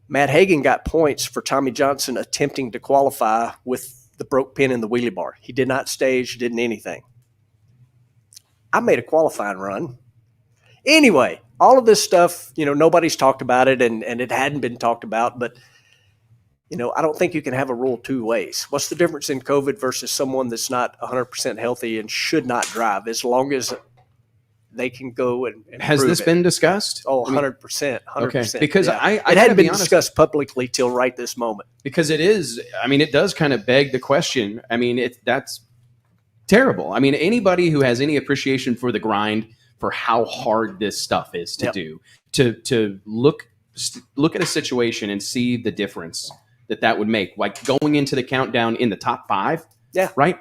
H: Matt Hagan got points for Tommy Johnson attempting to qualify with the broke pin in the wheelie bar. He did not stage, didn't anything. I made a qualifying run. Anyway, all of this stuff, nobody's talked about it, and it hadn't been talked about, but I don't think you can have a rule two ways. What's the difference in COVID versus someone that's not 100% healthy and should not drive, as long as they can go and
A: has this been discussed?
H: Oh, 100%. 100%.
A: Okay. Because I
H: it hadn't been discussed publicly till right this moment.
A: Because it is, it does kind of beg the question. That's terrible. Anybody who has any appreciation for the grind, for how hard this stuff is to do, to look at a situation and see the difference that would make, like going into the countdown in the top 5. Yeah. Right.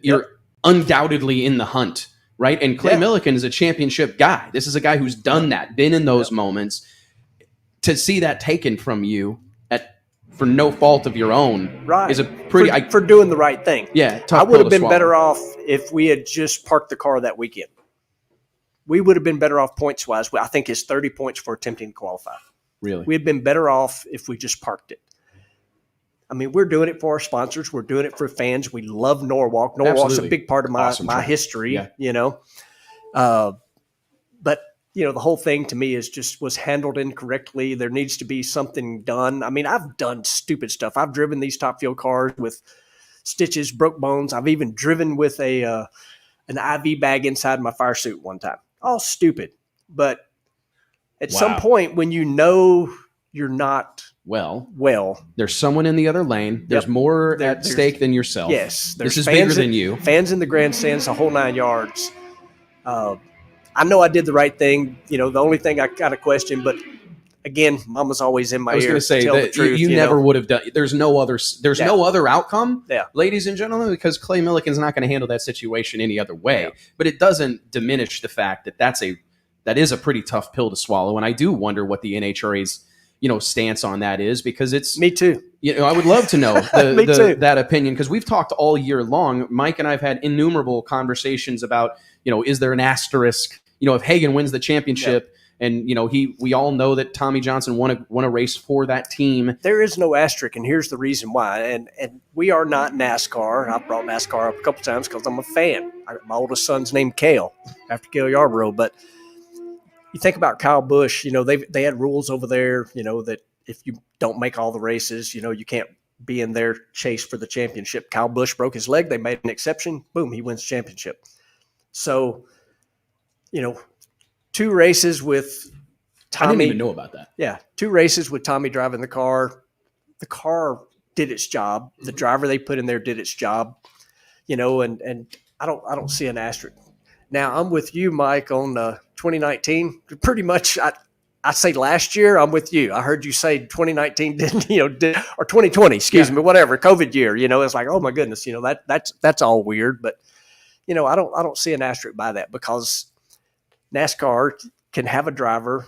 A: You're undoubtedly in the hunt. Right. And Clay Millican is a championship guy. This is a guy who's done that, been in those moments. To see that taken from you for no fault of your own is a pretty
H: for doing the right thing.
A: Yeah.
H: I would have been better off if we had just parked the car that weekend. we would have been better off points wise. I think it's 30 points for attempting to qualify.
A: Really?
H: We'd been better off if we just parked it. I mean, we're doing it for our sponsors. We're doing it for fans. We love Norwalk. Norwalk's
A: Absolutely.
H: a big part of my history, you know. But, you know, the whole thing to me was handled incorrectly. There needs to be something done. I mean, I've done stupid stuff. I've driven these Top Fuel cars with stitches, broke bones. I've even driven with an IV bag inside my fire suit one time. All stupid. But at some point when you know you're not well,
A: there's someone in the other lane. There's more at stake than yourself.
H: Yes.
A: This is bigger than you.
H: Fans in the grandstands, the whole 9 yards. I know I did the right thing. You know, the only thing I got to question, but again, Mama's always in my ear.
A: I was going to say that you never would have done. There's no other outcome, ladies and gentlemen, because Clay Millican's not going to handle that situation any other way. Yeah. But it doesn't diminish the fact that that is a pretty tough pill to swallow. And I do wonder what the NHRA's stance on that is, because it's
H: me too.
A: I would love to know that opinion, because we've talked all year long. Mike and I have had innumerable conversations about, is there an asterisk? If Hagan wins the championship, and we all know that Tommy Johnson won a race for that team.
H: There is no asterisk, and here's the reason why. And we are not NASCAR. I've brought NASCAR up a couple times because I'm a fan. My oldest son's named Cale, after Cale Yarborough. But you think about Kyle Busch. They had rules over there. That if you don't make all the races, you can't be in their chase for the championship. Kyle Busch broke his leg. They made an exception. Boom, he wins championship. So, 2 races with Tommy.
A: I didn't even know about that.
H: Yeah, 2 races with Tommy driving the car. The car did its job. The driver they put in there did its job. And I don't see an asterisk. Now I'm with you, Mike, on 2019. Pretty much, I say last year. I'm with you. I heard you say 2019 didn't, or 2020. Excuse me, whatever. COVID year. It's like, oh my goodness. That's all weird. But I don't see an asterisk by that, because NASCAR can have a driver,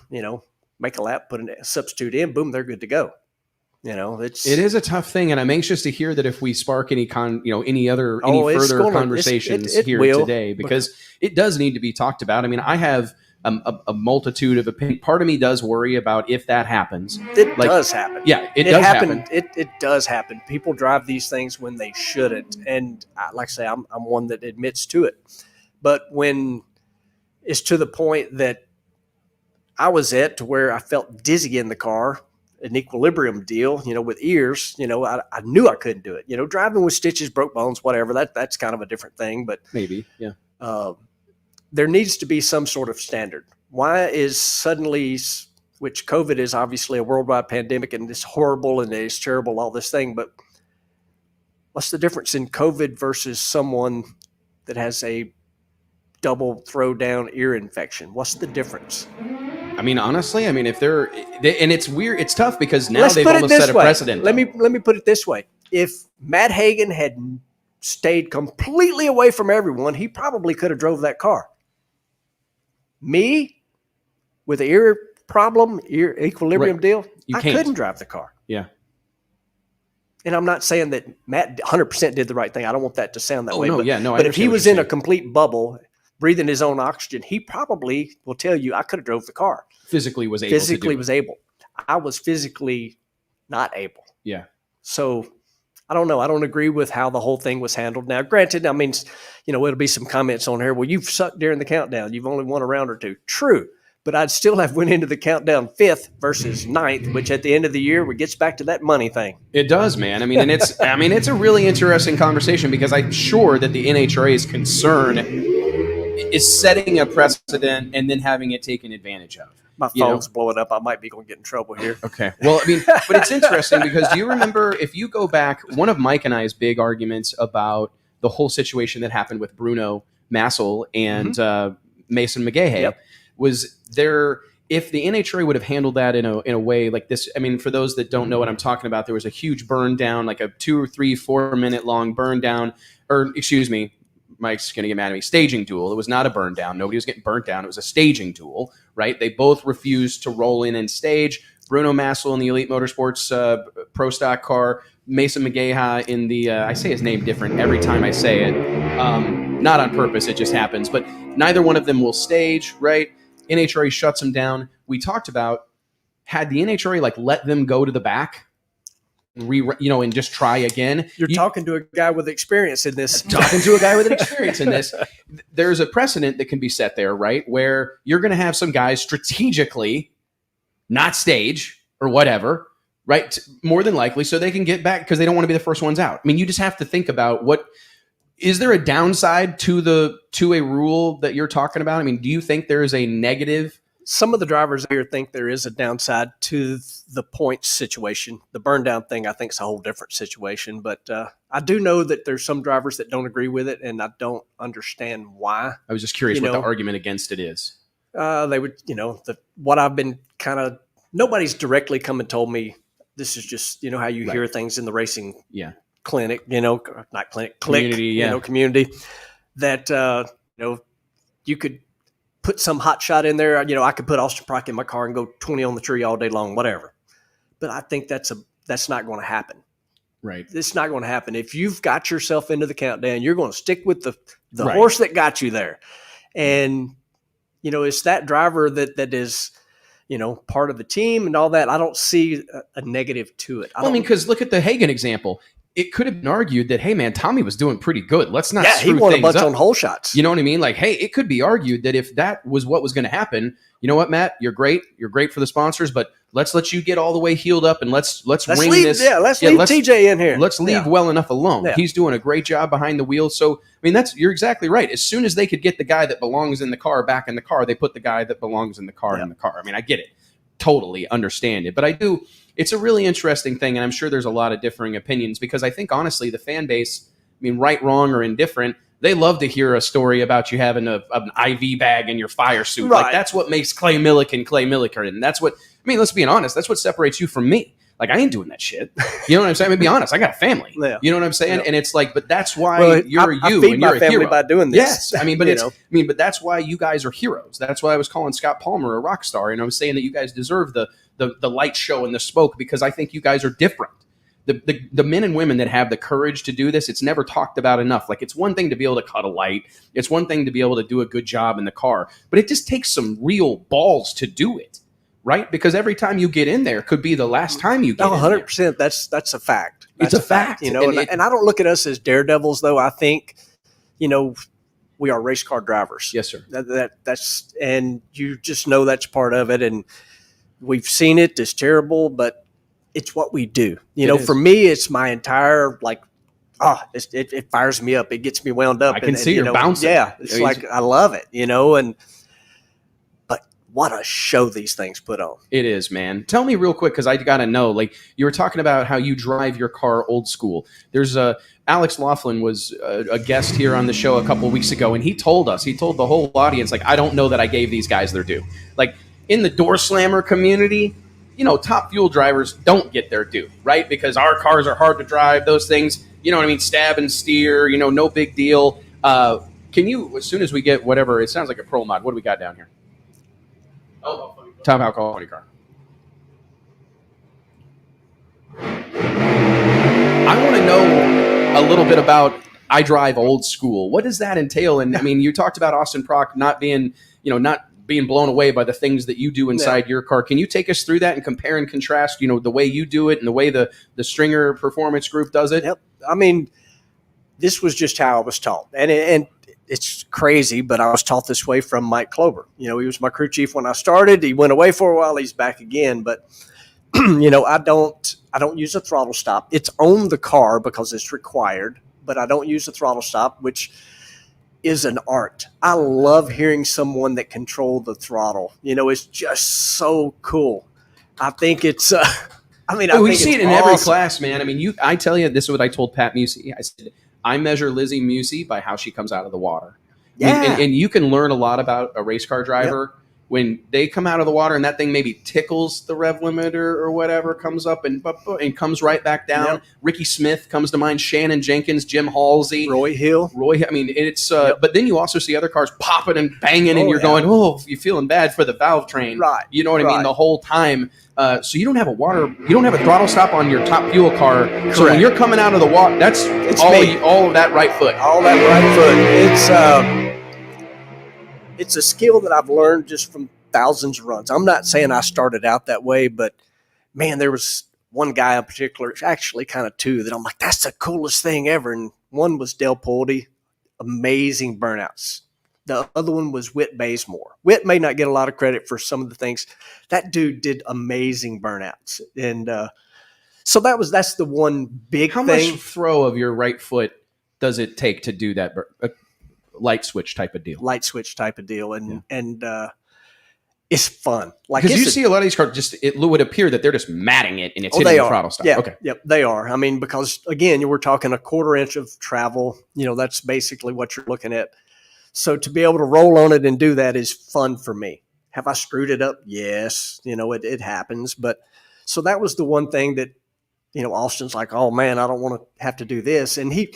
H: make a lap, put a substitute in, boom, they're good to go. It
A: is a tough thing, and I'm anxious to hear that if we spark any further conversations here today, because it does need to be talked about. I mean, I have a multitude of opinions. Part of me does worry about if that happens.
H: It does happen.
A: Yeah, it does happen.
H: It does happen. People drive these things when they shouldn't, and like I say, I'm one that admits to it. But when it's to the point that I was at, to where I felt dizzy in the car, an equilibrium deal, with ears, I knew I couldn't do it. Driving with stitches, broke bones, whatever, that's kind of a different thing. But
A: maybe, yeah.
H: There needs to be some sort of standard. Why is suddenly, which COVID is obviously a worldwide pandemic, and it's horrible and it's terrible, all this thing, but what's the difference in COVID versus someone that has a double throw down ear infection? What's the difference?
A: I mean, honestly, if and it's weird, it's tough, because now they've almost set a precedent.
H: Let me put it this way. If Matt Hagan had stayed completely away from everyone, he probably could have drove that car. Me, with the ear problem, ear equilibrium deal, I couldn't drive the car.
A: Yeah.
H: And I'm not saying that Matt 100% did the right thing. I don't want that to sound that way.
A: No,
H: but if he was in a complete bubble, breathing his own oxygen, he probably will tell you, I could have drove the car.
A: Physically was able.
H: I was physically not able.
A: Yeah.
H: So I don't know. I don't agree with how the whole thing was handled. Now, granted, it'll be some comments on here. Well, you've sucked during the countdown. You've only won a round or two. True. But I'd still have went into the countdown 5th versus 9th, which at the end of the year, it gets back to that money thing.
A: It does, man. And it's a really interesting conversation, because I'm sure that the NHRA's concern is setting a precedent and then having it taken advantage of.
H: My phone's blowing up. I might be going to get in trouble here.
A: Okay. Well, but it's interesting, because do you remember, if you go back, one of Mike and I's big arguments about the whole situation that happened with Bruno Massel and Mason McGahey was there. If the NHRA would have handled that in a way like this, for those that don't know what I'm talking about, there was a huge burn down, like a 2 or 3, 4 minute long burn down, or excuse me, Mike's going to get mad at me, staging duel. It was not a burn down. Nobody was getting burnt down. It was a staging duel, right? They both refused to roll in and stage. Bruno Massel in the Elite Motorsports Pro Stock car, Mason McGahey in the, I say his name different every time I say it, not on purpose, it just happens. But neither one of them will stage, right? NHRA shuts them down. We talked about, had the NHRA like let them go to the back, and just try again.
H: You're talking to a guy with experience in this.
A: Talking to a guy with an experience in this. There's a precedent that can be set there, right? Where you're going to have some guys strategically not stage or whatever, right? More than likely, so they can get back because they don't want to be the first ones out. I mean, you just have to think about is there a downside to a rule that you're talking about? I mean, do you think there is a negative?
H: Some of the drivers here think there is a downside to the points situation. The burn down thing, I think, is a whole different situation. But I do know that there's some drivers that don't agree with it, and I don't understand why.
A: I was just curious what the argument against it is.
H: They would, what I've been nobody's directly come and told me this is just, how you hear things in the racing clinic, not clinic,
A: community,
H: community that, you could put some hot shot in there. I could put Austin Prock in my car and go 20 on the tree all day long, whatever. But I think that's not going to happen.
A: Right.
H: It's not going to happen. If you've got yourself into the countdown, you're going to stick with the horse that got you there. And, it's that driver that is, part of the team and all that. I don't see a negative to it.
A: Because look at the Hagen example. It could have been argued that, hey, man, Tommy was doing pretty good. Let's not screw
H: he won
A: things
H: a bunch
A: up
H: on hole shots.
A: You know what I mean? Like, hey, it could be argued that if that was what was going to happen, you know what, Matt? You're great. You're great for the sponsors, but let's let you get all the way healed up and let's wing this.
H: Yeah, let's leave TJ in here.
A: Let's leave well enough alone. Yeah. He's doing a great job behind the wheel. So, I mean, you're exactly right. As soon as they could get the guy that belongs in the car back in the car, they put the guy that belongs in the car in the car. I mean, I get it. Totally understand it. But it's a really interesting thing, and I'm sure there's a lot of differing opinions because I think, honestly, the fan base, right, wrong, or indifferent, they love to hear a story about you having an IV bag in your fire suit. Right. Like, that's what makes Clay Millican. And that's what, let's be honest, that's what separates you from me. Like, I ain't doing that shit. You know what I'm saying? Be honest, I got a family. Yeah. You know what I'm saying? Yeah. And it's like, but that's why
H: I
A: feed
H: and you're a hero by doing this.
A: Yes. But that's why you guys are heroes. That's why I was calling Scott Palmer a rock star. And I was saying that you guys deserve the light show and the smoke because I think you guys are different. The men and women that have the courage to do this, it's never talked about enough. Like, it's one thing to be able to cut a light. It's one thing to be able to do a good job in the car. But it just takes some real balls to do it. Right? Because every time you get in there could be the last time you get in
H: 100%.
A: There.
H: That's a fact.
A: It's a fact.
H: And I don't look at us as daredevils, though. I think, we are race car drivers.
A: Yes, sir.
H: That's and you just know that's part of it. And we've seen it. It's terrible, but it's what we do. For me, it's my entire, it fires me up. It gets me wound up.
A: I can see you're bouncing.
H: Yeah. It's like, I love it, and what a show these things put on.
A: It is, man. Tell me real quick, because I got to know, like, you were talking about how you drive your car old school. There's Alex Laughlin was a guest here on the show a couple of weeks ago, and he told the whole audience, like, I don't know that I gave these guys their due. Like, in the door slammer community, top fuel drivers don't get their due, right? Because our cars are hard to drive, those things, stab and steer, no big deal. Can you, as soon as we get whatever, it sounds like a Pro Mod, what do we got down here? Top alcohol funny car. I want to know a little bit about I drive old school. What does that entail? And you talked about Austin Prock not being blown away by the things that you do inside your car. Can you take us through that and compare and contrast, the way you do it and the way the Stringer Performance Group does it?
H: Yep. This was just how I was taught. And it's crazy, but I was taught this way from Mike Klober. He was my crew chief when I started. He went away for a while. He's back again. But, I don't use a throttle stop. It's on the car because it's required, but I don't use a throttle stop, which is an art. I love hearing someone that controlled the throttle. It's just so cool. I think it's
A: we see it in every class, man. I tell you, this is what I told Pat Musey. I said, I measure Lizzie Musey by how she comes out of the water.
H: Yeah.
A: And you can learn a lot about a race car driver when they come out of the water and that thing maybe tickles the rev limiter or whatever, comes up and comes right back down.
H: Yep.
A: Ricky Smith comes to mind, Shannon Jenkins, Jim Halsey,
H: Roy Hill.
A: I mean, it's but then you also see other cars popping and banging, and you're going, you're feeling bad for the valve train,
H: Right?
A: You know what I mean? The whole time. So you don't have a throttle stop on your top fuel car.
H: Correct.
A: So when you're coming out of the water, that's all of that right foot.
H: All that right foot. It's a skill that I've learned just from thousands of runs. I'm not saying I started out that way, but man, there was one guy in particular, actually kind of two, that I'm like, that's the coolest thing ever. And one was Del Poldy, amazing burnouts. The other one was Whit Bazemore. Whit may not get a lot of credit for some of the things. That dude did amazing burnouts. And so that's the one big
A: How
H: thing.
A: much throw of your right foot does it take to do that light switch type of deal?
H: Light switch type of deal. And it's fun. Like,
A: because you see a lot of these cars, it would appear that they're just matting it and it's hitting the throttle stop.
H: Yeah,
A: okay.
H: Yep, they are. I mean, because again, we're talking a 1/4 inch of travel. That's basically what you're looking at. So to be able to roll on it and do that is fun for me. Have I screwed it up? Yes. It happens. But so that was the one thing that, Austin's like, oh man, I don't want to have to do this. And he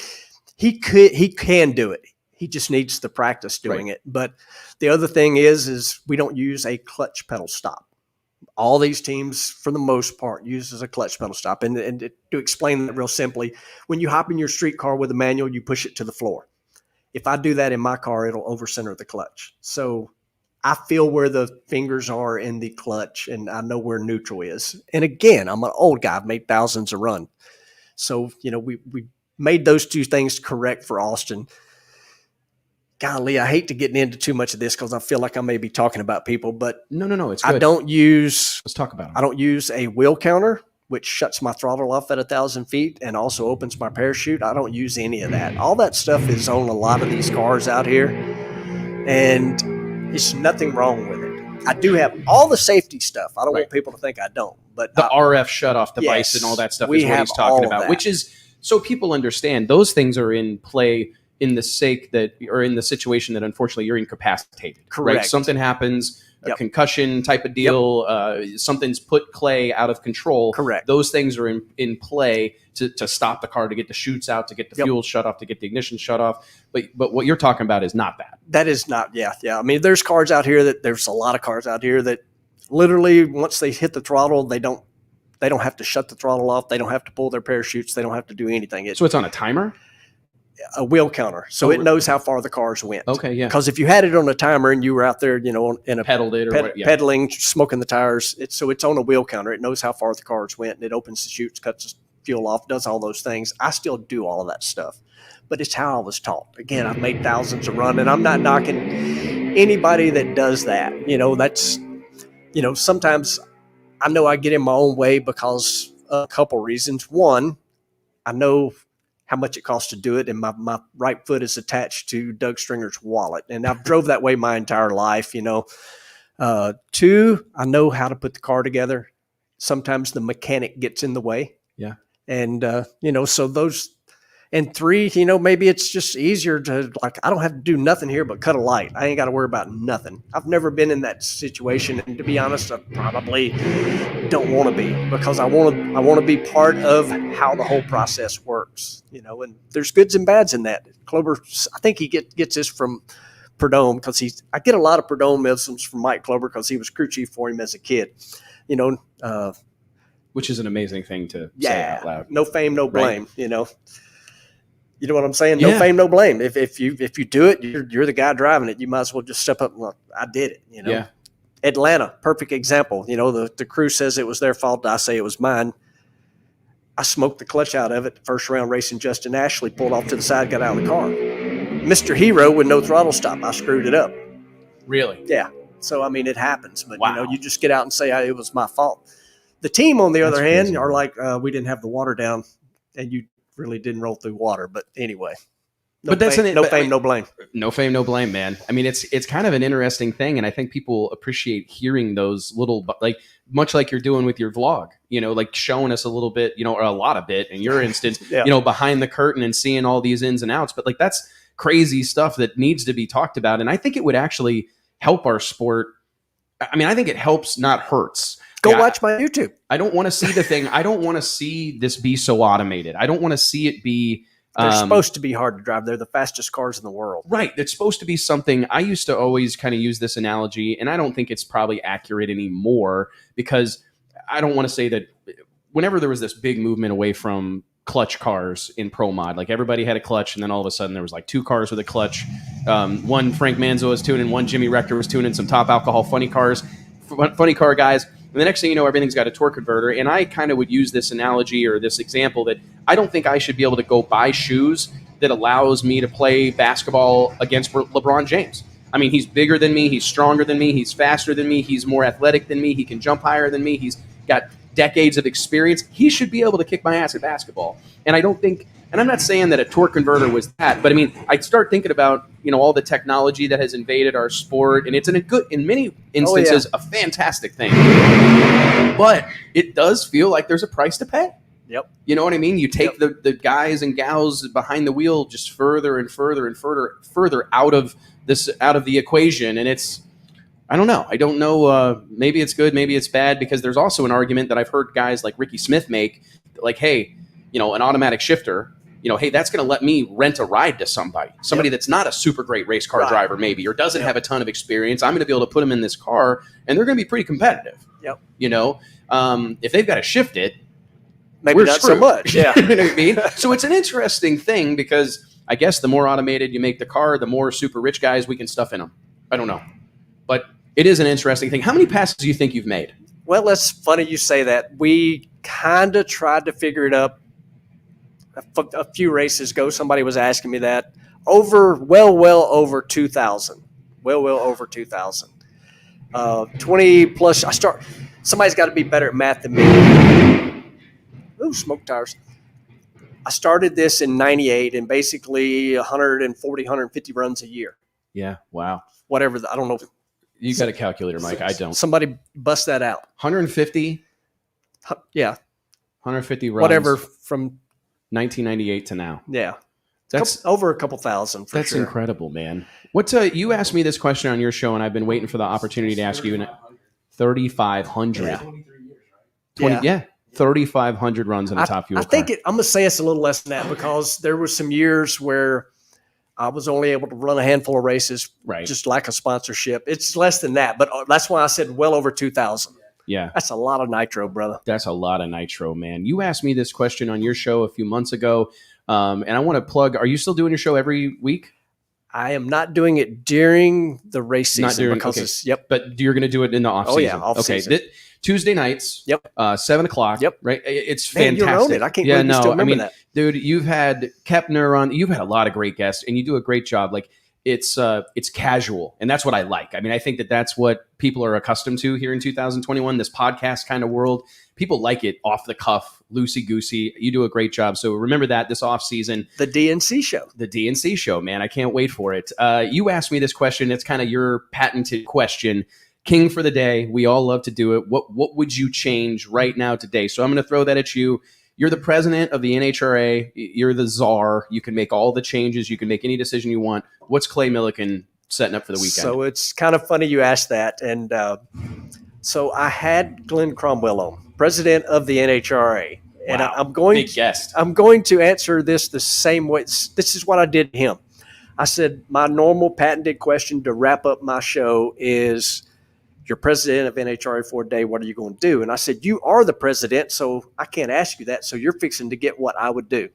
H: can do it. He just needs to practice doing it. But the other thing is we don't use a clutch pedal stop. All these teams, for the most part, uses a clutch pedal stop. And to explain that real simply, when you hop in your street car with a manual, you push it to the floor. If I do that in my car, it'll overcenter the clutch. So I feel where the fingers are in the clutch, and I know where neutral is. And again, I'm an old guy. I've made thousands of runs. So, we made those two things correct for Austin. Golly, I hate to get into too much of this because I feel like I may be talking about people, but
A: no, it's good.
H: Let's
A: talk about them.
H: I don't use a wheel counter, which shuts my throttle off at 1,000 feet and also opens my parachute. I don't use any of that. All that stuff is on a lot of these cars out here, and it's nothing wrong with it. I do have all the safety stuff. I don't want people to think I don't. But
A: the RF shutoff device and all that stuff is what he's talking about, which is so people understand those things are in play in the sake that, or in the situation that unfortunately you're incapacitated.
H: Correct.
A: Right? Something happens. A concussion type of deal, something's put clay out of control.
H: Correct.
A: Those things are in play to stop the car, to get the chutes out, to get the fuel shut off, to get the ignition shut off. But what you're talking about is not that.
H: That is not, yeah. I mean, there's a lot of cars out here that literally once they hit the throttle, they don't have to shut the throttle off. They don't have to pull their parachutes. They don't have to do anything.
A: So it's on a timer?
H: A wheel counter, so it knows how far the cars went.
A: Okay, yeah.
H: Because if you had it on a timer and you were out there, in a
A: pedaled it or
H: pedaling, smoking the tires, it's on a wheel counter. It knows how far the cars went, and it opens the chutes, cuts the fuel off, does all those things. I still do all of that stuff, but it's how I was taught. Again, I've made thousands of runs, and I'm not knocking anybody that does that. That's sometimes I know I get in my own way because of a couple reasons. One, I know how much it costs to do it, and my right foot is attached to Doug Stringer's wallet, and I've drove that way my entire life. Two, I know how to put the car together. Sometimes the mechanic gets in the way.
A: Yeah.
H: And so those, and three, maybe it's just easier to, like, I don't have to do nothing here but cut a light. I ain't got to worry about nothing. I've never been in that situation, and to be honest, I probably don't want to be, because I want to be part of how the whole process works, and there's goods and bads in that. Klober, I think he gets this from Perdome, because I get a lot of Perdome-isms from Mike Klober because he was crew chief for him as a kid,
A: which is an amazing thing to say out loud.
H: No fame, no blame,
A: right.
H: You know what I'm saying? No fame, no blame. If you do it, you're the guy driving it. You might as well just step up and look, I did it.
A: Yeah.
H: Atlanta, perfect example. The crew says it was their fault. I say it was mine. I smoked the clutch out of it. First round racing, Justin Ashley pulled off to the side, got out of the car. Mr. Hero with no throttle stop. I screwed it up.
A: Really?
H: Yeah. So, I mean, it happens. But,
A: wow.
H: You just get out and say it was my fault. The team, on the other hand,
A: crazy.
H: are like, we didn't have the water down, and you really didn't roll through water. But anyway. No fame, no blame.
A: No fame, no blame, man. I mean, it's kind of an interesting thing, and I think people appreciate hearing those little, like, much like you're doing with your vlog, like showing us a little bit, or a lot of bit in your instance, behind the curtain and seeing all these ins and outs. But like, that's crazy stuff that needs to be talked about, and I think it would actually help our sport I mean, I think it helps, not hurts.
H: Go watch my YouTube.
A: I don't want to see the thing. I don't want to see this be so automated. I don't want to see it be.
H: They're supposed to be hard to drive. They're the fastest cars in the world.
A: Right. It's supposed to be something. I used to always kind of use this analogy, and I don't think it's probably accurate anymore, because I don't want to say that whenever there was this big movement away from clutch cars in pro mod, like everybody had a clutch, and then all of a sudden there was like 2 cars with a clutch. One Frank Manzo was tuning, one Jimmy Rector was tuning, some top alcohol funny car guys. And the next thing you know, everything's got a torque converter. And I kind of would use this analogy or this example that I don't think I should be able to go buy shoes that allows me to play basketball against LeBron James. I mean, he's bigger than me. He's stronger than me. He's faster than me. He's more athletic than me. He can jump higher than me. He's got decades of experience. He should be able to kick my ass at basketball. And I don't think, and I'm not saying that a torque converter was that, but I mean, I start thinking about, all the technology that has invaded our sport, and it's in many instances, a fantastic thing. But it does feel like there's a price to pay.
H: Yep.
A: You know what I mean? You take the guys and gals behind the wheel just further and further and further out of the equation, and it's, I don't know. I don't know. Maybe it's good, maybe it's bad, because there's also an argument that I've heard guys like Ricky Smith make, like, hey, an automatic shifter, hey, that's going to let me rent a ride to somebody that's not a super great race car driver, maybe, or doesn't have a ton of experience. I'm going to be able to put them in this car, and they're going to be pretty competitive.
H: Yep.
A: If they've got to shift it,
H: maybe
A: we're
H: not
A: screwed.
H: so much. Yeah.
A: You know what I mean? So it's an interesting thing, because I guess the more automated you make the car, the more super rich guys we can stuff in them. I don't know. But it is an interesting thing. How many passes do you think you've made?
H: Well, that's funny you say that. We kind of tried to figure it up a few races ago. Somebody was asking me that. Well over 2,000. Well over 2,000. 20 plus. Somebody's got to be better at math than me. Ooh, smoke tires. I started this in 98 and basically 140, 150 runs a year.
A: Yeah. Wow.
H: Whatever. I don't know.
A: You got a calculator, Mike. I don't.
H: Somebody bust that out.
A: 150?
H: Yeah.
A: 150 runs.
H: Whatever from
A: 1998 to now.
H: Yeah.
A: That's
H: over a couple thousand for
A: That's
H: sure.
A: incredible, man. You asked me this question on your show, and I've been waiting for the opportunity to ask you. 3,500.
H: Yeah.
A: 20, yeah. 3,500 runs in a top fuel
H: I think
A: car.
H: I'm going to say it's a little less than that, because there were some years where I was only able to run a handful of races,
A: right?
H: Just lack of sponsorship. It's less than that, but that's why I said well over 2,000.
A: Yeah.
H: That's a lot of nitro, brother.
A: That's a lot of nitro, man. You asked me this question on your show a few months ago, and I want to plug, are you still doing your show every week?
H: I am not doing it during the race season.
A: Not during,
H: because
A: okay.
H: Yep.
A: But you're going to do it in the off season.
H: Oh, yeah, off season.
A: Okay. Tuesday nights.
H: Yep.
A: 7:00.
H: Yep.
A: Right. It's
H: fantastic.
A: Man,
H: you own it. I can't believe you still remember that.
A: Dude, you've had Kepner on. You've had a lot of great guests, and you do a great job. Like, it's casual, and that's what I like. I mean, I think that's what people are accustomed to here in 2021. This podcast kind of world, people like it off the cuff, loosey goosey. You do a great job. So remember that this off season,
H: the DNC show,
A: man. I can't wait for it. You asked me this question. It's kind of your patented question. King for the day. We all love to do it. What would you change right now today? So I'm going to throw that at you. You're the president of the NHRA. You're the czar. You can make all the changes. You can make any decision you want. What's Clay Millican setting up for the weekend?
H: So it's kind of funny you asked that. And so I had Glenn Cromwell on, president of the NHRA. Wow. And I'm going
A: Big guest.
H: I'm going to answer this the same way. This is what I did to him. I said, my normal patented question to wrap up my show is, you're president of NHRA for a day. What are you going to do? And I said, you are the president, so I can't ask you that. So you're fixing to get what I would do.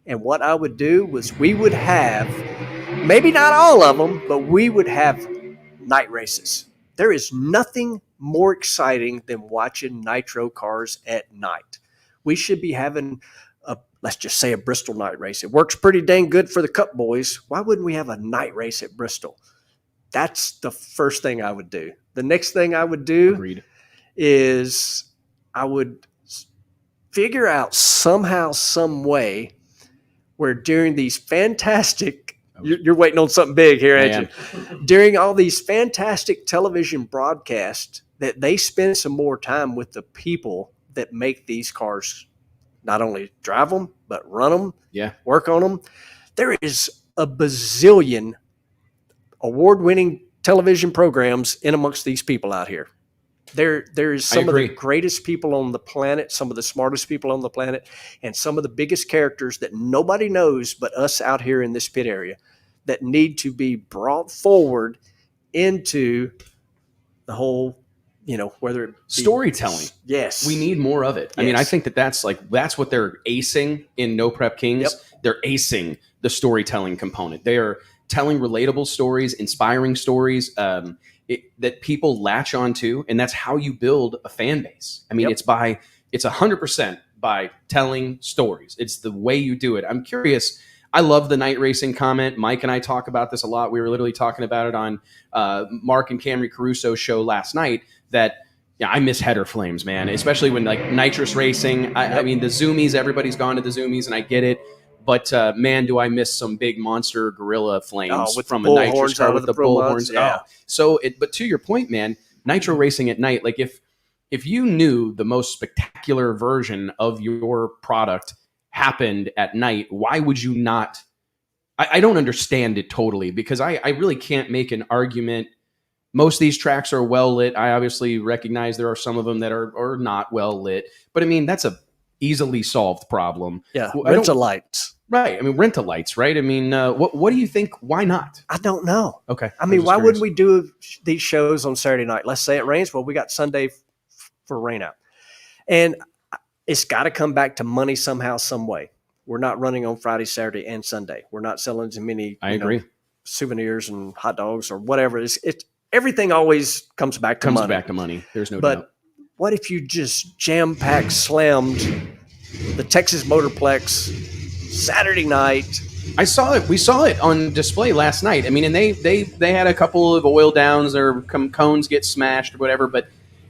H: And what I would do was we would have, maybe not all of them, but we would have night races. There is nothing more exciting than watching nitro cars at night. We should be having let's just say a Bristol night race. It works pretty dang good for the Cup boys. Why wouldn't we have a night race at Bristol? That's the first thing I would do. The next thing I would do is I would figure out somehow, some way where during these fantastic, you're waiting on something big here, ain't you? During all these fantastic television broadcasts, that they spend some more time with the people that make these cars, not only drive them, but run them, work on them. There is a bazillion award-winning television programs in amongst these people out here. There is some of the greatest people on the planet, some of the smartest people on the planet, and some of the biggest characters that nobody knows but us out here in this pit area that need to be brought forward into the whole, whether it be
A: storytelling.
H: Yes.
A: We need more of it. I mean, I think that's what they're acing in No Prep Kings.
H: Yep.
A: They're acing the storytelling component. They are telling relatable stories, inspiring stories, that people latch onto, and that's how you build a fan base. I mean, it's 100% by telling stories. It's the way you do it. I'm curious. I love the night racing comment. Mike and I talk about this a lot. We were literally talking about it on Mark and Camry Caruso's show last night. That I miss header flames, man. Especially when like nitrous racing. I mean, the zoomies. Everybody's gone to the zoomies, and I get it. But man, do I miss some big monster gorilla flames from a nitrous car with the bull horns?
H: Yeah.
A: But to your point, man, nitro racing at night. Like if you knew the most spectacular version of your product happened at night, why would you not? I don't understand it totally, because I really can't make an argument. Most of these tracks are well lit. I obviously recognize there are some of them that are not well lit, but I mean, that's a easily solved problem.
H: Yeah, rent-a-lights.
A: Right. I mean, rent-a-lights, right? I mean, what do you think? Why not?
H: I don't know.
A: Okay.
H: I mean, why wouldn't we do these shows on Saturday night? Let's say it rains. Well, we got Sunday for rain out. And it's got to come back to money somehow, some way. We're not running on Friday, Saturday, and Sunday. We're not selling as many souvenirs and hot dogs or whatever. It's everything always comes back to money.
A: There's no doubt.
H: What if you just jam-packed slammed the Texas Motorplex Saturday night?
A: I saw it. We saw it on display last night. I mean, and they had a couple of oil downs or cones get smashed or whatever, but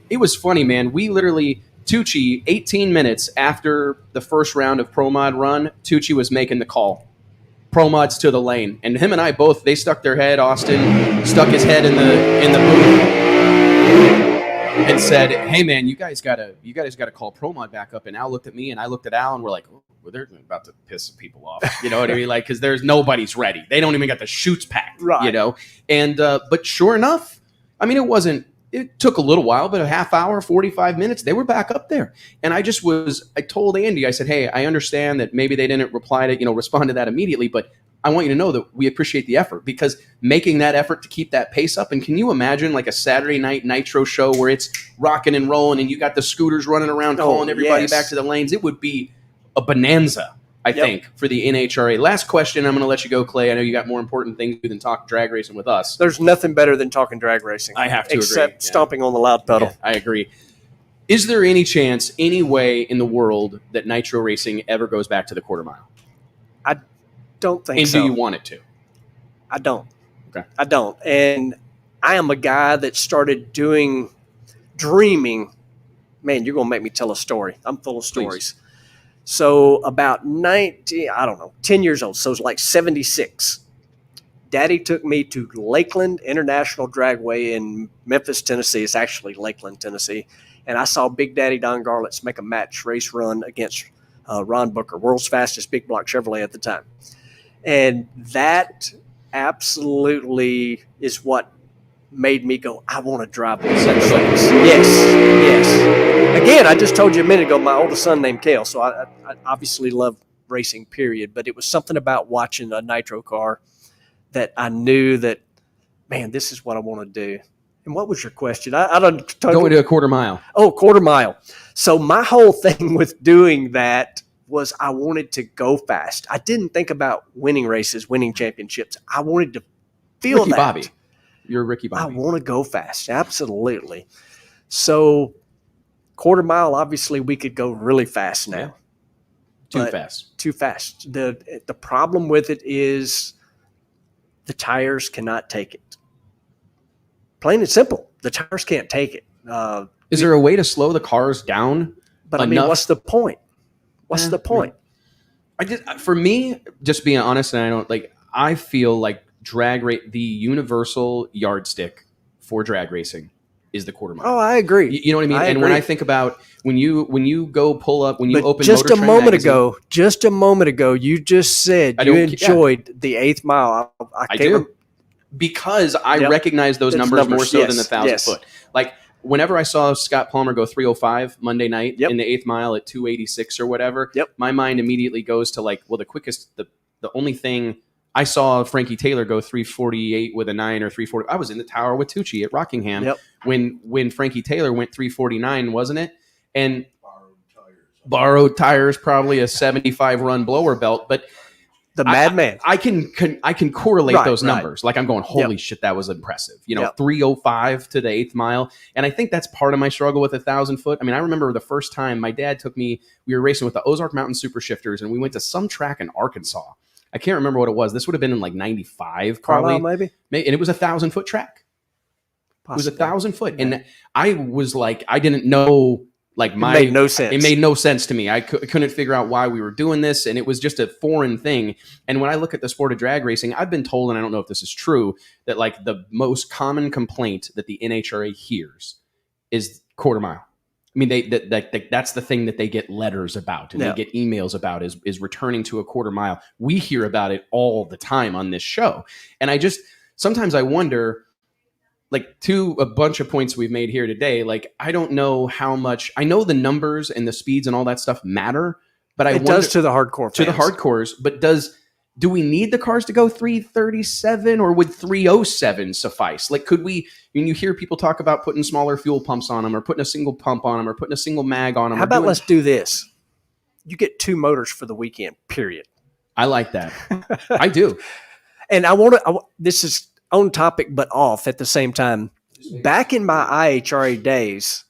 A: it was funny, man. We literally, Tucci, 18 minutes after the first round of Pro Mod run, Tucci was making the call. Pro Mods to the lane. And him and I both, they stuck their head, Austin stuck his head in the booth and said, "Hey man, you guys gotta call Pro Mod back up." And Al looked at me and I looked at Al and we're like, "Oh, well, they're about to piss people off." You know what I mean? Like, because there's nobody's ready. They don't even got the chutes packed.
H: Right.
A: You know? And but sure enough, I mean, it took a little while, but a half hour, 45 minutes, they were back up there. And I told Andy, I said, "Hey, I understand that maybe they didn't respond to that immediately, but I want you to know that we appreciate the effort, because making that effort to keep that pace up." And can you imagine like a Saturday night nitro show where it's rocking and rolling and you got the scooters running around calling everybody back to the lanes? It would be a bonanza, I think, for the NHRA. Last question. I'm going to let you go, Clay. I know you got more important things to do than talk drag racing with us.
H: There's nothing better than talking drag racing.
A: I have to
H: except
A: agree.
H: stomping on the loud pedal.
A: Yeah, I agree. Is there any chance, any way in the world that nitro racing ever goes back to the quarter mile?
H: I don't think
A: and
H: so.
A: Do you want it to?
H: I don't.
A: Okay.
H: I don't. And I am a guy that started dreaming. Man, you're going to make me tell a story. I'm full of stories.
A: Please.
H: So about 10 years old. So it's like 76. Daddy took me to Lakeland International Dragway in Memphis, Tennessee. It's actually Lakeland, Tennessee. And I saw Big Daddy Don Garlits make a match race run against Ron Booker, world's fastest big block Chevrolet at the time. And that absolutely is what made me go, I want to drive one of those things. Yes. Again, I just told you a minute ago, my oldest son named Kale, so I obviously love racing, period. But it was something about watching a nitro car that I knew that, man, this is what I want to do. And what was your question? I don't
A: Going to a quarter mile.
H: Oh, quarter mile. So my whole thing with doing that was I wanted to go fast. I didn't think about winning races, winning championships. I wanted to feel
A: Ricky
H: that.
A: Bobby. You're Ricky Bobby.
H: I want to go fast. Absolutely. So quarter mile, obviously we could go really fast now.
A: Too fast.
H: Too fast. The problem with it is the tires cannot take it. Plain and simple. The tires can't take it.
A: Is there a way to slow the cars down?
H: But I mean, what's the point? What's the point?
A: For me, just being honest, and I feel like the universal yardstick for drag racing is the quarter mile.
H: Oh, I agree.
A: You know what I mean? And when I think about when you go pull up, when you open
H: just a moment ago, you just said you enjoyed the 8th mile.
A: I do. because I
H: Yep.
A: recognize those
H: Those
A: numbers more
H: numbers,
A: so
H: yes,
A: than the 1,000
H: yes.
A: foot. Like whenever I saw Scott Palmer go 305 Monday night
H: Yep.
A: in the 8th mile at 286 or whatever,
H: Yep.
A: my mind immediately goes to like, well, the only thing I saw Frankie Taylor go 348 with a 9 or 340. I was in the tower with Tucci at Rockingham
H: Yep.
A: when Frankie Taylor went 349, wasn't it? And borrowed tires, probably a 75 run blower belt, but
H: The madman.
A: I can correlate
H: Right,
A: those
H: right.
A: numbers. Like I'm going, holy shit, that was impressive.
H: Yep.
A: 305 to the 8th mile. And I think that's part of my struggle with 1,000 foot. I mean, I remember the first time my dad took me, we were racing with the Ozark Mountain Super Shifters, and we went to some track in Arkansas. I can't remember what it was. This would have been in like 95, probably.
H: Carlisle, maybe?
A: And it was 1,000 foot track. It was
H: Possibly.
A: 1,000 foot. And I was like, I didn't know, like
H: It made no sense.
A: It made no sense to me. I couldn't figure out why we were doing this. And it was just a foreign thing. And when I look at the sport of drag racing, I've been told, and I don't know if this is true, that like the most common complaint that the NHRA hears is quarter mile. I mean, that's the thing that they get letters about and they get emails about is returning to a quarter mile. We hear about it all the time on this show. And sometimes I wonder, like, to a bunch of points we've made here today, like, I don't know how much, I know the numbers and the speeds and all that stuff matter, but
H: It does to the hardcore fans.
A: to the hardcores, but do we need the cars to go 337 or would 307 suffice? Like, could we, when you hear people talk about putting smaller fuel pumps on them or putting a single pump on them or putting a single mag on them?
H: How about let's do this? You get 2 motors for the weekend, period.
A: I like that. I do.
H: And this is on topic but off at the same time. Back in my IHRA days,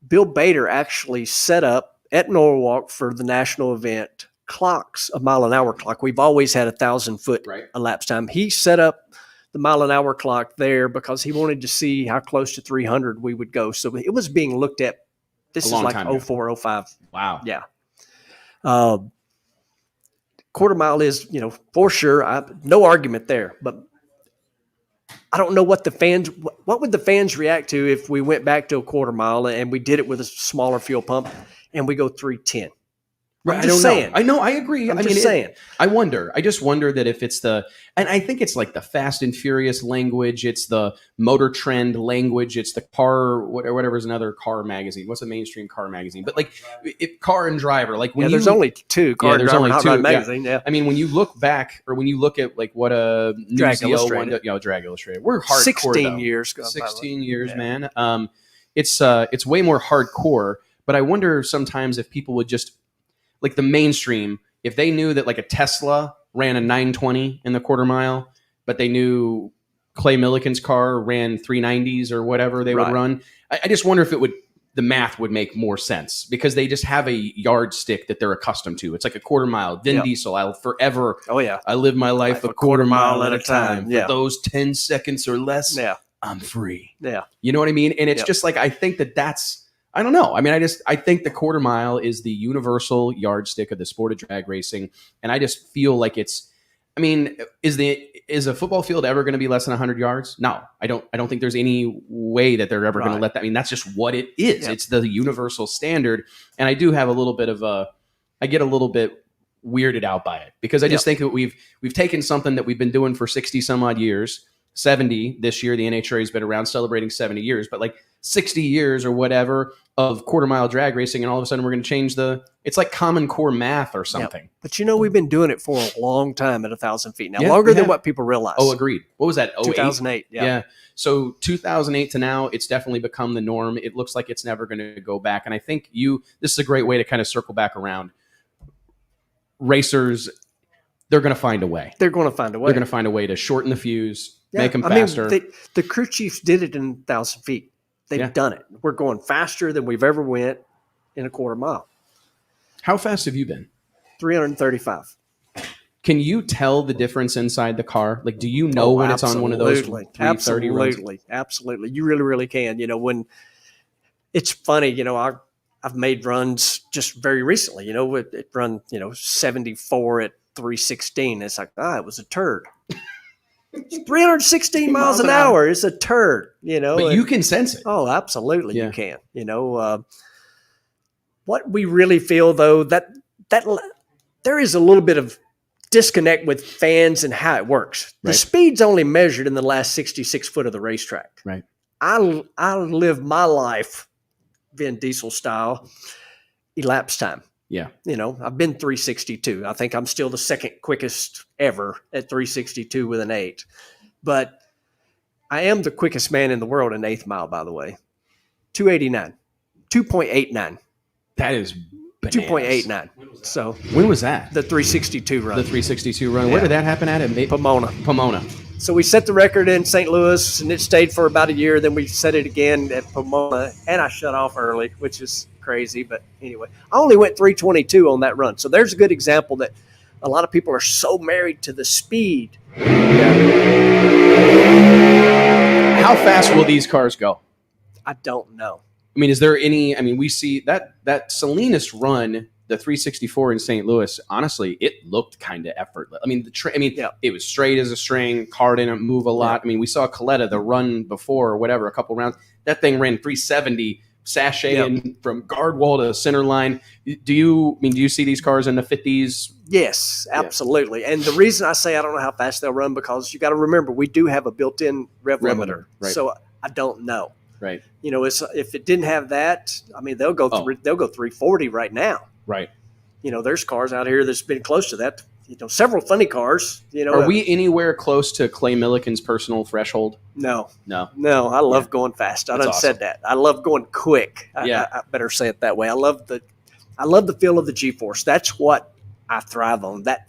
H: Bill Bader actually set up at Norwalk for the national event clocks, a mile an hour clock. We've always had 1,000 foot elapsed time. He set up the mile an hour clock there because he wanted to see how close to 300 we would go. So it was being looked at. This is like 04, 05.
A: Wow.
H: Yeah. Quarter mile is, for sure. No argument there, but I don't know what would the fans react to if we went back to a quarter mile and we did it with a smaller fuel pump and we go 310.
A: Right.
H: I'm just saying.
A: I know. I agree.
H: I'm just saying.
A: I just wonder that if it's and I think it's like the Fast and Furious language. It's the Motor Trend language. It's the car, whatever's another car magazine. What's a mainstream car magazine? But like Car and Driver, like when
H: there's only 2 Car and
A: there's
H: Driver
A: only
H: Hot
A: 2
H: Rod magazine. Yeah.
A: I mean, when you look back or when you look at like what a
H: Drag Illustrated.
A: Drag Illustrated. We're hardcore.
H: 16 years.
A: 16 years, man. It's way more hardcore. But I wonder sometimes if people would just, like the mainstream, if they knew that like a Tesla ran a 920 in the quarter mile, but they knew Clay Millican's car ran 390s or whatever they would run. I just wonder if the math would make more sense because they just have a yardstick that they're accustomed to. It's like a quarter mile. Vin Diesel, I'll forever.
H: Oh yeah.
A: I live my life a quarter mile at a time.
H: Yeah.
A: For those 10 seconds or less, I'm free.
H: Yeah.
A: You know what I mean? And it's just like, I think that's, I don't know. I mean, I think the quarter mile is the universal yardstick of the sport of drag racing. And I just feel like is a football field ever going to be less than 100 yards? No, I don't think there's any way that they're ever going to let that. I mean, that's just what it is. Yep. It's the universal standard. And I do have a little bit of I get a little bit weirded out by it because I just think that we've taken something that we've been doing for 60 some odd years, 70 this year. The NHRA has been around celebrating 70 years, but like 60 years or whatever of quarter mile drag racing. And all of a sudden we're going to change it's like Common Core math or something.
H: Yep. But we've been doing it for a long time at 1,000 feet now, longer than what people realize.
A: Oh, agreed. What was that?
H: 2008. Yeah.
A: So 2008 to now, it's definitely become the norm. It looks like it's never going to go back. And I think this is a great way to kind of circle back around. Racers, they're going to find a way.
H: They're going to find a way.
A: They're going to find a way to shorten the fuse, make them faster.
H: The crew chiefs did it in 1,000 feet. They've done it. We're going faster than we've ever went in a quarter mile.
A: How fast have you been?
H: 335.
A: Can you tell the difference inside the car? Like, do you know when it's on one of those 330 runs?
H: Absolutely. You really, really can. When it's funny, I've made runs just very recently, it run, 74 at 316. It's like, it was a turd. 316 miles an hour is a turd,
A: But you can sense it.
H: Oh, absolutely. You can. What we really feel though, that there is a little bit of disconnect with fans and how it works. The speed's only measured in the last 66 foot of the racetrack.
A: Right.
H: I live my life Vin Diesel style elapse time.
A: Yeah.
H: You know, I've been 362. I think I'm still the second quickest ever at 362 with an 8. But I am the quickest man in the world in 8th mile, by the way. 289. 2.89.
A: That is bananas.
H: 2.89. So
A: when was that?
H: The 362 run.
A: The 362 run. Where did that happen at? Pomona.
H: So we set the record in St. Louis, and it stayed for about a year. Then we set it again at Pomona, and I shut off early, which is crazy. But anyway, I only went 322 on that run. So there's a good example that a lot of people are so married to the speed.
A: How fast will these cars go?
H: I don't know.
A: I mean, is there any? I mean, we see that Salinas run, the 364 in St. Louis. Honestly, it looked kind of effortless. I mean, it was straight as a string. Car didn't move a lot. I mean, we saw Coletta the run before or whatever, a couple rounds. That thing ran 370, sashaying from guard wall to center line. Do you see these cars in the 50s?
H: Yes, absolutely. And the reason I say I don't know how fast they'll run, because you got to remember we do have a built-in rev limiter.
A: Right.
H: So I don't know.
A: Right.
H: You know, if it didn't have that, I mean, they'll go 340 right now.
A: Right.
H: You know, there's cars out here that's been close to that. You know, several funny cars. You know,
A: are we anywhere close to Clay Millican's personal threshold?
H: No.
A: No.
H: I love going fast. I done said that. I love going quick. I better say it that way. I love the feel of the G-force. That's what I thrive on. That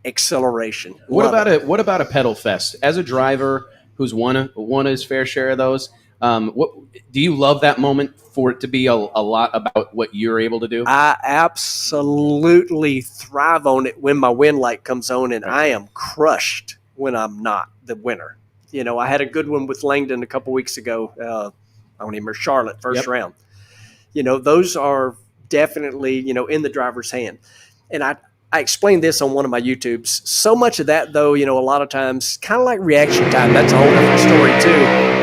H: acceleration.
A: What about a pedal fest? As a driver who's won his fair share of those, what do you love that moment for it to be a lot about what you're able to do?
H: I absolutely thrive on it when my win light comes on, and I am crushed when I'm not the winner. You know, I had a good one with Langdon a couple weeks ago. I don't even remember, Charlotte, first round. You know, those are definitely, you know, in the driver's hand. And I explained this on one of my YouTubes. So much of that, though, you know, a lot of times, kind of like reaction time, that's a whole different story, too.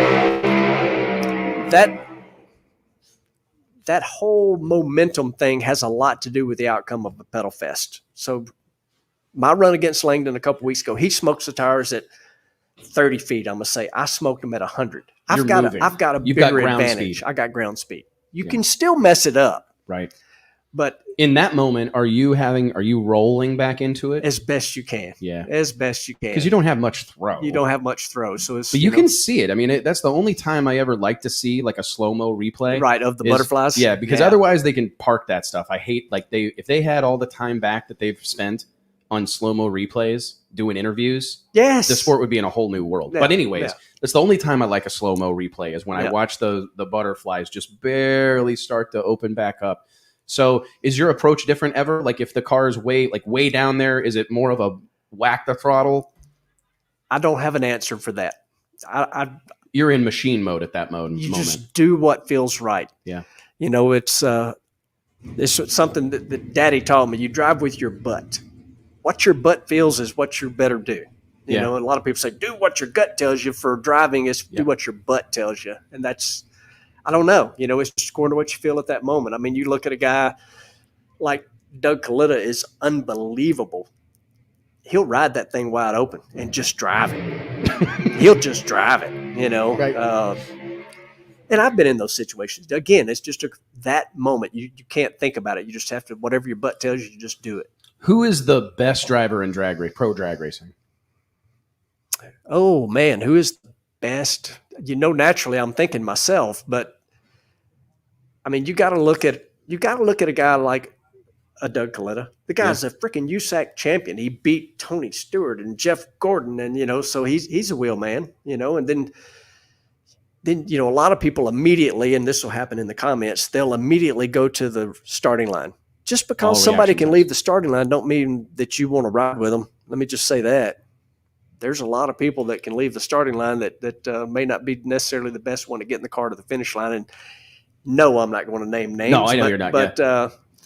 H: That whole momentum thing has a lot to do with the outcome of the pedal fest. So my run against Langdon a couple weeks ago, he smokes the tires at 30 feet. I'm going to say I smoked him at 100. I've got a bigger advantage. I got ground speed. You can still mess it up.
A: Right.
H: But
A: in that moment, are you rolling back into it?
H: As best you can.
A: Yeah.
H: As best you can.
A: Because you don't have much throw.
H: You don't have much throw. So
A: but you can see it. I mean, that's the only time I ever like to see like a slow-mo replay.
H: Right, of the butterflies.
A: Yeah, because otherwise they can park that stuff. I hate, like, if they had all the time back that they've spent on slow-mo replays doing interviews, the sport would be in a whole new world.
H: Yeah,
A: but anyways, that's the only time I like a slow-mo replay is when I watch the butterflies just barely start to open back up. So is your approach different ever? Like if the car is way down there, is it more of a whack the throttle?
H: I don't have an answer for that.
A: You're in machine mode at that moment.
H: You just do what feels right.
A: Yeah.
H: You know, it's something that Daddy taught me. You drive with your butt. What your butt feels is what you better do. You know, and a lot of people say, do what your gut tells you for driving is do what your butt tells you. And that's, I don't know. You know, it's just according to what you feel at that moment. I mean, you look at a guy like Doug Coletta is unbelievable. He'll ride that thing wide open and just drive it. He'll just drive it, you know.
A: Right.
H: And I've been in those situations. Again, it's just that moment. You can't think about it. You just have to, whatever your butt tells you, you just do it.
A: Who is the best driver in pro drag racing?
H: Oh, man, who is the best? You know, naturally I'm thinking myself, but I mean, you got to look at a guy like a Doug Coletta. The guy's a freaking USAC champion. He beat Tony Stewart and Jeff Gordon, and you know, so he's a wheel man, you know. And then you know, a lot of people immediately, and this will happen in the comments, they'll immediately go to the starting line. Just because somebody can leave the starting line don't mean that you want to ride with them. Let me just say that. There's a lot of people that can leave the starting line that may not be necessarily the best one to get in the car to the finish line. And no, I'm not going to name names.
A: No, I know you're not.
H: But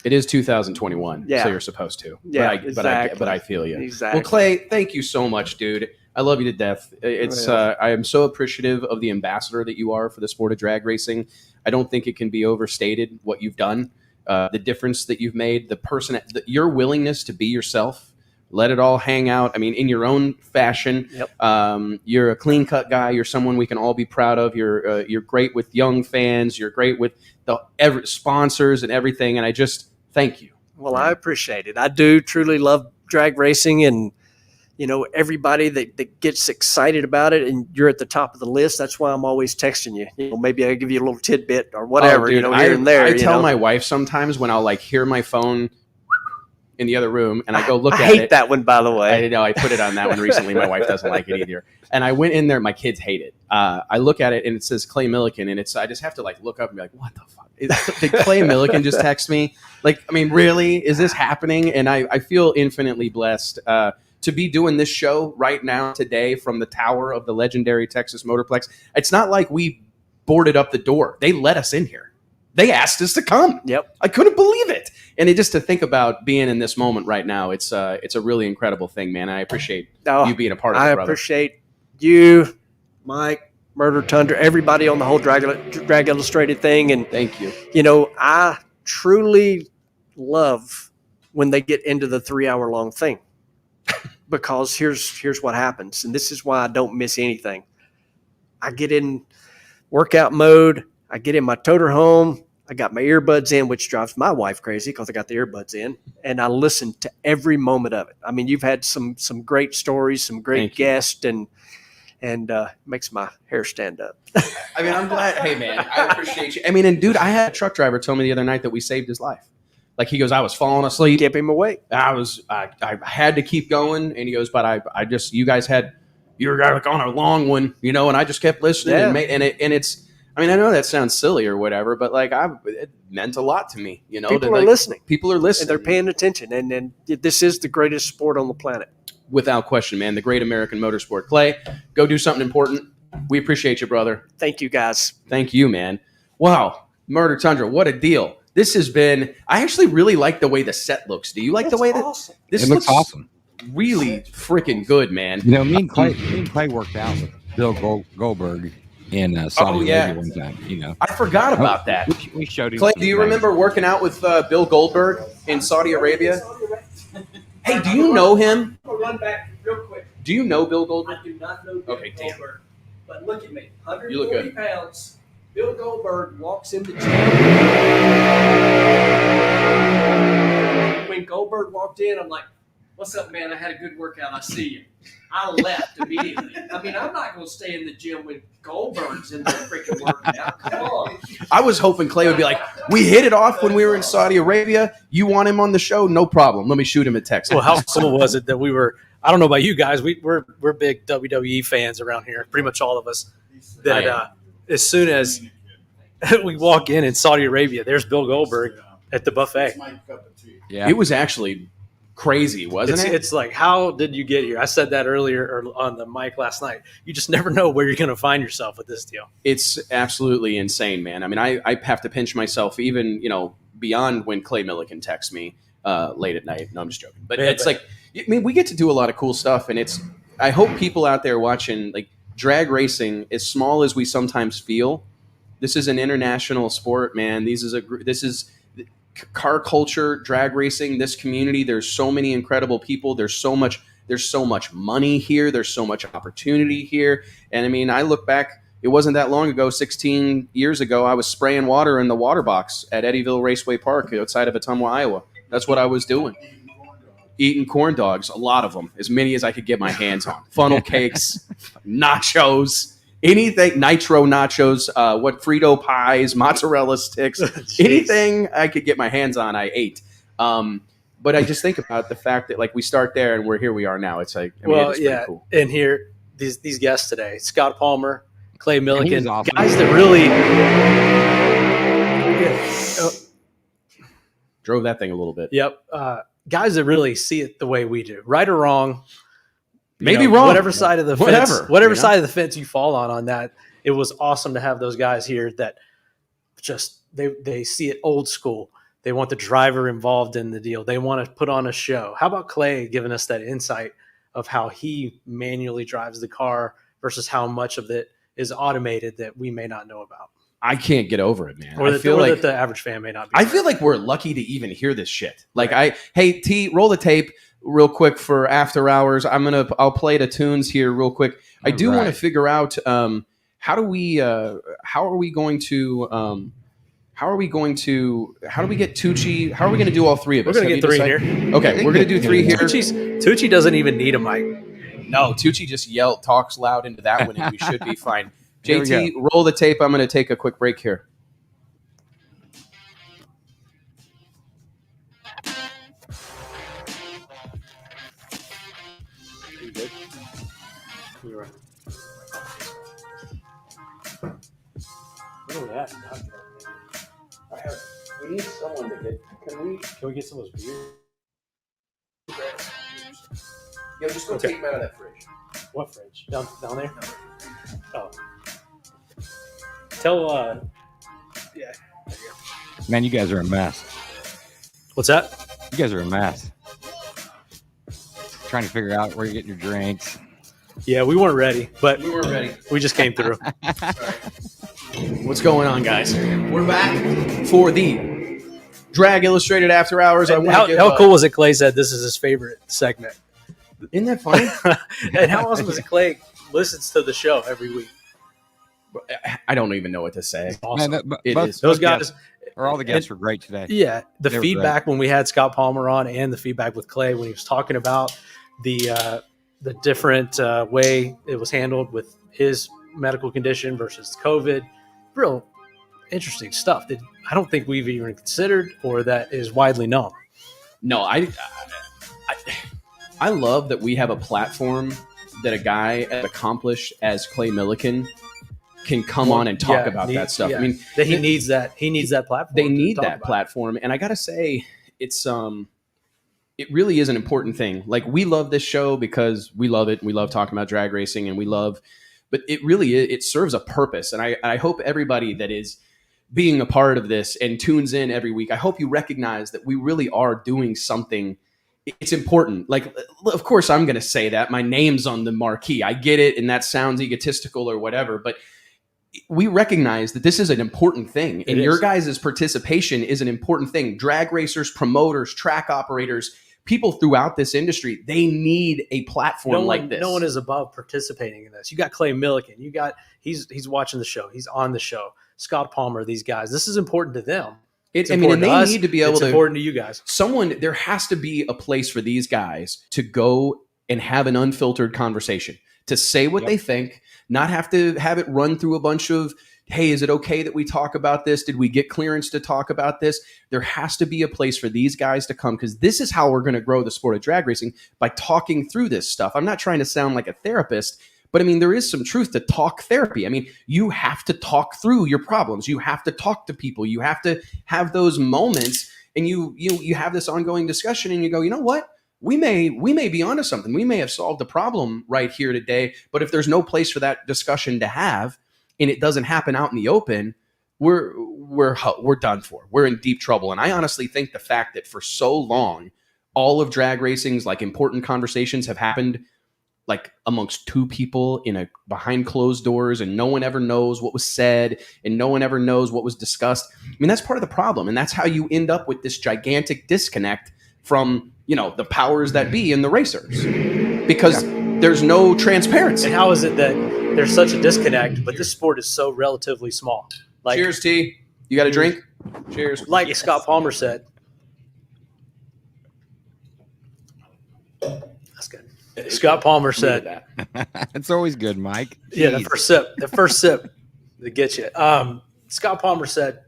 A: it is 2021, so you're supposed to.
H: Yeah,
A: but I feel you.
H: Exactly.
A: Well, Clay, thank you so much, dude. I love you to death. I am so appreciative of the ambassador that you are for the sport of drag racing. I don't think it can be overstated what you've done, the difference that you've made, your willingness to be yourself Let it all hang out. I mean, in your own fashion.
H: Yep.
A: You're a clean cut guy. You're someone we can all be proud of. You're great with young fans. You're great with the sponsors and everything. And I just thank you.
H: Well, I appreciate it. I do truly love drag racing, and everybody that gets excited about it, and you're at the top of the list. That's why I'm always texting you. Maybe I'll give you a little tidbit or whatever,
A: Dude,
H: here and there.
A: I tell my wife sometimes when I'll like hear my phone in the other room and I go look at it.
H: I hate that one, by the way.
A: I know I put it on that one recently. My wife doesn't like it either. And I went in there. My kids hate it. I look at it and it says Clay Millican, and I just have to like look up and be like, what the fuck? Did Clay Millican just text me? Like, I mean, really? Is this happening? And I feel infinitely blessed to be doing this show right now today from the tower of the legendary Texas Motorplex. It's not like we boarded up the door. They let us in here. They asked us to come.
H: Yep.
A: I couldn't believe it. And just to think about being in this moment right now, it's a really incredible thing, man. I appreciate you being a part of it, brother.
H: I appreciate you, Mike, Murder Tundra, everybody on the whole Drag Illustrated thing. And
A: thank you.
H: I truly love when they get into the 3-hour long thing, because here's what happens. And this is why I don't miss anything. I get in workout mode. I get in my toter home. I got my earbuds in, which drives my wife crazy because I got the earbuds in, and I listen to every moment of it. I mean, you've had some great stories, some great guests, and makes my hair stand up.
A: I mean, I'm glad. Hey, man, I appreciate you. I mean, and dude, I had a truck driver tell me the other night that we saved his life. Like, he goes, I was falling asleep.
H: Keep him awake.
A: I had to keep going, and he goes, but I just, you guys you were like on a long one, and I just kept listening, and it's. I mean, I know that sounds silly or whatever, but like it meant a lot to me.
H: People are listening.
A: People are listening.
H: And they're paying attention. And this is the greatest sport on the planet.
A: Without question, man. The great American motorsport. Clay, go do something important. We appreciate you, brother.
H: Thank you, guys.
A: Thank you, man. Wow. Murder Tundra, what a deal. This has been, I actually really like the way the set looks. Do you like the way that this
C: looks awesome?
A: Really freaking good, man.
C: Me and Clay worked out with Bill Goldberg in Saudi Arabia one time. I
A: forgot about that.
C: We showed him.
A: Clay, do you remember working out with Bill Goldberg in Saudi Arabia? Hey, do you know him?
H: I'll run back real quick.
A: Do you know Bill Goldberg?
H: I do not know Bill Goldberg. But look at me. 140
A: you look good.
H: pounds. Bill Goldberg walks in the gym. When Goldberg walked in, I'm like, what's up, man? I had a good workout. I see you. I left immediately. I mean, I'm not going to stay in the gym when Goldberg's in the freaking workout. Come on.
A: I was hoping Clay would be like, we hit it off when we were in Saudi Arabia. You want him on the show? No problem. Let me shoot him at Texas.
D: Well, how cool was it that we were, I don't know about you guys, we're big WWE fans around here, pretty much all of us, that as soon as we walk in Saudi Arabia, there's Bill Goldberg at the buffet.
A: Yeah. It was actually crazy, wasn't it?
D: It's like, how did you get here? I said that earlier on the mic last night. You just never know where you're going to find yourself with this deal.
A: It's absolutely insane, man. I mean, I have to pinch myself even, beyond when Clay Millican texts me late at night. No, I'm just joking. But it's like, I mean, we get to do a lot of cool stuff, and I hope people out there watching, like, drag racing, as small as we sometimes feel, this is an international sport, man. This is car culture, drag racing, this community. There's so many incredible people. There's so much money here. There's so much opportunity here. And I mean, I look back, it wasn't that long ago, 16 years ago, I was spraying water in the water box at Eddyville Raceway Park outside of Ottumwa, Iowa. That's what I was doing. Eating corn dogs, a lot of them, as many as I could get my hands on. Funnel cakes, nachos, anything, nitro nachos, Frito pies, mozzarella sticks, anything I could get my hands on, I ate. But I just think about the fact that, like, we start there and here we are now. It's like, it's pretty cool.
D: And here, these guests today, Scott Palmer, Clay Millican,
C: awesome.
D: guys that really
A: drove that thing a little bit.
D: Yep. Guys that really see it the way we do, right or wrong.
A: Maybe wrong.
D: Whatever side of the fence, side of the fence you fall on that. It was awesome to have those guys here that just they see it old school. They want the driver involved in the deal. They want to put on a show. How about Clay giving us that insight of how he manually drives the car versus how much of it is automated that we may not know about?
A: I can't get over it, man.
D: Or that the average fan may not be.
A: I feel like we're lucky to even hear this shit. Like, right. Hey, T, roll the tape. real quick for after hours. I'll play the tunes here real quick. I do want to figure out how do we get Tucci? How are we going to do all three of us?
D: We're going to get three here.
A: Okay, we're going to do three here.
D: Tucci doesn't even need a mic.
A: No, Tucci just talks loud into that one, and we should be fine. JT, roll the tape. I'm going to take a quick break here.
D: You're right. Where are we at?
A: We need someone to get. Can
D: we get some of those beers?
A: Yo, just go take them out of that fridge.
D: What fridge? Down there? Oh. Tell yeah.
C: Man, you guys are a mess.
D: What's that?
C: You guys are a mess. Trying to figure out where you're getting your drinks.
D: Yeah, we weren't ready, but
A: we weren't ready.
D: We just came through.
A: What's going on, guys? We're back for the Drag Illustrated After Hours.
D: How cool was it? Clay said this is his favorite segment.
A: Isn't that funny?
D: And how awesome was it? Clay listens to the show every week.
A: I don't even know what to say.
D: It's awesome.
A: Man,
D: those guys,
C: all the guests were great today.
D: Yeah, the feedback when we had Scott Palmer on, and the feedback with Clay when he was talking about the different way it was handled with his medical condition versus COVID. Real interesting stuff that I don't think we've even considered or that is widely known.
A: No, I love that we have a platform that a guy as accomplished as Clay Millican can come on and talk about that stuff. I mean,
D: that he needs that platform.
A: They need that platform, and I gotta say, it's it really is an important thing. Like, we love this show because we love it. And we love talking about drag racing, and but it really it serves a purpose. And I hope everybody that is being a part of this and tunes in every week, I hope you recognize that we really are doing something. It's important. Like, of course, I'm going to say that my name's on the marquee. I get it, and that sounds egotistical or whatever, but we recognize that this is an important thing, and your guys' participation is an important thing. Drag racers, promoters, track operators, people throughout this industry, they need a platform like this.
D: No one is above participating in this. You got Clay Millican. You got he's watching the show. He's on the show. Scott Palmer. These guys. This is important to them.
A: And they need to be able to.
D: It's important to you guys.
A: There has to be a place for these guys to go and have an unfiltered conversation, to say what they think, not have to have it run through a bunch of, hey, is it okay that we talk about this? Did we get clearance to talk about this? There has to be a place for these guys to come, because this is how we're going to grow the sport of drag racing, by talking through this stuff. I'm not trying to sound like a therapist, but I mean, there is some truth to talk therapy. I mean, you have to talk through your problems. You have to talk to people. You have to have those moments, and you have this ongoing discussion, and you go, you know what? We may be onto something. We may have solved the problem right here today, but if there's no place for that discussion to have, and it doesn't happen out in the open, we're done for. We're in deep trouble. And I honestly think the fact that for so long, all of drag racing's like important conversations have happened like amongst two people behind closed doors, and no one ever knows what was said, and no one ever knows what was discussed. I mean, that's part of the problem, and that's how you end up with this gigantic disconnect from, the powers that be and the racers, because there's no transparency.
D: And how is it that there's such a disconnect, but this sport is so relatively small? Like,
A: cheers, T. You got a drink? Cheers.
D: Like Scott Palmer said. That's good. Scott Palmer said
C: that. It's always good, Mike. Jeez.
D: Yeah, the first sip that gets you. Scott Palmer said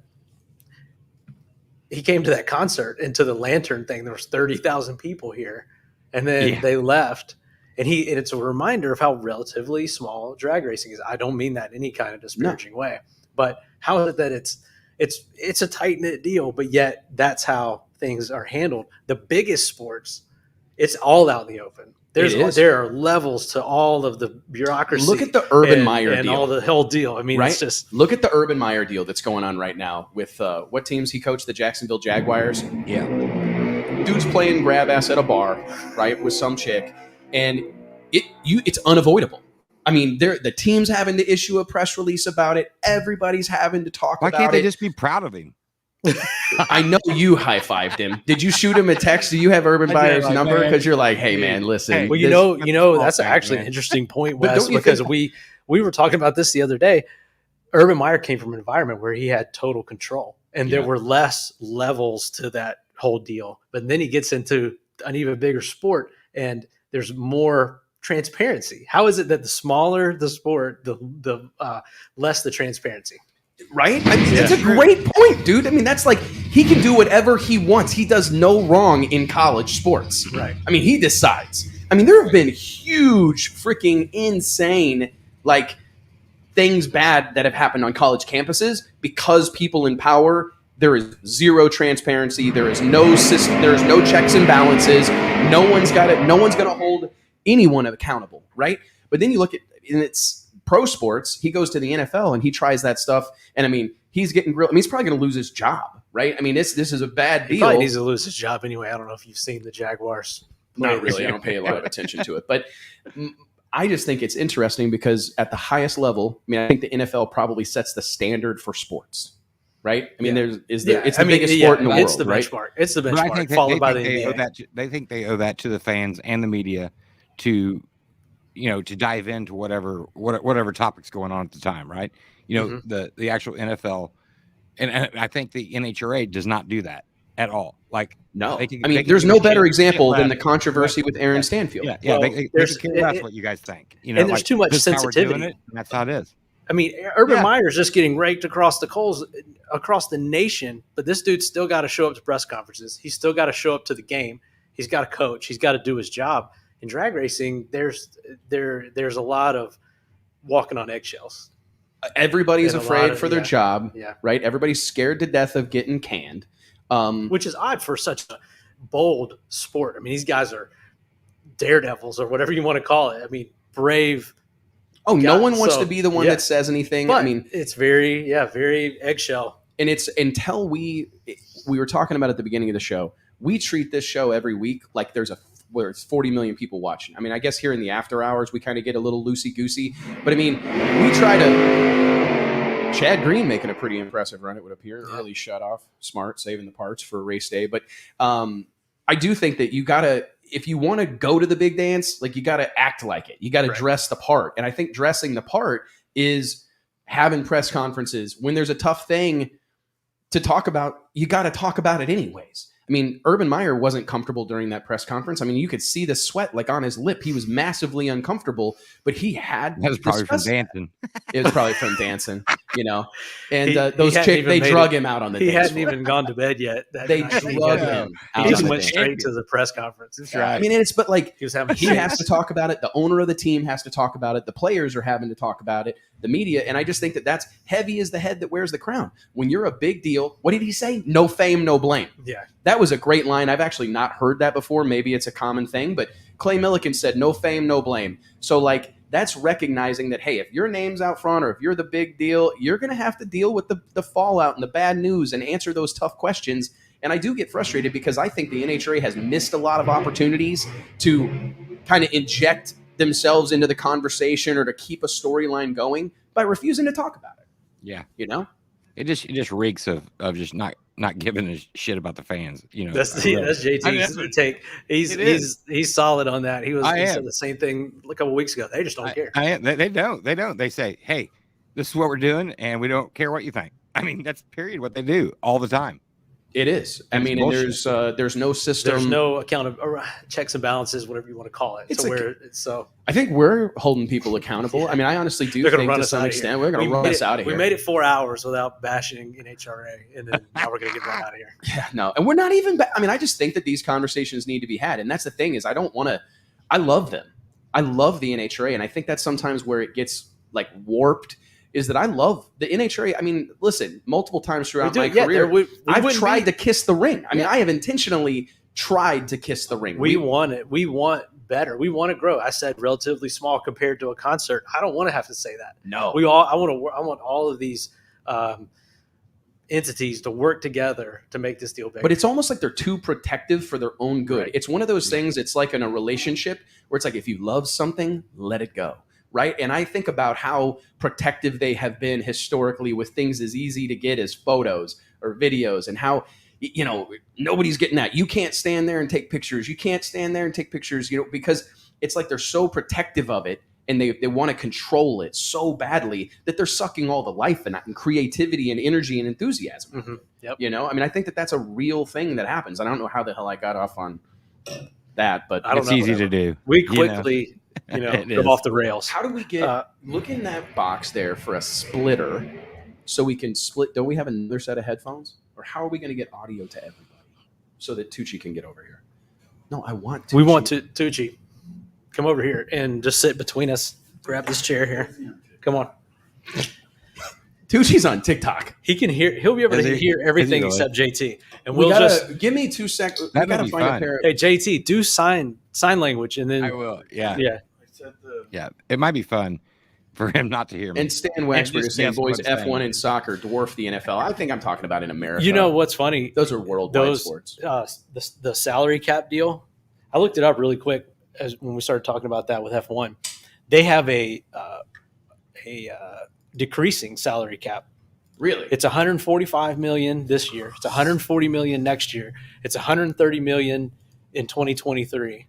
D: he came to that concert and to the lantern thing. There was 30,000 people here, and then they left. And it's a reminder of how relatively small drag racing is. I don't mean that in any kind of disparaging way, but how is it that it's a tight knit deal, but yet that's how things are handled. The biggest sports, it's all out in the open. There are levels to all of the bureaucracy.
A: Look at the Urban Meyer
D: and
A: deal.
D: all the whole deal. I mean,
A: right?
D: It's just
A: look at the Urban Meyer deal that's going on right now with what teams he coached, the Jacksonville Jaguars.
C: Yeah,
A: dude's playing grab ass at a bar, right, with some chick, and it's unavoidable. I mean, the team's having to issue a press release about it. Everybody's having to talk about it.
C: Why can't they just be proud of him?
A: I know you high-fived him. Did you shoot him a text? Do you have Urban Meyer's number? Because you're like, hey, man, listen.
C: Hey,
D: Well, that's actually an interesting point, Wes, because we were talking about this the other day. Urban Meyer came from an environment where he had total control, and there were less levels to that whole deal. But then he gets into an even bigger sport, and there's more transparency. How is it that the smaller the sport, the less the transparency?
A: Right? I mean, that's a great point, dude. I mean, that's like he can do whatever he wants. He does no wrong in college sports.
D: Right.
A: I mean, he decides. I mean, there have been huge, freaking insane, like, things bad that have happened on college campuses because people in power. There is zero transparency. There is no system. There is no checks and balances. No one's got it. No one's going to hold anyone accountable, right? But then you look at, and it's pro sports. He goes to the NFL and he tries that stuff. And I mean, he's getting grilled. I mean, he's probably going to lose his job, right? I mean, this is a bad deal.
D: He probably needs to lose his job anyway. I don't know if you've seen the Jaguars.
A: Not really. I don't pay a lot of attention to it, but I just think it's interesting because at the highest level, I mean, I think the NFL probably sets the standard for sports. Right? I mean, it's the biggest sport in the world.
D: It's the benchmark.
A: Right?
D: It's the benchmark, followed by the NBA.
C: They think they owe that to the fans and the media to dive into whatever topic's going on at the time, right? The actual NFL, and I think the NHRA does not do that at all. Like,
A: no, there's no better example than the controversy with Aaron Stanfield.
C: Yeah, they care less what you guys think.
D: And there's too much sensitivity.
C: That's how it is.
D: I mean, Urban Meyer's just getting raked across the coals across the nation, but this dude's still got to show up to press conferences. He's still got to show up to the game. He's got to coach. He's got to do his job. In drag racing, there's a lot of walking on eggshells.
A: Everybody's afraid for their job, right? Everybody's scared to death of getting canned.
D: Which is odd for such a bold sport. I mean, these guys are daredevils or whatever you want to call it. I mean, brave.
A: Oh, no one wants to be the one that says anything.
D: But
A: I mean,
D: it's very eggshell.
A: And it's until we were talking about at the beginning of the show, we treat this show every week like there's where it's 40 million people watching. I mean, I guess here in the after hours, we kind of get a little loosey-goosey. But I mean, we try to... Chad Green making a pretty impressive run, it would appear. Early shut off. Smart, saving the parts for race day. But I do think that you got to... If you want to go to the big dance, like, you got to act like it. You got to dress the part. And I think dressing the part is having press conferences. When there's a tough thing to talk about, you got to talk about it anyways. I mean, Urban Meyer wasn't comfortable during that press conference. I mean, you could see the sweat like on his lip. He was massively uncomfortable, but he had...
C: That was probably from dancing.
A: It was probably from dancing, And those chicks, they drug him out on the dance floor.
D: He hadn't even gone to bed yet.
A: They drug him out.
D: He just went straight to the press conference.
A: That's right. I mean, but like, he has to talk about it. The owner of the team has to talk about it. The players are having to talk about it. The media. And I just think that that's heavy as the head that wears the crown. When you're a big deal, what did he say? No fame, no blame.
D: Yeah.
A: That was a great line. I've actually not heard that before. Maybe it's a common thing, but Clay Millican said no fame, no blame. So like, that's recognizing that, hey, if your name's out front or if you're the big deal, you're going to have to deal with the fallout and the bad news and answer those tough questions. And I do get frustrated because I think the NHRA has missed a lot of opportunities to kind of inject themselves into the conversation or to keep a storyline going by refusing to talk about it.
C: Yeah.
A: It
C: just reeks of just not giving a shit about the fans.
D: That's JT's take. He's solid on that. He said the same thing a couple weeks ago. They just don't care.
C: They don't. They say, hey, this is what we're doing, and we don't care what you think. I mean, that's period what they do all the time.
A: It is. I mean, and there's no system.
D: There's no account of checks and balances, whatever you want to call it.
A: I think we're holding people accountable. I mean, I honestly do think to some extent we're going to run us out of here.
D: We made it 4 hours without bashing NHRA, and then now we're going to get run out of here.
A: Yeah, no, and we're not even. I mean, I just think that these conversations need to be had, and that's the thing is I don't want to. I love them. I love the NHRA, and I think that's sometimes where it gets like warped. Is that I love the NHRA. I mean, listen, multiple times throughout my career, I've tried to kiss the ring. I mean, I have intentionally tried to kiss the ring.
D: We want it. We want better. We want to grow. I said relatively small compared to a concert. I don't want to have to say that.
A: No.
D: I want all of these entities to work together to make this deal bigger.
A: But it's almost like they're too protective for their own good. Right. It's one of those things. It's like in a relationship where it's like if you love something, let it go. right? And I think about how protective they have been historically with things as easy to get as photos or videos, and how, you know, nobody's getting that. You can't stand there and take pictures. You can't stand there and take pictures, you know, because it's like they're so protective of it, and they want to control it so badly that they're sucking all the life and creativity and energy and enthusiasm.
D: Mm-hmm. Yep.
A: You know, I mean, I think that that's a real thing that happens. I don't know how the hell I got off on that, but
C: It's easy to do.
D: We quickly, go off the rails.
A: How do we get look in that box there for a splitter so we can split? Don't we have another set of headphones? Or how are we going to get audio to everybody so that Tucci can get over here? No, I want Tucci.
D: We want Tucci. Come over here and just sit between us. Grab this chair here. Come on.
A: Tucci's on TikTok.
D: He can hear. He'll be able to hear everything
C: really?
D: except JT. And
A: We
D: we'll
A: gotta,
D: just
A: give me 2 seconds.
C: That'd
A: We gotta
C: be
A: find
C: fun.
A: a pair.
D: hey JT, do sign language, and then
C: I will. Yeah.
D: yeah.
C: Yeah. It might be fun for him not to hear me.
A: And Stan Wexford is saying
C: guess
A: boys
C: what I'm
A: F1
C: saying.
A: and soccer dwarf the NFL. I think I'm talking about in America.
D: You know what's funny?
A: those are worldwide
D: Those
A: sports.
D: the salary cap deal. I looked it up really quick when we started talking about that with F1. They have a decreasing salary cap.
A: Really?
D: It's 145 million this year. It's 140 million next year. It's 130 million in 2023.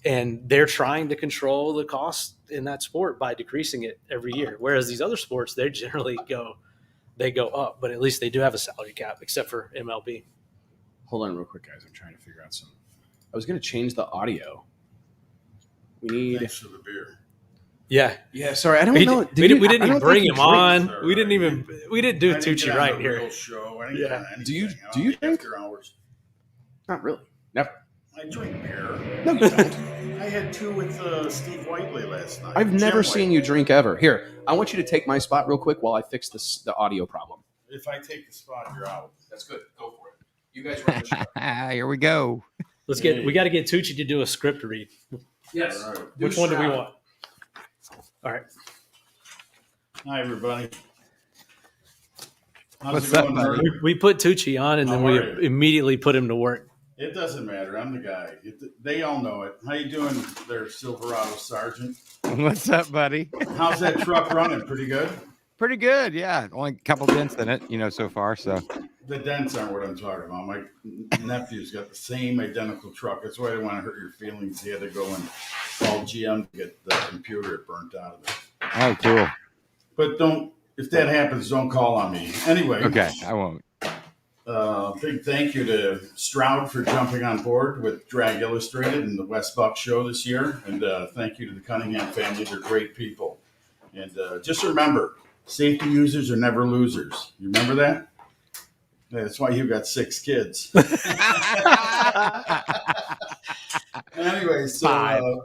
D: And they're trying to control the cost in that sport by decreasing it every year. Whereas these other sports, they generally go up, but at least they do have a salary cap, except for MLB.
A: Hold on real quick, guys. I'm trying to figure out something. I was going to change the audio. We need.
I: Thanks for the beer.
D: Yeah,
A: Yeah, sorry. I don't
D: we,
A: know.
D: we didn't
A: I
D: even
A: don't
D: bring
A: think
D: him
A: you drink.
D: on.
I: All
D: We didn't
I: right.
D: we didn't do
I: I didn't
D: Tucci
I: get on
D: right
I: the
D: here.
I: real show. I didn't
D: Yeah.
I: get on anything.
A: Do you
I: I
A: drink?
I: only after hours.
A: Not really. Never.
I: I drink beer.
A: No, you don't.
I: I had 2 with Steve Whiteley last night.
A: I've never
I: Jim
A: seen you
I: Whiteley.
A: drink ever. Here, I want you to take my spot real quick while I fix the audio problem.
I: If I take the spot, you're out.
A: That's good. Go for it. You guys run the show.
C: Here we go.
D: We got to get Tucci to do a script read.
A: Yes.
I: All right.
D: Which one do we want? All right.
I: Hi, everybody. How's
C: What's
I: it
C: up,
I: going,
C: buddy?
I: Murray?
D: We put Tucci on, and then
I: How
D: we
I: are you?
D: immediately put him to work.
I: It doesn't matter. I'm the guy. They all know it. How you doing there, Silverado Sergeant?
C: What's up, buddy?
I: How's that truck running? Pretty good?
C: Pretty good. Yeah. Only a couple dents in it, so far. So
I: The dents aren't what I'm talking about. My nephew's got the same identical truck. That's why I didn't want to hurt your feelings. He had to go and call GM to get the computer burnt out of it.
C: oh, cool.
I: But if that happens, don't call on me. Anyway.
C: Okay, I won't.
I: Big thank you to Stroud for jumping on board with Drag Illustrated and the Wes Buck Show this year. And thank you to the Cunningham family. They're great people. And just remember, safety users are never losers. You remember that? That's why you got 6 kids. Anyway, so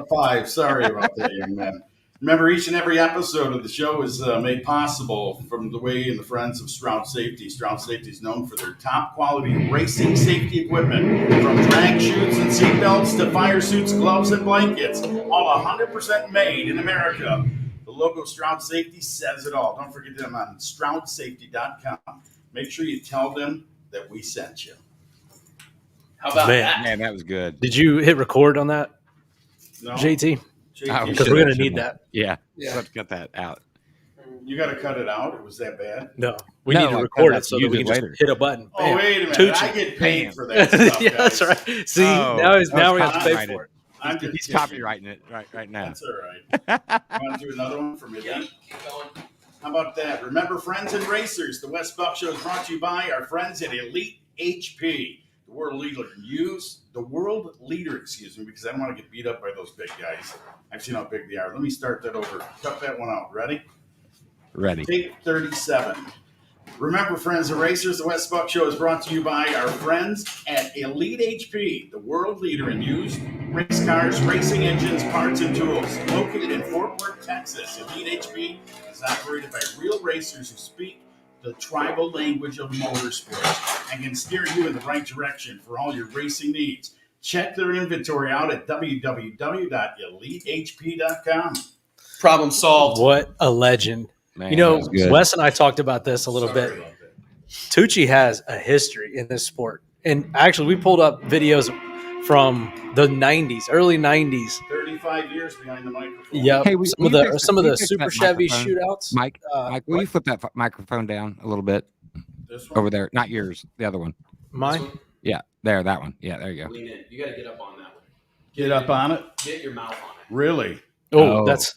I: 5. Sorry about that, young man. Remember, each and every episode of the show is made possible from the way and the friends of Stroud Safety. Stroud Safety is known for their top quality racing safety equipment, from drag chutes and seatbelts to fire suits, gloves, and blankets, all 100% made in America. The logo Stroud Safety says it all. Don't forget them on StroudSafety.com. Make sure you tell them that we sent you.
A: How about that?
C: Man, that was good.
D: Did you hit record on that,
I: No?
D: JT?
I: JT,
D: Because we're going to need that.
C: Yeah.
D: Yeah.
C: Let's cut that out.
I: you got to cut it out. It was that bad.
D: No, we
C: No,
D: need to
C: like,
D: record
C: cut
D: it
C: that
D: so
C: to
D: that
C: use
D: we
C: it
D: can just
C: later.
D: hit a button.
I: Oh,
D: Bam.
I: wait a minute.
D: Tucci.
I: I get paid
C: Bam.
I: for that stuff,
D: Yeah,
I: guys.
D: that's right. See,
C: Oh,
D: now we're going to pay
C: copyrighted.
D: for it.
I: I'm just
C: He's
I: kidding.
C: copywriting it right now.
I: That's all right. Want to do another one for me?
A: Yeah, keep going.
I: How about that? Remember, friends and racers, the Wes Buck Show is brought to you by our friends at Elite HP, the world leader because I don't want to get beat up by those big guys. I've seen how big they are. Let me start that over. Cut that one out. Ready?
C: Ready.
I: Take 37. Remember, friends and racers, the Wes Buck Show is brought to you by our friends at Elite HP, the world leader in used race cars, racing engines, parts, and tools. Located in Fort Worth, Texas, Elite HP is operated by real racers who speak the tribal language of motorsports and can steer you in the right direction for all your racing needs. Check their inventory out at www.elitehp.com.
A: Problem solved.
D: What a legend.
C: Man,
D: You know,
C: that was good.
D: Wes and I talked about this a little
I: Sorry
D: bit.
I: about that.
D: Tucci has a history in this sport. And actually, we pulled up videos from the 90s, early 90s.
I: 35 years behind the microphone.
D: Yep.
C: Hey,
D: Some of the Super Chevy shootouts.
C: Mike, will you flip that microphone down a little bit
I: This one?
C: over there? Not yours, the other one.
D: Mine.
C: Yeah, there, that one. Yeah, there you go.
A: Lean in. You got to get up on that one.
I: Get up on it?
A: Get your mouth on it.
I: Really?
D: Oh, that's.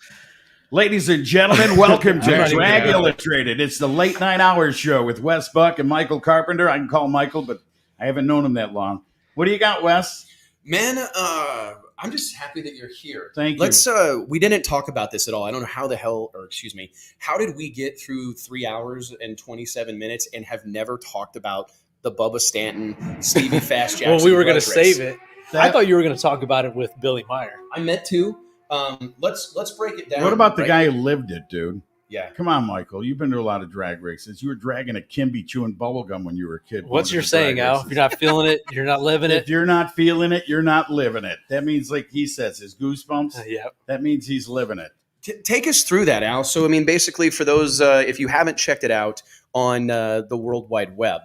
I: Ladies and gentlemen, welcome to
D: I'm not even
I: Drag
D: gonna-
I: Illustrated. It's the late 9 hours show with Wes Buck and Michael Carpenter. I can call Michael, but I haven't known him that long. What do you got, Wes?
A: Man, I'm just happy that you're here.
I: Thank you.
A: Let's we didn't talk about this at all. I don't know how did we get through 3 hours and 27 minutes and have never talked about the Bubba Stanton, Stevie Fast Jackson?
D: Well, we were going to
A: grudge race?
D: save it. I thought you were going to talk about it with Billy Meyer.
A: I meant to. Let's break it down.
I: What about the
A: right?
I: guy who lived it, dude?
A: Yeah.
I: Come on, Michael. You've been to a lot of drag races. You were dragging a Kimby chewing bubblegum when you were a kid.
D: What's your saying, Al? If you're not feeling it, you're not living it.
I: If you're not feeling it, you're not living it. That means, like he says, his goosebumps.
D: Yep.
I: That means he's living it.
A: Take us through that, Al. So, I mean, basically, for those, if you haven't checked it out on the World Wide Web,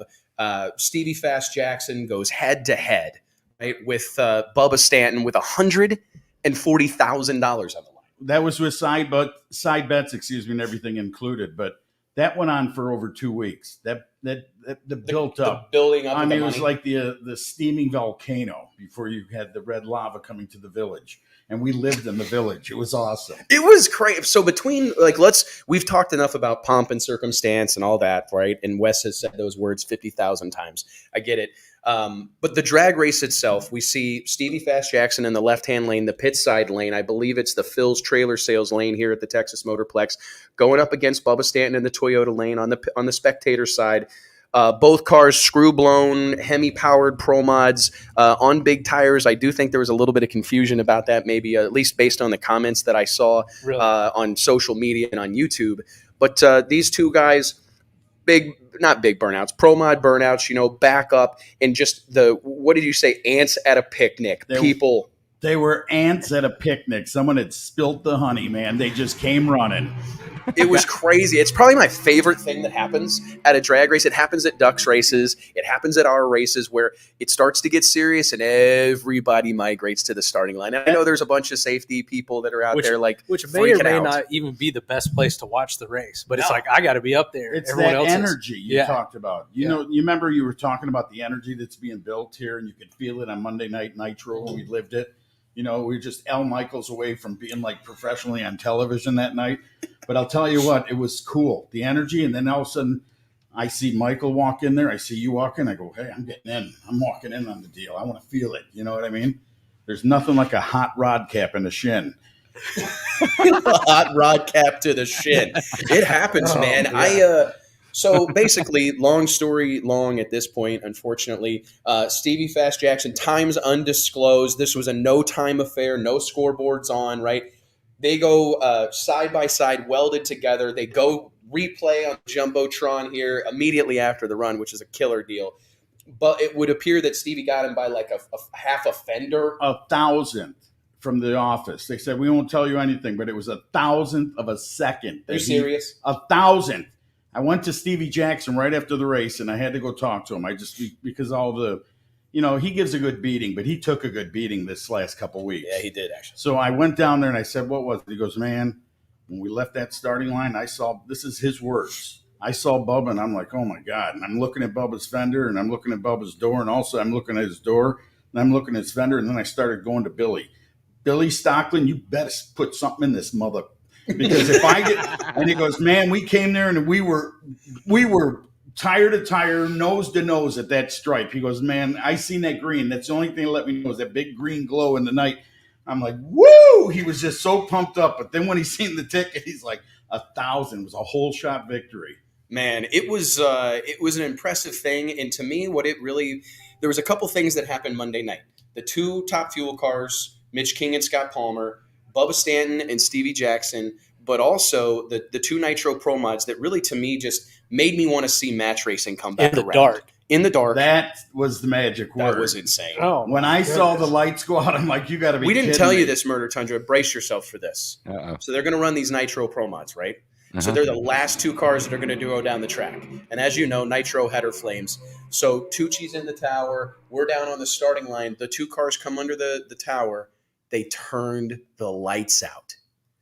A: Stevie Fast Jackson goes head to head, right, with Bubba Stanton with $140,000 on the line.
I: That was with side bets, and everything included. But that went on for over 2 weeks. That built up.
A: The building up.
I: I
A: of
I: mean,
A: the
I: it was
A: money.
I: like the steaming volcano before you had the red lava coming to the village. And we lived in the village. It was awesome.
A: It was crazy. So between we've talked enough about pomp and circumstance and all that, right? And Wes has said those words 50,000 times. I get it. But the drag race itself, we see Stevie Fast Jackson in the left-hand lane, the pit side lane. I believe it's the Phil's trailer sales lane here at the Texas Motorplex, going up against Bubba Stanton in the Toyota lane on the spectator side. Both cars screw-blown, Hemi-powered Pro Mods on big tires. I do think there was a little bit of confusion about that, maybe at least based on the comments that I saw on social media and on YouTube. But these two guys, not big burnouts, Pro Mod burnouts, back up and just what did you say, ants at a picnic.
I: They were ants at a picnic. Someone had spilt the honey, man. They just came running.
A: It was crazy. It's probably my favorite thing that happens at a drag race. It happens at Ducks races. It happens at our races where it starts to get serious and everybody migrates to the starting line. I know there's a bunch of safety people that are out there
D: which may or may not even be the best place to watch the race. But it's like, I got to be up there.
I: It's
D: Everyone
I: that
D: else
I: energy you talked about. You know, you remember you were talking about the energy that's being built here, and you could feel it on Monday Night Nitro when we lived it. We were just Al Michaels away from being professionally on television that night. But I'll tell you what, it was cool. The energy. And then all of a sudden I see Michael walk in there. I see you walk in. I go, hey, I'm getting in. I'm walking in on the deal. I want to feel it. You know what I mean? There's nothing like a hot rod cap in the shin.
A: Hot rod cap to the shin. It happens, man. Yeah. So basically, long story long at this point, unfortunately, Stevie Fast Jackson, times undisclosed. This was a no-time affair, no scoreboards on, right? They go side by side, welded together. They go replay on Jumbotron here immediately after the run, which is a killer deal. But it would appear that Stevie got him by like a half a fender.
I: 1,000th from the office. They said, we won't tell you anything, but it was 1,000th of a second.
A: Are you serious?
I: 1,000th. I went to Stevie Jackson right after the race, and I had to go talk to him. Because all the, he gives a good beating, but he took a good beating this last couple of weeks.
A: Yeah, he did, actually.
I: So I went down there, and I said, what was it? He goes, man, when we left that starting line, this is his words. I saw Bubba, and I'm like, oh, my God. And I'm looking at Bubba's fender, and I'm looking at Bubba's door, and also I'm looking at his door, and I'm looking at his fender, and then I started going to Billy. Billy Stockland, you better put something in this mother. Because if I get, and he goes, man, we came there and we were tire to tire, nose to nose at that stripe. He goes, man, I seen that green. That's the only thing that let me know is that big green glow in the night. I'm like, woo! He was just so pumped up. But then when he seen the ticket, he's like, 1,000. It was a whole shot victory.
A: Man, it was an impressive thing. And to me, there was a couple things that happened Monday night. The two top fuel cars, Mitch King and Scott Palmer, Bubba Stanton and Stevie Jackson, but also the two Nitro Pro Mods that really, to me, just made me want to see match racing come back around. In the dark.
I: That was the magic word.
A: That was insane.
D: Oh,
I: when I saw the lights go out, I'm like, you got to be
A: We didn't
I: kidding
A: tell
I: me.
A: you this, Murder Tundra. Brace yourself for this.
C: Uh-oh.
A: So they're going to run these Nitro Pro Mods, right? So they're the last two cars that are going to go down the track. And as you know, Nitro header flames. So Tucci's in the tower. We're down on the starting line. The two cars come under the tower.
J: they turned the lights out.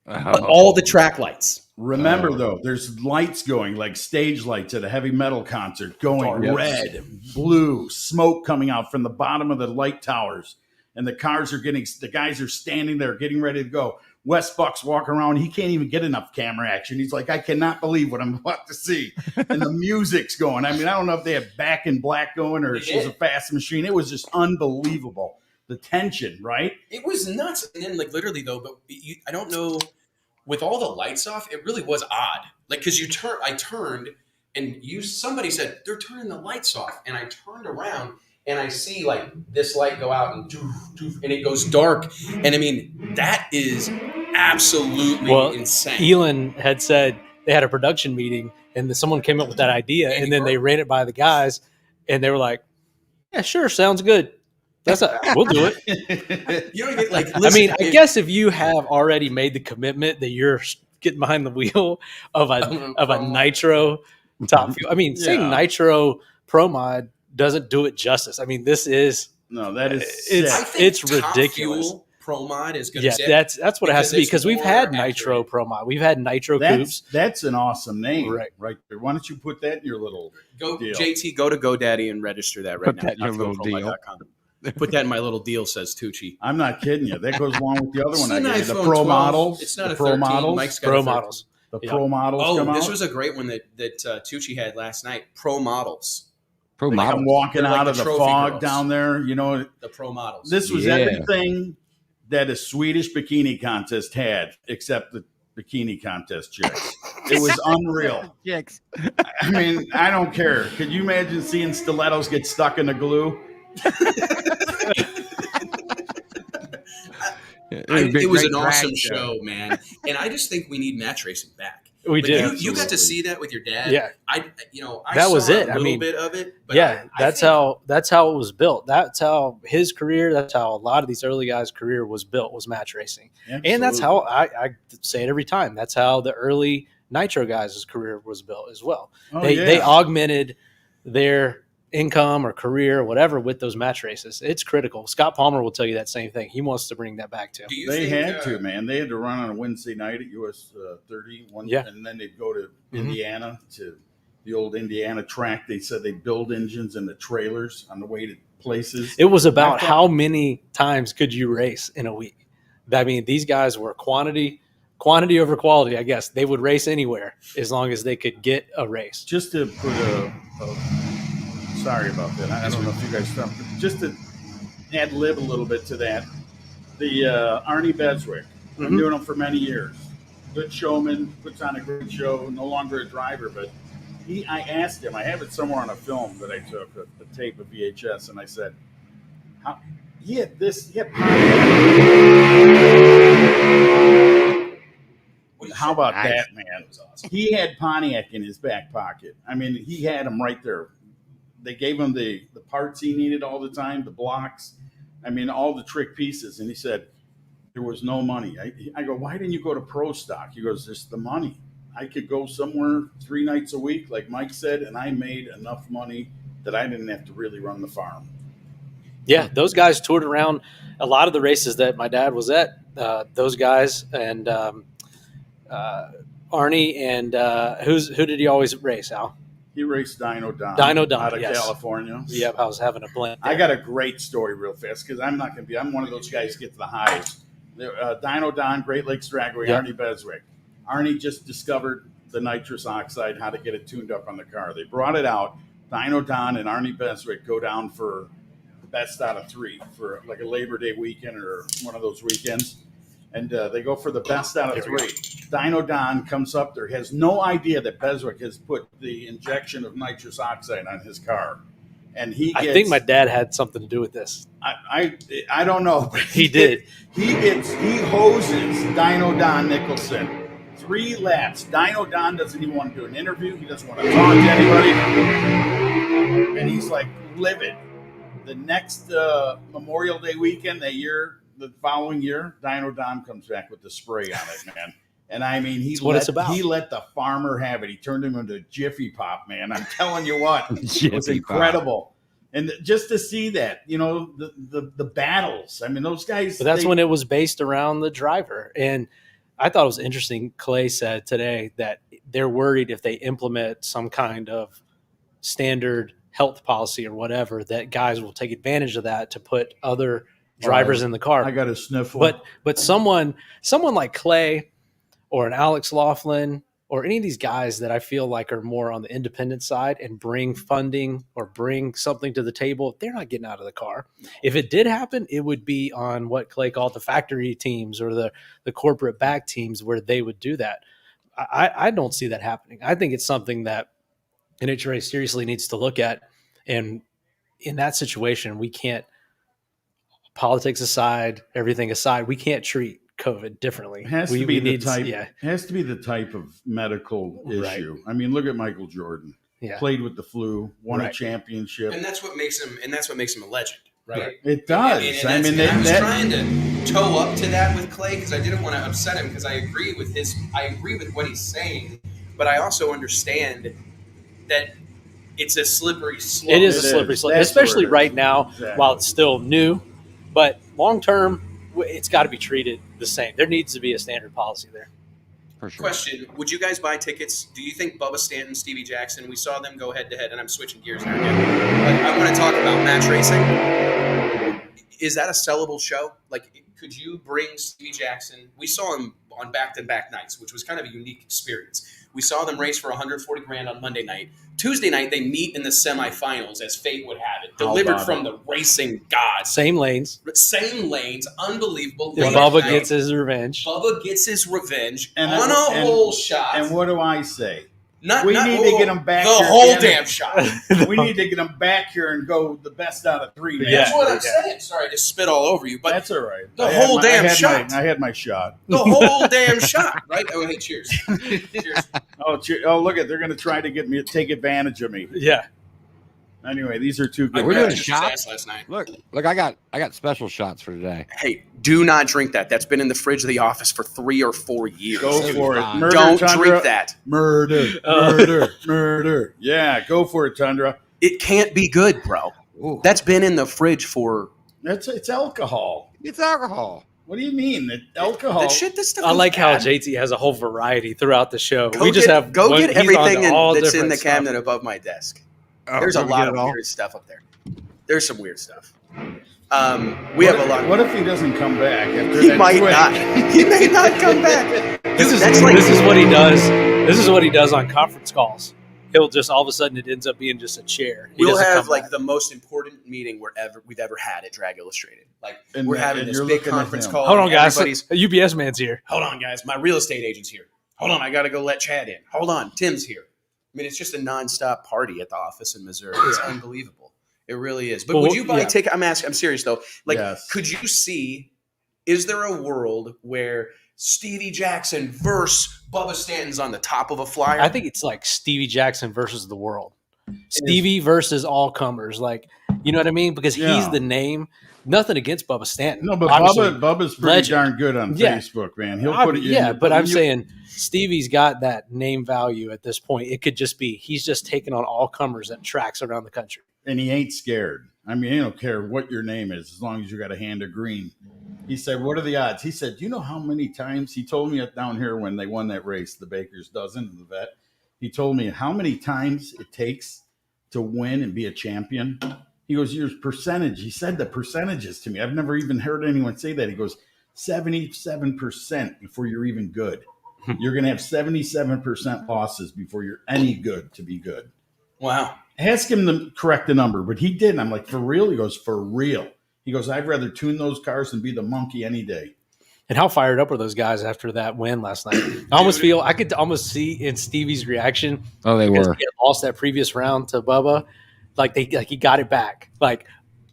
C: Oh.
J: All the track lights.
I: Remember, though, there's lights going, like stage lights at a heavy metal concert, going
J: Yes.
I: red, blue, smoke coming out from the bottom of the light towers. And the guys are standing there getting ready to go. Wes Buck's walking around. He can't even get enough camera action. He's like, I cannot believe what I'm about to see. And the music's going. I mean, I don't know if they have Back in Black going or She's a Fast Machine. It was just unbelievable. The tension, right?
J: It was nuts. And then, like, literally, though, but I don't know, with all the lights off, it really was odd. Like, because I turned, and somebody said, they're turning the lights off. And I turned around, and I see, like, this light go out, and and it goes dark. And, I mean, that is absolutely insane.
D: Elon had said they had a production meeting, and someone came up with that idea, and then they ran it by the guys, and they were like, yeah, sure, sounds good. We'll do it.
J: You don't even, like,
D: I mean, I guess if you have already made the commitment that you're getting behind the wheel of a nitro top fuel. I mean, saying nitro pro mod doesn't do it justice. I mean, this is it's ridiculous.
J: Pro mod is going to
D: say that's what it has to be, because we've had nitro pro mod, we've had nitro coupes.
I: That's an awesome name, right there. Why don't you put that in your little deal?
J: JT, go to GoDaddy and register that right now.
C: Put that in your little deal.
J: Put that in my little deal, says Tucci.
I: I'm not kidding you. That goes along with the other one.
J: The
I: Pro
J: 12.
I: Models.
J: It's not
I: the
J: a
I: Pro
J: 13.
I: Models.
J: Mike's got
D: Pro
J: a
D: Models.
I: The Pro Models.
J: Oh, this was a great one that Tucci had last night. Pro Models.
C: Pro Models.
I: I'm walking out of the fog
J: girls.
I: down there. You know,
J: the Pro Models.
I: This was everything that a Swedish bikini contest had, except the bikini contest chicks. It was unreal.
C: Chicks.
I: I mean, I don't care. Could you imagine seeing stilettos get stuck in the glue?
J: It was an awesome show, man. And I just think we need match racing back.
D: We did.
J: You got to see that with your dad.
D: Yeah.
J: I
D: that
J: saw
D: was it.
J: a little bit of it. But
D: yeah, that's how it was built. That's how his career, that's how a lot of these early guys' career was built, was match racing. Absolutely. And that's how I say it every time. That's how the early nitro guys' career was built as well. They augmented their income or career or whatever with those match races. It's critical. Scott Palmer will tell you that same thing. He wants to bring that back too.
I: They had to, man. They had to run on a Wednesday night at US 30, and then they'd go to Indiana, to the old Indiana track. They said they build engines in the trailers on the way to places.
D: It was about how many times could you race in a week. I mean, these guys were quantity over quality, I guess. They would race anywhere as long as they could get a race.
I: Just to put sorry about that. I don't know if you guys stopped. Just to add lib a little bit to that, the Arnie Beswick. I've been doing him for many years. Good showman, puts on a great show. No longer a driver, but I asked him. I have it somewhere on a film that I took, a tape of VHS, and I said, he had how about that, man? Awesome. He had Pontiac in his back pocket. I mean, he had him right there. They gave him the parts he needed all the time, the blocks. I mean, all the trick pieces. And he said, there was no money. I go, why didn't you go to pro stock? He goes, there's the money. I could go somewhere 3 nights a week, like Mike said, and I made enough money that I didn't have to really run the farm.
D: Yeah, those guys toured around a lot of the races that my dad was at. Those guys and Arnie and who did he always race, Al?
I: He raced Dino Don. Out of California.
D: Yep, I was having a blend.
I: I got a great story real fast, because I'm one of those guys who get to the highs. Dino Don, Great Lakes Dragway, Arnie Beswick. Arnie just discovered the nitrous oxide, how to get it tuned up on the car. They brought it out. Dino Don and Arnie Beswick go down for the best out of 3 for like a Labor Day weekend or one of those weekends. And they go for the best out of 3. Dino Don comes up there, has no idea that Beswick has put the injection of nitrous oxide on his car. And I
D: think my dad had something to do with this.
I: I don't know. But
D: he did.
I: He hoses Dino Don Nicholson 3 laps. Dino Don doesn't even want to do an interview. He doesn't want to talk to anybody. And he's like livid. The next Memorial Day weekend, the following year, Dino Don comes back with the spray on it, man. And I mean, he let the farmer have it. He turned him into Jiffy Pop, man. I'm telling you what, it was incredible. And just to see that, the battles. I mean, those guys.
D: But that's when it was based around the driver. And I thought it was interesting. Clay said today that they're worried if they implement some kind of standard health policy or whatever, that guys will take advantage of that to put other drivers in the car.
I: I got a sniffle.
D: But someone like Clay or an Alex Laughlin or any of these guys that I feel like are more on the independent side and bring funding or bring something to the table, they're not getting out of the car. If it did happen, it would be on what Clay called the factory teams or the corporate back teams where they would do that. I don't see that happening. I think it's something that NHRA seriously needs to look at. And in that situation, we can't, politics aside, everything aside, we can't treat COVID differently.
I: It has to be the type of medical issue. I mean, look at Michael Jordan.
D: Yeah.
I: Played with the flu, won a championship,
J: and that's what makes him a legend, right?
I: It does.
J: I was trying to toe up to that with Clay because I didn't want to upset him because I agree with what he's saying, but I also understand that it's a slippery slope.
D: It is a slippery slope, especially right now while it's still new. But long term, it's got to be treated the same. There needs to be a standard policy there.
C: For sure.
J: Question: would you guys buy tickets? Do you think Bubba Stanton, Stevie Jackson? We saw them go head to head, and I'm switching gears here again. But I want to talk about match racing. Is that a sellable show? Like, could you bring Stevie Jackson? We saw him on back-to-back nights, which was kind of a unique experience. We saw them race for $140,000 on Monday night. Tuesday night, they meet in the semifinals, as fate would have it, delivered from the racing gods.
D: Same lanes,
J: unbelievable.
D: And Bubba gets his revenge.
J: On a whole shot.
I: And what do I say?
J: We
I: need to get them back.
J: The whole damn shot.
I: We need to get them back here and go the best out of three.
J: That's what I'm saying. Sorry to spit all over you, but
I: that's all right.
J: The whole damn shot.
I: I had my shot.
J: The whole damn shot, right? Oh, hey, cheers. Cheers.
I: Oh, look at, they're going to try to get me to take advantage of me.
D: Yeah.
I: Anyway, these are two good.
C: We're doing
J: guys.
C: shots
J: Last night.
C: Look! I got special shots for today.
J: Hey, do not drink that. That's been in the fridge of the office for 3 or 4 years.
I: Go for it. Murder,
J: Don't
I: Tundra.
J: drink that.
I: Murder. Yeah, go for it, Tundra.
J: It can't be good, bro.
C: Ooh.
J: That's been in the fridge for.
I: It's alcohol.
C: It's alcohol.
I: What do you mean? Alcohol.
J: This stuff
D: I
J: is
D: like how
J: bad.
D: JT has a whole variety throughout the show.
J: Go get everything that's in the
D: stuff.
J: cabinet above my desk.
C: Oh,
J: There's a lot of weird stuff up there. There's some weird stuff. We have a lot.
I: What if he doesn't come back?
J: He might not. He may not come back.
D: This is what he does. This is what he does on conference calls. He'll just all of a sudden it ends up being just a chair.
J: We'll have like the most important meeting we've ever had at Drag Illustrated. Like we're having this big conference call.
D: Hold on, guys. A UBS man's here.
J: Hold on, guys. My real estate agent's here. Hold on, I got to go let Chad in. Hold on, Tim's here. I mean, it's just a nonstop party at the office in Missouri. It's unbelievable. It really is. But would you buy ticket? I'm serious though. Like, could you see? Is there a world where Stevie Jackson versus Bubba Stanton's on the top of a flyer?
D: I think it's like Stevie Jackson versus the world. Stevie versus all comers. Like, you know what I mean? Because he's the name. Nothing against Bubba Stanton.
I: No, but Bubba's pretty darn good on Facebook, man. He'll put it.
D: Yeah, but I'm saying Stevie's got that name value at this point. It could just be he's just taking on all comers at tracks around the country,
I: and he ain't scared. I mean, he don't care what your name is as long as you got a hand of green. He said, "What are the odds?" He said, "You know how many times?" He told me it down here when they won that race, the Baker's Dozen, the vet. He told me how many times it takes to win and be a champion. He goes, your percentage. He said the percentages to me. I've never even heard anyone say that. He goes, 77% before you're even good. You're going to have 77% losses before you're any good to be good.
J: Wow.
I: Ask him to correct the number, but he didn't. I'm like, for real? He goes, for real. He goes, I'd rather tune those cars than be the monkey any day.
D: And how fired up were those guys after that win last night? I could almost see in Stevie's reaction.
C: Oh, they were.
D: He had lost that previous round to Bubba. Like he got it back. Like,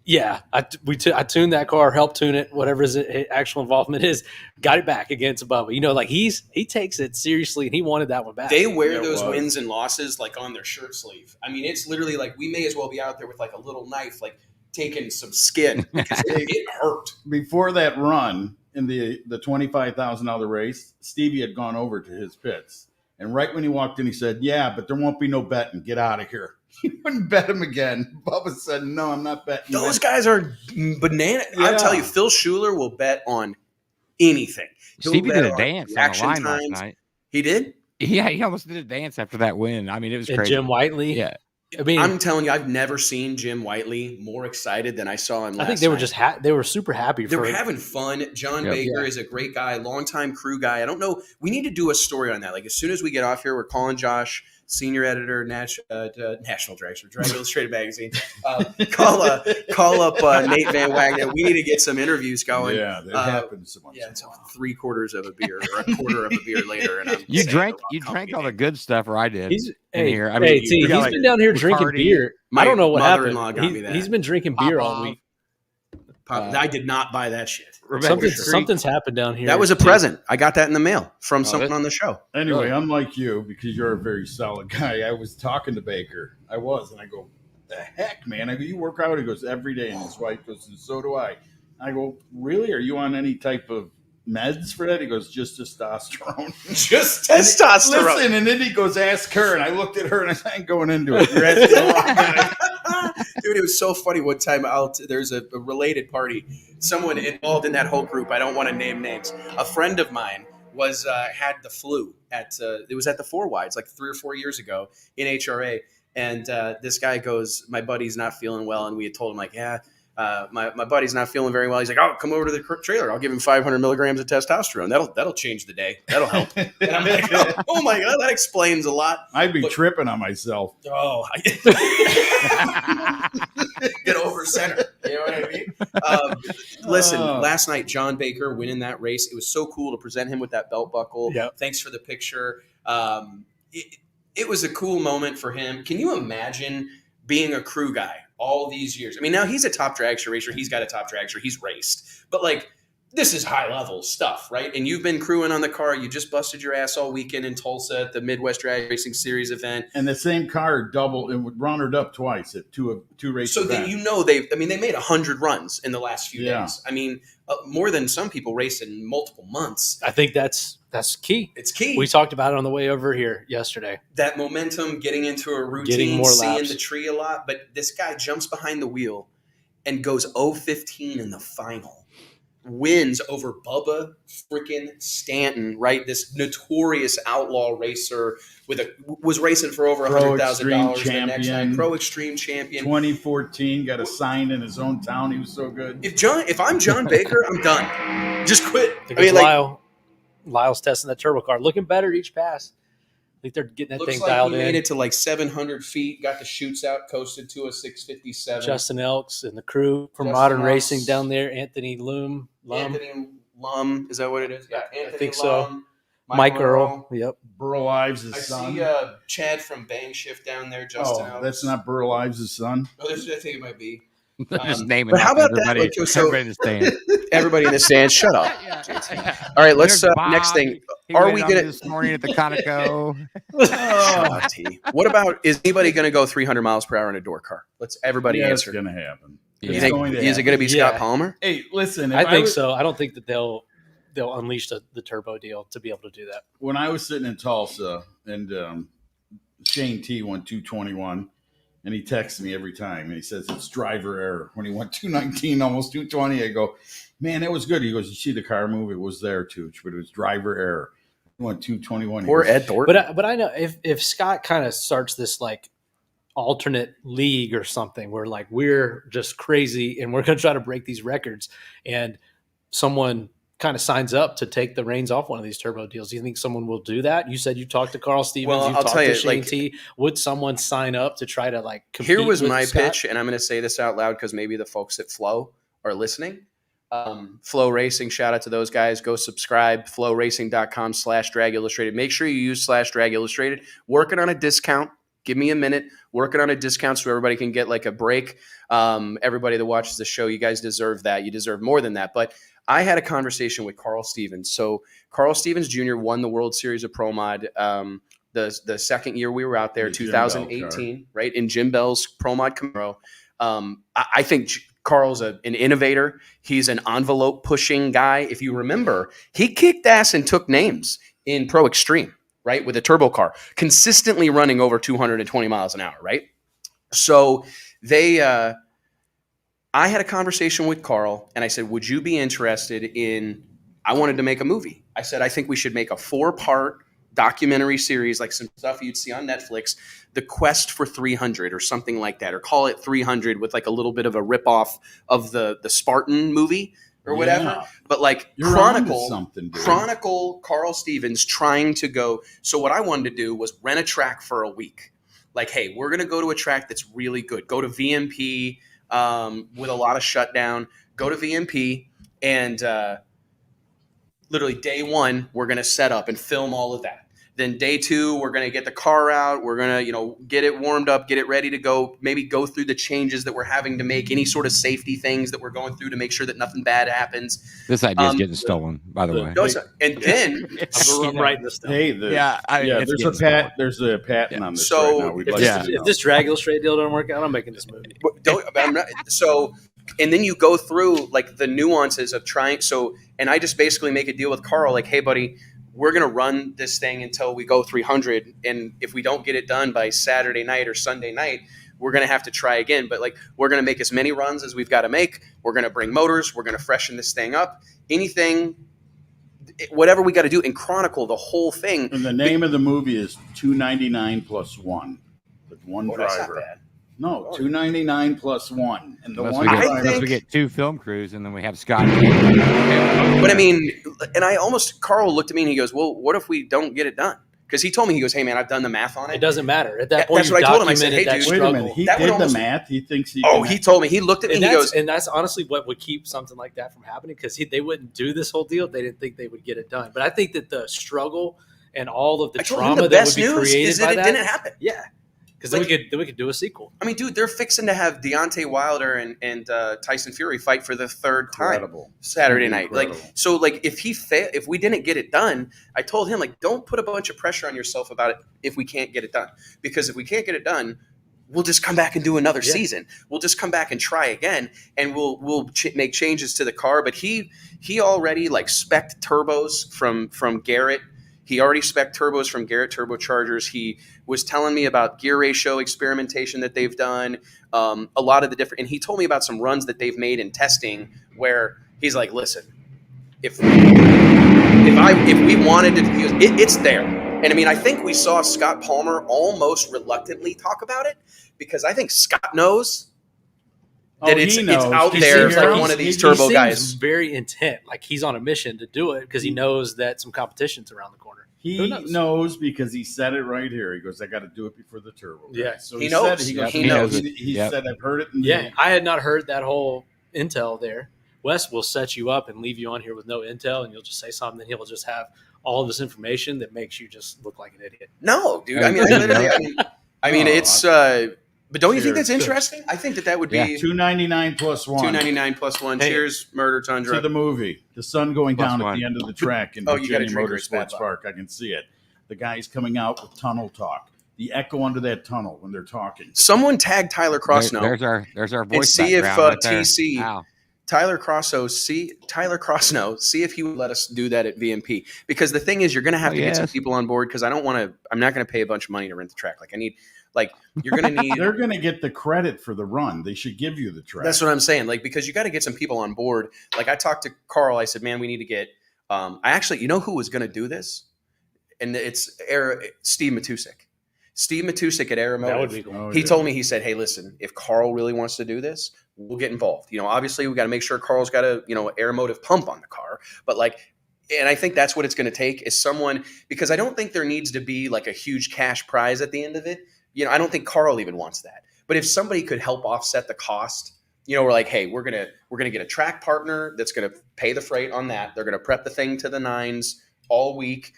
D: yeah, I tuned that car, helped tune it, whatever his actual involvement is, got it back against Bubba. You know, like he takes it seriously, and he wanted that one back.
J: They wear those wins and losses like on their shirt sleeve. I mean, it's literally like we may as well be out there with like a little knife, like taking some skin because it hurt.
I: Before that run in the $25,000 race, Stevie had gone over to his pits. And right when he walked in, he said, yeah, but there won't be no betting. Get out of here. You wouldn't bet him again. Bubba said, no, I'm not betting.
J: Those guys are banana.
I: Yeah.
J: I'll tell you, Phil Schuler will bet on anything. He'll
C: Stevie
J: bet
C: did a
J: on
C: dance on the
J: reaction
C: line last
J: times.
C: night.
J: He did?
C: Yeah, he almost did a dance after that win. I mean, it was
D: And
C: crazy.
D: Jim Whiteley.
C: Yeah.
D: I mean,
J: I'm telling you, I've never seen Jim Whiteley more excited than I saw him last
D: I think they were
J: night.
D: just they were super happy.
J: They
D: for
J: were having fun. John
C: Yep.
J: Baker is a great guy, longtime crew guy. I don't know. We need to do a story on that. Like as soon as we get off here, we're calling Josh, senior editor, National Drag Illustrated Magazine. Call up Nate Van Wagner. We need to get some interviews going.
I: Yeah, that happens once.
J: Yeah, it's 3/4 of a beer or a quarter of a beer later, and I'm
C: You
J: saying
C: drank
J: the wrong
C: all the
J: company.
C: good stuff, or I did.
D: He's
C: in here. I
D: hey,
C: mean,
D: T,
C: we got,
D: he's
C: like,
D: been down here drinking
C: Bacardi.
D: beer.
J: My
D: I don't know what
J: mother-in-law
D: happened.
J: got me that.
D: He's been drinking beer all
C: Pop-off.
D: week.
J: I did not buy that shit.
D: Something's happened down here.
J: That was a present. I got that in the mail from
C: Oh,
J: someone on the show.
I: Anyway,
D: Really?
I: unlike you, because you're a very solid guy, I was talking to Baker. I was, and I go, the heck, man? I go, you work out? He goes, every day. And his wife goes, and so do I. I go, really? Are you on any type of meds for that? He goes, just testosterone.
J: Just testosterone.
I: Listen, and then he goes, ask her. And I looked at her, and I said, I ain't going into it. You're asking the wrong guy.
J: Dude, it was so funny. One time there's a related party. Someone involved in that whole group, I don't want to name names. A friend of mine was had the flu it was at the Four Wides like 3 or 4 years ago in HRA. And this guy goes, my buddy's not feeling well. And we had told him like, yeah, my buddy's not feeling very well. He's like, oh, come over to the trailer. I'll give him 500 milligrams of testosterone. That'll change the day. That'll help. And I'm like, oh my God, that explains a lot.
I: I'd be tripping on myself.
J: Oh, get over center. You know what I mean? Listen, last night, John Baker winning that race. It was so cool to present him with that belt buckle.
D: Yep.
J: Thanks for the picture. It was a cool moment for him. Can you imagine being a crew guy all these years? I mean, now he's a top dragster racer. He's got a top dragster. He's raced. But like, this is high level stuff, right? And you've been crewing on the car. You just busted your ass all weekend in Tulsa at the Midwest Drag Racing Series event.
I: And the same car doubled and rounded up twice at two races.
J: So that, they made 100 runs in the last few days. I mean, more than some people race in multiple months.
D: I think that's key.
J: It's key.
D: We talked about it on the way over here yesterday.
J: That momentum, getting into a routine,
D: Getting more
J: seeing
D: laps.
J: the tree a lot. But this guy jumps behind the wheel and goes 0-15 in the final. Wins over Bubba freaking Stanton, right? This notorious outlaw racer was racing for over $100,000 the next night. Pro Extreme champion.
I: 2014 got a sign in his own town. He was so good.
J: If I'm John Baker, I'm done. Just quit.
D: Lyle's testing that turbo car, looking better each pass. I think they're getting that
J: looks
D: thing
J: like
D: dialed
J: he
D: in.
J: made it to like 700 feet, got the chutes out, coasted to a 657.
D: Justin Elks and the crew from
J: Justin
D: Modern
J: Elks.
D: Racing down there. Anthony Lum.
J: Anthony Lum, is that what it is? Yeah, Anthony
D: I think
J: Lum,
D: so. Mike Earl. Yep.
I: Burl Ives'
J: I
I: son.
J: see Chad from Bang Shift down there. Justin Elks.
I: That's not Burl Ives' son.
J: Oh, I think it might be.
C: Just naming
J: but how
C: off
J: about that?
C: everybody,
J: Like, so-
C: everybody in the stand.
J: Everybody in the stands, shut up. All right, let's
C: There's Bob.
J: next thing.
C: He
J: Are
C: went
J: we
C: on
J: gonna?
C: this morning at the Conoco?
J: Oh, T. What about? Is anybody going to go 300 miles per hour in a door car? Let's everybody
I: It's
J: answer.
I: going to happen.
J: You
I: It's
J: think,
I: going to
J: is it
I: happen.
J: going to be Scott
D: Yeah.
J: Palmer?
I: Hey, listen. If
D: I think
I: was-
D: so. I don't think that they'll unleash the turbo deal to be able to do that.
I: When I was sitting in Tulsa and Shane T won 221, and he texts me every time, and he says it's driver error. When he went 219, almost 220, I go, man, that was good. He goes, you see the car move? It was there, too, but it was driver error. He went 221.
J: Poor Ed Thornton.
D: But I know if Scott kind of starts this like alternate league or something where like we're just crazy and we're going to try to break these records, and someone kind of signs up to take the reins off one of these turbo deals, do you think someone will do that? You said you talked to Carl Stevens.
J: Well,
D: you
J: I'll
D: talked
J: tell
D: to
J: you,
D: Shane
J: like-
D: T. Would someone sign up to try to like compete?
J: Here was
D: with
J: my
D: Scott?
J: pitch, and I'm going to say this out loud because maybe the folks at Flow are listening. Flow Racing, shout out to those guys. Go subscribe, flowracing.com/drag illustrated. Make sure you use /drag illustrated. Working on a discount. Give me a minute. Working on a discount so everybody can get like a break. Everybody that watches the show, you guys deserve that. You deserve more than that. But I had a conversation with Carl Stevens. So Carl Stevens Jr. won the World Series of Pro Mod the second year we were out there,
I: The Jim Bell
J: 2018, right, in Jim Bell's Pro Mod Camaro. I think Carl's an innovator. He's an envelope pushing guy. If you remember, he kicked ass and took names in Pro Extreme, right, with a turbo car, consistently running over 220 miles an hour, right?
A: So they, I had a conversation with Carl and I said, would you be interested in, I wanted to make a movie. I said, I think we should make a 4-part documentary series, like some stuff you'd see on Netflix, The Quest for 300 or something like that, or call it 300 with like a little bit of a ripoff of the Spartan movie or whatever.
I: Yeah.
A: But like
I: You're onto something, dude.
A: Chronicle Carl Stevens trying to go. So what I wanted to do was rent a track for a week. Like, hey, we're going to go to a track that's really good. Go to VMP with a lot of shutdown. Go to VMP and literally day 1, we're going to set up and film all of that. Then day 2, we're going to get the car out. We're going to, get it warmed up, get it ready to go, maybe go through the changes that we're having to make, any sort of safety things that we're going through to make sure that nothing bad happens.
C: This idea is getting stolen, by the way.
A: No, and then
D: I'm writing this down.
I: Hey, there's a patent on this right now. We'd like to
D: If this Drag Illustrated deal don't work out, I'm making this movie.
A: And then you go through like the nuances of trying. So, and I just basically make a deal with Carl, like, hey, buddy, we're going to run this thing until we go 300. And if we don't get it done by Saturday night or Sunday night, we're going to have to try again. But like, we're going to make as many runs as we've got to make. We're going to bring motors. We're going to freshen this thing up. Anything, whatever we got to do, and chronicle the whole thing.
I: And the name of the movie is 299 plus 1. With one driver.
A: That's not bad.
I: No, 299 plus 1. And the
C: unless we get 2 film crews and then we have Scott.
A: But I mean, and Carl looked at me and he goes, well, what if we don't get it done? Because he told me, he goes, hey, man, I've done the math on it.
D: It doesn't matter. At that point,
A: that's what I told him. I said, hey, dude,
I: wait a minute. He did the math. He thinks he
A: he told me. He looked at me and he goes.
D: And that's honestly what would keep something like that from happening, because they wouldn't do this whole deal if they didn't think they would get it done. But I think that the struggle and all of the trauma that would be created by that,
A: it didn't happen.
D: Yeah. Because then we could do a sequel.
A: I mean, dude, they're fixing to have Deontay Wilder and Tyson Fury fight for the 3rd time Saturday night. Like, so, like, if we didn't get it done, I told him, like, don't put a bunch of pressure on yourself about it if we can't get it done. Because if we can't get it done, we'll just come back and do another season. We'll just come back and try again, and we'll make changes to the car. But he already like spec'd turbos from Garrett. He already spec'd turbos from Garrett Turbochargers. He was telling me about gear ratio experimentation that they've done, a lot of the different, and he told me about some runs that they've made in testing where he's like, listen, if we wanted to, it's there. And I mean, I think we saw Scott Palmer almost reluctantly talk about it, because I think Scott knows that it's out there like one of these turbo guys.
D: Very intent, like he's on a mission to do it because he knows that some competition's around the corner.
I: He knows because he said it right here. He goes, I got to do it before the turbo.
D: Yeah.
I: So
A: he knows.
I: He knows. He said, I've heard it.
D: I had not heard that whole intel there. Wes will set you up and leave you on here with no intel, and you'll just say something, and he'll just have all of this information that makes you just look like an idiot.
A: No, dude. I mean, it's. But don't you think that's interesting? I think that would be
I: 299 plus 1.
A: 299 plus 1.
D: Hey,
A: cheers, Murder Tundra.
I: To the movie. The sun going
C: Plus
I: down
C: 1.
I: at the end of the track in
A: you gotta
I: Virginia
A: drink
I: Motorsports Park. I can see it. The guy's coming out with tunnel talk. The echo under that tunnel when they're talking.
A: Someone tag Tyler Crossno.
C: There's our voice.
A: And see if
C: right
A: TC
C: there.
A: Tyler Crossno, see if he would let us do that at VMP. Because the thing is, you're going to have to get some people on board, because I'm not going to pay a bunch of money to rent the track. Like, I need, like, you're going to need.
I: They're going to get the credit for the run. They should give you the track.
A: That's what I'm saying. Like, because you got to get some people on board. Like, I talked to Carl. I said, man, we need to get. I actually, you know who was going to do this? And it's Steve Matusik. Steve Matusik at Aeromotive.
D: That would be cool.
A: He told me, he said, hey, listen, if Carl really wants to do this, we'll get involved. Obviously we got to make sure Carl's got a, Aeromotive pump on the car. But like, and I think that's what it's going to take is someone, because I don't think there needs to be like a huge cash prize at the end of it. I don't think Carl even wants that. But if somebody could help offset the cost, we're like, hey, we're going to get a track partner that's going to pay the freight on that. They're going to prep the thing to the nines all week,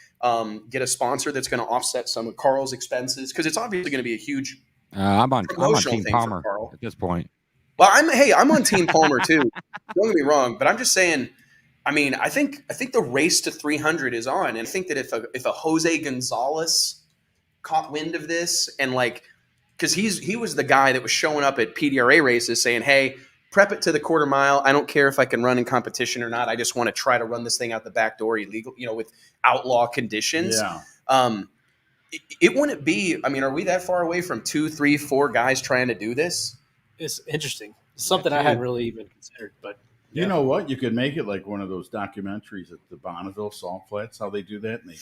A: get a sponsor that's going to offset some of Carl's expenses, because it's obviously going to be a huge
C: I'm on Team
A: thing
C: Palmer
A: for Carl
C: at this point.
A: Well, I'm on Team Palmer too. Don't get me wrong, but I'm just saying. I mean, I think the race to 300 is on, and I think that if a Jose Gonzalez caught wind of this, and like, because he was the guy that was showing up at PDRA races saying, hey, prep it to the quarter mile. I don't care if I can run in competition or not. I just want to try to run this thing out the back door illegal, with outlaw conditions.
I: Yeah.
A: It wouldn't be. I mean, are we that far away from 2, 3, 4 guys trying to do this?
D: It's interesting. It's something I hadn't really even considered, but
I: you know what? You could make it like one of those documentaries at the Bonneville Salt Flats, how they do that. And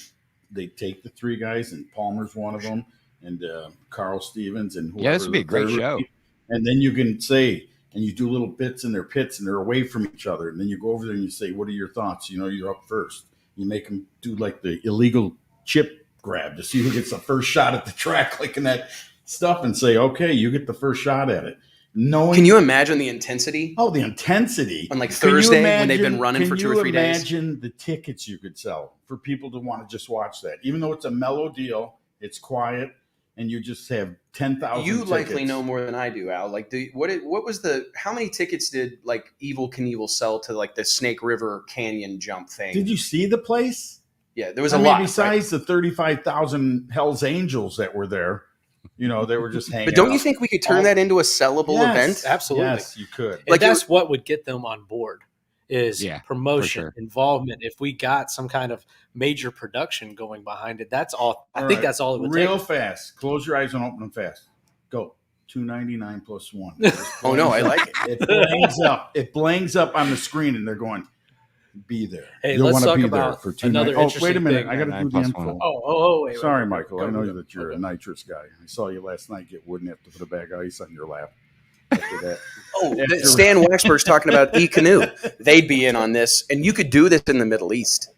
I: they take the 3 guys, and Palmer's one of them, and Carl Stevens, and whoever.
C: Yeah, this would be a great show.
I: And then you can say, and you do little bits in their pits, and they're away from each other. And then you go over there and you say, what are your thoughts? You're up first. You make them do like the illegal chip grab to see who gets the first shot at the track, like in that stuff, and say, okay, you get the first shot at it.
A: Can you imagine the intensity?
I: Oh, the intensity.
A: On like Thursday when they've been running for 2 or 3 days.
I: Can you imagine the tickets you could sell for people to want to just watch that? Even though it's a mellow deal, it's quiet, and you just have 10,000
A: You
I: tickets.
A: likely know more than I do, Al. Like, how many tickets did like Evel Knievel sell to like the Snake River Canyon jump thing?
I: Did you see the place?
A: Yeah, there was a lot.
I: Besides the 35,000 Hell's Angels that were there, they were just hanging.
A: But don't you
I: out.
A: think we could turn that into a sellable event?
D: Absolutely.
I: Yes, you could.
D: And that's what would get them on board is
C: for
D: promotion,
C: sure.
D: involvement. If we got some kind of major production going behind it, that's all. I think that's all it would
I: Real
D: take.
I: fast. Close your eyes and open them fast. Go. $2.99 plus 1.
A: Oh no, I like it.
I: It blanks up. It blanks up on the screen, and they're going, be there.
D: Hey,
I: You'll
D: let's
I: want to
D: talk
I: be
D: about
I: there for
D: another
I: $2.99. Oh,
D: interesting
I: wait a minute.
D: thing.
I: I got to do the info.
D: Wait.
I: Sorry, Michael. I know
D: Go.
I: that you're a nitrous guy. I saw you last night get wood and have to put a bag of ice on your lap. After that.
A: Stan Waxberg's talking about e-canoe. They'd be in on this, and you could do this in the Middle East.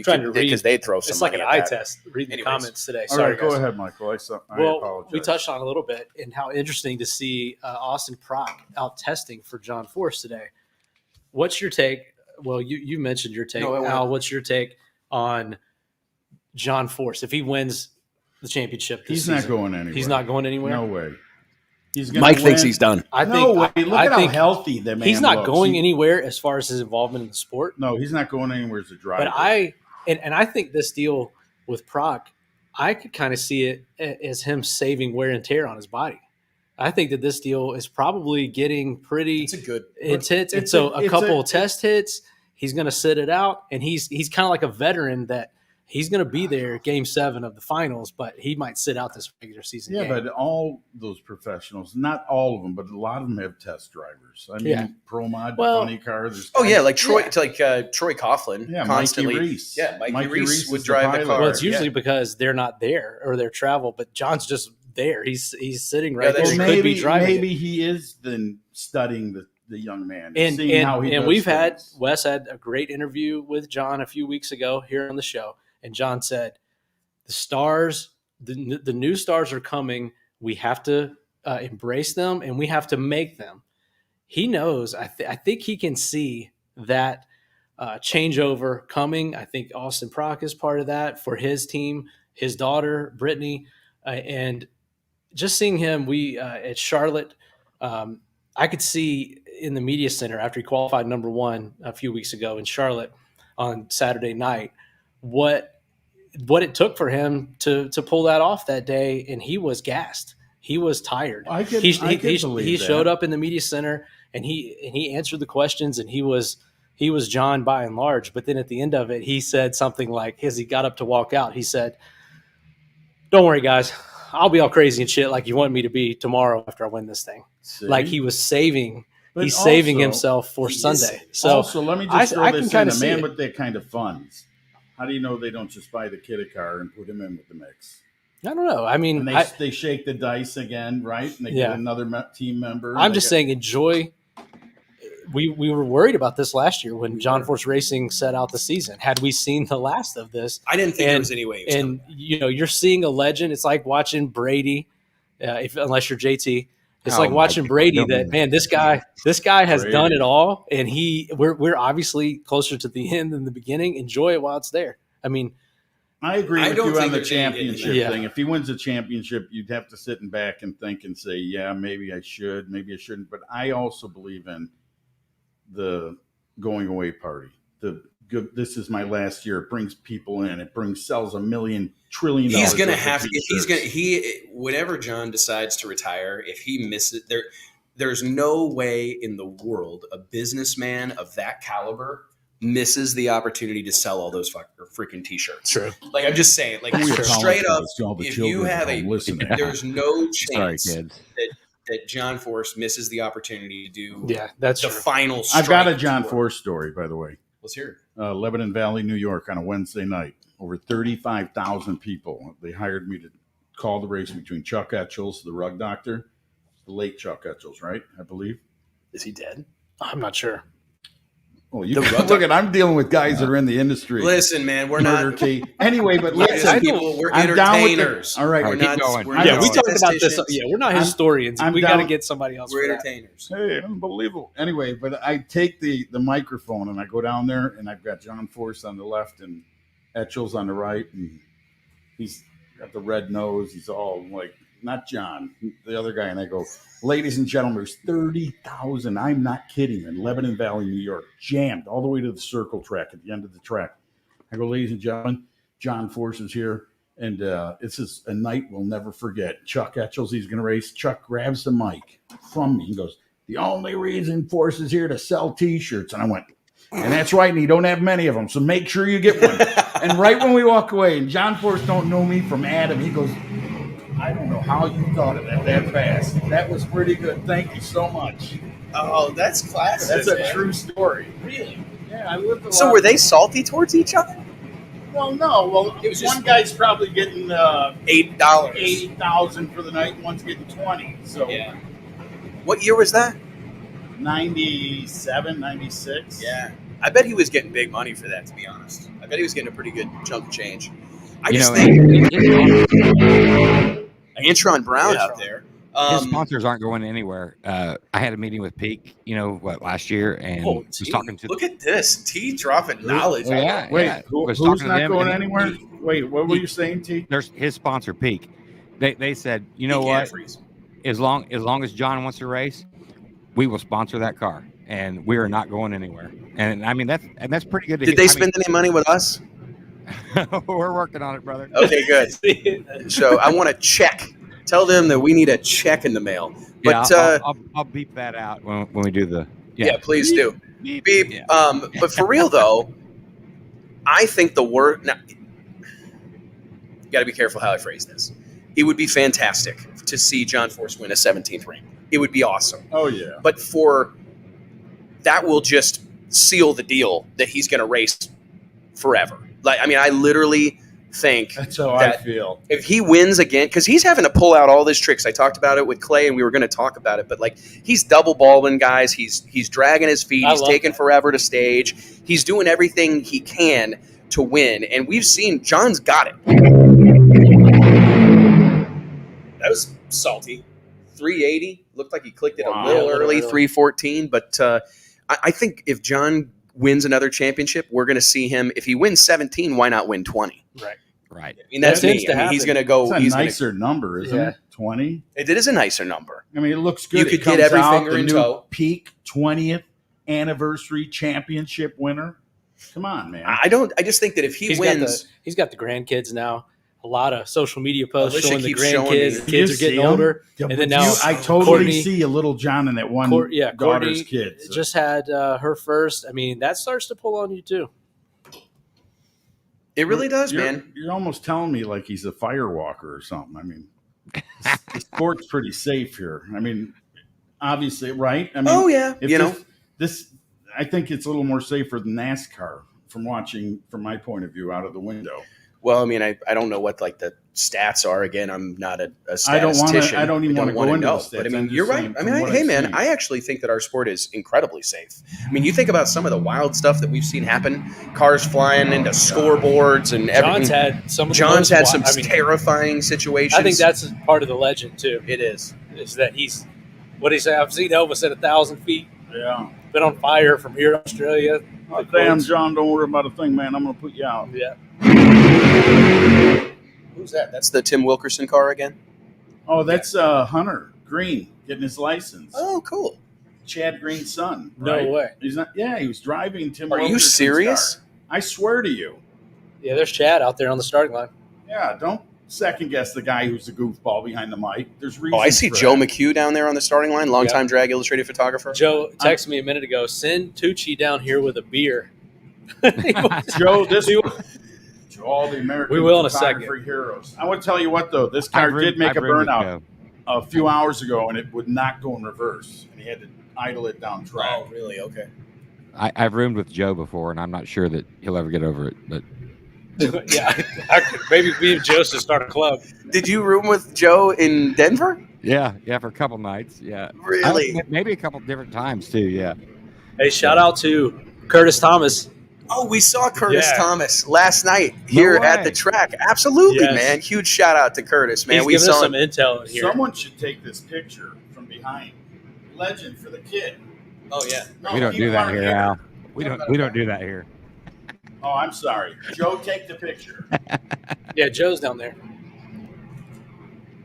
D: Trying to read
A: because they'd throw some.
D: It's like an
A: money
D: eye
A: at that.
D: test. Read the
A: Anyways.
D: comments today.
I: All
D: Sorry,
I: right, go
D: guys.
I: ahead, Michael. I
D: Well,
I: apologize.
D: we touched on a little bit and how interesting to see Austin Prock out testing for John Force today. What's your take? Well, you mentioned your take. Al, what's your take on John Force? If he wins the championship this
I: He's
D: season,
I: not going anywhere.
D: He's not going anywhere?
I: No way. He's gonna
A: Mike
I: win.
A: thinks he's done.
D: I think,
I: no way. Look
D: I
I: at
D: think
I: how healthy the man
D: he's not
I: looks.
D: going anywhere as far as his involvement in the sport.
I: No, he's not going anywhere as a driver.
D: But I think this deal with Prock, I could kind of see it as him saving wear and tear on his body. I think that this deal is probably getting pretty intense. And so a couple of test hits, he's going to sit it out, and he's kind of like a veteran that he's going to be there Game 7 of the finals, but he might sit out this regular season game.
I: but all those professionals, not all of them, but a lot of them have test drivers. I mean, Pro Mod, Funny Car.
A: Like Troy Coughlin.
I: Yeah,
A: constantly.
I: Mikey Reese.
A: Yeah, Mikey Reese would
I: is
A: drive the car.
D: Well, it's usually because they're not there or they're travel, but John's just there. He's sitting right there. He could be driving.
I: Maybe he is then studying the young man
D: and
I: seeing how he does
D: we've
I: things.
D: Wes had a great interview with John a few weeks ago here on the show, and John said the stars, the new stars are coming. We have to embrace them, and we have to make them. He knows. I think he can see that changeover coming. I think Austin Prock is part of that for his team, his daughter Brittany, and just seeing him. At Charlotte. I could see in the media center after he qualified number 1 a few weeks ago in Charlotte on Saturday night, what it took for him to pull that off that day, and he was gassed. He was tired. He showed up in the media center and he answered the questions, and he was John by and large. But then at the end of it, he said something like, as he got up to walk out, he said, "Don't worry, guys. I'll be all crazy and shit like you want me to be tomorrow after I win this thing."
I: See?
D: Like he was saving.
I: But
D: He's saving
I: also,
D: himself for Sunday. So
I: also, let me just throw
D: I
I: this
D: can
I: in.
D: kinda
I: A
D: see
I: man
D: it.
I: with that kind of funds, how do you know they don't just buy the kid a car and put him in with the mix?
D: I don't know. I mean,
I: And they shake the dice again, right? And they get another team member.
D: I'm just saying, enjoy. We were worried about this last year when John Force Racing set out the season. Had we seen the last of this,
A: I didn't think there was any way.
D: And you're seeing a legend. It's like watching Brady, unless you're JT. It's like watching Brady. That man, this guy has done it all, and we're obviously closer to the end than the beginning. Enjoy it while it's there. I mean,
I: I agree with you on the championship
D: Yeah.
I: thing. If he wins the championship, you'd have to sit back and think and say, yeah, maybe I should, maybe I shouldn't. But I also believe in the going away party. This is my last year. It brings people in. It sells $1 million trillion.
A: He's going to have to. Whenever John decides to retire, if he misses there's no way in the world a businessman of that caliber
J: misses the opportunity to sell all those freaking t-shirts.
D: True.
J: Like, I'm just saying, like,
I: We
J: straight up,
I: apologize to all the
J: if you
I: children
J: have
I: at home listening.
J: there's no
C: Sorry,
J: chance
C: kids.
J: that John Force misses the opportunity to do
D: Yeah, that's
J: the
D: true.
J: final
I: I've got a
J: strike
I: John
J: tour.
I: Force story, by the way.
J: Let's hear it.
I: Lebanon Valley, New York, on a Wednesday night. Over 35,000 people. They hired me to call the race between Chuck Etchels, the rug doctor, the late Chuck Etchels, right? I believe.
D: Is he dead? I'm not sure.
I: Oh, you look at. I'm dealing with guys that are in the industry.
J: Listen, man, we're
I: Murder
J: not.
I: T. Anyway, but
J: We're
I: listen,
J: people. We're
I: I'm down with the-
J: entertainers.
I: all right,
J: we're
C: keep
J: not.
C: going.
J: We're
C: Yeah,
D: Yeah,
J: not
D: we talked about this.
J: statisticians.
D: Yeah, we're not
I: I'm-
D: historians.
I: I'm
D: we got to
I: down-
D: get somebody else.
J: We're
D: for that.
J: entertainers.
I: Hey, unbelievable. Anyway, but I take the microphone and I go down there and I've got John Force on the left and Etchels on the right, and he's got the red nose. He's all like, not John, the other guy. And I go, ladies and gentlemen, there's 30,000. I'm not kidding. In Lebanon Valley, New York, jammed all the way to the circle track at the end of the track. I go, ladies and gentlemen, John Force is here. And this is a night we'll never forget. Chuck Etchels, he's going to race. Chuck grabs the mic from me and goes, the only reason Force is here to sell T-shirts. And I went, and that's right. And you don't have many of them. So make sure you get one. And right when we walk away, and John Force don't know me from Adam, he goes, I don't know how you thought of that fast. That was pretty good. Thank you so much.
J: Oh, that's classic.
I: That's a
J: man.
I: true story.
J: Really?
I: Yeah, I lived a lot.
K: So were they salty towards each other?
I: Well, no. Well,
J: It was
I: one
J: just-
I: guy's probably getting
K: $8.
I: 80,000 for the night, and one's getting 20. So
J: Yeah.
K: What year was that?
I: 97, 96.
K: Yeah. I bet he was getting big money for that, to be honest. I bet he was getting a pretty good chunk of change. I
C: You
K: just
C: know,
K: think
C: his
K: Antron Brown out there.
C: sponsors aren't going anywhere. I had a meeting with Peak, last year, and
K: Oh,
C: was
K: T,
C: talking to.
K: look at this. T dropping knowledge.
C: Oh, yeah,
I: Wait,
C: yeah.
I: who's
C: talking to
I: not
C: them,
I: going
C: and
I: anywhere? Wait, what were you saying, T?
C: There's his sponsor, Peak. They said, you know
K: Peak
C: what?
K: Antifreeze.
C: As long as John wants to race, we will sponsor that car, and we are not going anywhere. And I mean that's pretty good. To
K: Did
C: hear.
K: they
C: I
K: spend any money with us?
C: mean, we're working on it, brother.
K: Okay, good. So I want a check. Tell them that we need a check in the mail. But
C: Yeah, I'll beep that out when we do the.
K: yeah, please do.
C: Beep.
K: Beep.
C: Yeah.
K: But for real though, I think the word. Now, you got to be careful how I phrase this. It would be fantastic to see John Force win a 17th ring. It would be awesome.
I: Oh, yeah.
K: But for that will just seal the deal that he's going to race forever. Like, I mean, I literally think
I: That's how
K: that
I: I feel.
K: if he wins again, because he's having to pull out all these tricks. I talked about it with Clay, and we were going to talk about it, but like he's double balling guys. He's dragging his feet.
D: I
K: He's
D: love
K: taking
D: that.
K: forever to stage. He's doing everything he can to win, and we've seen John's got it. That was salty. 380 looked like he clicked it
I: Wow.
K: a little
D: Yeah, a little
K: early.
D: early.
K: 314, but I think if John wins another championship, we're going to see him. If he wins 17, why not win 20?
C: Right.
K: I mean, that's
D: That tends
K: me.
D: to
K: I mean, he's
D: happen.
K: going to go.
I: It's a
K: He's going
I: nicer number, isn't
D: Yeah.
I: it? 20.
K: It is a nicer number.
I: I mean, it looks good.
K: You
I: It
K: could get
I: comes
K: every
I: out,
K: finger
I: the
K: in
I: new
K: tow.
I: Peak 20th anniversary championship winner. Come on, man.
K: I just think that if he wins,
D: he's got the grandkids now. A lot of social media posts
K: Alicia
D: showing the
K: keeps showing
D: grandkids.
K: me.
D: The kids
I: You
D: are getting
I: see 'em?
D: older,
I: Yeah,
D: and
I: but
D: then now
I: I totally
D: Courtney-
I: see a little John in that one
D: Courtney
I: daughter's kids.
D: just had her first. I mean, that starts to pull on you too.
K: it really does,
I: You're-
K: man.
I: You're almost telling me like he's a firewalker or something. I mean, the sport's pretty safe here. I mean, obviously, right? I mean,
K: Oh yeah,
I: if
K: you know.
I: this, I think it's a little more safer than NASCAR from watching, from my point of view, out of the window.
K: Well, I mean, I don't know what like the stats are. Again, I'm not a
I: I don't wanna-
K: statistician.
I: I don't even wanna go
K: wanna
I: into
K: know.
I: the stats.
K: But I mean,
I: I'm just
K: you're right.
I: saying
K: I
I: from
K: mean,
I: what
K: hey,
I: I've
K: man,
I: seen.
K: I actually think that our sport is incredibly safe. I mean, you think about some of the wild stuff that we've seen happen: cars flying into scoreboards and
D: John's
K: everything.
D: had some. Of the
K: John's
D: most
K: had
D: wi-
K: some
D: I mean,
K: terrifying situations.
D: I think that's a part of the legend too.
K: it is.
D: Is that he's what he say? I've seen Elvis at 1,000 feet.
I: Yeah.
D: Been on fire from here to Australia.
I: Oh, damn, John, don't worry about a thing, man. I'm going to put you out.
D: Yeah.
K: Who's that? That's the Tim Wilkerson car again.
I: Oh, that's Hunter Green getting his license.
K: Oh, cool.
I: Chad Green's son.
D: No
I: right?
D: way.
I: He's not. Yeah, he was driving Tim.
K: Are you
I: Wilkerson's
K: serious?
I: car. I swear to you.
D: Yeah, there's Chad out there on the starting line.
I: Yeah, don't second guess the guy who's a goofball behind the mic. There's reasons.
K: Oh, I see
I: for
K: Joe
I: that.
K: McHugh down there on the starting line, longtime drag illustrated photographer.
D: Joe texted me a minute ago. Send Tucci down here with a beer.
I: Joe, to all the American
D: We will in a
I: photography heroes. I want to tell you what, though. This car did make a burnout a few hours ago, and it would not go in reverse. And he had to idle it down track.
K: Oh, really? Okay.
C: I've roomed with Joe before, and I'm not sure that he'll ever get over it. But
D: yeah, maybe me and Joe should start a club.
K: Did you room with Joe in Denver?
C: yeah, for a couple nights. Yeah,
K: Really?
C: Maybe a couple different times too. Yeah.
D: Hey, shout out to Curtis Thomas.
K: Oh, we saw Curtis
D: Yeah.
K: Thomas last night here at the track. Absolutely,
D: Yes.
K: man. Huge shout out to Curtis, man.
D: He's
K: We
D: giving us
K: saw
D: some
K: him.
D: intel in here.
I: Someone should take this picture from behind. Legend for the kid.
K: Oh yeah.
I: No,
C: We don't
I: keep
C: do that
I: on
C: here,
I: here.
C: Al. We don't do that here.
I: Oh, I'm sorry. Joe, take the picture.
D: Yeah, Joe's down there.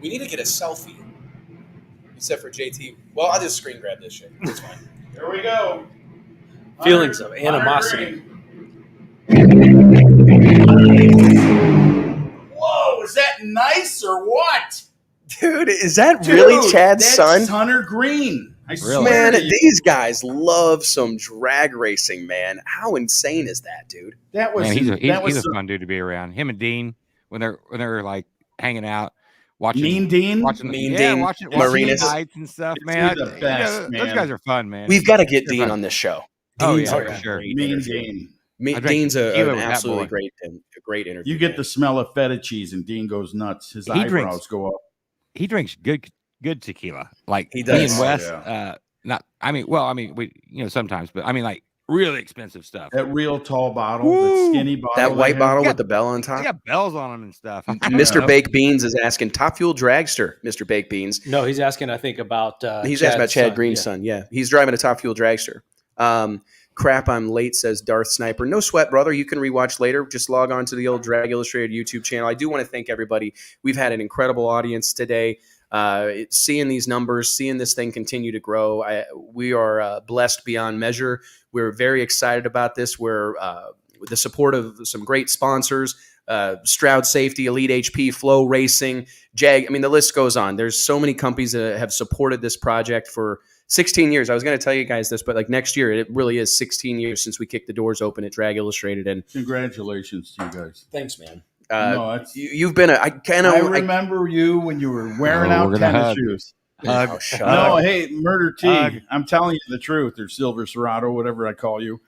K: We need to get a selfie. Except for JT. Well, I'll just screen grab this shit. It's fine.
I: Here we go.
D: Feelings of animosity.
I: Whoa, is that nice or what?
K: Dude, is that really
I: Dude,
K: Chad's
I: that's
K: son?
I: Hunter Green. I
C: Really?
I: swear
K: Man,
I: to you.
K: these guys love some drag racing, man. How insane is that, dude?
I: That was
C: Man, he's
I: that was
C: a fun dude to be around. Him and Dean when they're like hanging out, watching
I: Mean Dean.
C: watching
K: Mean
C: yeah,
K: Dean,
C: watching
K: Marinus.
C: the fights and stuff,
I: Dude,
C: man.
I: the best,
C: Those
I: man.
C: guys are fun, man.
K: We've got to get
C: They're
K: Dean
C: fun.
K: on this show.
C: Oh,
K: Dean's
C: yeah,
K: a
C: for sure.
K: great
I: Mean
K: interview.
I: Dean.
C: I drank
K: Dean's
C: tequila
K: an
C: with that
K: absolutely
C: boy.
K: great interview.
I: You get
K: man.
I: the smell of feta cheese, and Dean goes nuts. His
C: He
I: eyebrows
C: drinks-
I: go up.
C: He drinks good tequila. Like
K: He
C: me
K: does.
C: and Wes.
I: Oh,
C: We sometimes, but I mean like really expensive stuff.
I: That real tall bottle,
C: Woo!
I: that skinny bottle.
K: That white
I: they
K: bottle
C: Yeah.
K: with the bell on
C: They
K: top.
C: got bells on them and stuff.
K: Mr. Baked Beans is asking Top Fuel Dragster. Mr. Baked Beans.
D: No, he's asking, I think, about
K: He's asking about Chad
D: son.
K: Green's
D: Yeah.
K: son. Yeah, he's driving a Top Fuel Dragster. Crap, I'm late, says Darth Sniper. No sweat, brother. You can rewatch later. Just log on to the old Drag Illustrated YouTube channel. I do want to thank everybody. We've had an incredible audience today. Seeing these numbers, seeing this thing continue to grow, we are blessed beyond measure. We're very excited about this. We're with the support of some great sponsors, Stroud Safety, Elite HP, Flow Racing, Jag. I mean, the list goes on. There's so many companies that have supported this project for 16 years. I was going to tell you guys this, but like next year, it really is 16 years since we kicked the doors open at Drag Illustrated. And
I: Congratulations to you guys.
K: thanks, man.
I: No, that's-
K: You've been I
I: remember you when you were wearing
C: Oh,
I: out
C: we're gonna
I: tennis
C: hug.
I: shoes.
K: Oh, shut
I: No,
K: up.
I: hey, Murder T.
C: Hug.
I: I'm telling you the truth. Or Silver Serato, whatever I call you.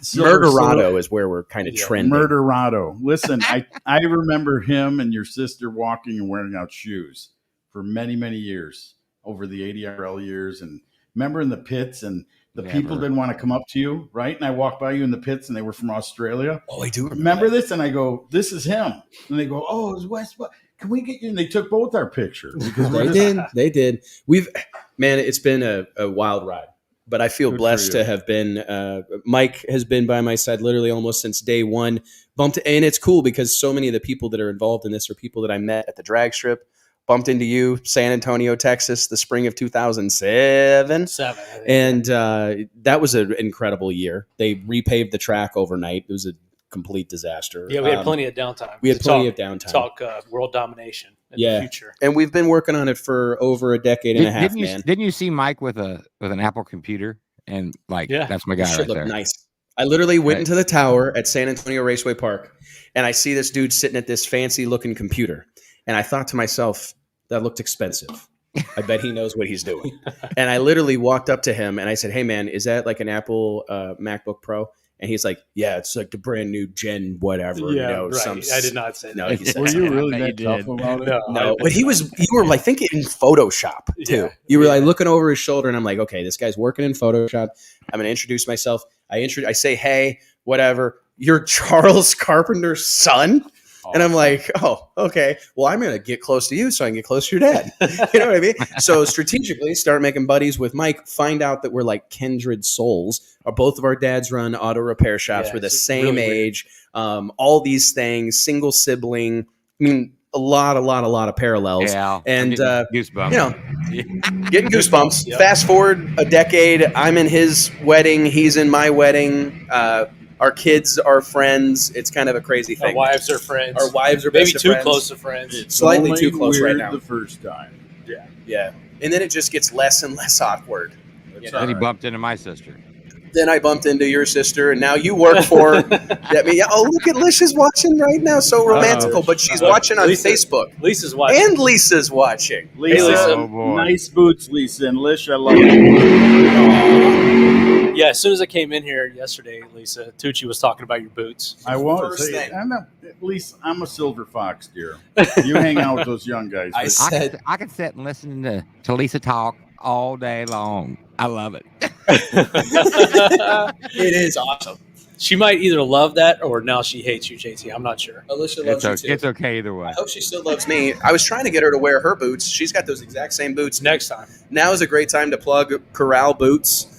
K: Murderado is where we're kind of trending.
I: Murderado. Listen, I remember him and your sister walking and wearing out shoes for many, many years over the ADRL years. And remember in the pits, and the people
C: Never.
I: didn't want to come up to you, right? And I walked by you in the pits, and they were from Australia.
K: Oh, I do
I: Remember this? And I go, this is him. And they go, oh, it's Wes Buck. Can we get you? And they took both our pictures. Because we're just-
K: They did. Man, it's been a wild ride, but I feel
I: Good for
K: blessed
I: you.
K: to have been. Mike has been by my side literally almost since day one. And it's cool because so many of the people that are involved in this are people that I met at the drag strip. Bumped into you, San Antonio, Texas, the spring of 2007.
D: Seven, I think.
K: And that was an incredible year. They repaved the track overnight. It was a complete disaster.
D: Yeah, we had plenty of downtime.
K: We had
D: to
K: plenty
D: talk-
K: of downtime.
D: Talk world domination in
K: Yeah.
D: the future.
K: And we've been working on it for over a decade and a half, man.
C: Didn't you see Mike with an Apple computer? And like,
D: Yeah.
C: that's my guy
K: Shit
C: right
K: looked
C: there.
K: nice. I literally went
C: Right.
K: into the tower at San Antonio Raceway Park, and I see this dude sitting at this fancy looking computer. And I thought to myself, that looked expensive. I bet he knows what he's doing. And I literally walked up to him and I said, hey, man, is that like an Apple MacBook Pro? And he's like, yeah, it's like the brand new Gen whatever.
D: Yeah,
K: you know,
D: right. I did not say
K: No,
D: that.
K: he said
I: Were you
C: I
I: really
C: bet
I: that
C: you
I: tough
C: did.
I: about it?
K: no, but you were like thinking in Photoshop too.
D: Yeah.
K: You were like looking over his shoulder, and I'm like, okay, this guy's working in Photoshop. I'm gonna introduce myself. I say, hey, whatever. You're Charles Carpenter's son, and I'm like, oh, okay. Well, I'm gonna get close to you so I can get close to your dad. You know what I mean? So strategically, start making buddies with Mike. Find out that we're like kindred souls. Both of our dads run auto repair shops.
D: Yeah,
K: we're the
D: it's
K: same
D: really weird.
K: age. All these things. Single sibling. I mean, a lot of parallels.
C: Yeah,
K: And,
C: goosebumps.
K: You know, getting goosebumps.
D: Yep.
K: Fast forward a decade. I'm in his wedding. He's in my wedding. Our kids are friends. It's kind of a crazy
D: Our
K: thing.
D: wives are friends.
K: Our wives are
D: maybe
K: best of
D: too
K: friends.
D: close to friends.
I: It's
K: Slightly
I: only
K: too close right
I: weird
K: now.
I: The first time.
K: Yeah. And then it just gets less and less awkward.
I: That's
K: You
C: Then he
I: all right.
C: bumped into my sister.
K: Then I bumped into your sister, and now you work for. I mean, oh, look at Lisha's watching right now, so romantical. But she's watching on Facebook.
D: Lisa's watching,
K: and Lisa's watching.
I: Lisa,
D: Lisa.
C: Oh, boy.
I: nice boots, Lisa and Lish. I love you.
D: Yeah, as soon as I came in here yesterday, Lisa, Tucci was talking about your boots.
I: I won't
K: First
I: say.
K: thing.
I: At least I'm a silver fox, dear. You hang out with those young guys.
K: I said,
C: I can sit and listen to Lisa talk all day long. I love it.
K: it is awesome.
D: She might either love that or now she hates you, JT. I'm not sure.
K: Alicia loves you too.
C: It's okay either way.
K: I hope she still loves me. I was trying to get her to wear her boots. She's got those exact same boots.
D: Next time.
K: Now is a great time to plug Corral boots.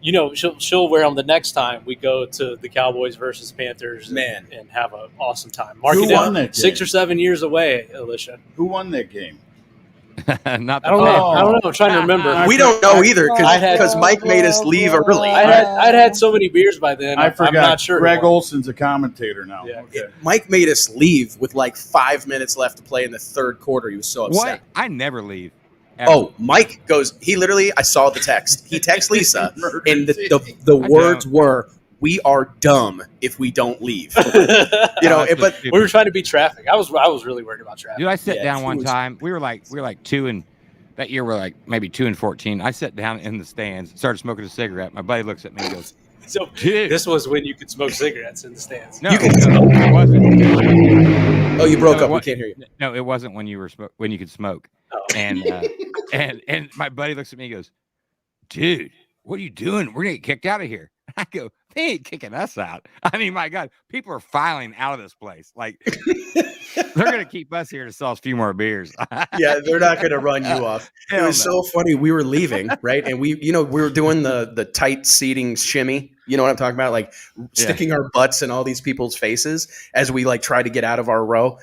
D: You know, she'll wear them the next time we go to the Cowboys versus Panthers and have an awesome time. Mark it down. 6 or 7 years away, Alicia.
I: Who won that game?
C: Not the
D: I don't know. I'm trying to remember.
K: We don't know either because Mike made us leave early.
D: I'd had so many beers by then.
I: I forgot.
D: I'm not sure.
I: Greg Olson's a commentator now.
D: Yeah.
I: Okay.
K: Mike made us leave with like 5 minutes left to play in the third quarter. He was so upset.
C: What? I never leave. Ever.
K: Oh, Mike goes. He literally. I saw the text. He texts Lisa, and the words were, "We are dumb if we don't leave." You know, but
D: we were trying to beat traffic. I was really worried about traffic.
C: Dude, I sat down one time. We were like 2 and that year we're like maybe 2 and 14. I sat down in the stands, started smoking a cigarette. My buddy looks at me and goes,
D: So
C: Dude.
D: this was when you could smoke cigarettes in the stands.
C: "No,
K: You can-
C: it wasn't."
K: oh, you broke
C: No,
K: up. We
C: what-
K: can't hear you.
C: No, it wasn't when you were when you could smoke.
D: Oh.
C: And and my buddy looks at me and goes, "Dude, what are you doing? We're gonna get kicked out of here." I go, "They ain't kicking us out." I mean, my God, people are filing out of this place. Like they're gonna keep us here to sell us a few more beers.
K: Yeah, they're not going to run you off. It
C: Hell
K: was so funny. We were leaving, right? And we were doing the tight seating shimmy. You know what I'm talking about? Like sticking our butts in all these people's faces as we like try to get out of our row.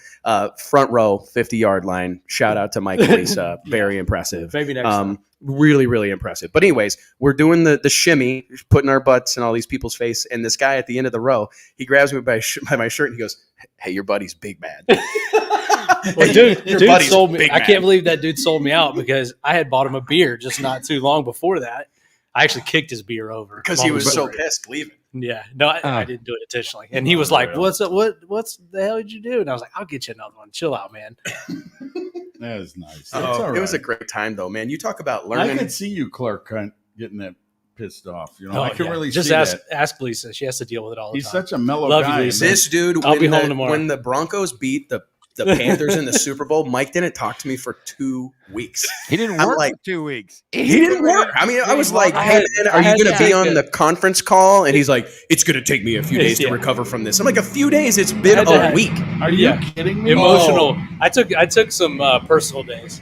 K: Front row, 50-yard line. Shout out to Mike and Lisa. Very impressive.
D: Maybe next time.
K: Really, really impressive. But anyways, we're doing the shimmy, putting our butts in all these people's face. And this guy at the end of the row, he grabs me by my shirt and he goes, "Hey, your buddy's big mad."
D: Well, dude
K: buddy's
D: sold me.
K: big
D: I
K: man.
D: can't believe that dude sold me out because I had bought him a beer just not too long before that. I actually kicked his beer over
K: Because he was so pissed leaving.
D: Yeah, no, I didn't do it intentionally. And he was like, "What's up? What's the hell did you do?" And I was like, "I'll get you another one. Chill out, man."
I: That is nice.
K: It was a great time, though, man. You talk about learning.
I: I could see you, Clark Kent, getting that pissed off. You know, I can
D: yeah.
I: really
D: just
I: see
D: ask Lisa. She has to deal with it all the
I: He's
D: time.
I: such a mellow
D: Love you,
I: guy.
D: Lisa.
K: This dude,
D: I'll be home tomorrow.
K: When the Broncos beat the Panthers in the Super Bowl, Mike didn't talk to me for 2 weeks.
C: He didn't
K: I'm
C: work
K: like-
C: for 2 weeks.
K: He didn't work. I mean, I was like,
D: I
K: "Hey,
D: had-
K: man,
D: I
K: are you
D: had
K: going to
D: to
K: be
D: take
K: on
D: a-
K: the conference call?" And he's like, "It's going to take me a few days to
D: Yeah.
K: recover from this." I'm like, "A few days? It's been
D: I had to
K: a
D: have-
K: week."
I: Are you
D: Yeah.
I: kidding me?
D: Emotional. I took some personal days.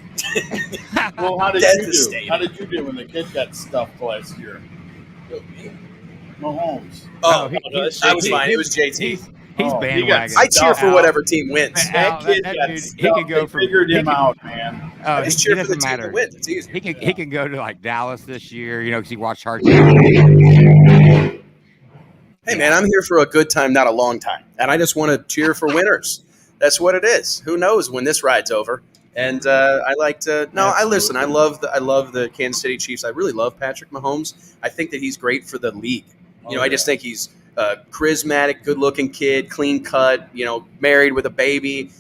I: Well, how did you do?
K: Devastating.
I: How did you do when the kid got stuffed last year? Mahomes.
K: Oh,
D: he-
K: I was fine. It was JT.
C: He's
I: Oh, he
C: bandwagon.
K: I cheer for whatever team wins.
C: Al,
I: That kid
C: that
I: got
C: dude,
I: stuffed.
C: he could go
I: They
C: from
I: figured
C: he
I: him
C: could-
I: out, man.
C: Oh,
K: I
C: it
K: just cheer for the
C: doesn't
K: team
C: matter.
K: that wins. It's easy.
C: He can go to like Dallas this year, because he watched hard.
K: Hey, man, I'm here for a good time, not a long time. And I just want to cheer for winners. That's what it is. Who knows when this ride's over? And I like to. No, I listen. I love the Kansas City Chiefs. I really love Patrick Mahomes. I think that he's great for the league. I just think he's a charismatic, good-looking kid, clean cut. Married with a baby,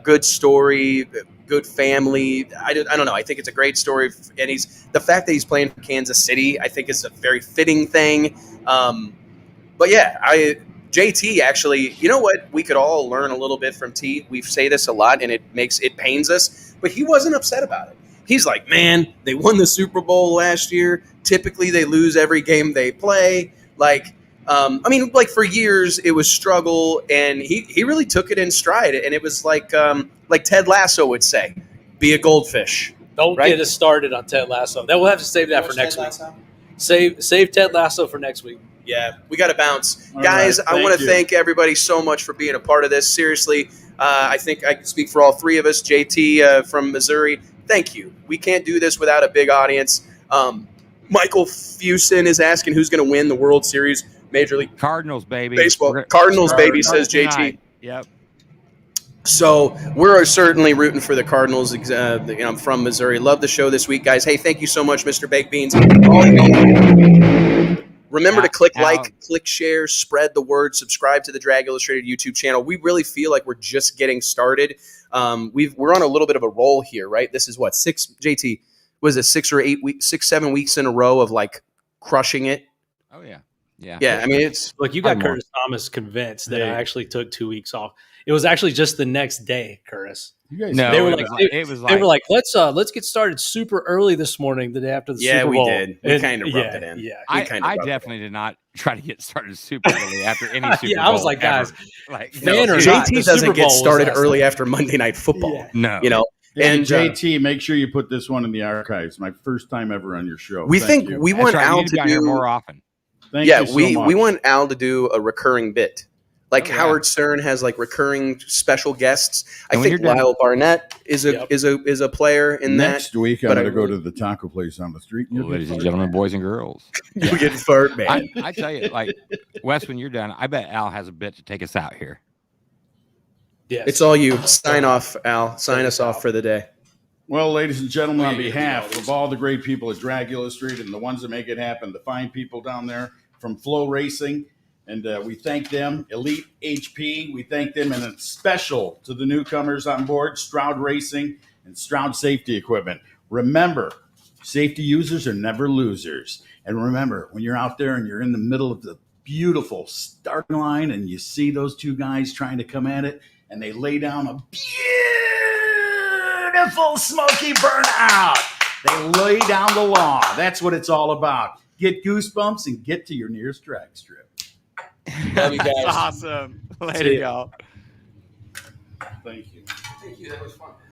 K: good story, good family. I don't know. I think it's a great story, and the fact that he's playing for Kansas City, I think is a very fitting thing. But yeah, JT actually, you know what? We could all learn a little bit from T. We say this a lot, and it pains us, but he wasn't upset about it. He's like, "Man, they won the Super Bowl last year. Typically, they lose every game they play. For years it was struggle, and he really took it in stride. And it was like Ted Lasso would say, be a goldfish.
D: Don't
K: Right?
D: get us started on Ted Lasso. We'll have to save that for next week. Save Ted Lasso for next week.
K: Yeah, we got to bounce.
I: All
K: Guys,
I: right,
K: I
I: thank
K: want to
I: you.
K: thank everybody so much for being a part of this. Seriously, I think I can speak for all three of us. JT from Missouri, thank you. We can't do this without a big audience. Michael Fusen is asking who's going to win the World Series Major League
C: Cardinals, baby.
K: Baseball. Cardinals, baby, says JT.
C: Tonight. Yep.
K: So we're certainly rooting for the Cardinals. I'm from Missouri. Love the show this week, guys. Hey, thank you so much, Mr. Baked Beans. Remember to click
C: Al-
K: like, click share, spread the word, subscribe to the Drag Illustrated YouTube channel. We really feel like we're just getting started. We're on a little bit of a roll here, right? This is what, 7 weeks in a row of like crushing it.
C: Oh yeah. Yeah.
K: Yeah. I mean, it's
D: Look, you got
C: Probably more.
D: Curtis Thomas convinced that I actually took 2 weeks off. It was actually just the next day, Curtis.
I: You guys,
C: No,
D: They were
C: it
D: like,
C: was like, it was like,
D: They were like, let's get started super early this morning, the day after the
K: yeah,
D: Super
K: we
D: Bowl.
K: did. We
D: And-
K: kind of rubbed it in.
D: Yeah.
K: We
C: I
K: kinda rubbed it
C: definitely did not try to get started super early after any Super
D: Yeah, I was
C: Bowl
D: like, guys,
C: ever. Like,
D: fan or
C: dude,
D: not, the
K: JT
D: Super
K: doesn't
D: Bowl
K: get
D: was
K: started
D: last
K: early
D: night.
K: after Monday Night Football.
D: Yeah.
C: no,
K: You know,
I: and
K: and
I: JT, make sure you put this one in the archives. My first time ever on your show.
K: we
I: Thank
K: think
I: you.
K: we
C: That's
K: want
C: right, you
K: Al
C: need to be
K: to
C: on here
K: do
C: more often.
I: Thank
K: yeah,
I: you so
K: we
I: much.
K: want Al to do a recurring bit. Like
C: Oh, yeah.
K: Howard Stern has like recurring special guests. I
C: And when
K: think
C: you're done-
K: Lyle Barnett is a
D: Yep.
K: is a player in
I: Next week. I'm
K: but I
I: going to go
K: really-
I: to the taco place on the street. and you'll
C: Ladies
I: get
C: and
I: fired.
C: gentlemen, boys and girls.
K: that. You get fart, man.
C: I tell you, like Wes, when you're done, I bet Al has a bit to take us out here.
D: Yes.
K: It's all you. Sign off, Al. Sign us off for the day.
I: Well, ladies and gentlemen, on
J: Wait,
I: behalf
J: you know,
I: of all the great people at Drag Illustrated and the ones that make it happen, the fine people down there from Flow Racing, and we thank them, Elite HP. We thank them, and it's special to the newcomers on board, Stroud Racing and Stroud Safety Equipment. Remember, safety users are never losers. And remember, when you're out there and you're in the middle of the beautiful starting line and you see those two guys trying to come at it, and they lay down a beautiful smoky burnout. They lay down the law. That's what it's all about. Get goosebumps and get to your nearest drag strip.
J: Love you guys.
C: Awesome. Later,
D: See ya.
C: y'all.
I: Thank you.
J: Thank you. That was fun.